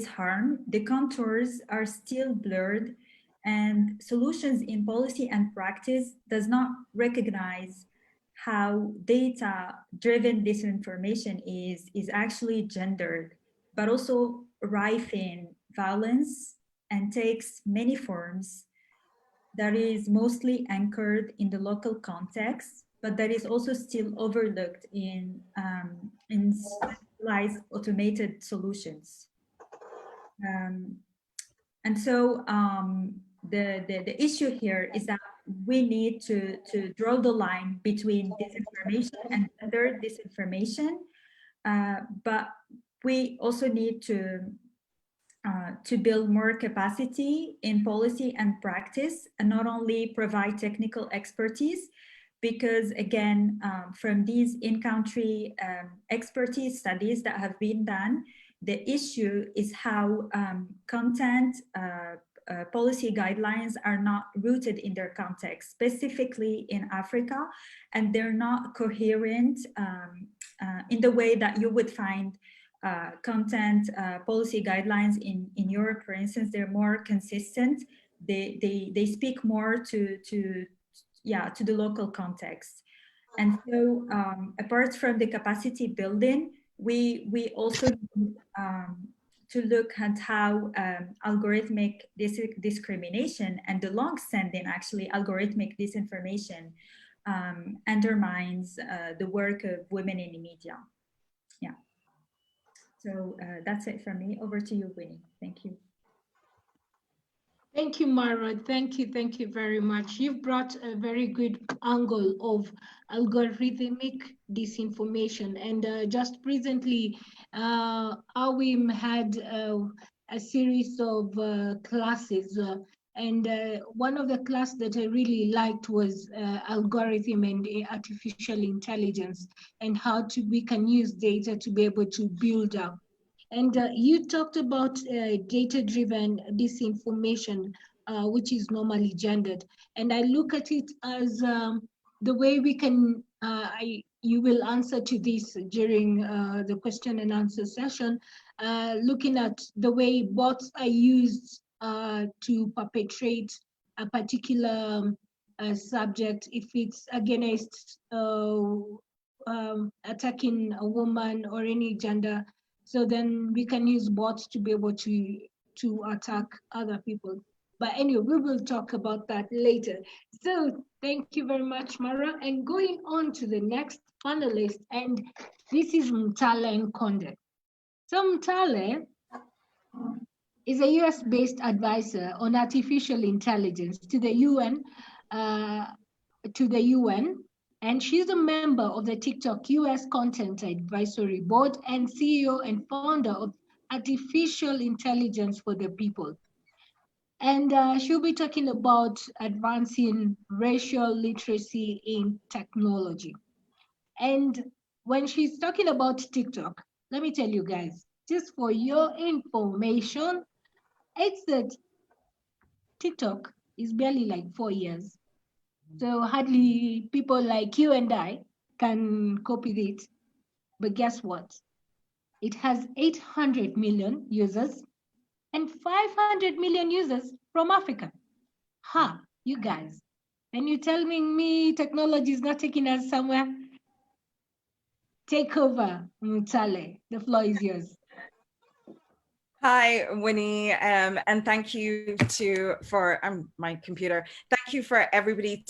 harm, the contours are still blurred, and solutions in policy and practice does not recognize how data-driven disinformation is actually gendered, but also rife in violence and takes many forms, that is mostly anchored in the local context, but that is also still overlooked in specialized automated solutions. And so the issue here is that we need to draw the line between disinformation and other disinformation, but we also need to build more capacity in policy and practice, and not only provide technical expertise, because again, from these in-country expertise studies that have been done, the issue is how content policy guidelines are not rooted in their context, specifically in Africa, and they're not coherent in the way that you would find content policy guidelines in Europe, for instance. They're more consistent. They speak more to the local context. And so apart from the capacity building, we also need to look at how algorithmic discrimination and the long-standing actually algorithmic disinformation undermines the work of women in the media. Yeah. So that's it from me. Over to you, Winnie. Thank you. Thank you, Mara. Thank you very much. You've brought a very good angle of algorithmic disinformation. And just recently, AWiM had a series of classes And one of the class that I really liked was algorithm and artificial intelligence, and how we can use data to be able to build up. And you talked about data-driven disinformation, which is normally gendered. And I look at it as the way we can, you will answer to this during the question and answer session, looking at the way bots are used to perpetrate a particular subject, if it's against attacking a woman or any gender. So then we can use bots to be able to attack other people. But anyway, we will talk about that later. So thank you very much, Mara. And going on to the next panelist, and this is Mtale Nkonde. So Mtale is a US-based advisor on artificial intelligence to the UN, and she's a member of the TikTok US Content Advisory Board and CEO and founder of Artificial Intelligence for the People. And she'll be talking about advancing racial literacy in technology. And when she's talking about TikTok, let me tell you guys, just for your information, it's that TikTok is barely like 4 years. So hardly people like you and I can copy it. But guess what? It has 800 million users and 500 million users from Africa. Ha, you guys. And you're telling me technology is not taking us somewhere? Take over, Mtale. The floor is yours. Hi, Winnie, and thank you for my computer. Thank you for everybody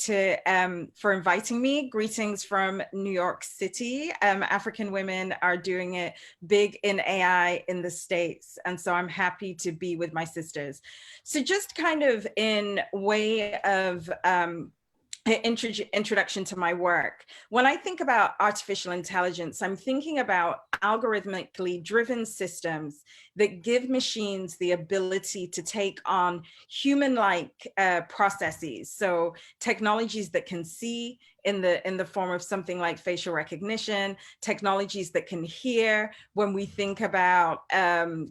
for inviting me. Greetings from New York City. African women are doing it big in AI in the States, and so I'm happy to be with my sisters. So just kind of in way of introduction to my work. When I think about artificial intelligence, I'm thinking about algorithmically driven systems that give machines the ability to take on human-like processes. So technologies that can see in the form of something like facial recognition, technologies that can hear when we think about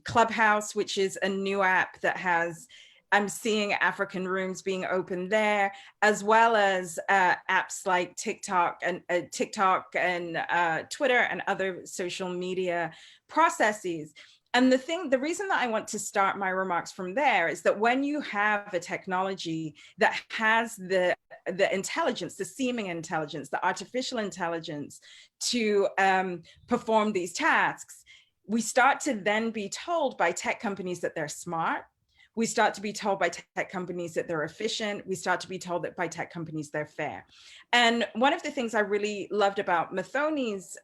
Clubhouse, which is a new app that has I'm seeing African rooms being opened there, as well as apps like TikTok and Twitter and other social media processes. And the reason that I want to start my remarks from there is that when you have a technology that has the intelligence, the seeming intelligence, the artificial intelligence to perform these tasks, we start to then be told by tech companies that they're smart. We start to be told by tech companies that they're efficient. We start to be told that by tech companies they're fair. And one of the things I really loved about Mathoni's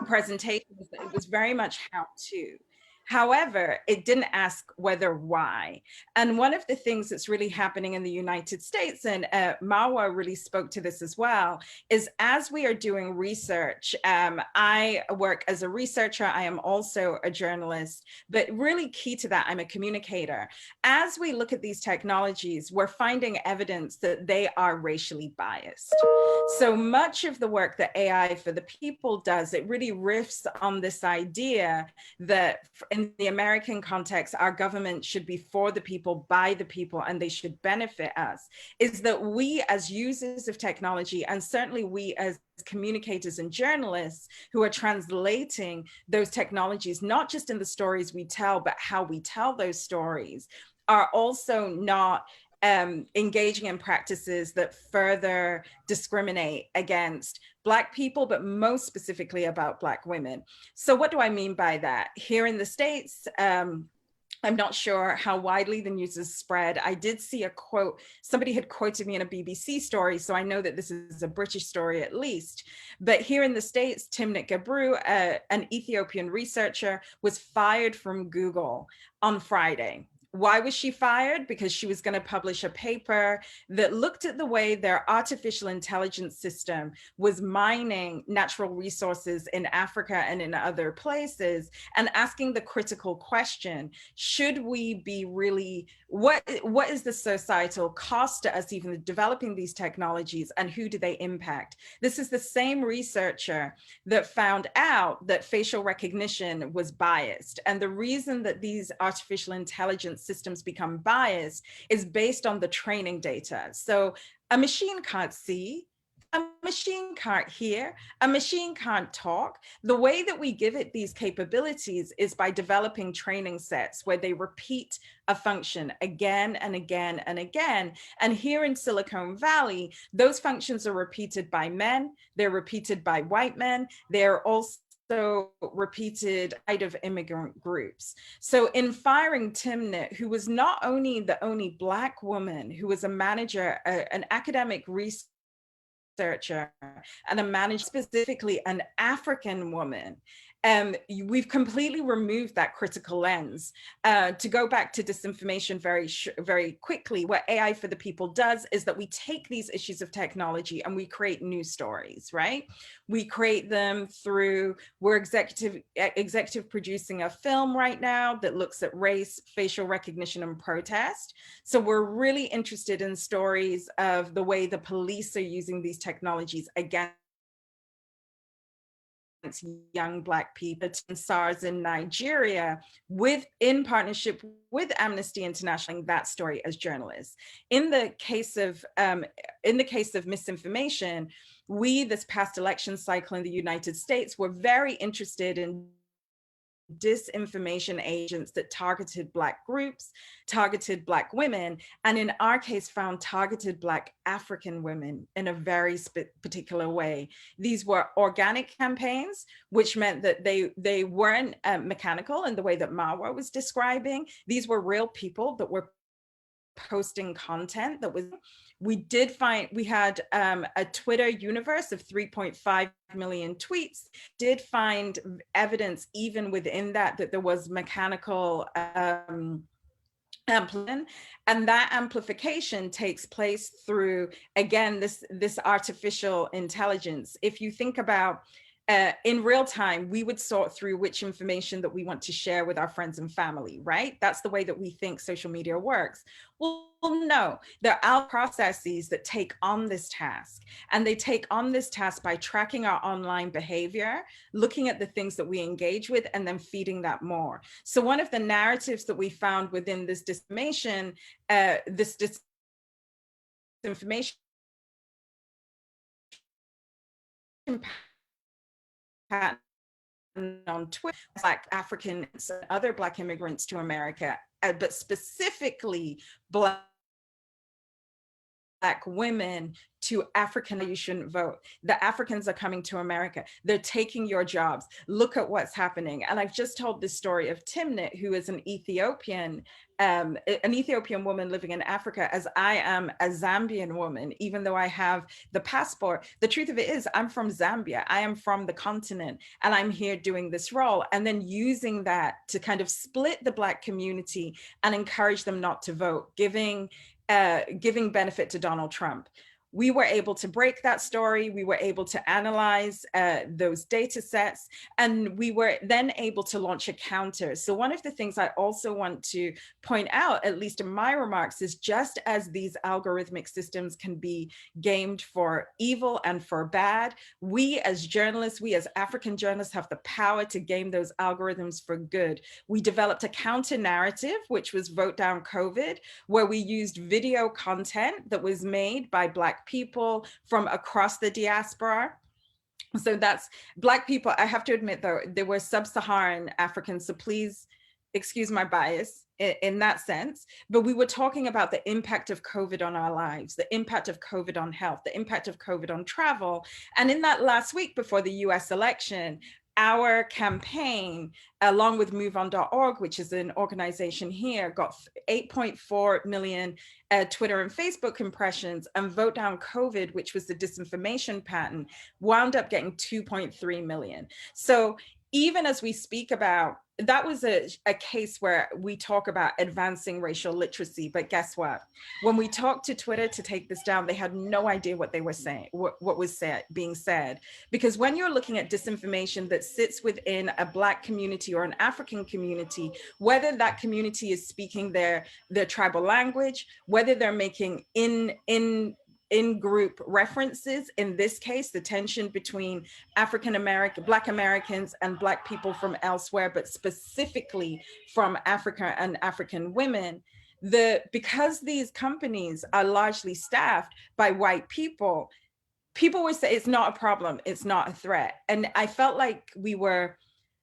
presentation was that it was very much how to. However, it didn't ask whether why. And one of the things that's really happening in the United States, and Marwa really spoke to this as well, is as we are doing research, I work as a researcher, I am also a journalist, but really key to that, I'm a communicator. As we look at these technologies, we're finding evidence that they are racially biased. So much of the work that AI for the People does, it really riffs on this idea that in the American context, our government should be for the people, by the people, and they should benefit us, is that we as users of technology, and certainly we as communicators and journalists who are translating those technologies, not just in the stories we tell, but how we tell those stories, are also not engaging in practices that further discriminate against Black people, but most specifically about Black women. So what do I mean by that? Here in the States, I'm not sure how widely the news is spread. I did see a quote, somebody had quoted me in a BBC story, so I know that this is a British story at least. But here in the States, Timnit Gebru, an Ethiopian researcher, was fired from Google on Friday Why was she fired? Because she was going to publish a paper that looked at the way their artificial intelligence system was mining natural resources in Africa and in other places, and asking the critical question, should we be really, what is the societal cost to us even developing these technologies, and who do they impact? This is the same researcher that found out that facial recognition was biased. And the reason that these artificial intelligence systems become biased is based on the training data. So a machine can't see, a machine can't hear, a machine can't talk. The way that we give it these capabilities is by developing training sets where they repeat a function again and again and again. And here in Silicon Valley, those functions are repeated by men, they're repeated by white men, they're also repeated out of immigrant groups. So in firing Timnit, who was not only the only Black woman who was a manager, an academic researcher, and a manager, specifically an African woman, we've completely removed that critical lens. To go back to disinformation very quickly, what AI for the People does is that we take these issues of technology and we create new stories, right? We create them through, we're executive producing a film right now that looks at race, facial recognition, and protest. So we're really interested in stories of the way the police are using these technologies against young Black people, SARS in Nigeria, in partnership with Amnesty International, that story as journalists. In the case of misinformation, we, this past election cycle in the United States, were very interested in disinformation agents that targeted Black groups, targeted Black women, and in our case found targeted Black African women in a very particular way. These were organic campaigns, which meant that they weren't mechanical in the way that Marwa was describing. These were real people that were posting content that was, we had a Twitter universe of 3.5 million tweets, did find evidence even within that there was mechanical amplification, and that amplification takes place through, again, this artificial intelligence. If you think about in real time, we would sort through which information that we want to share with our friends and family, right? That's the way that we think social media works. Well, no, there are processes that take on this task, and they take on this task by tracking our online behavior, looking at the things that we engage with, and then feeding that more. So one of the narratives that we found within this disinformation, pattern on Twitter, Black Africans and other Black immigrants to America, but specifically Black women to African, you shouldn't vote. The Africans are coming to America. They're taking your jobs. Look at what's happening. And I've just told this story of Timnit, who is an Ethiopian woman living in Africa, as I am a Zambian woman, even though I have the passport. The truth of it is I'm from Zambia. I am from the continent, and I'm here doing this role, and then using that to kind of split the Black community and encourage them not to vote, giving benefit to Donald Trump. We were able to break that story. We were able to analyze those data sets, and we were then able to launch a counter. So one of the things I also want to point out, at least in my remarks, is just as these algorithmic systems can be gamed for evil and for bad, we as journalists, we as African journalists have the power to game those algorithms for good. We developed a counter narrative, which was Vote Down COVID, where we used video content that was made by Black people from across the diaspora. So that's Black people. I have to admit, though, there were sub-Saharan Africans, so please excuse my bias in that sense, but we were talking about the impact of COVID on our lives, the impact of COVID on health, the impact of COVID on travel. And in that last week before the US election, our campaign, along with MoveOn.org, which is an organization here, got 8.4 million Twitter and Facebook impressions, and Vote Down COVID, which was the disinformation pattern, wound up getting 2.3 million. So even as we speak about, that was a case where we talk about advancing racial literacy, but guess what? When we talked to Twitter to take this down, they had no idea what they were saying, what was being said. Because when you're looking at disinformation that sits within a Black community or an African community, whether that community is speaking their tribal language, whether they're making in-group references, in this case, the tension between Black Americans and Black people from elsewhere, but specifically from Africa and African women, because these companies are largely staffed by white people would say it's not a problem, it's not a threat. And I felt like we were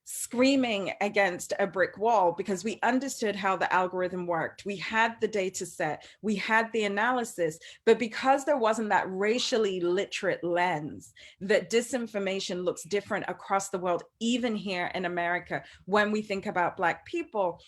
screaming against a brick wall because we understood how the algorithm worked. We had the data set, we had the analysis, but because there wasn't that racially literate lens, that disinformation looks different across the world, even here in America, when we think about Black people.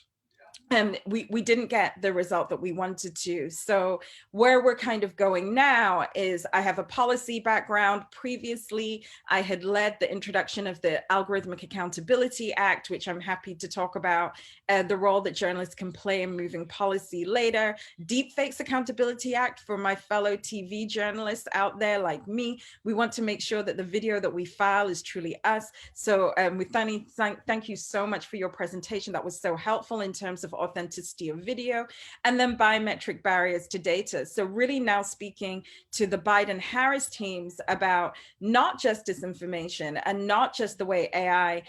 And we didn't get the result that we wanted to. So where we're kind of going now is, I have a policy background. Previously, I had led the introduction of the Algorithmic Accountability Act, which I'm happy to talk about, the role that journalists can play in moving policy later. Deepfakes Accountability Act for my fellow TV journalists out there like me. We want to make sure that the video that we file is truly us. So thank you so much for your presentation. That was so helpful in terms of authenticity of video, and then biometric barriers to data. So really now speaking to the Biden-Harris teams about not just disinformation and not just the way AI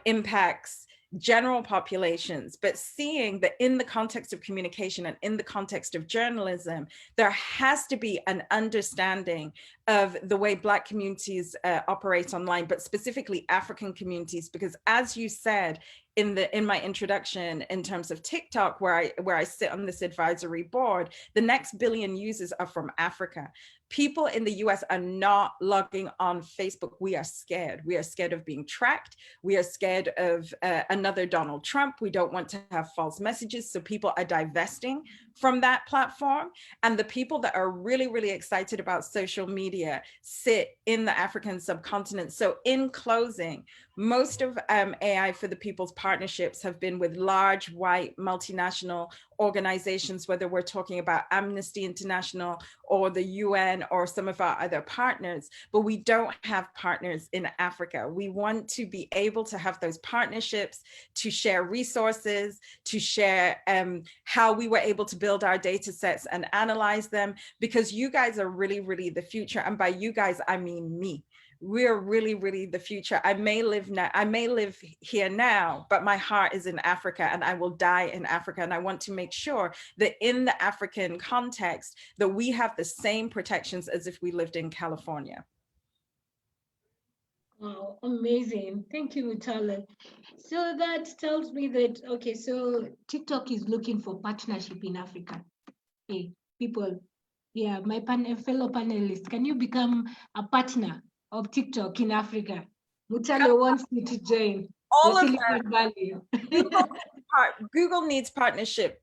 impacts general populations, but seeing that in the context of communication and in the context of journalism, there has to be an understanding of the way Black communities operate online, but specifically African communities, because as you said in my introduction, in terms of TikTok, where I sit on this advisory board, the next billion users are from Africa. People in the US are not logging on Facebook. We are scared. We are scared of being tracked. We are scared of another Donald Trump. We don't want to have false messages. So people are divesting from that platform. And the people that are really, really excited about social media sit in the African subcontinent. So in closing, most of AI for the People's partnerships have been with large white multinational organizations, whether we're talking about Amnesty International or the UN or some of our other partners, but we don't have partners in Africa. We want to be able to have those partnerships, to share resources, to share how we were able to build our data sets and analyze them, because you guys are really, really the future. And by you guys, I mean me. We're really, really the future. I may live here now, but my heart is in Africa and I will die in Africa. And I want to make sure that in the African context, that we have the same protections as if we lived in California. Wow, amazing. Thank you, Mutale. So that tells me that, okay, so TikTok is looking for partnership in Africa. Hey, people, yeah, my fellow panelists, can you become a partner of TikTok in Africa? Mutale wants you to join. All of them. Google needs partnership.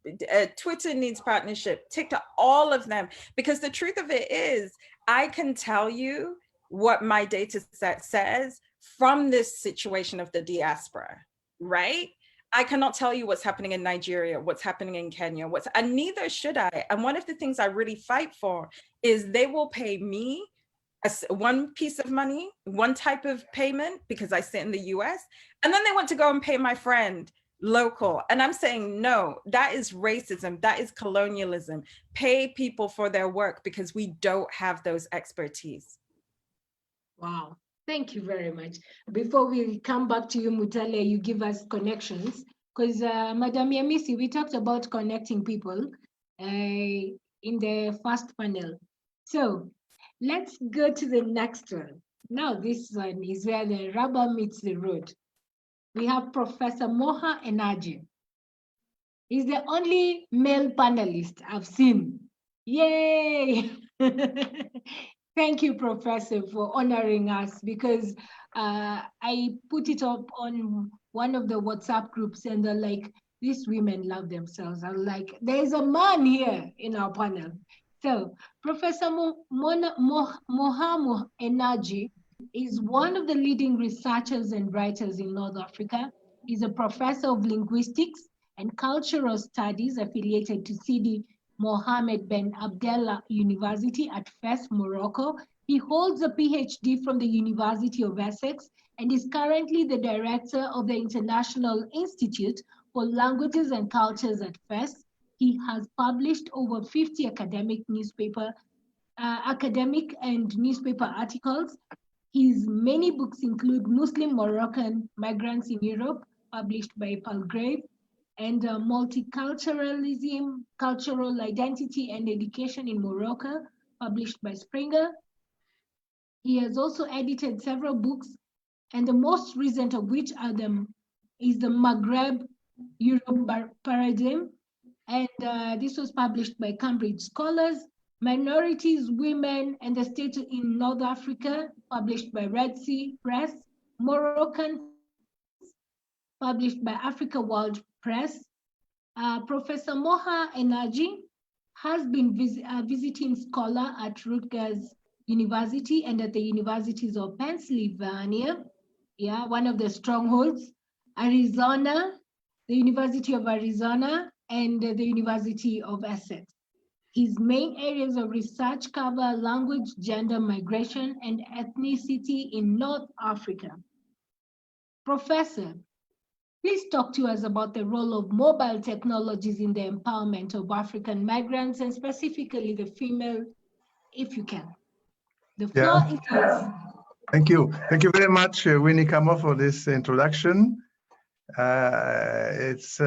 Twitter needs partnership. TikTok, all of them. Because the truth of it is, I can tell you what my data set says from this situation of the diaspora, right? I cannot tell you what's happening in Nigeria, what's happening in Kenya, and neither should I. And one of the things I really fight for is they will pay me one piece of money, one type of payment, because I sit in the US, and then they want to go and pay my friend local. And I'm saying, no, that is racism, that is colonialism. Pay people for their work, because we don't have those expertise. Wow, thank you very much. Before we come back to you, Mutale, you give us connections, because Madam Yamisi, we talked about connecting people in the first panel. So let's go to the next one. Now this one is where the rubber meets the road. We have Professor Moha Enaji. He's the only male panelist I've seen. Yay! Thank you, Professor, for honoring us, because I put it up on one of the WhatsApp groups and they're like, these women love themselves. I'm like, there's a man here in our panel. So Professor Moha Enaji is one of the leading researchers and writers in North Africa. He's a professor of linguistics and cultural studies affiliated to Sidi Mohammed Ben Abdallah University at Fes, Morocco. He holds a PhD from the University of Essex and is currently the director of the International Institute for Languages and Cultures at Fes. He has published over 50 academic and newspaper articles. His many books include Muslim Moroccan Migrants in Europe, published by Palgrave, and Multiculturalism, Cultural Identity and Education in Morocco, published by Springer. He has also edited several books, and the most recent of which is the Maghreb Europe Paradigm, and this was published by Cambridge Scholars. Minorities, Women, and the State in North Africa, published by Red Sea Press. Moroccan, published by Africa World Press. Professor Moha Enaji has been a visiting scholar at Rutgers University and at the universities of Pennsylvania, one of the strongholds, Arizona, the University of Arizona, and the University of Essex. His main areas of research cover language, gender, migration, and ethnicity in North Africa. Professor, please talk to us about the role of mobile technologies in the empowerment of African migrants, and specifically the female, if you can. The floor is yours. Thank you. Thank you very much, Winnie Kamo, for this introduction. It's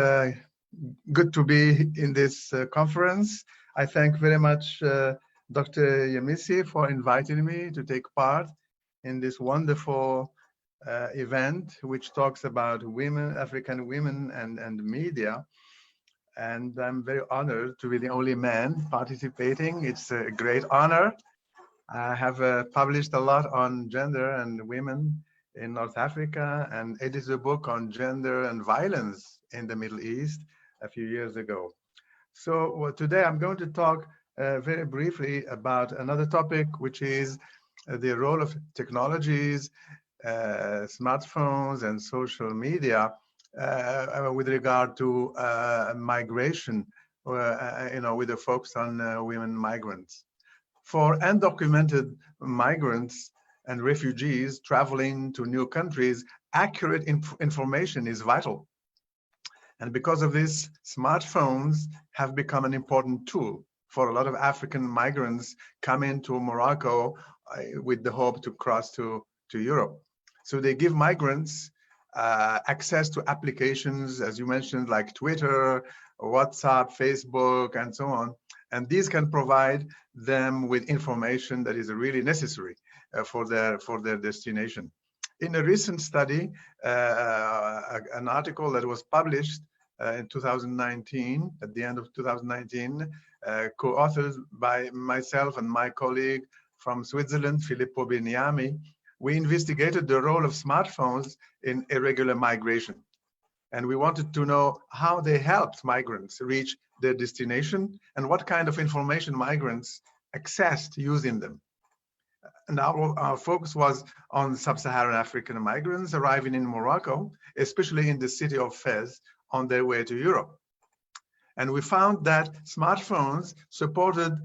good to be in this conference. I thank very much Dr. Yamisi for inviting me to take part in this wonderful event, which talks about women, African women and media. And I'm very honored to be the only man participating. It's a great honor. I have published a lot on gender and women in North Africa and edited a book on gender and violence in the Middle East a few years ago. So today I'm going to talk very briefly about another topic, which is the role of technologies, smartphones and social media with regard to migration, with a focus on women migrants. For undocumented migrants and refugees traveling to new countries, accurate information is vital. And because of this, smartphones have become an important tool for a lot of African migrants coming to Morocco with the hope to cross to Europe. So they give migrants access to applications, as you mentioned, like Twitter, WhatsApp, Facebook, and so on. And these can provide them with information that is really necessary for their destination. In a recent study, an article that was published in 2019, at the end of 2019, co-authored by myself and my colleague from Switzerland, Filippo Beniami, we investigated the role of smartphones in irregular migration. And we wanted to know how they helped migrants reach their destination and what kind of information migrants accessed using them. And our focus was on sub-Saharan African migrants arriving in Morocco, especially in the city of Fez, on their way to Europe. And we found that smartphones supported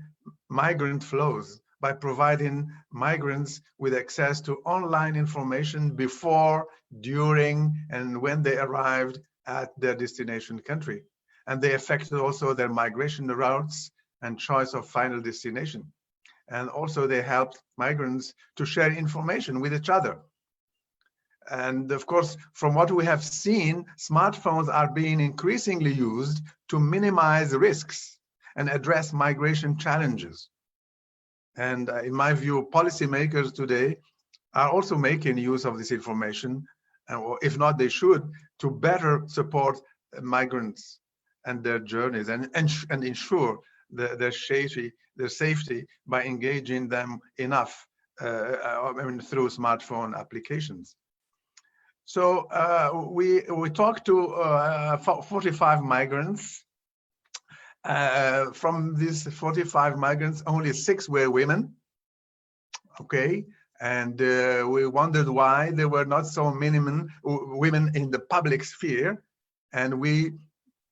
migrant flows by providing migrants with access to online information before, during, and when they arrived at their destination country. And they affected also their migration routes and choice of final destination. And also they helped migrants to share information with each other. And of course, from what we have seen, smartphones are being increasingly used to minimize risks and address migration challenges. And in my view, policymakers today are also making use of this information, or if not, they should, to better support migrants and their journeys and ensure their safety by engaging them enough through smartphone applications. So we talked to 45 migrants. From these 45 migrants, only 6 were women. Okay, And we wondered why there were not so many women in the public sphere. And we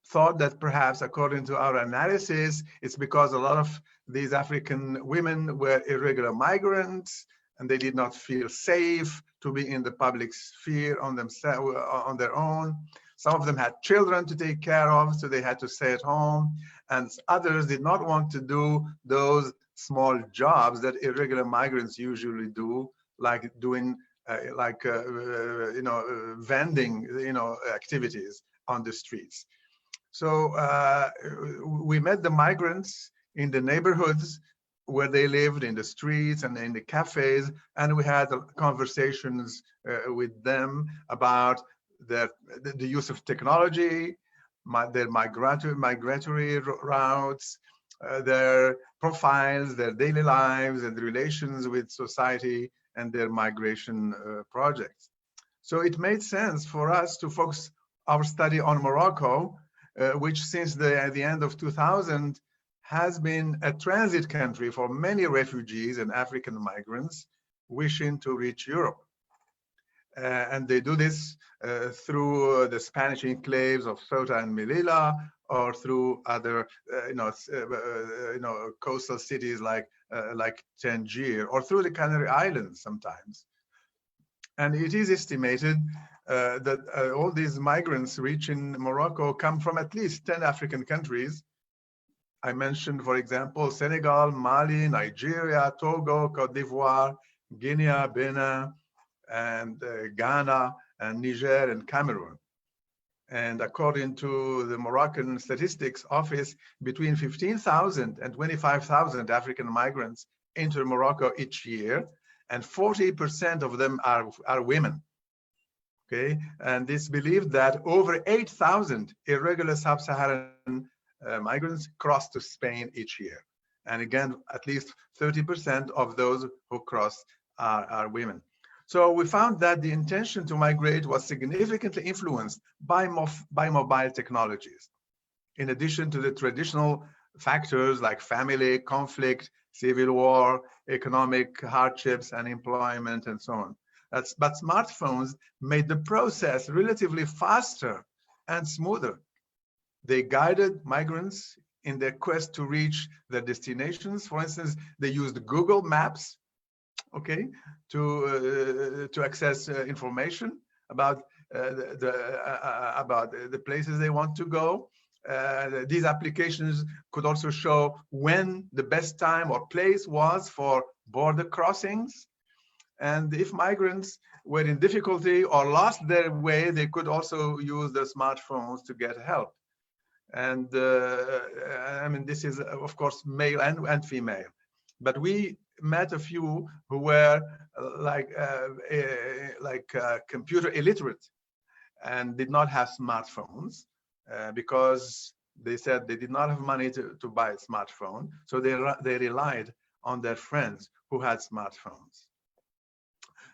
thought that perhaps, according to our analysis, it's because a lot of these African women were irregular migrants and they did not feel safe to be in the public sphere on themselves, on their own. Some of them had children to take care of, so they had to stay at home. And others did not want to do those small jobs that irregular migrants usually do, like doing vending, activities on the streets. So we met the migrants in the neighborhoods where they lived, in the streets and in the cafes, and we had conversations with them about the use of technology, their migratory routes, their profiles, their daily lives, and relations with society, and their migration projects. So it made sense for us to focus our study on Morocco, which since the end of 2000 has been a transit country for many refugees and African migrants wishing to reach Europe. And they do this through the Spanish enclaves of Ceuta and Melilla, or through other, coastal cities like Tangier, or through the Canary Islands sometimes. And it is estimated that all these migrants reaching Morocco come from at least 10 African countries. I mentioned, for example, Senegal, Mali, Nigeria, Togo, Cote d'Ivoire, Guinea, Benin, and Ghana, and Niger, and Cameroon. And according to the Moroccan Statistics Office, between 15,000 and 25,000 African migrants enter Morocco each year, and 40% of them are women. Okay, and it's believed that over 8,000 irregular sub-Saharan migrants cross to Spain each year. And again, at least 30% of those who cross are women. So we found that the intention to migrate was significantly influenced by mobile technologies. In addition to the traditional factors like family, conflict, civil war, economic hardships, and employment, and so on. But smartphones made the process relatively faster and smoother. They guided migrants in their quest to reach their destinations. For instance, they used Google Maps, okay, to access information about the places they want to go. These applications could also show when the best time or place was for border crossings. And if migrants were in difficulty or lost their way, they could also use their smartphones to get help. And I mean, this is, of course, male and female. But we met a few who were computer illiterate and did not have smartphones because they said they did not have money to buy a smartphone. So they relied on their friends who had smartphones.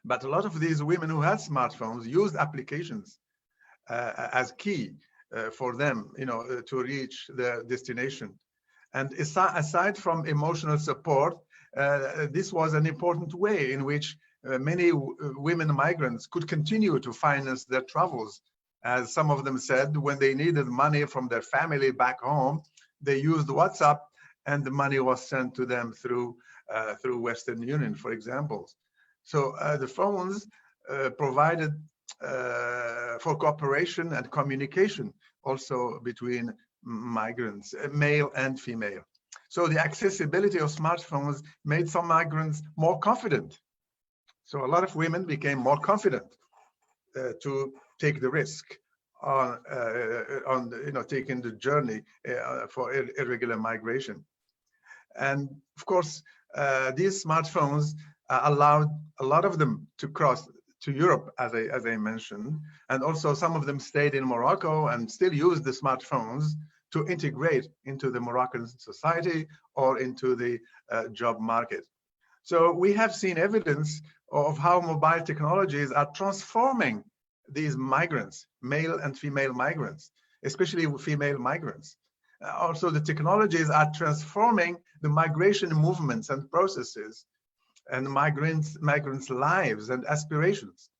But a lot of these women who had smartphones used applications as key for them, to reach their destination. And aside from emotional support, this was an important way in which many women migrants could continue to finance their travels. As some of them said, when they needed money from their family back home, they used WhatsApp, and the money was sent to them through Western Union, for example. So the phones provided for cooperation and communication also between migrants, male and female. So the accessibility of smartphones made some migrants more confident. So a lot of women became more confident to take the risk on taking the journey for irregular migration. And of course, these smartphones allowed a lot of them to cross to Europe, as I mentioned, and also some of them stayed in Morocco and still use the smartphones to integrate into the Moroccan society or into the job market. So we have seen evidence of how mobile technologies are transforming these migrants, male and female migrants, especially female migrants. Also, the technologies are transforming the migration movements and processes and migrants' lives and aspirations.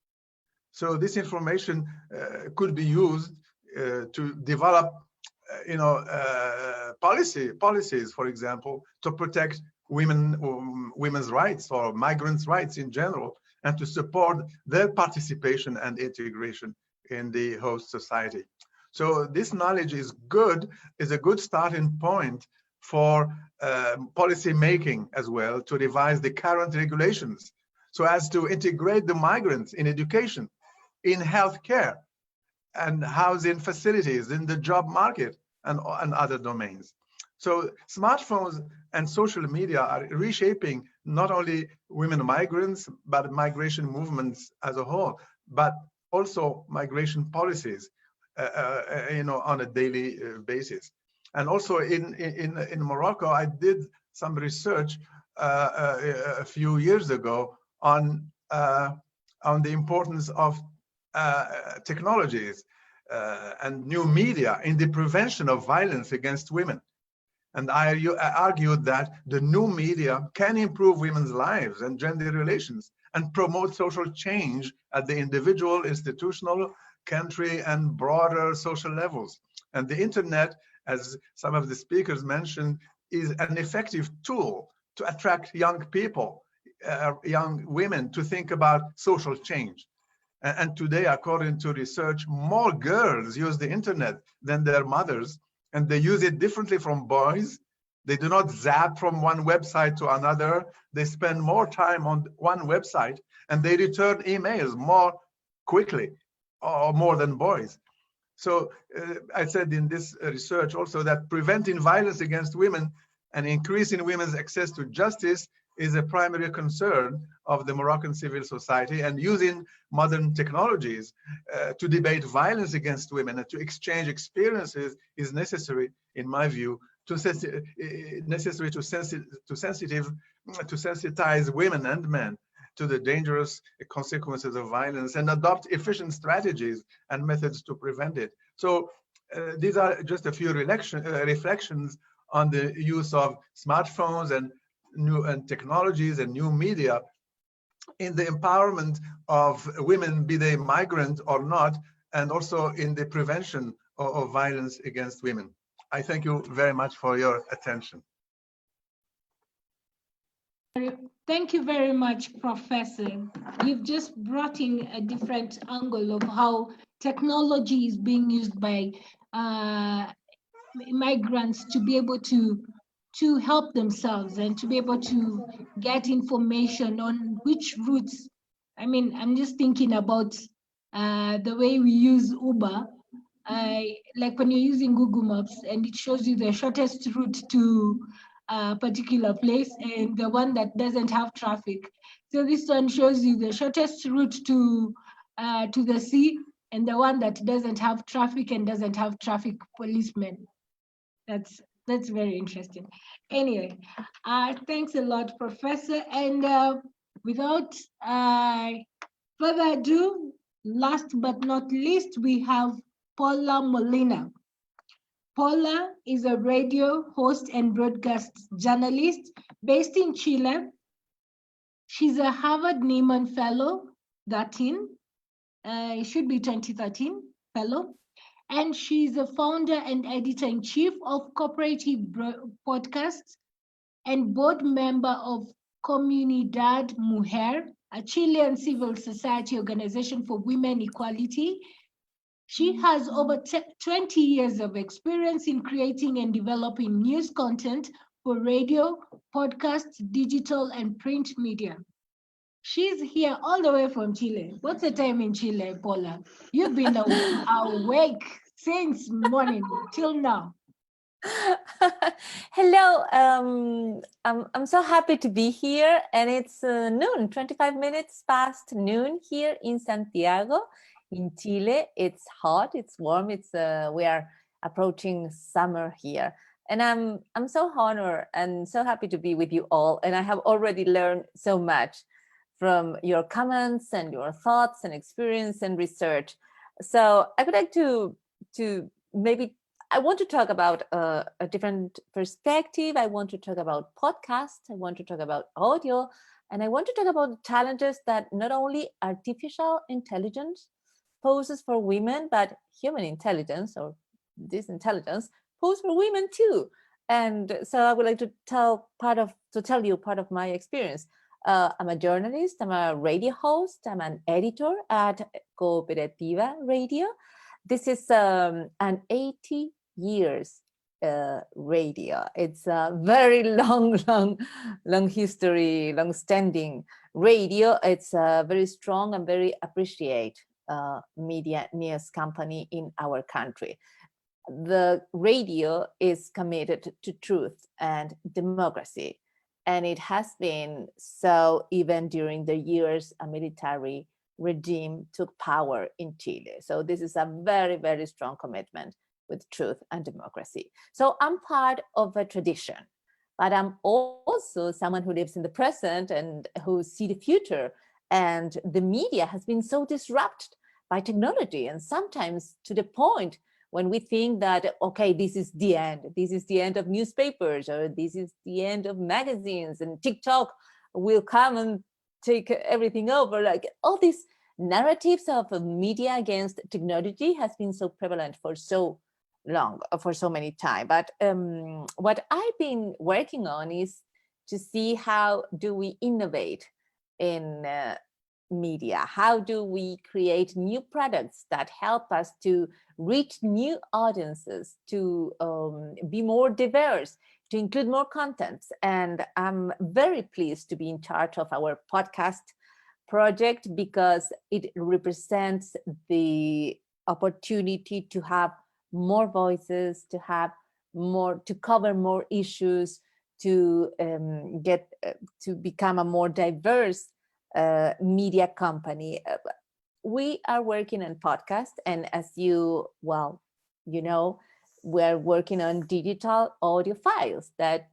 So this information could be used to develop, policies, for example, to protect women's rights or migrants' rights in general, and to support their participation and integration in the host society. So this knowledge is a good starting point for policy making as well, to revise the current regulations so as to integrate the migrants in education, in healthcare, and housing facilities, in the job market, and other domains. So smartphones and social media are reshaping not only women migrants, but migration movements as a whole, but also migration policies, on a daily basis. And also in Morocco, I did some research a few years ago on the importance of technologies and new media in the prevention of violence against women. And I argued that the new media can improve women's lives and gender relations and promote social change at the individual, institutional, country, and broader social levels. And the internet, as some of the speakers mentioned, is an effective tool to attract young people, young women, to think about social change. And today, according to research, more girls use the internet than their mothers, and they use it differently from boys. They do not zap from one website to another. They spend more time on one website, and they return emails more quickly, or more than boys. So I said in this research also that preventing violence against women and increasing women's access to justice is a primary concern of the Moroccan civil society, and using modern technologies to debate violence against women and to exchange experiences is necessary, in my view, to sensitize women and men to the dangerous consequences of violence and adopt efficient strategies and methods to prevent it. So these are just a few reflections on the use of smartphones and new technologies and new media in the empowerment of women, be they migrant or not, and also in the prevention of violence against women. I thank you very much for your attention. Thank you very much, Professor. You've just brought in a different angle of how technology is being used by migrants to be able to help themselves and to be able to get information on which routes. I mean, I'm just thinking about the way we use Uber, like when you're using Google Maps and it shows you the shortest route to a particular place and the one that doesn't have traffic. So this one shows you the shortest route to the sea and the one that doesn't have traffic and doesn't have traffic policemen. That's very interesting. Anyway, thanks a lot, Professor. And without further ado, last but not least, we have Paula Molina. Paula is a radio host and broadcast journalist based in Chile. She's a Harvard Nieman Fellow, 13. It should be 2013 Fellow. And she's a founder and editor-in-chief of Cooperative Podcasts and board member of Comunidad Mujer, a Chilean civil society organization for women equality. She has over 20 years of experience in creating and developing news content for radio, podcasts, digital, and print media. She's here all the way from Chile. What's the time in Chile, Paula? You've been awake since morning till now. Hello, I'm so happy to be here, and it's noon, 25 minutes past noon here in Santiago, in Chile. It's hot, it's warm, we are approaching summer here, and I'm so honored and so happy to be with you all, and I have already learned so much from your comments and your thoughts and experience and research. So I would like to maybe, I want to talk about a different perspective. I want to talk about podcasts. I want to talk about audio. And I want to talk about the challenges that not only artificial intelligence poses for women, but human intelligence or this intelligence poses for women too. And so I would like to tell you part of my experience. I'm a journalist, I'm a radio host, I'm an editor at Cooperativa Radio. This is an 80 years radio. It's a very long history, long-standing radio. It's a very strong and very appreciated media news company in our country. The radio is committed to truth and democracy, and it has been so even during the years a military regime took power in Chile. So this is a very, very strong commitment with truth and democracy. So I'm part of a tradition, but I'm also someone who lives in the present and who sees the future. And the media has been so disrupted by technology, and sometimes to the point when we think that, okay, this is the end of newspapers, or this is the end of magazines, and TikTok will come and take everything over. Like all these narratives of media against technology has been so prevalent for so long, for so many time. But what I've been working on is to see how do we innovate in media? How do we create new products that help us to reach new audiences, to be more diverse, to include more contents? And I'm very pleased to be in charge of our podcast project because it represents the opportunity to have more voices, to have more, to cover more issues, to get to become a more diverse media company. We are working on podcast, and as you know, we're working on digital audio files that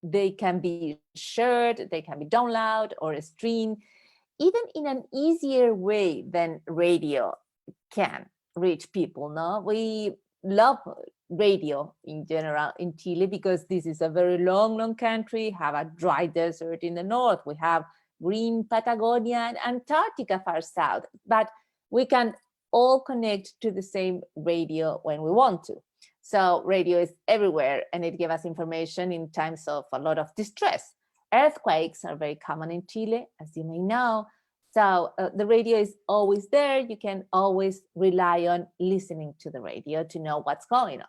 they can be shared, they can be downloaded or streamed, even in an easier way than radio can reach people. No, we love radio in general in Chile because this is a very long country, have a dry desert in the north, we have green Patagonia and Antarctica far south, but we can all connect to the same radio when we want to. So radio is everywhere, and it gives us information in times of a lot of distress. Earthquakes are very common in Chile, as you may know. So the radio is always there. You can always rely on listening to the radio to know what's going on.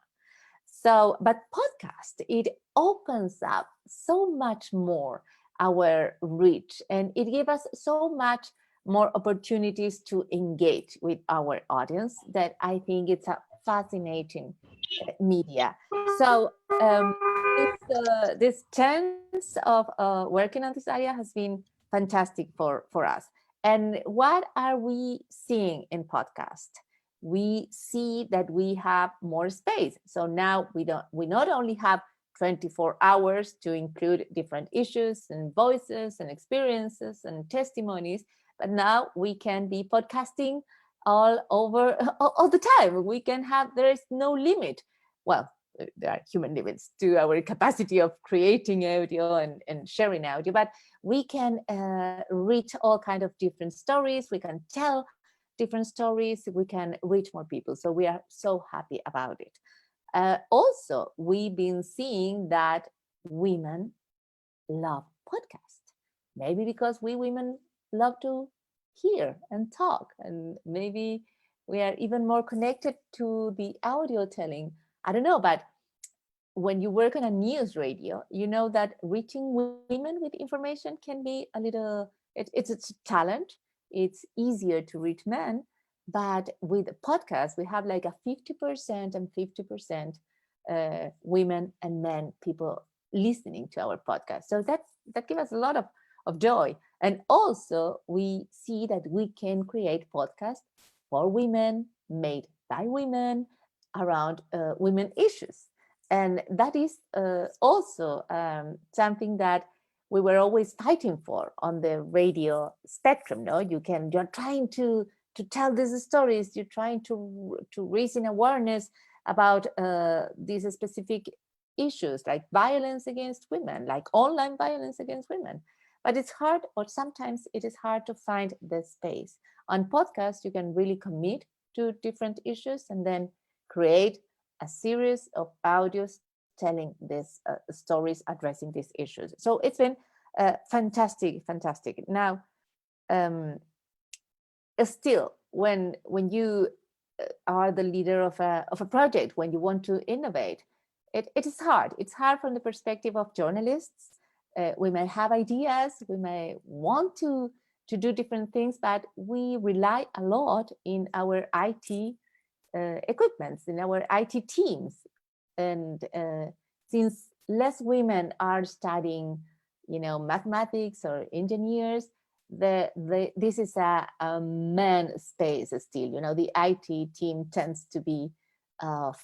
So, but podcast, it opens up so much more our reach, and it gives us so much more opportunities to engage with our audience that I think it's a fascinating media. So this chance of working on this area has been fantastic for us. And what are we seeing in podcast? We see that we have more space. So now we not only have 24 hours to include different issues and voices and experiences and testimonies, but now we can be podcasting all over all the time. We can have, there is no limit. Well, there are human limits to our capacity of creating audio and sharing audio, but we can reach all kinds of different stories. We can tell different stories. We can reach more people. So we are so happy about it. Also, we've been seeing that women love podcasts. Maybe because we women love to hear and talk, and maybe we are even more connected to the audio telling. I don't know, but when you work on a news radio, you know that reaching women with information can be a little, it's a challenge. It's easier to reach men, but with podcasts, we have like a 50% and 50% women and men, people listening to our podcast. So that gives us a lot of joy. And also we see that we can create podcasts for women, made by women, around women issues. And that is also something that we were always fighting for on the radio spectrum. No, you're trying to tell these stories, you're trying to raise an awareness about these specific issues like violence against women, like online violence against women. But it's hard, or sometimes it is hard to find the space. On podcasts, you can really commit to different issues and then create a series of audios telling these stories, addressing these issues. So it's been fantastic. Now, still, when you are the leader of a project, when you want to innovate, it is hard. It's hard from the perspective of journalists. We may have ideas, we may want to do different things, but we rely a lot in our IT equipments, in our IT teams. And since less women are studying, mathematics or engineers, this is a man space still. The IT team tends to be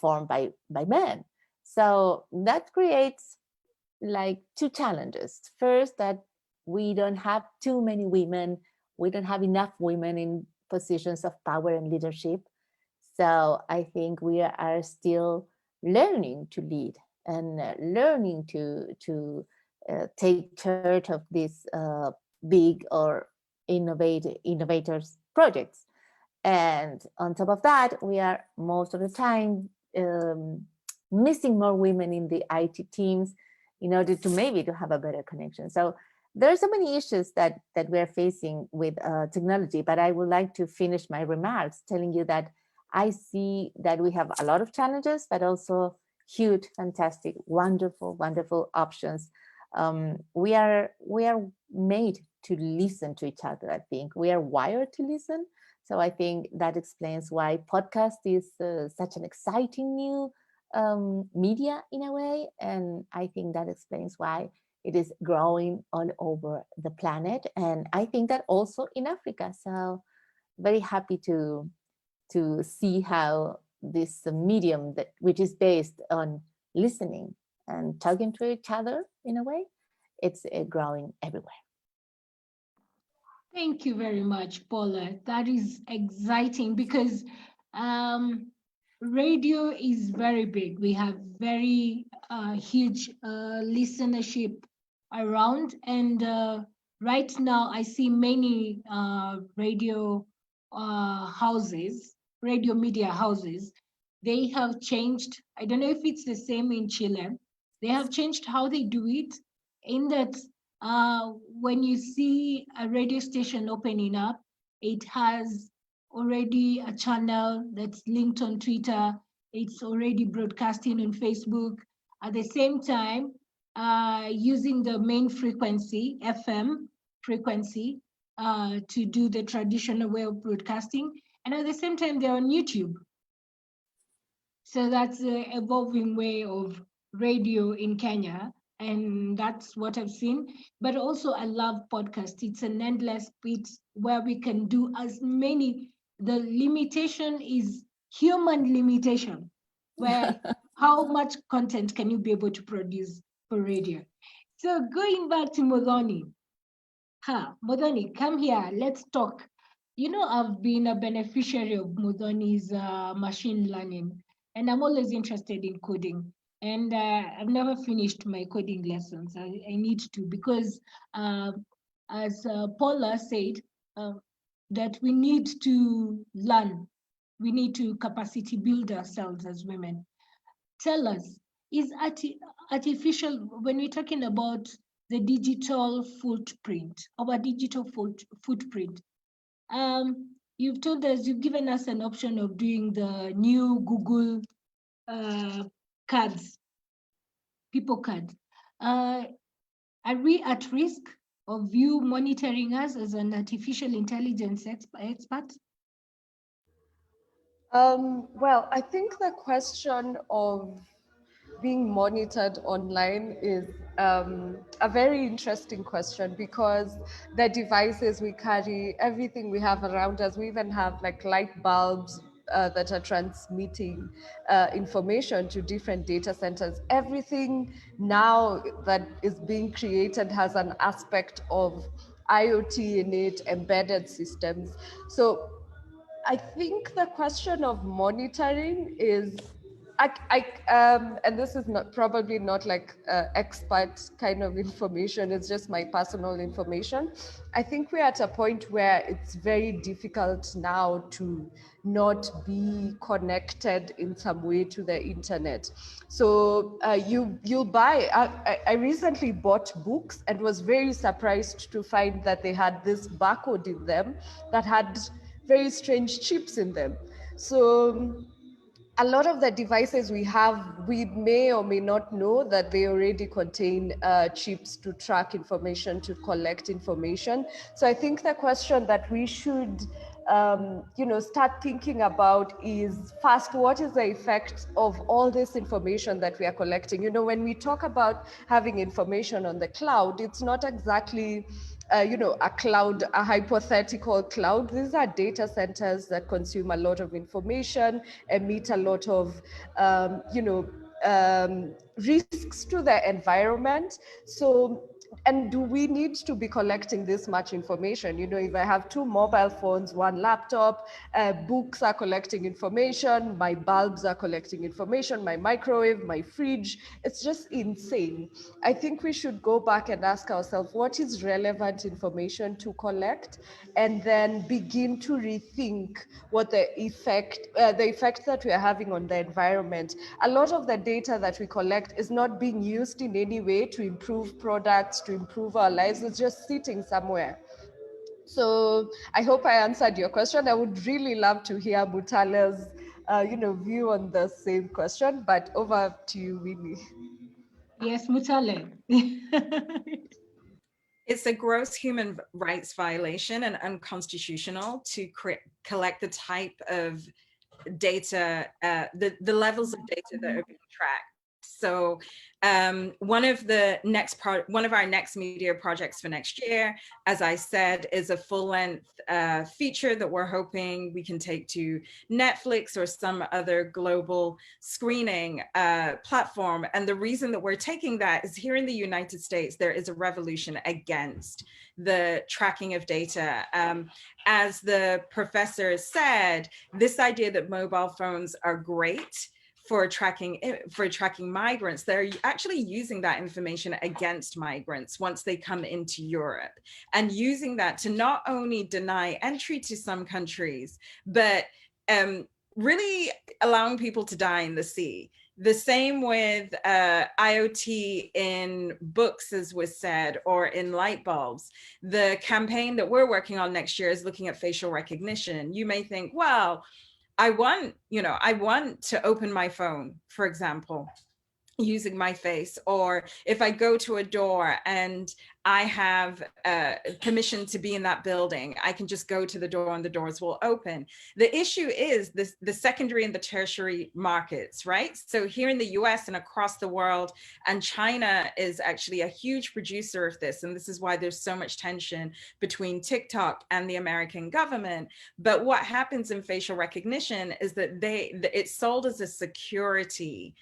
formed by men. So that creates like two challenges. First, that we don't have too many women. We don't have enough women in positions of power and leadership. So I think we are still learning to lead and learning to take charge of these big or innovators projects. And on top of that, we are most of the time missing more women in the IT teams in order to maybe to have a better connection. So there are so many issues that we're facing with technology, but I would like to finish my remarks telling you that I see that we have a lot of challenges, but also huge, fantastic, wonderful options. We are made to listen to each other. I think we are wired to listen. So I think that explains why podcast is such an exciting new media in a way. And I think that explains why it is growing all over the planet. And I think that also in Africa. So very happy to see how this medium which is based on listening and talking to each other in a way, it's growing everywhere. Thank you very much, Paula. That is exciting because radio is very big. We have very huge listenership around, and right now I see many radio media houses. They have changed. I don't know if it's the same in Chile. They have changed how they do it, in that when you see a radio station opening up, it has already a channel that's linked on Twitter. It's already broadcasting on Facebook. At the same time, using the main frequency, FM frequency, to do the traditional way of broadcasting. And at the same time, they're on YouTube. So that's the evolving way of radio in Kenya. And that's what I've seen. But also I love podcasts. It's an endless bit where we can do as many. The limitation is human limitation, where how much content can you be able to produce for radio? So going back to Modoni. Modoni, come here, let's talk. I've been a beneficiary of Modoni's machine learning, and I'm always interested in coding. And I've never finished my coding lessons. I need to, because as Paula said, that we need to learn. We need to capacity build ourselves as women. Tell us, is artificial, when we're talking about the digital footprint, our digital footprint, you've told us, you've given us an option of doing the new Google cards, people cards. Are we at risk of you monitoring us as an artificial intelligence expert? Well, I think the question of being monitored online is a very interesting question, because the devices we carry, everything we have around us, we even have like light bulbs that are transmitting information to different data centers. Everything now that is being created has an aspect of IoT in it, embedded systems. So I think the question of monitoring is and this is not probably not like expert kind of information, it's just my personal information. I think we're at a point where it's very difficult now to not be connected in some way to the internet. So you'll buy, I recently bought books and was very surprised to find that they had this barcode in them that had very strange chips in them. So a lot of the devices we have, we may or may not know that they already contain chips to track information, to collect information. So I think the question that we should start thinking about is, first, what is the effect of all this information that we are collecting? When we talk about having information on the cloud, it's not exactly a cloud, a hypothetical cloud. These are data centers that consume a lot of information, emit a lot of, risks to the environment. So, and do we need to be collecting this much information? If I have 2 mobile phones, 1 laptop, books are collecting information, my bulbs are collecting information, my microwave, my fridge, it's just insane. I think we should go back and ask ourselves, what is relevant information to collect, and then begin to rethink what the effect that we are having on the environment. A lot of the data that we collect is not being used in any way to improve products, to improve our lives. It's just sitting somewhere. So I hope I answered your question. I would really love to hear Mutale's view on the same question, but over to you, Winnie. Yes, Mutale. It's a gross human rights violation and unconstitutional to collect the type of data, the levels of data that are being tracked. So one of our next media projects for next year, as I said, is a full-length feature that we're hoping we can take to Netflix or some other global screening platform. And the reason that we're taking that is, here in the United States, there is a revolution against the tracking of data. As the professor said, this idea that mobile phones are great for tracking migrants, they're actually using that information against migrants once they come into Europe, and using that to not only deny entry to some countries, but really allowing people to die in the sea. The same with IoT in books, as was said, or in light bulbs. The campaign that we're working on next year is looking at facial recognition. You may think, well, I want to open my phone, for example, using my face, or if I go to a door and I have permission to be in that building, I can just go to the door and the doors will open. The issue is the secondary and the tertiary markets, right? So here in the US and across the world, and China is actually a huge producer of this, and this is why there's so much tension between TikTok and the American government. But what happens in facial recognition is that it's sold as a security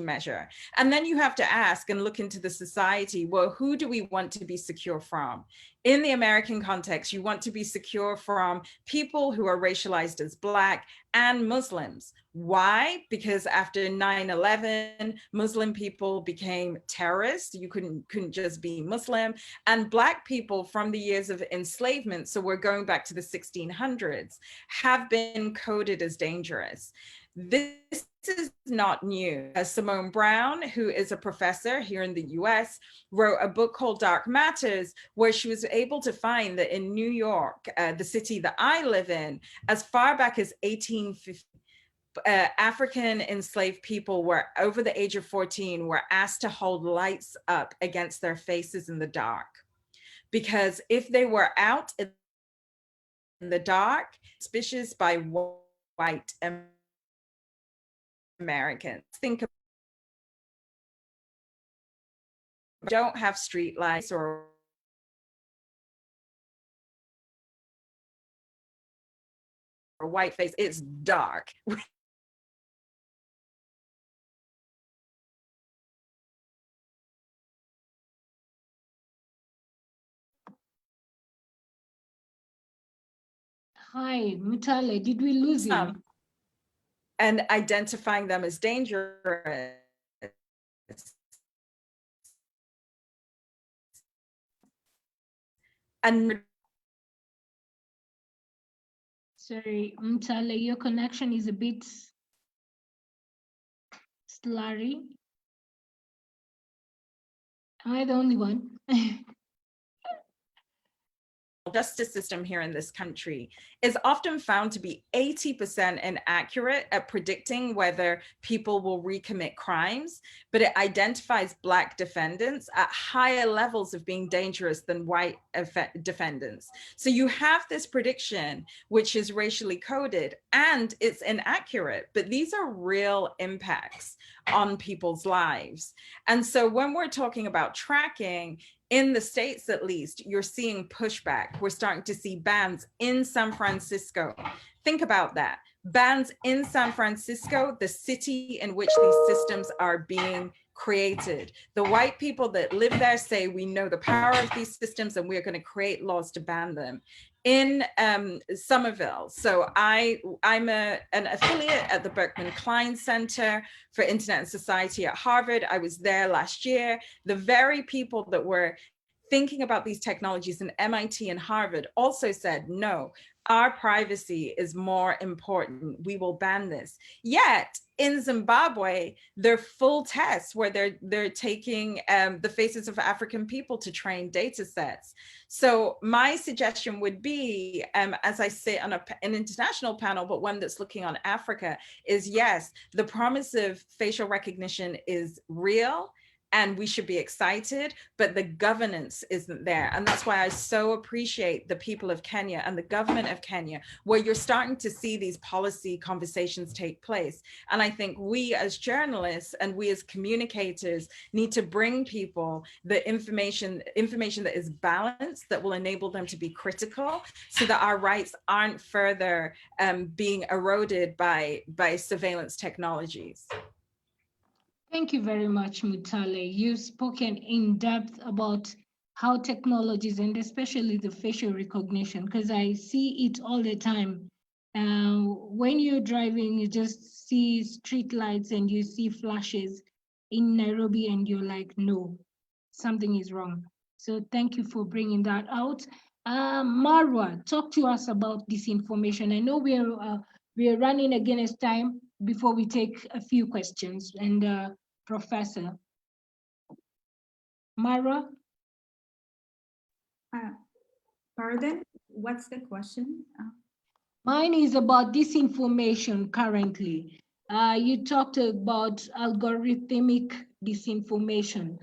measure. And then you have to ask and look into the society, well, who do we want to be secure from? In the American context, you want to be secure from people who are racialized as Black and Muslims. Why? Because after 9/11, Muslim people became terrorists. You couldn't just be Muslim. And Black people from the years of enslavement, so we're going back to the 1600s, have been coded as dangerous. This is not new. Simone Brown, who is a professor here in the US, wrote a book called Dark Matters, where she was able to find that in New York, the city that I live in, as far back as 1850, African enslaved people were over the age of 14 were asked to hold lights up against their faces in the dark. Because if they were out in the dark, suspicious by white Americans. Think of, don't have street lights or white face, it's dark. Hi, Mutale, did we lose you? and identifying them as dangerous. And sorry, Mtale, your connection is a bit slurry. Am I the only one? justice system here in this country is often found to be 80% inaccurate at predicting whether people will recommit crimes, but it identifies Black defendants at higher levels of being dangerous than white defendants. So you have this prediction, which is racially coded, and it's inaccurate, but these are real impacts on people's lives. And so when we're talking about tracking, in the States, at least, you're seeing pushback. We're starting to see bans in San Francisco. Think about that. Bans in San Francisco, the city in which these systems are being created. The white people that live there say, we know the power of these systems and we're going to create laws to ban them. In Somerville, so I'm an affiliate at the Berkman Klein Center for Internet and Society at Harvard. I was there last year. The very people that were thinking about these technologies in MIT and Harvard also said, no, our privacy is more important. We will ban this. Yet in Zimbabwe, they're full tests where they're taking the faces of African people to train data sets. So my suggestion would be, as I sit on an international panel, but one that's looking on Africa, is yes, the promise of facial recognition is real, and we should be excited, but the governance isn't there. And that's why I so appreciate the people of Kenya and the government of Kenya, where you're starting to see these policy conversations take place. And I think we as journalists and we as communicators need to bring people the information that is balanced, that will enable them to be critical, so that our rights aren't further being eroded by surveillance technologies. Thank you very much, Mutale. You've spoken in depth about how technologies, and especially the facial recognition, because I see it all the time. When you're driving, you just see street lights and you see flashes in Nairobi and you're like, no, something is wrong. So thank you for bringing that out. Marwa, talk to us about disinformation. I know we're running against time before we take a few questions. And Professor Myra? Pardon? What's the question? Mine is about disinformation currently. You talked about algorithmic disinformation.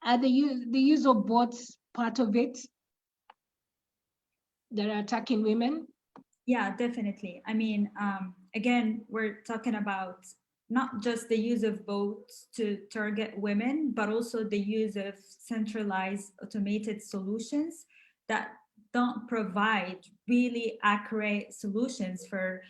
Are the use of bots part of it that are attacking women? Yeah, definitely. I mean, again, we're talking about not just the use of bots to target women, but also the use of centralized automated solutions that don't provide really accurate solutions for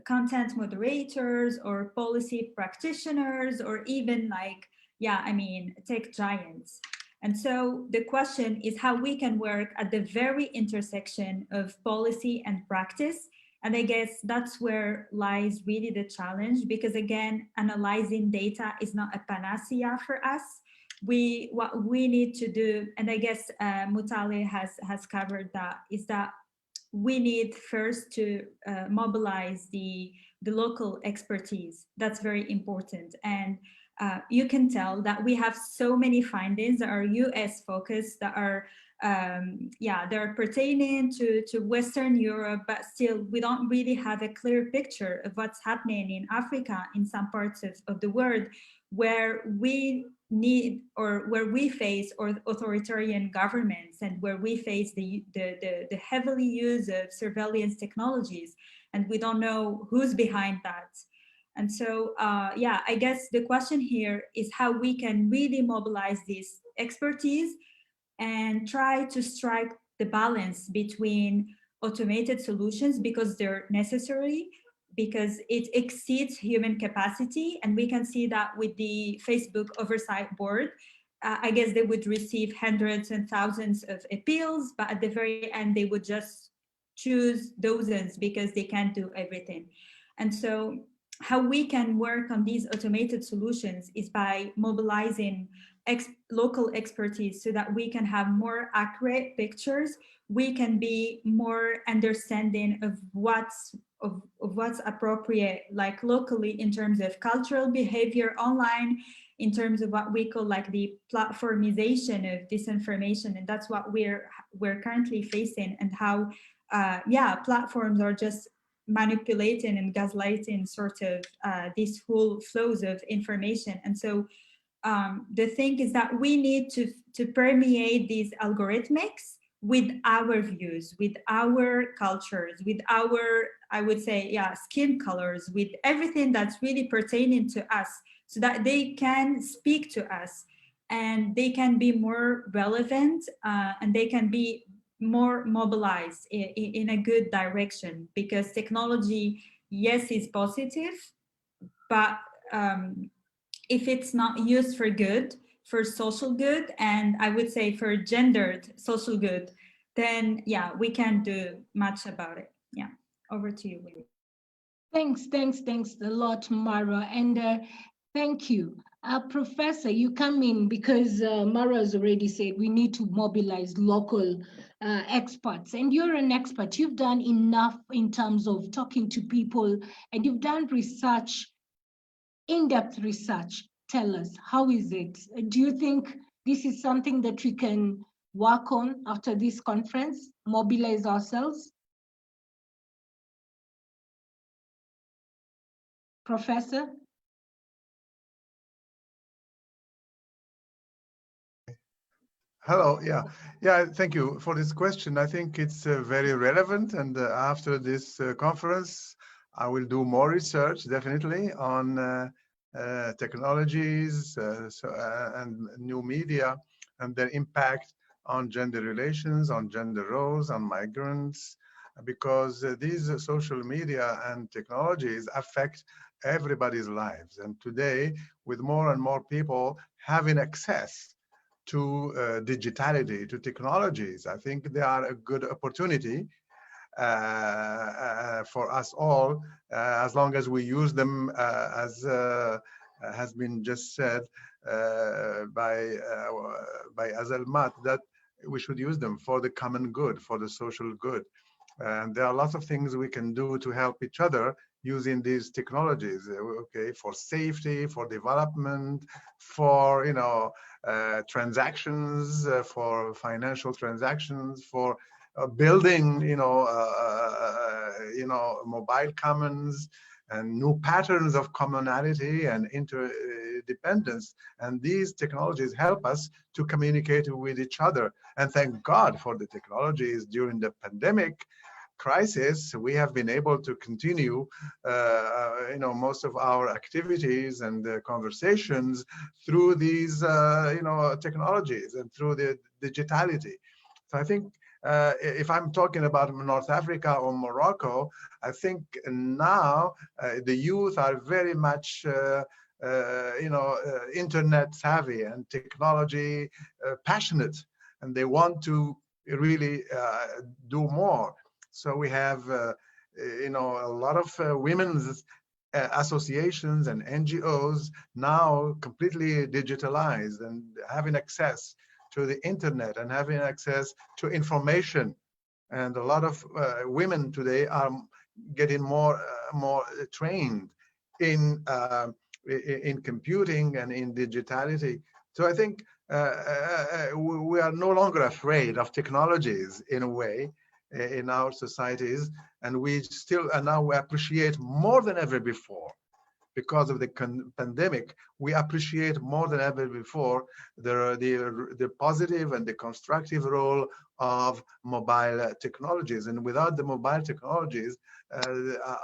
content moderators or policy practitioners, or even like, yeah, I mean, tech giants. And so the question is how we can work at the very intersection of policy and practice. And I guess that's where lies really the challenge, because again, analyzing data is not a panacea for us. What we need to do, and I guess Mutale has covered that, is that we need first to mobilize the local expertise. That's very important. And you can tell that we have so many findings that are US focused, that are they're pertaining to Western Europe, but still we don't really have a clear picture of what's happening in Africa, in some parts of the world where we need, or where we face authoritarian governments, and where we face the heavily use of surveillance technologies, and we don't know who's behind that. And so, I guess the question here is how we can really mobilize this expertise and try to strike the balance between automated solutions, because they're necessary, because it exceeds human capacity. And we can see that with the Facebook Oversight Board. I guess they would receive hundreds and thousands of appeals, but at the very end, they would just choose dozens because they can't do everything. And so how we can work on these automated solutions is by mobilizing local expertise so that we can have more accurate pictures. We can be more understanding of what's appropriate, like locally, in terms of cultural behavior online, in terms of what we call like the platformization of disinformation. And that's what we're currently facing, and how platforms are just manipulating and gaslighting sort of these whole flows of information. And so the thing is that we need to permeate these algorithmics with our views, with our cultures, with our, I would say, skin colors, with everything that's really pertaining to us, so that they can speak to us and they can be more relevant and they can be more mobilized in a good direction. Because technology, yes, is positive, but if it's not used for good, for social good, and I would say for gendered social good, then we can't do much about it. Over to you, Willie. Thanks a lot, Mara, and thank you. Professor, you come in because Mara has already said we need to mobilize local experts, and you're an expert. You've done enough in terms of talking to people, and you've done research, in-depth research. Tell us, how is it? Do you think this is something that we can work on after this conference, mobilize ourselves? Professor? Hello, yeah, thank you for this question. I think it's very relevant, and after this conference, I will do more research, definitely, on technologies and new media and their impact on gender relations, on gender roles, on migrants, because these social media and technologies affect everybody's lives. And today, with more and more people having access to digitality, to technologies, I think they are a good opportunity for us all, as long as we use them as has been just said by Azelmat, that we should use them for the common good, for the social good. And there are lots of things we can do to help each other using these technologies, okay, for safety, for development, for transactions, for financial transactions, for building, mobile commons and new patterns of commonality and interdependence. And these technologies help us to communicate with each other. And thank God for the technologies. During the pandemic crisis, we have been able to continue, most of our activities and conversations through these, technologies and through the digitality. So I think if I'm talking about North Africa or Morocco, I think now the youth are very much, internet savvy and technology passionate, and they want to really do more. So we have, a lot of women's associations and NGOs now completely digitalized and having access to the internet and having access to information. And a lot of women today are getting more trained in computing and in digitality. So I think we are no longer afraid of technologies in a way in our societies, and we still now we appreciate more than ever before, because of the pandemic, we appreciate more than ever before the positive and the constructive role of mobile technologies. And without the mobile technologies,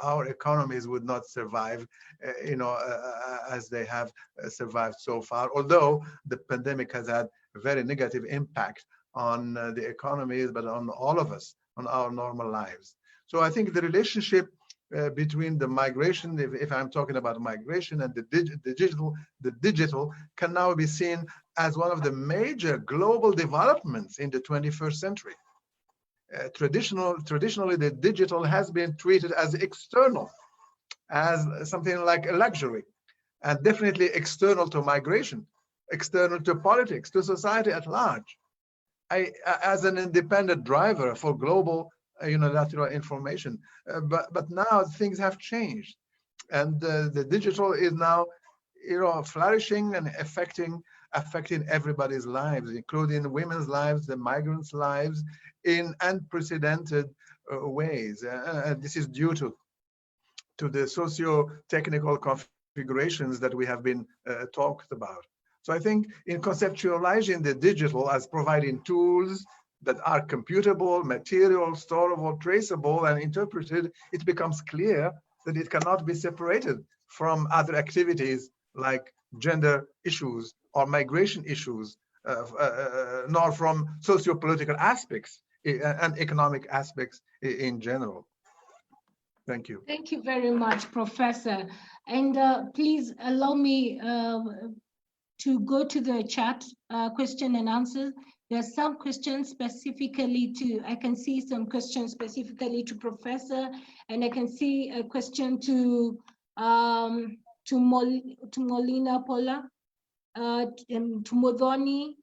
our economies would not survive, as they have survived so far, although the pandemic has had a very negative impact on the economies, but on all of us, on our normal lives. So I think the relationship between the migration, if I'm talking about migration, and the digital can now be seen as one of the major global developments in the 21st century. Traditionally, the digital has been treated as external, as something like a luxury, and definitely external to migration, external to politics, to society at large. As an independent driver for global unilateral information. But now things have changed, and the digital is now flourishing and affecting everybody's lives, including women's lives, the migrants' lives, in unprecedented ways. This is due to the socio-technical configurations that we have been talked about. So I think in conceptualizing the digital as providing tools that are computable, material, storable, traceable, and interpreted, it becomes clear that it cannot be separated from other activities like gender issues or migration issues, nor from socio-political aspects and economic aspects in general. Thank you. Thank you very much, Professor. And please allow me to go to the chat question and answer. There's some questions specifically I can see some questions specifically to Professor, and I can see a question to Molina Pola, to Modoni.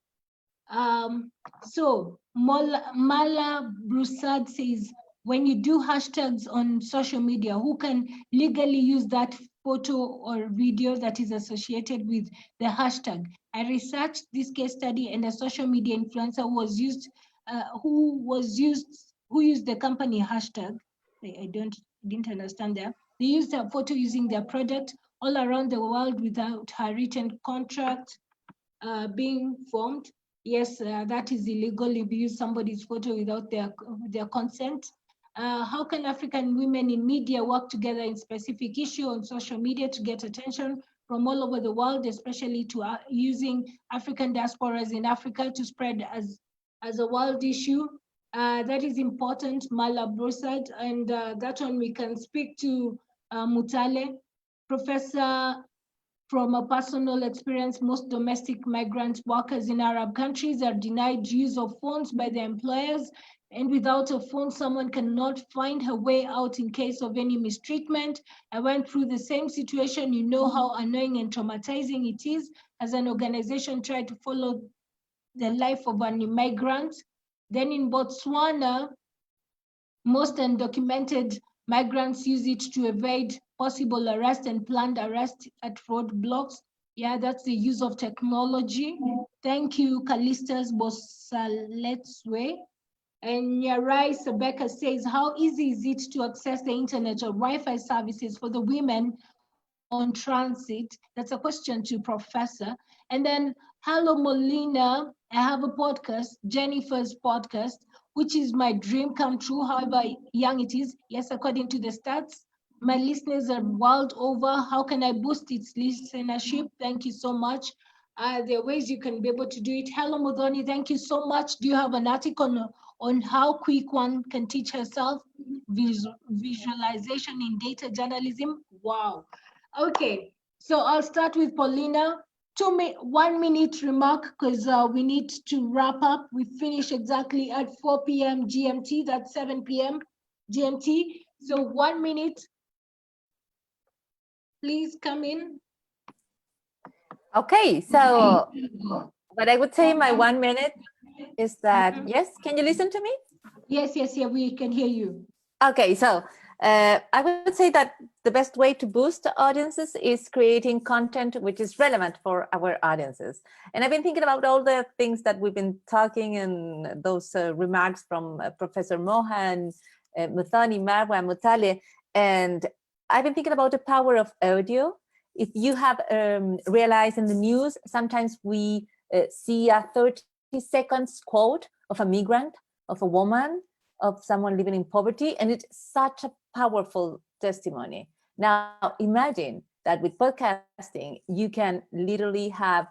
So Mala Broussard says, when you do hashtags on social media, who can legally use that photo or video that is associated with the hashtag? I researched this case study, and a social media influencer was used, who used the company hashtag. I didn't understand that. They used a photo using their product all around the world without her written contract being formed. Yes, that is illegal if you use somebody's photo without their consent. How can African women in media work together in specific issue on social media to get attention from all over the world, especially to using African diasporas in Africa to spread as a world issue? That is important, Mala Broussard, and that one we can speak to Mutale. Professor, from a personal experience, most domestic migrant workers in Arab countries are denied use of phones by their employers, and without a phone, someone cannot find her way out in case of any mistreatment. I went through the same situation. You know how annoying and traumatizing it is as an organization try to follow the life of an immigrant. Then in Botswana, most undocumented migrants use it to evade possible arrest and planned arrest at roadblocks. Yeah, that's the use of technology. Thank you, Callistus Bosaletswe. And Nyarai Sebeka says, how easy is it to access the internet or Wi-Fi services for the women on transit? That's a question to Professor. And then, hello Molina, I have a podcast, Jennifer's podcast, which is my dream come true, however young it is. Yes, according to the stats, my listeners are world over. How can I boost its listenership? Thank you so much. There are ways you can be able to do it. Hello Modoni, thank you so much. Do you have an article on how quick one can teach herself visualization in data journalism? Wow. Okay, so I'll start with Paulina. 1 minute remark, because we need to wrap up. We finish exactly at 4 p.m. GMT, that's 7 p.m. GMT. So 1 minute, please come in. Okay, so what I would say in my 1 minute is that, yes, can you listen to me? Yes, we can hear you. Okay, so I would say that the best way to boost audiences is creating content which is relevant for our audiences. And I've been thinking about all the things that we've been talking and those remarks from Professor Mohan, Muthoni, Marwa, Mutale, and I've been thinking about the power of audio. If you have realized in the news, sometimes we see a 30 seconds quote of a migrant, of a woman, of someone living in poverty, and it's such a powerful testimony. Now, imagine that with podcasting, you can literally have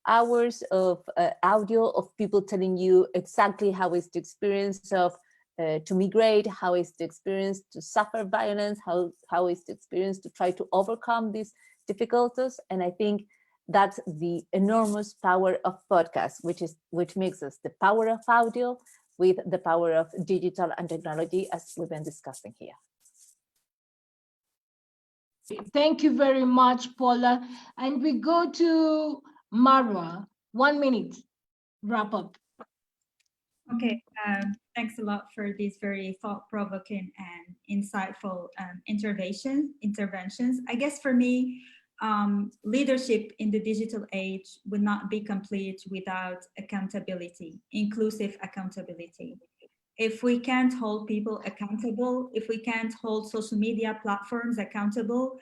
hours of audio of people telling you exactly how is the experience of to migrate, how is the experience to suffer violence, how is the experience to try to overcome these difficulties. And I think that's the enormous power of podcasts, which makes us the power of audio with the power of digital and technology, as we've been discussing here. Thank you very much, Paula. And we go to Marwa. 1 minute, wrap up. Okay, thanks a lot for these very thought-provoking and insightful interventions. I guess for me, leadership in the digital age would not be complete without accountability, inclusive accountability. If we can't hold people accountable, if we can't hold social media platforms accountable,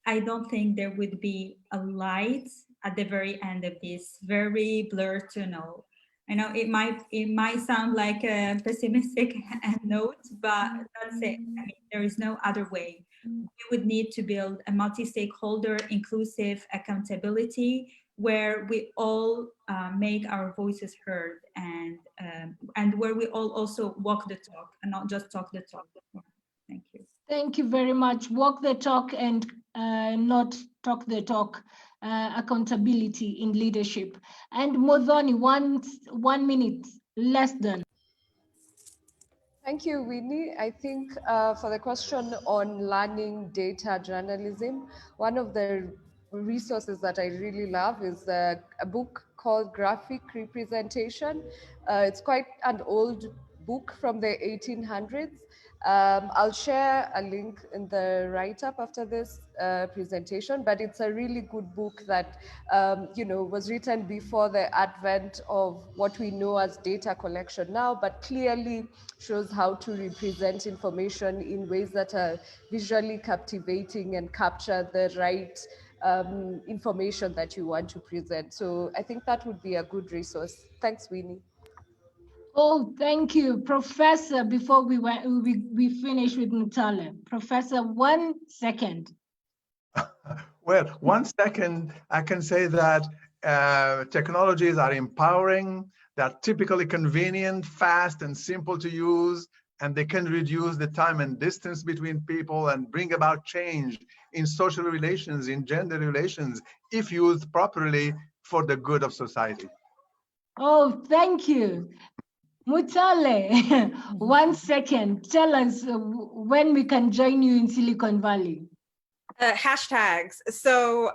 I don't think there would be a light at the very end of this very blurred tunnel. I know it might sound like a pessimistic note, but that's it. I mean, there is no other way. We would need to build a multi-stakeholder, inclusive accountability where we all make our voices heard and where we all also walk the talk and not just talk the talk. Thank you. Thank you very much. Walk the talk and not talk the talk. Accountability in leadership. And Modoni, 1 minute, less than. Thank you, Winnie. I think for the question on learning data journalism, one of the resources that I really love is a book called Graphic Representation. It's quite an old book from the 1800s. I'll share a link in the write-up after this presentation, but it's a really good book that was written before the advent of what we know as data collection now, but clearly shows how to represent information in ways that are visually captivating and capture the right information that you want to present. So I think that would be a good resource. Thanks, Winnie. Oh, thank you, Professor. Before we finish with Mutale, Professor, 1 second. Well, 1 second, I can say that technologies are empowering, they're typically convenient, fast, and simple to use, and they can reduce the time and distance between people and bring about change in social relations, in gender relations, if used properly for the good of society. Oh, thank you. Mutale, 1 second. Tell us when we can join you in Silicon Valley. Hashtags. So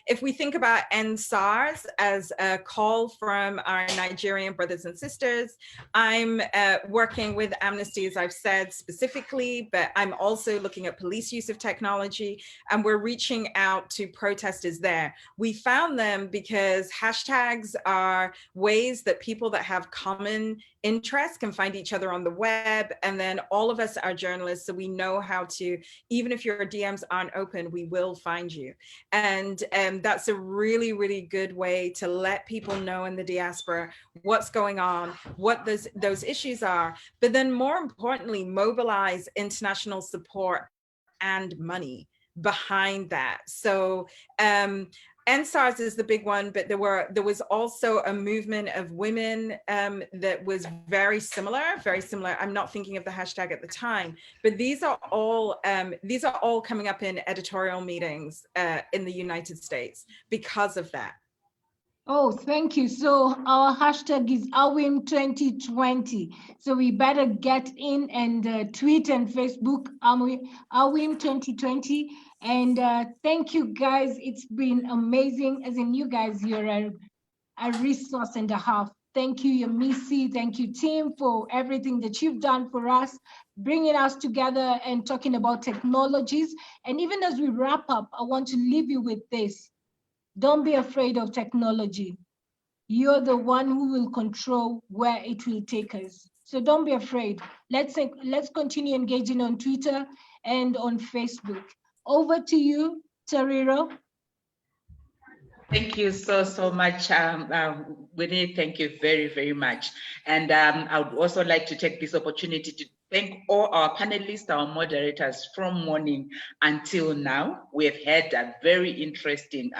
if we think about End SARS as a call from our Nigerian brothers and sisters, I'm working with Amnesty, as I've said specifically, but I'm also looking at police use of technology, and we're reaching out to protesters there. We found them because hashtags are ways that people that have common interests can find each other on the web, and then all of us are journalists, so we know how to, even if your DMs aren't open, we will find you. And that's a really, really good way to let people know in the diaspora what's going on, what those issues are, but then more importantly, mobilize international support and money behind that. So NSARS is the big one, but there was also a movement of women that was very similar. I'm not thinking of the hashtag at the time, but these are all coming up in editorial meetings in the United States because of that. Oh, thank you. So our hashtag is AWiM 2020. So we better get in and tweet and Facebook AWiM 2020. And thank you guys. It's been amazing. As in you guys, you're a resource and a half. Thank you, Yamisi. Thank you, team, for everything that you've done for us, bringing us together and talking about technologies. And even as we wrap up, I want to leave you with this. Don't be afraid of technology. You're the one who will control where it will take us. So don't be afraid. Let's continue engaging on Twitter and on Facebook. Over to you, Tariro. Thank you so much, Winnie. Thank you very, very much. And I would also like to take this opportunity to thank all our panelists, our moderators from morning until now. We've had a very interesting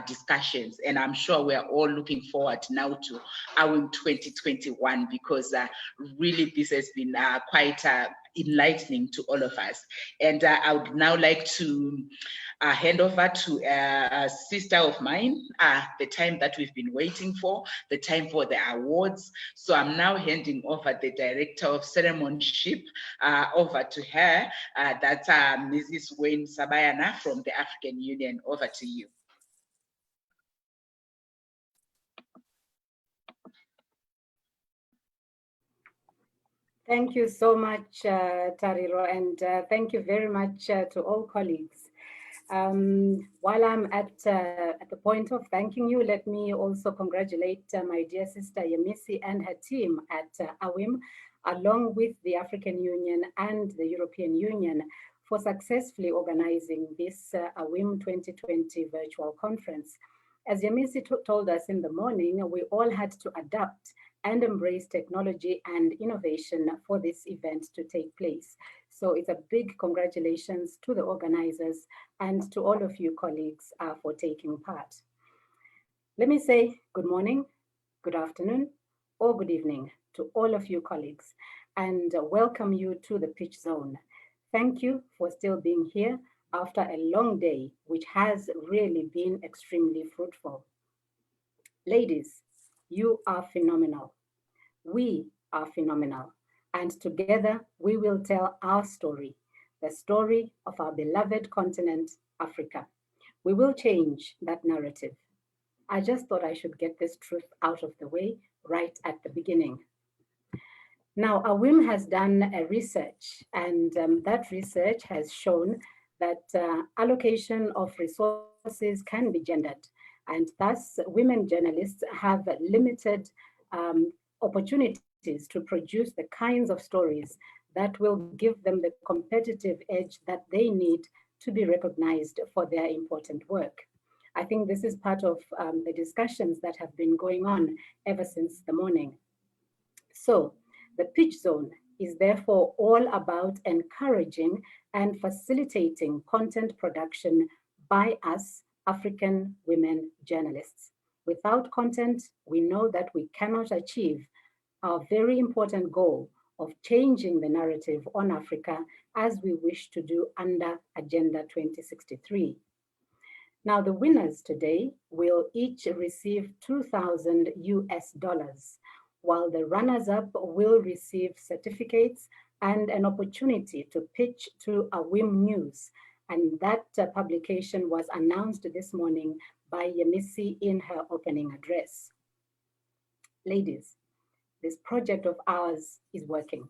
discussions, and I'm sure we're all looking forward now to AWiM 2021 because really this has been quite enlightening to all of us. And I would now like to hand over to a sister of mine, the time that we've been waiting for, the time for the awards. So I'm now handing over the Director of Ceremonyship over to her. That's Mrs. Wayne Sabayana from the African Union. Over to you. Thank you so much, Tariro, and thank you very much to all colleagues. While I'm at the point of thanking you, let me also congratulate my dear sister Yemisi and her team at AWiM, along with the African Union and the European Union, for successfully organizing this AWiM 2020 virtual conference. As Yemisi told us in the morning, we all had to adapt and embrace technology and innovation for this event to take place. So it's a big congratulations to the organizers and to all of you colleagues for taking part. Let me say good morning, good afternoon, or good evening to all of you colleagues, and welcome you to the Pitch Zone. Thank you for still being here after a long day, which has really been extremely fruitful. Ladies, you are phenomenal. We are phenomenal. And together we will tell our story, the story of our beloved continent, Africa. We will change that narrative. I just thought I should get this truth out of the way right at the beginning. Now, AWiM has done a research, and that research has shown that allocation of resources can be gendered, and thus women journalists have limited opportunities to produce the kinds of stories that will give them the competitive edge that they need to be recognized for their important work. I think this is part of the discussions that have been going on ever since the morning. So the Pitch Zone is therefore all about encouraging and facilitating content production by us African women journalists. Without content, we know that we cannot achieve our very important goal of changing the narrative on Africa as we wish to do under Agenda 2063. Now, the winners today will each receive $2,000 US, while the runners-up will receive certificates and an opportunity to pitch to AWiM News. And that publication was announced this morning by Yemisi in her opening address. Ladies, this project of ours is working.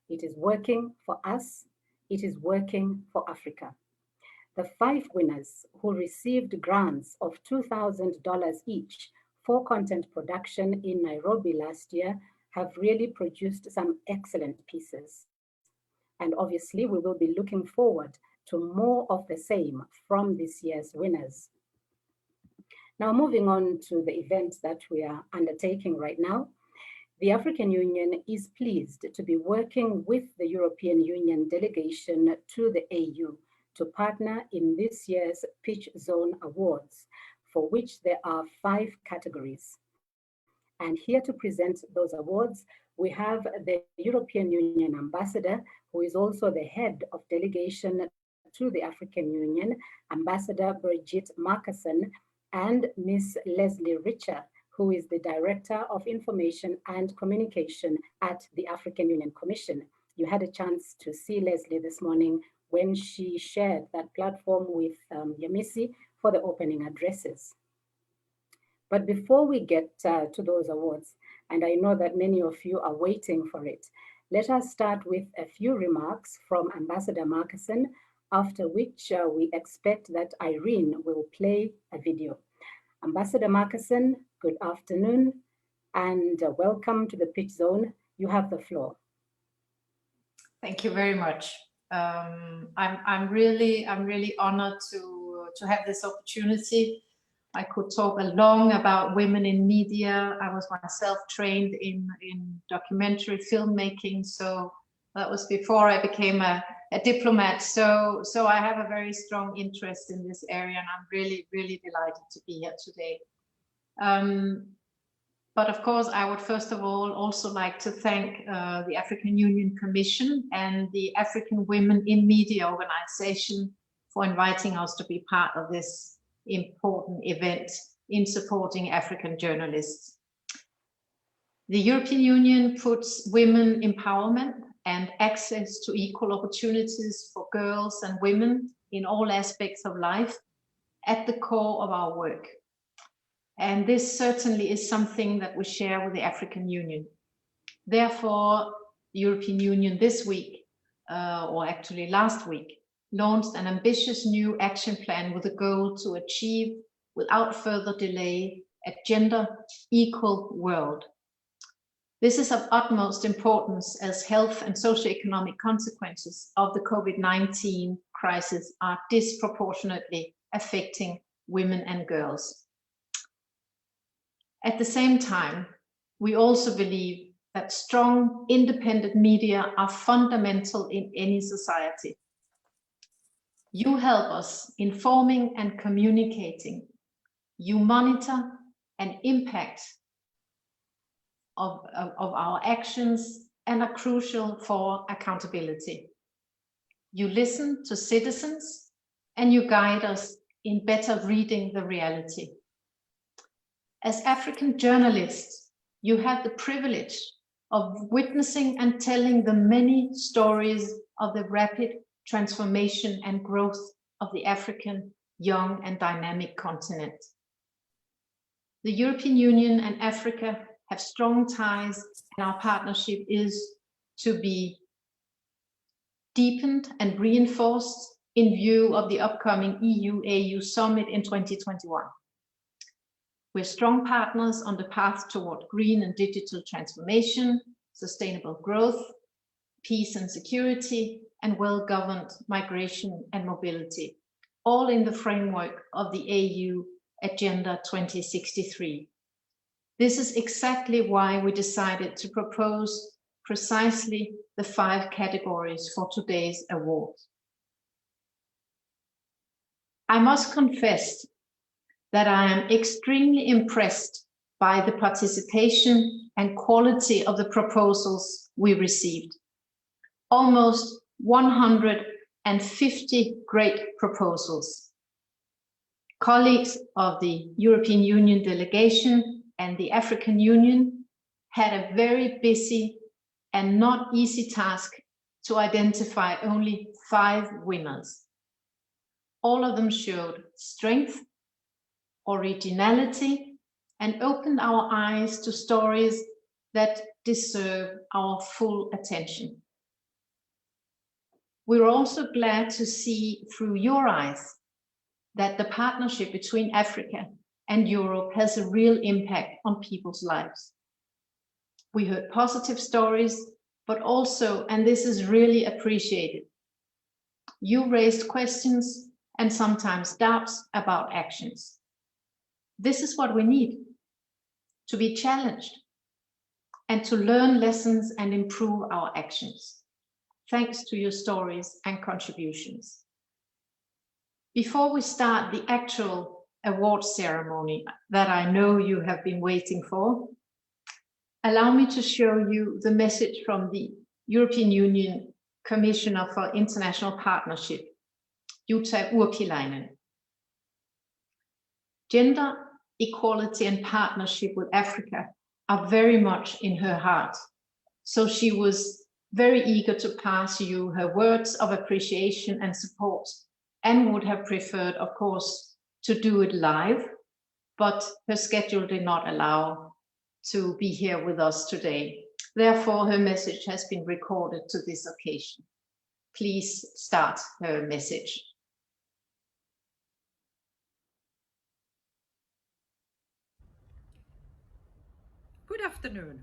It is working for us. It is working for Africa. The 5 winners who received grants of $2,000 each for content production in Nairobi last year have really produced some excellent pieces. And obviously, we will be looking forward to more of the same from this year's winners. Now, moving on to the event that we are undertaking right now, the African Union is pleased to be working with the European Union delegation to the AU to partner in this year's Pitch Zone Awards, for which there are 5 categories. And here to present those awards, we have the European Union Ambassador, who is also the head of delegation to the African Union, Ambassador Brigitte Markerson, and Ms. Leslie Richer, who is the Director of Information and Communication at the African Union Commission. You had a chance to see Leslie this morning when she shared that platform with Yemisi for the opening addresses. But before we get to those awards, and I know that many of you are waiting for it, let us start with a few remarks from Ambassador Markerson, after which we expect that Irene will play a video. Ambassador Markerson, good afternoon and welcome to the Pitch Zone. You have the floor. Thank you very much. I'm really honored to have this opportunity. I could talk long about women in media. I was myself trained in documentary filmmaking, so that was before I became a diplomat. So I have a very strong interest in this area, and I'm really delighted to be here today. But of course, I would first of all also like to thank the African Union Commission and the African Women in Media organization for inviting us to be part of this important event in supporting African journalists. The European Union puts women empowerment and access to equal opportunities for girls and women in all aspects of life at the core of our work. And this certainly is something that we share with the African Union. Therefore, the European Union this week, or actually last week, launched an ambitious new action plan with a goal to achieve, without further delay, a gender equal world. This is of utmost importance as health and socioeconomic consequences of the COVID-19 crisis are disproportionately affecting women and girls. At the same time, we also believe that strong, independent media are fundamental in any society. You help us informing and communicating. You monitor and impact of our actions and are crucial for accountability. You listen to citizens and you guide us in better reading the reality. As African journalists, you have the privilege of witnessing and telling the many stories of the rapid transformation and growth of the African young and dynamic continent. The European Union and Africa have strong ties, and our partnership is to be deepened and reinforced in view of the upcoming EU-AU summit in 2021. We're strong partners on the path toward green and digital transformation, sustainable growth, peace and security, and well-governed migration and mobility, all in the framework of the AU Agenda 2063. This is exactly why we decided to propose precisely the 5 categories for today's award. I must confess that I am extremely impressed by the participation and quality of the proposals we received. Almost 150 great proposals. Colleagues of the European Union delegation and the African Union had a very busy and not easy task to identify only 5 winners. All of them showed strength, originality, and opened our eyes to stories that deserve our full attention. We're also glad to see through your eyes that the partnership between Africa and Europe has a real impact on people's lives. We heard positive stories, but also, and this is really appreciated, you raised questions and sometimes doubts about actions. This is what we need, to be challenged and to learn lessons and improve our actions. Thanks to your stories and contributions. Before we start the actual award ceremony that I know you have been waiting for, allow me to show you the message from the European Union Commissioner for International Partnership, Jutta Urpilainen. Gender equality and partnership with Africa are very much in her heart. So she was very eager to pass you her words of appreciation and support, and would have preferred, of course, to do it live, but her schedule did not allow to be here with us today. Therefore, her message has been recorded to this occasion. Please start her message. Good afternoon.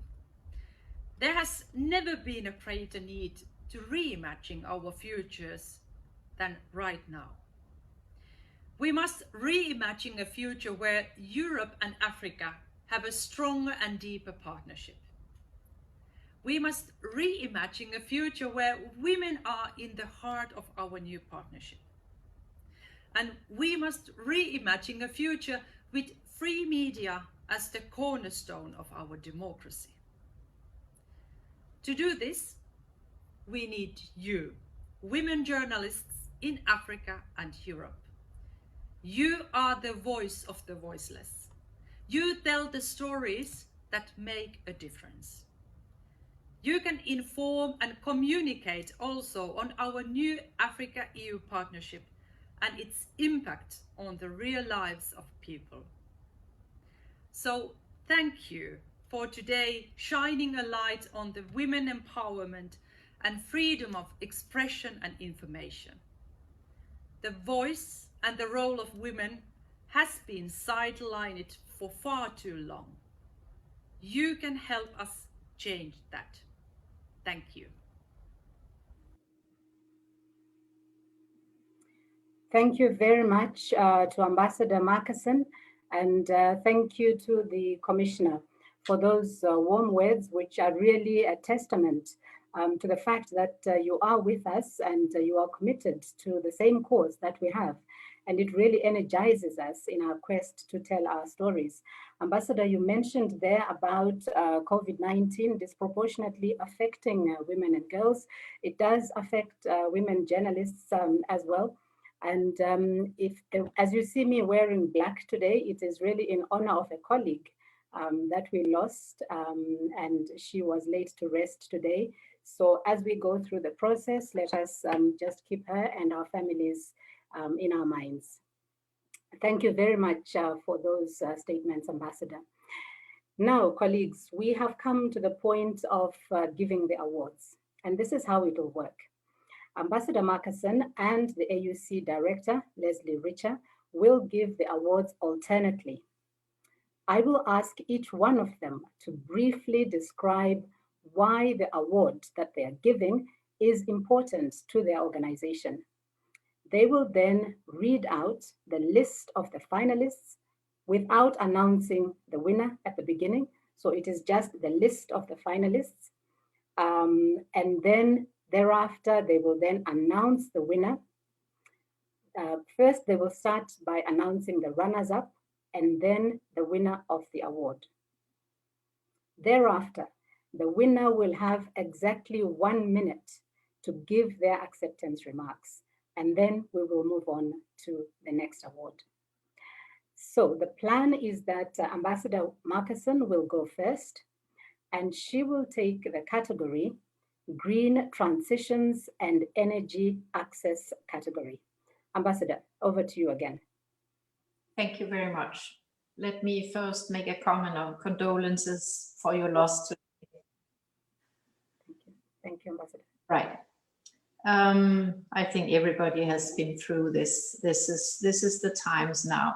There has never been a greater need to reimagine our futures than right now. We must reimagine a future where Europe and Africa have a stronger and deeper partnership. We must reimagine a future where women are in the heart of our new partnership. And we must reimagine a future with free media as the cornerstone of our democracy. To do this, we need you, women journalists in Africa and Europe. You are the voice of the voiceless. You tell the stories that make a difference. You can inform and communicate also on our new Africa-EU partnership and its impact on the real lives of people. So thank you for today shining a light on the women empowerment and freedom of expression and information. The voice and the role of women has been sidelined for far too long. You can help us change that. Thank you. Thank you very much to Ambassador Markison, and thank you to the Commissioner for those warm words, which are really a testament to the fact that you are with us and you are committed to the same cause that we have. And it really energizes us in our quest to tell our stories. Ambassador, you mentioned there about COVID-19 disproportionately affecting women and girls. It does affect women journalists as well. And as you see me wearing black today, it is really in honor of a colleague that we lost, and she was laid to rest today. So as we go through the process, let us just keep her and our families in our minds. Thank you very much for those statements, Ambassador. Now, colleagues, we have come to the point of giving the awards, and this is how it will work. Ambassador Markison and the AUC Director, Leslie Richer, will give the awards alternately. I will ask each one of them to briefly describe why the award that they are giving is important to their organization. They will then read out the list of the finalists without announcing the winner at the beginning. So it is just the list of the finalists. And then thereafter, they will then announce the winner. First, they will start by announcing the runners-up and then the winner of the award. Thereafter, the winner will have exactly 1 minute to give their acceptance remarks, and then we will move on to the next award. So the plan is that Ambassador Markison will go first, and she will take the category Green Transitions and Energy Access category. Ambassador, over to you again. Thank you very much. Let me first make a comment of condolences for your loss today. Thank you, Ambassador. Right. I think everybody has been through this. This is the times now.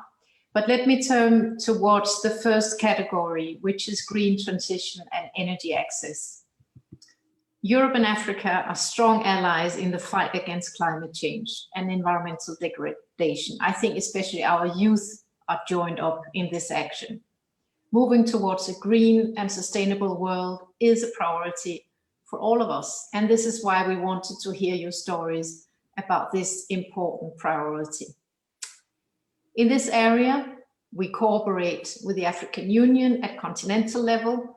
But let me turn towards the first category, which is green transition and energy access. Europe and Africa are strong allies in the fight against climate change and environmental degradation. I think especially our youth are joined up in this action. Moving towards a green and sustainable world is a priority for all of us. And this is why we wanted to hear your stories about this important priority. In this area, we cooperate with the African Union at continental level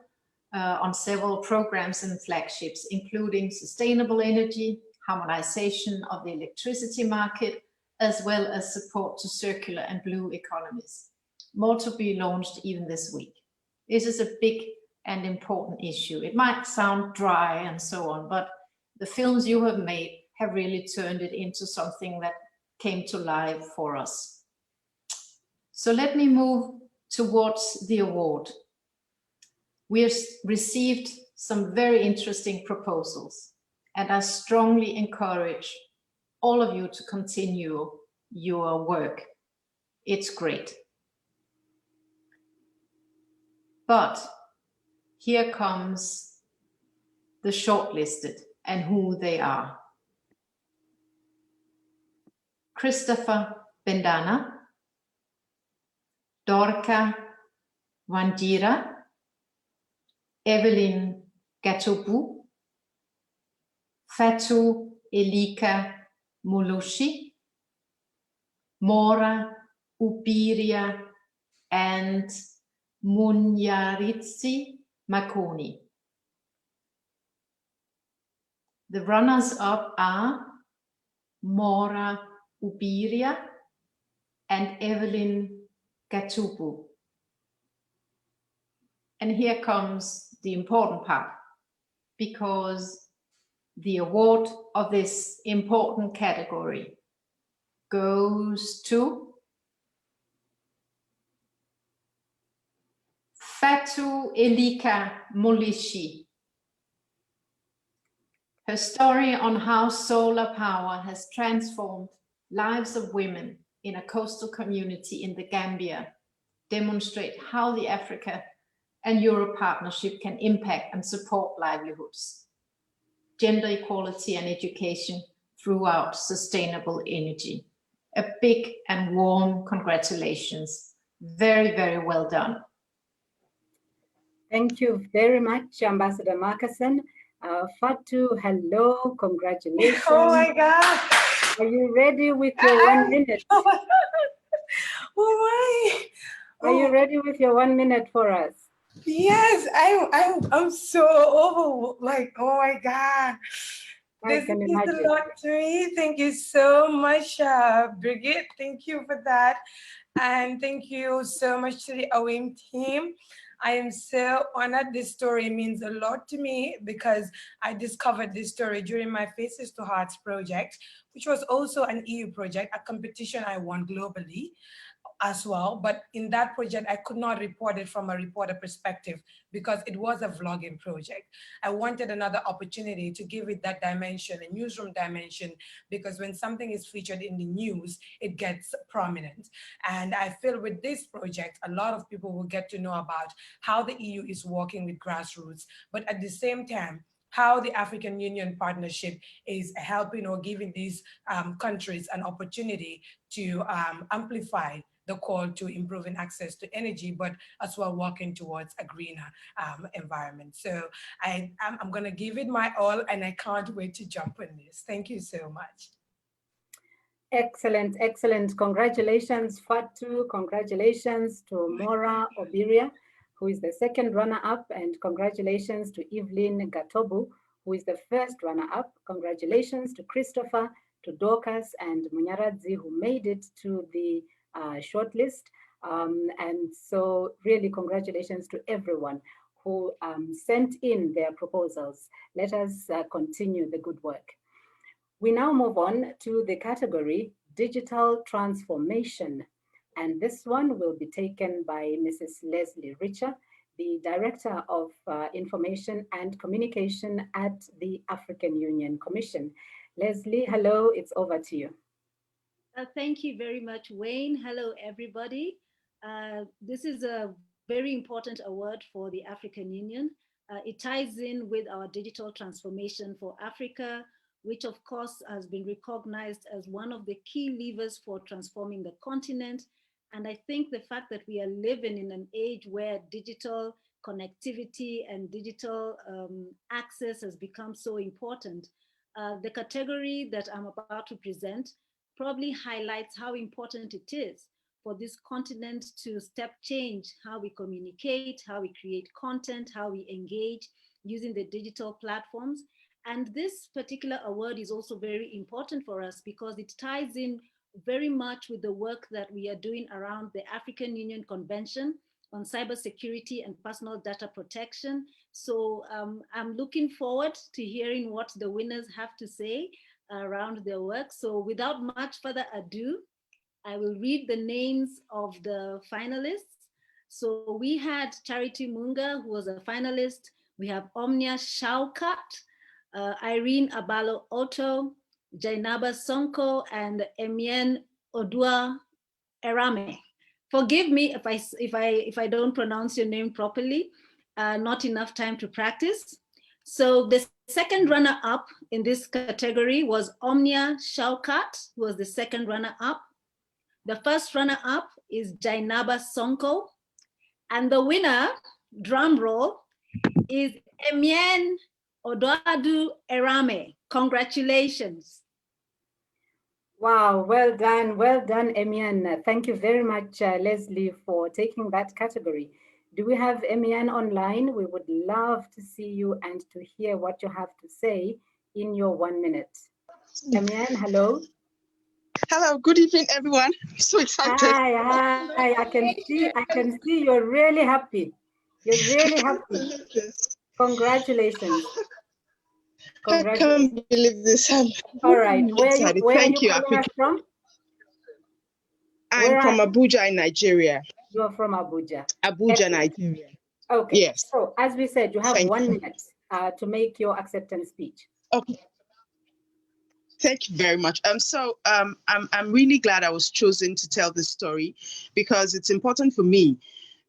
on several programs and flagships, including sustainable energy, harmonization of the electricity market, as well as support to circular and blue economies. More to be launched even this week. This is a big and important issue. It might sound dry and so on, but the films you have made have really turned it into something that came to life for us. So let me move towards the award. We have received some very interesting proposals, and I strongly encourage all of you to continue your work. It's great. But here comes the shortlisted and who they are. Christopher Bendana, Dorka Wanjira, Evelyn Gatobu, Fatou Elika Mulushi, Mora Ubiria, and Munyaritsi Makoni. The runners-up are Mora Ubiria and Evelyn Gatubu. And here comes the important part, because the award of this important category goes to Fatu Elika Molishi. Her story on how solar power has transformed lives of women in a coastal community in the Gambia demonstrate how the Africa and Europe partnership can impact and support livelihoods, gender equality and education throughout sustainable energy. A big and warm congratulations. Very, very well done. Thank you very much, Ambassador Markison. Fatu, hello, congratulations. Oh my God. Are you ready with your 1 minute? Oh my. Are you ready with your 1 minute for us? Yes, I'm so over, like, oh my God. This means a lot to me. Thank you so much, Brigitte. Thank you for that. And thank you so much to the AWiM team. I am so honored. This story means a lot to me because I discovered this story during my Faces to Hearts project, which was also an EU project, a competition I won globally as well. But in that project, I could not report it from a reporter perspective because it was a vlogging project. I wanted another opportunity to give it that dimension, a newsroom dimension, because when something is featured in the news, it gets prominent. And I feel with this project, a lot of people will get to know about how the EU is working with grassroots, but at the same time, how the African Union partnership is helping or giving these countries an opportunity to amplify the call to improving access to energy, but as well working towards a greener environment. So I'm gonna give it my all and I can't wait to jump on this. Thank you so much. Excellent, excellent. Congratulations, Fatu. Congratulations to Mora Obiria, who is the second runner-up, and congratulations to Evelyn Gatobu, who is the first runner-up. Congratulations to Christopher, to Dorcas, and Munyaradzi, who made it to the shortlist. And so really congratulations to everyone who sent in their proposals. Let us continue the good work. We now move on to the category Digital Transformation. And this one will be taken by Mrs. Leslie Richer, the Director of Information and Communication at the African Union Commission. Leslie, hello, it's over to you. Thank you very much, Wayne. Hello, everybody. This is a very important award for the African Union. It ties in with our digital transformation for Africa, which of course has been recognized as one of the key levers for transforming the continent. And I think the fact that we are living in an age where digital connectivity and digital access has become so important. The category that I'm about to present probably highlights how important it is for this continent to step change how we communicate, how we create content, how we engage using the digital platforms. And this particular award is also very important for us because it ties in very much with the work that we are doing around the African Union Convention on Cybersecurity and Personal Data Protection. So I'm looking forward to hearing what the winners have to say around their work. So without much further ado, I will read the names of the finalists. So we had Charity Munga, who was a finalist. We have Omnia Shaukat, Irene Abalo Otto, Jainaba Sonko, and Emien Odua Erame. Forgive me if I don't pronounce your name properly. Not enough time to practice. So the second runner-up in this category was Omnia Shaukat, who was the second runner-up. The first runner-up is Jainaba Sonko. And the winner, drum roll, is Emien Odoadu Erame. Congratulations. Wow, well done, Emien. Thank you very much, Leslie, for taking that category. Do we have Emian online? We would love to see you and to hear what you have to say in your 1 minute. Emian, hello. Hello, good evening, everyone. I'm so excited. Hi. I can see you're really happy. You're really happy. Congratulations. I can't believe this. I'm all right. Where are Thank you you, calling us from? I'm from Abuja in Nigeria. You're from Abuja. Abuja, Nigeria. Okay. Yes. So as we said, you have 1 minute to make your acceptance speech. Okay. Thank you very much. I'm really glad I was chosen to tell this story because it's important for me,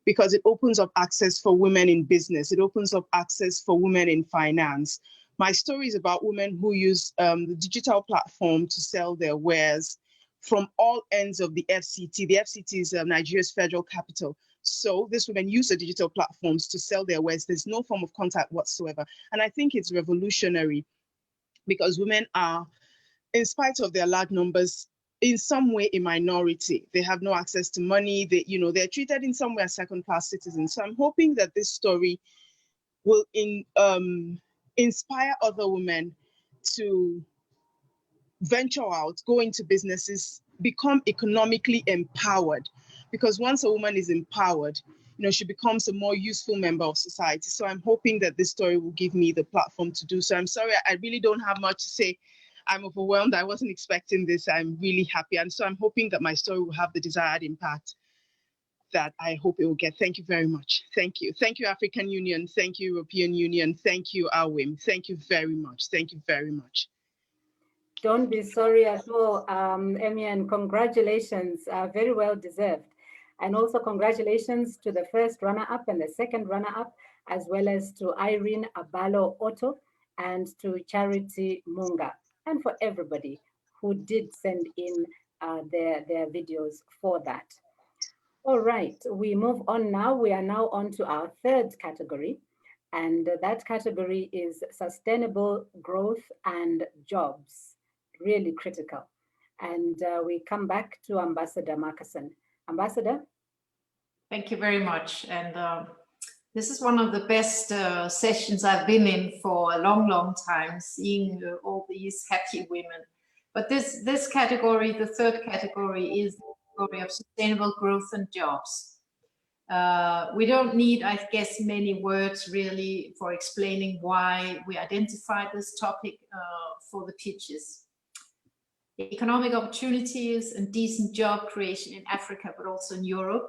because it opens up access for women in business. It opens up access for women in finance. My story is about women who use the digital platform to sell their wares from all ends of the FCT. The FCT is Nigeria's federal capital. So these women use the digital platforms to sell their wares. There's no form of contact whatsoever. And I think it's revolutionary because women are, in spite of their large numbers, in some way a minority. They have no access to money. They're treated in some way as second-class citizens. So I'm hoping that this story will inspire other women to venture out, go into businesses, become economically empowered. Because once a woman is empowered, she becomes a more useful member of society. So I'm hoping that this story will give me the platform to do so. I'm sorry, I really don't have much to say. I'm overwhelmed. I wasn't expecting this. I'm really happy. And so I'm hoping that my story will have the desired impact that I hope it will get. Thank you very much. Thank you. Thank you, African Union. Thank you, European Union. Thank you, AWiM. Thank you very much. Thank you very much. Don't be sorry at all, Emian. Congratulations, very well deserved. And also congratulations to the first runner-up and the second runner-up, as well as to Irene Abalo Otto and to Charity Munga, and for everybody who did send in their videos for that. All right, we move on now. We are now on to our third category, and that category is sustainable growth and jobs, really critical. And we come back to Ambassador Markison. Ambassador? Thank you very much. And this is one of the best sessions I've been in for a long, long time, seeing all these happy women. But this category, the third category, is the category of sustainable growth and jobs. We don't need, I guess, many words really for explaining why we identified this topic for the pitches. Economic opportunities and decent job creation in Africa, but also in Europe,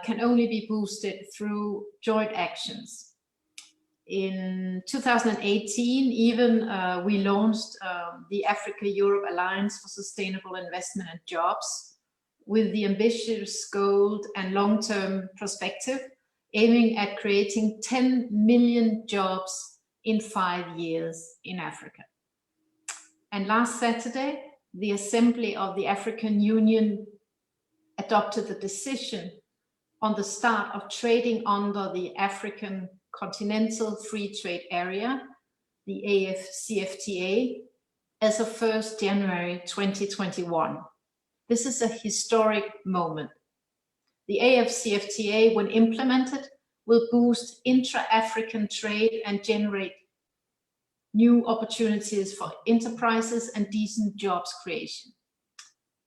can only be boosted through joint actions. In 2018, even we launched the Africa-Europe Alliance for Sustainable Investment and Jobs with the ambitious goal and long-term perspective, aiming at creating 10 million jobs in 5 years in Africa. And last Saturday, the Assembly of the African Union adopted the decision on the start of trading under the African Continental Free Trade Area, the AFCFTA, as of 1st January 2021. This is a historic moment. The AFCFTA, when implemented, will boost intra-African trade and generate new opportunities for enterprises and decent jobs creation.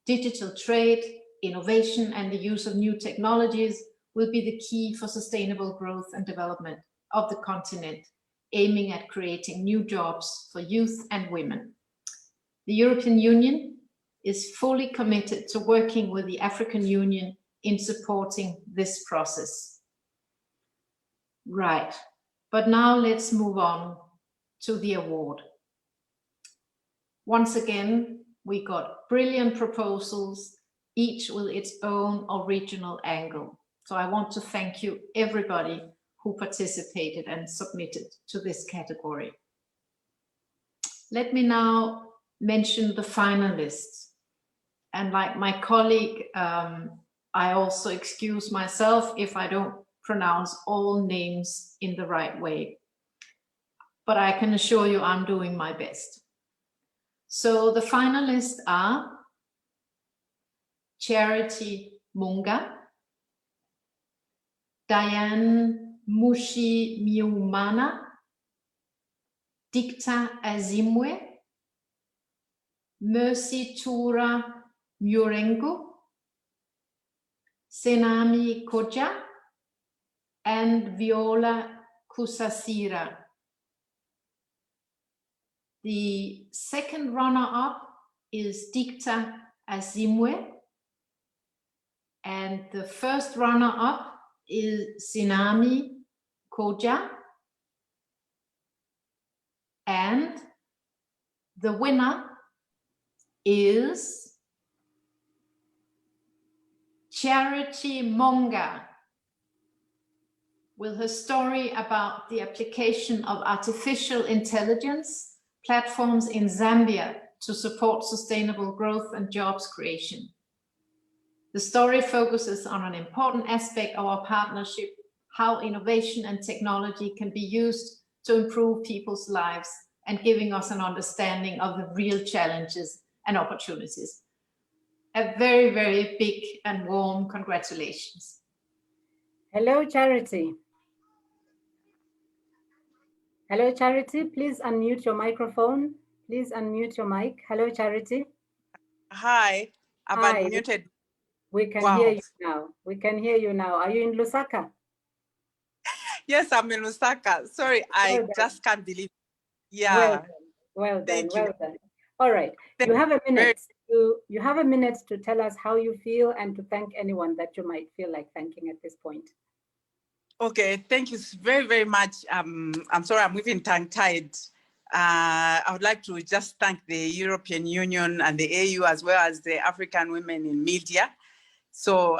Digital trade, innovation, and the use of new technologies will be the key for sustainable growth and development of the continent, aiming at creating new jobs for youth and women. The European Union is fully committed to working with the African Union in supporting this process. Right, but now let's move on to the award. Once again, we got brilliant proposals, each with its own original angle. So I want to thank you, everybody who participated and submitted to this category. Let me now mention the finalists. And like my colleague, I also excuse myself if I don't pronounce all names in the right way. But I can assure you I'm doing my best. So the finalists are Charity Munga, Diane Mushi-Miumana, Dicta Azimwe, Mercy Tura Murengo, Senami Koja, and Viola Kusasira. The second runner-up is Dicta Azimwe, and the first runner-up is Senami Koja, and the winner is Charity Monga, with her story about the application of artificial intelligence platforms in Zambia to support sustainable growth and jobs creation. The story focuses on an important aspect of our partnership, how innovation and technology can be used to improve people's lives and giving us an understanding of the real challenges and opportunities. A very, very big and warm congratulations. Hello, Charity. Hello, Charity. Please unmute your microphone. Please unmute your mic. Hello, Charity. Hi, I've Hi. unmuted. We can Wow. hear you now. We can hear you now. Are you in Lusaka? Yes, I'm in Lusaka. Sorry, I just can't believe. Yeah. Well done. Well done. Thank you. Well done. All right. You have a minute. You have a minute to tell us how you feel and to thank anyone that you might feel like thanking at this point. Okay, thank you very, very much. I'm sorry, I'm even tongue-tied. I would like to just thank the European Union and the AU, as well as the African Women in Media. So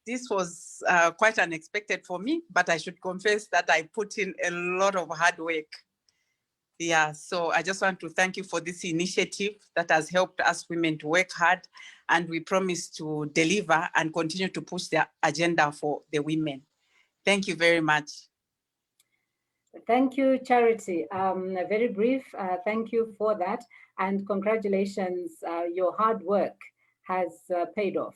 this was quite unexpected for me, but I should confess that I put in a lot of hard work. Yeah, so I just want to thank you for this initiative that has helped us women to work hard, and we promise to deliver and continue to push the agenda for the women. Thank you very much. Thank you, Charity. Very brief, thank you for that. And congratulations, your hard work has paid off.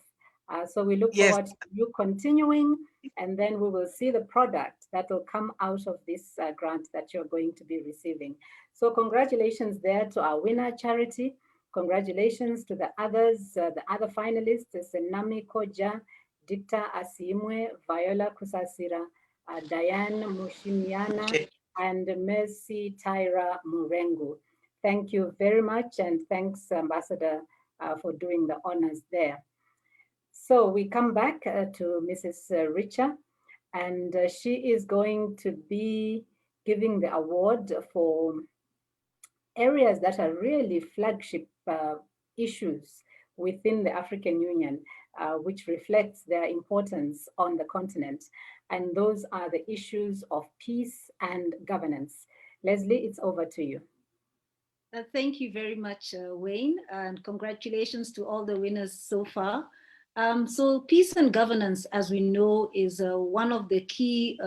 So we look forward to you continuing, and then we will see the product that will come out of this grant that you're going to be receiving. So congratulations there to our winner, Charity. Congratulations to the others, the other finalists, Senami Koja, Dicta Asimwe, Viola Kusasira, Diane Mushimiana, and Mercy Tyra Murengu. Thank you very much, and thanks, Ambassador, for doing the honors there. So we come back to Mrs. Richa, and she is going to be giving the award for areas that are really flagship issues within the African Union, which reflects their importance on the continent. And those are the issues of peace and governance. Leslie, it's over to you. Thank you very much, Wayne, and congratulations to all the winners so far. So peace and governance, as we know, is one of the key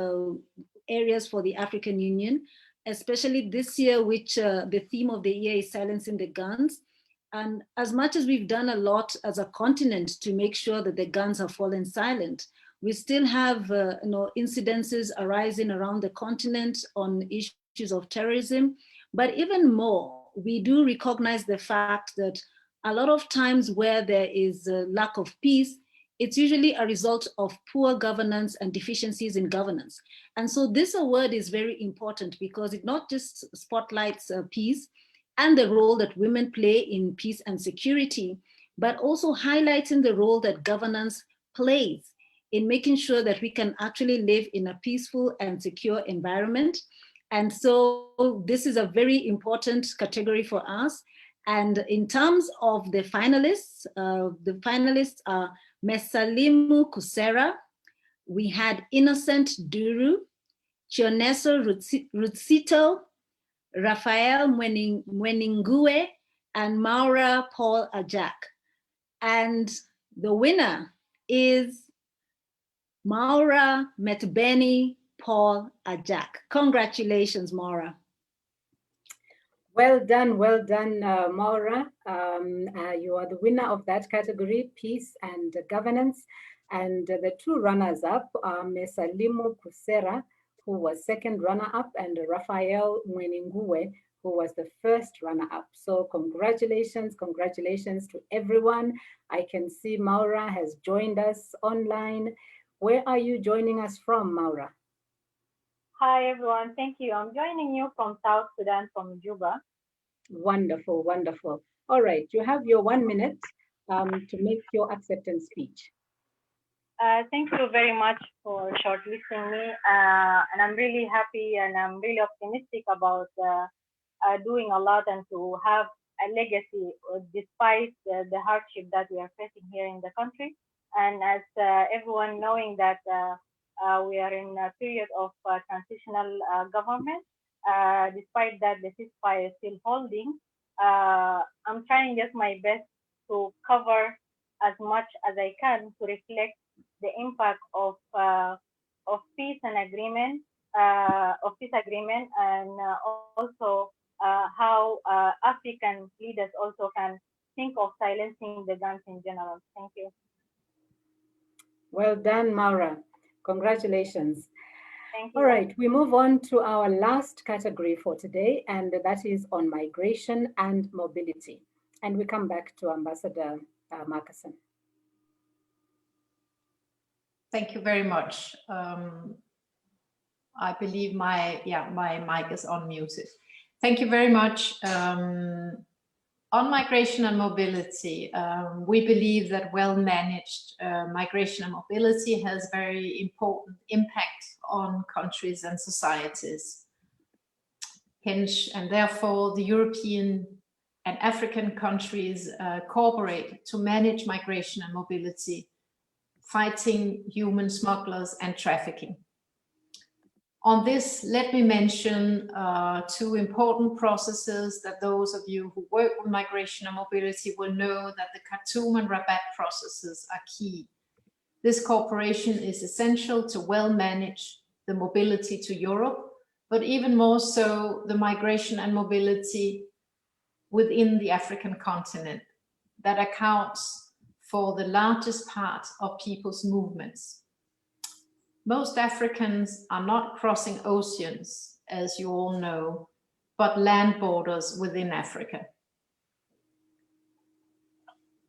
areas for the African Union, especially this year, which the theme of the year is silencing the guns. And as much as we've done a lot as a continent to make sure that the guns have fallen silent, we still have incidences arising around the continent on issues of terrorism. But even more, we do recognize the fact that a lot of times where there is a lack of peace, it's usually a result of poor governance and deficiencies in governance. And so this award is very important because it not just spotlights peace and the role that women play in peace and security, but also highlighting the role that governance plays in making sure that we can actually live in a peaceful and secure environment. And so this is a very important category for us. And in terms of the finalists are Mesalimu Kusera, we had Innocent Duru, Chioneso Rutsito, Raphael Mweningue, and Maura Paul Ajak. And the winner is Maura Metbeni Paul Ajak. Congratulations, Maura. Well done, Maura. You are the winner of that category, peace and governance. And the two runners-up are Ms. Limu Kusera, who was second runner-up, and Raphael Mweninguwe, who was the first runner-up. So congratulations to everyone. I can see Maura has joined us online. Where are you joining us from, Maura? Hi, everyone. Thank you. I'm joining you from South Sudan, from Juba. Wonderful, wonderful. All right, you have your 1 minute to make your acceptance speech. Thank you very much for shortlisting me. And I'm really happy and I'm really optimistic about doing a lot and to have a legacy despite the hardship that we are facing here in the country. And as everyone knowing that we are in a period of transitional government, despite that the ceasefire is still holding, I'm trying just my best to cover as much as I can to reflect the impact of peace and agreement, and also how African leaders also can think of silencing the guns in general. Thank you. Well done, Maura. Congratulations. Thank you. All right, we move on to our last category for today, and that is on migration and mobility. And we come back to Ambassador Markison. Thank you very much. I believe my mic is unmuted. Thank you very much. On migration and mobility, we believe that well-managed migration and mobility has very important impact on countries and societies. Hence, and therefore, the European and African countries cooperate to manage migration and mobility, fighting human smugglers and trafficking. On this, let me mention two important processes that those of you who work with migration and mobility will know that the Khartoum and Rabat processes are key. This cooperation is essential to well manage the mobility to Europe, but even more so the migration and mobility within the African continent that accounts for the largest part of people's movements. Most Africans are not crossing oceans, as you all know, but land borders within Africa.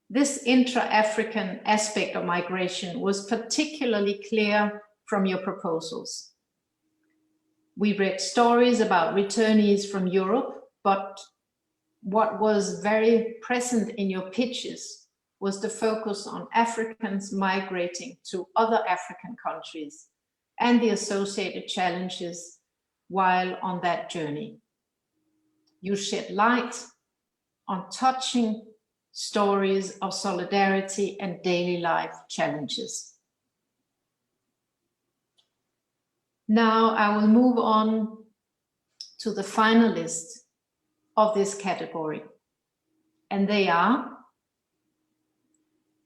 This intra-African aspect of migration was particularly clear from your proposals. We read stories about returnees from Europe, but what was very present in your pitches was the focus on Africans migrating to other African countries and the associated challenges while on that journey. You shed light on touching stories of solidarity and daily life challenges. Now I will move on to the finalists of this category, and they are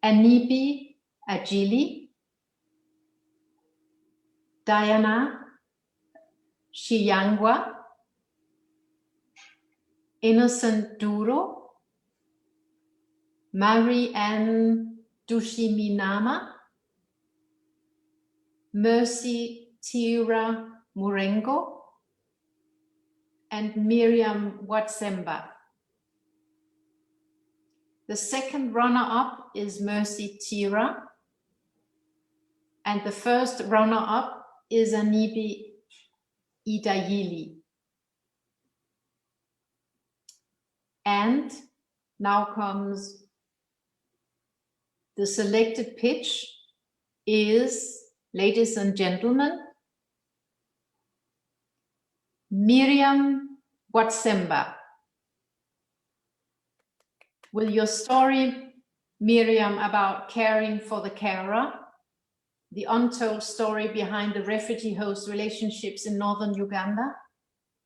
Anibi Ajili, Diana Shiyangwa, Innocent Duro, Mary-Ann Dushiminama, Mercy Tira Murengo, and Miriam Watsemba. The second runner-up is Mercy Tira, and the first runner-up is Anibi Idayili. And now comes the selected pitch is, ladies and gentlemen, Miriam Watsemba. Will your story, Miriam, about caring for the carer, the untold story behind the refugee host relationships in northern Uganda?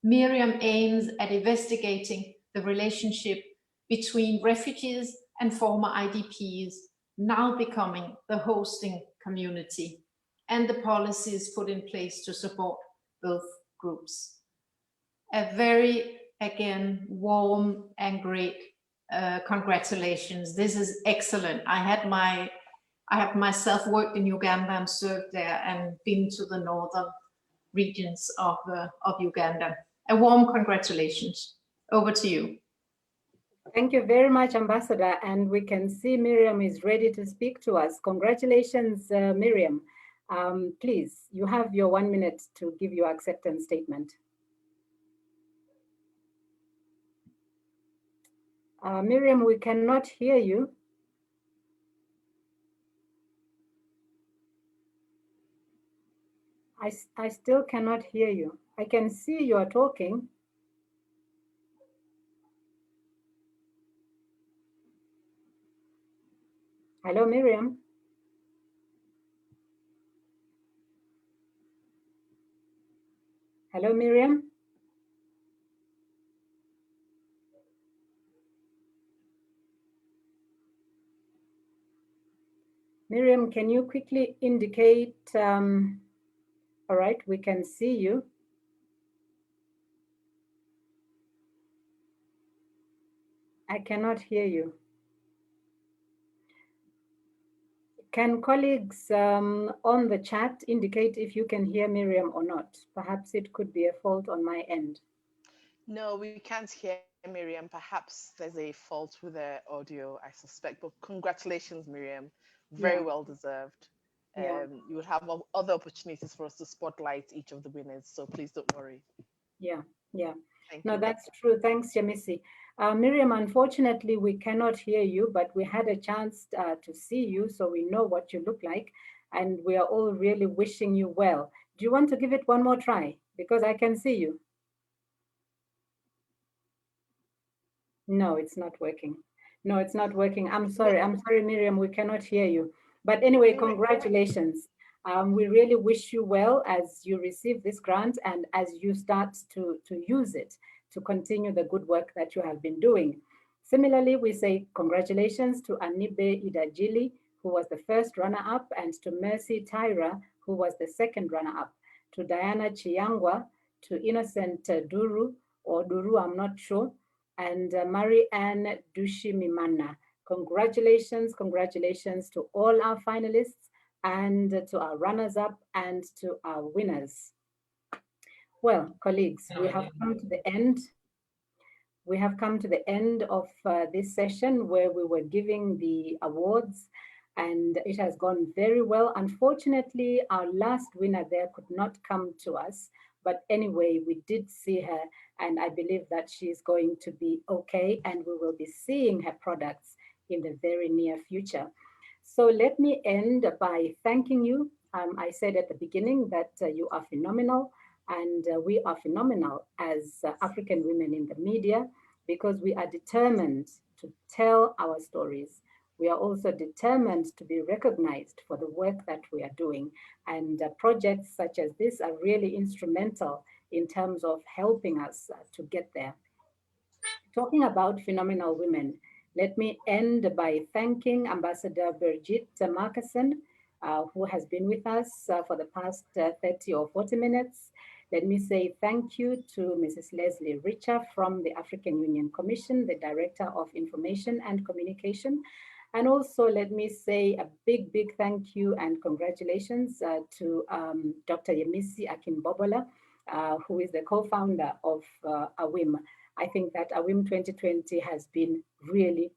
Miriam aims at investigating the relationship between refugees and former IDPs, now becoming the hosting community, and the policies put in place to support both groups. A very, again, warm and great congratulations. This is excellent. I had my I have myself worked in Uganda and served there and been to the northern regions of Uganda. A warm congratulations. Over to you. Thank you very much, Ambassador. And we can see Miriam is ready to speak to us. Congratulations, Miriam. Please, you have your 1 minute to give your acceptance statement. Miriam, we cannot hear you. I still cannot hear you. I can see you are talking. Hello, Miriam. Hello, Miriam. Miriam, can you quickly indicate, all right, we can see you. I cannot hear you. Can colleagues on the chat indicate if you can hear Miriam or not? Perhaps it could be a fault on my end. No, we can't hear Miriam. Perhaps there's a fault with the audio, I suspect. But congratulations, Miriam. Very well deserved. You would have other opportunities for us to spotlight each of the winners. So please don't worry. Yeah. Thank No, you. that's true. Thanks, Yamisi. Miriam, unfortunately, we cannot hear you, but we had a chance to see you, so we know what you look like, and we are all really wishing you well. Do you want to give it one more try? Because I can see you. No, it's not working. No, it's not working. I'm sorry, Miriam, we cannot hear you. But anyway, congratulations. We really wish you well as you receive this grant and as you start to use it to continue the good work that you have been doing. Similarly, we say congratulations to Anibe Idajili, who was the first runner-up, and to Mercy Tyra, who was the second runner-up, to Diana Chiangwa, to Innocent Duru, or Duru, I'm not sure, and Mari-Anne Dushimimana. Congratulations to all our finalists and to our runners-up and to our winners. Well, colleagues, we have come to the end. We have come to the end of this session where we were giving the awards, and it has gone very well. Unfortunately, our last winner there could not come to us, but anyway, we did see her, and I believe that she's going to be okay, and we will be seeing her products in the very near future. So let me end by thanking you. I said at the beginning that you are phenomenal, and we are phenomenal as African women in the media because we are determined to tell our stories. We are also determined to be recognized for the work that we are doing. And projects such as this are really instrumental in terms of helping us to get there. Talking about phenomenal women, let me end by thanking Ambassador Birgit Markerson, who has been with us for the past 30 or 40 minutes. Let me say thank you to Mrs. Leslie Richer from the African Union Commission, the Director of Information and Communication. And also let me say a big thank you and congratulations to Dr. Yemisi Akinbobola, who is the co-founder of AWiM. I think that AWiM 2020 has been really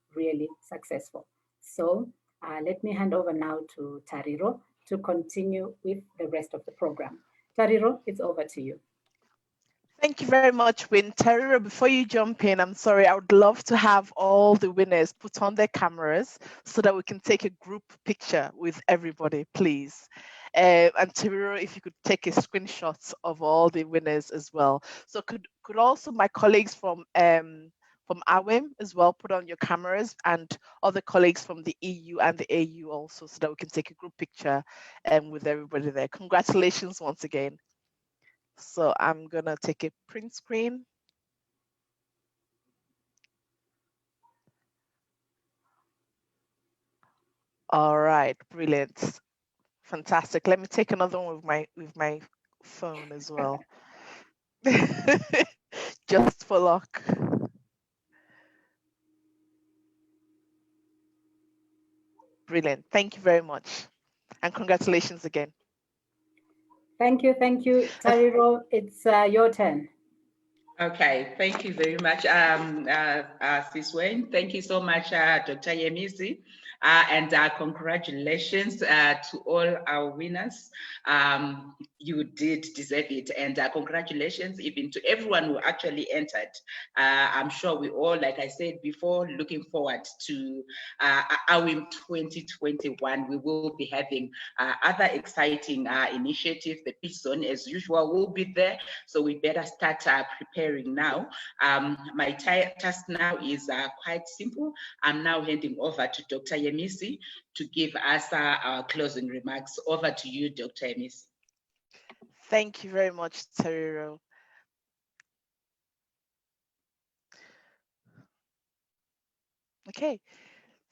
successful. So let me hand over now to Tariro to continue with the rest of the program. Tariro, it's over to you. Thank you very much, Win. Tariro, before you jump in, I'm sorry, I would love to have all the winners put on their cameras so that we can take a group picture with everybody, please. And Tariro, if you could take a screenshot of all the winners as well. So could also my colleagues from AWiM as well put on your cameras, and other colleagues from the EU and the AU also, so that we can take a group picture with everybody there. Congratulations once again. So I'm gonna take a print screen. All right, brilliant, fantastic. Let me take another one with my phone as well, just for luck. Brilliant. Thank you very much. And congratulations again. Thank you. Tariro, it's your turn. Okay, thank you very much, Sis Wayne. Thank you so much, Dr. Yemisi. And congratulations to all our winners. You did deserve it. And congratulations even to everyone who actually entered. I'm sure we all, like I said before, looking forward to AWiM 2021. We will be having other exciting initiatives. The Pitch Zone, as usual, will be there. So we better start preparing now. My task now is quite simple. I'm now handing over to Dr. Yemisi to give us our closing remarks. Over to you, Dr. Yemisi. Thank you very much, Tariro. Okay.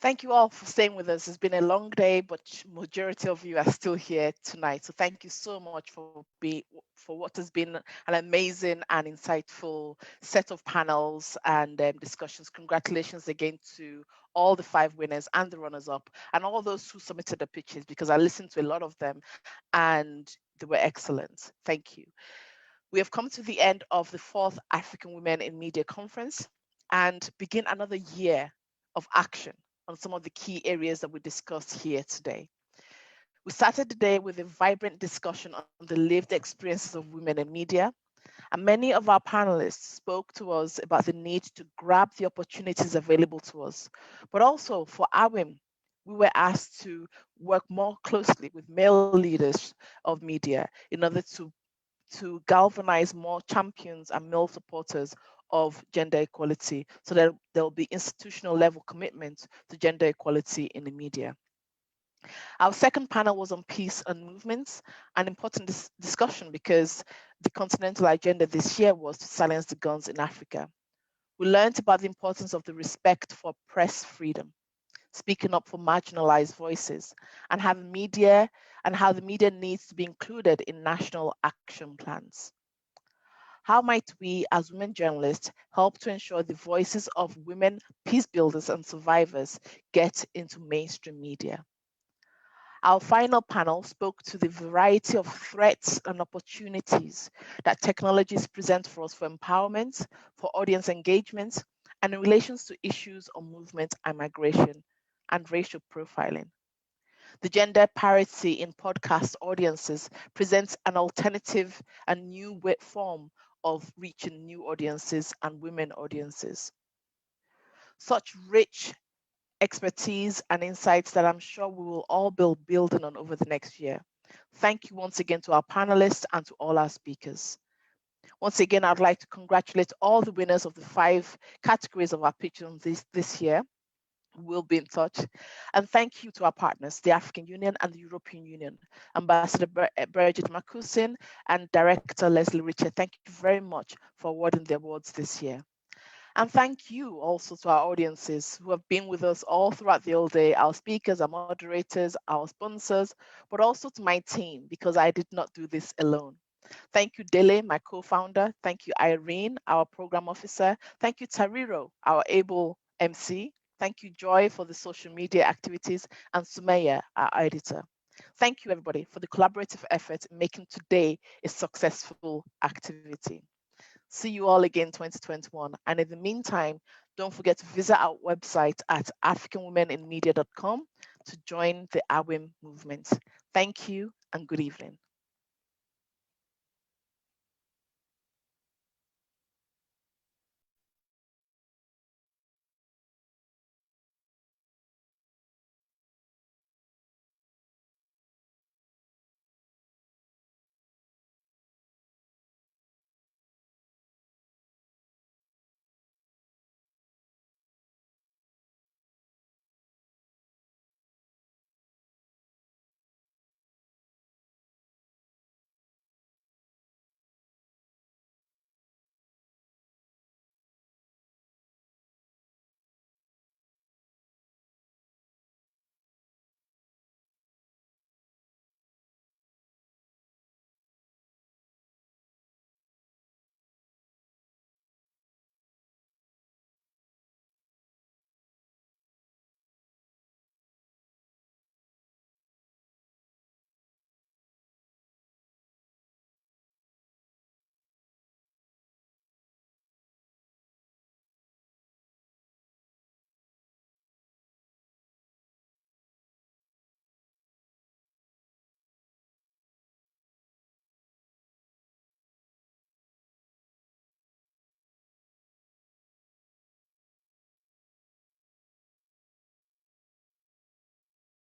Thank you all for staying with us. It's been a long day, but majority of you are still here tonight. So thank you so much for what has been an amazing and insightful set of panels and discussions. Congratulations again to all the 5 winners and the runners-up and all those who submitted the pitches, because I listened to a lot of them and they were excellent. Thank you. We have come to the end of the 4th African Women in Media Conference and begin another year of action on some of the key areas that we discussed here today. We started the day with a vibrant discussion on the lived experiences of women in media, and many of our panelists spoke to us about the need to grab the opportunities available to us. But also for AWiM, we were asked to work more closely with male leaders of media in order to galvanize more champions and male supporters of gender equality, so that there'll be institutional level commitment to gender equality in the media. Our second panel was on peace and movements, an important discussion because the continental agenda this year was to silence the guns in Africa. We learned about the importance of the respect for press freedom, speaking up for marginalized voices, and how the media needs to be included in national action plans. How might we, as women journalists, help to ensure the voices of women peace builders and survivors get into mainstream media? Our final panel spoke to the variety of threats and opportunities that technologies present for us for empowerment, for audience engagement, and in relation to issues on movement and migration and racial profiling. The gender parity in podcast audiences presents an alternative and new form of reaching new audiences and women audiences. Such rich expertise and insights that I'm sure we will all be building on over the next year. Thank you once again to our panelists and to all our speakers. Once again, I'd like to congratulate all the winners of the 5 categories of our pitch this year. We'll be in touch. And thank you to our partners, the African Union and the European Union, Ambassador Birgit Makusin and Director Leslie Richard. Thank you very much for awarding the awards this year. And thank you also to our audiences who have been with us all throughout the whole day, our speakers, our moderators, our sponsors, but also to my team, because I did not do this alone. Thank you, Dele, my co-founder. Thank you, Irene, our program officer. Thank you, Tariro, our able MC. Thank you, Joy, for the social media activities, and Sumaya, our editor. Thank you, everybody, for the collaborative effort in making today a successful activity. See you all again in 2021. And in the meantime, don't forget to visit our website at africanwomeninmedia.com to join the AWiM movement. Thank you and good evening.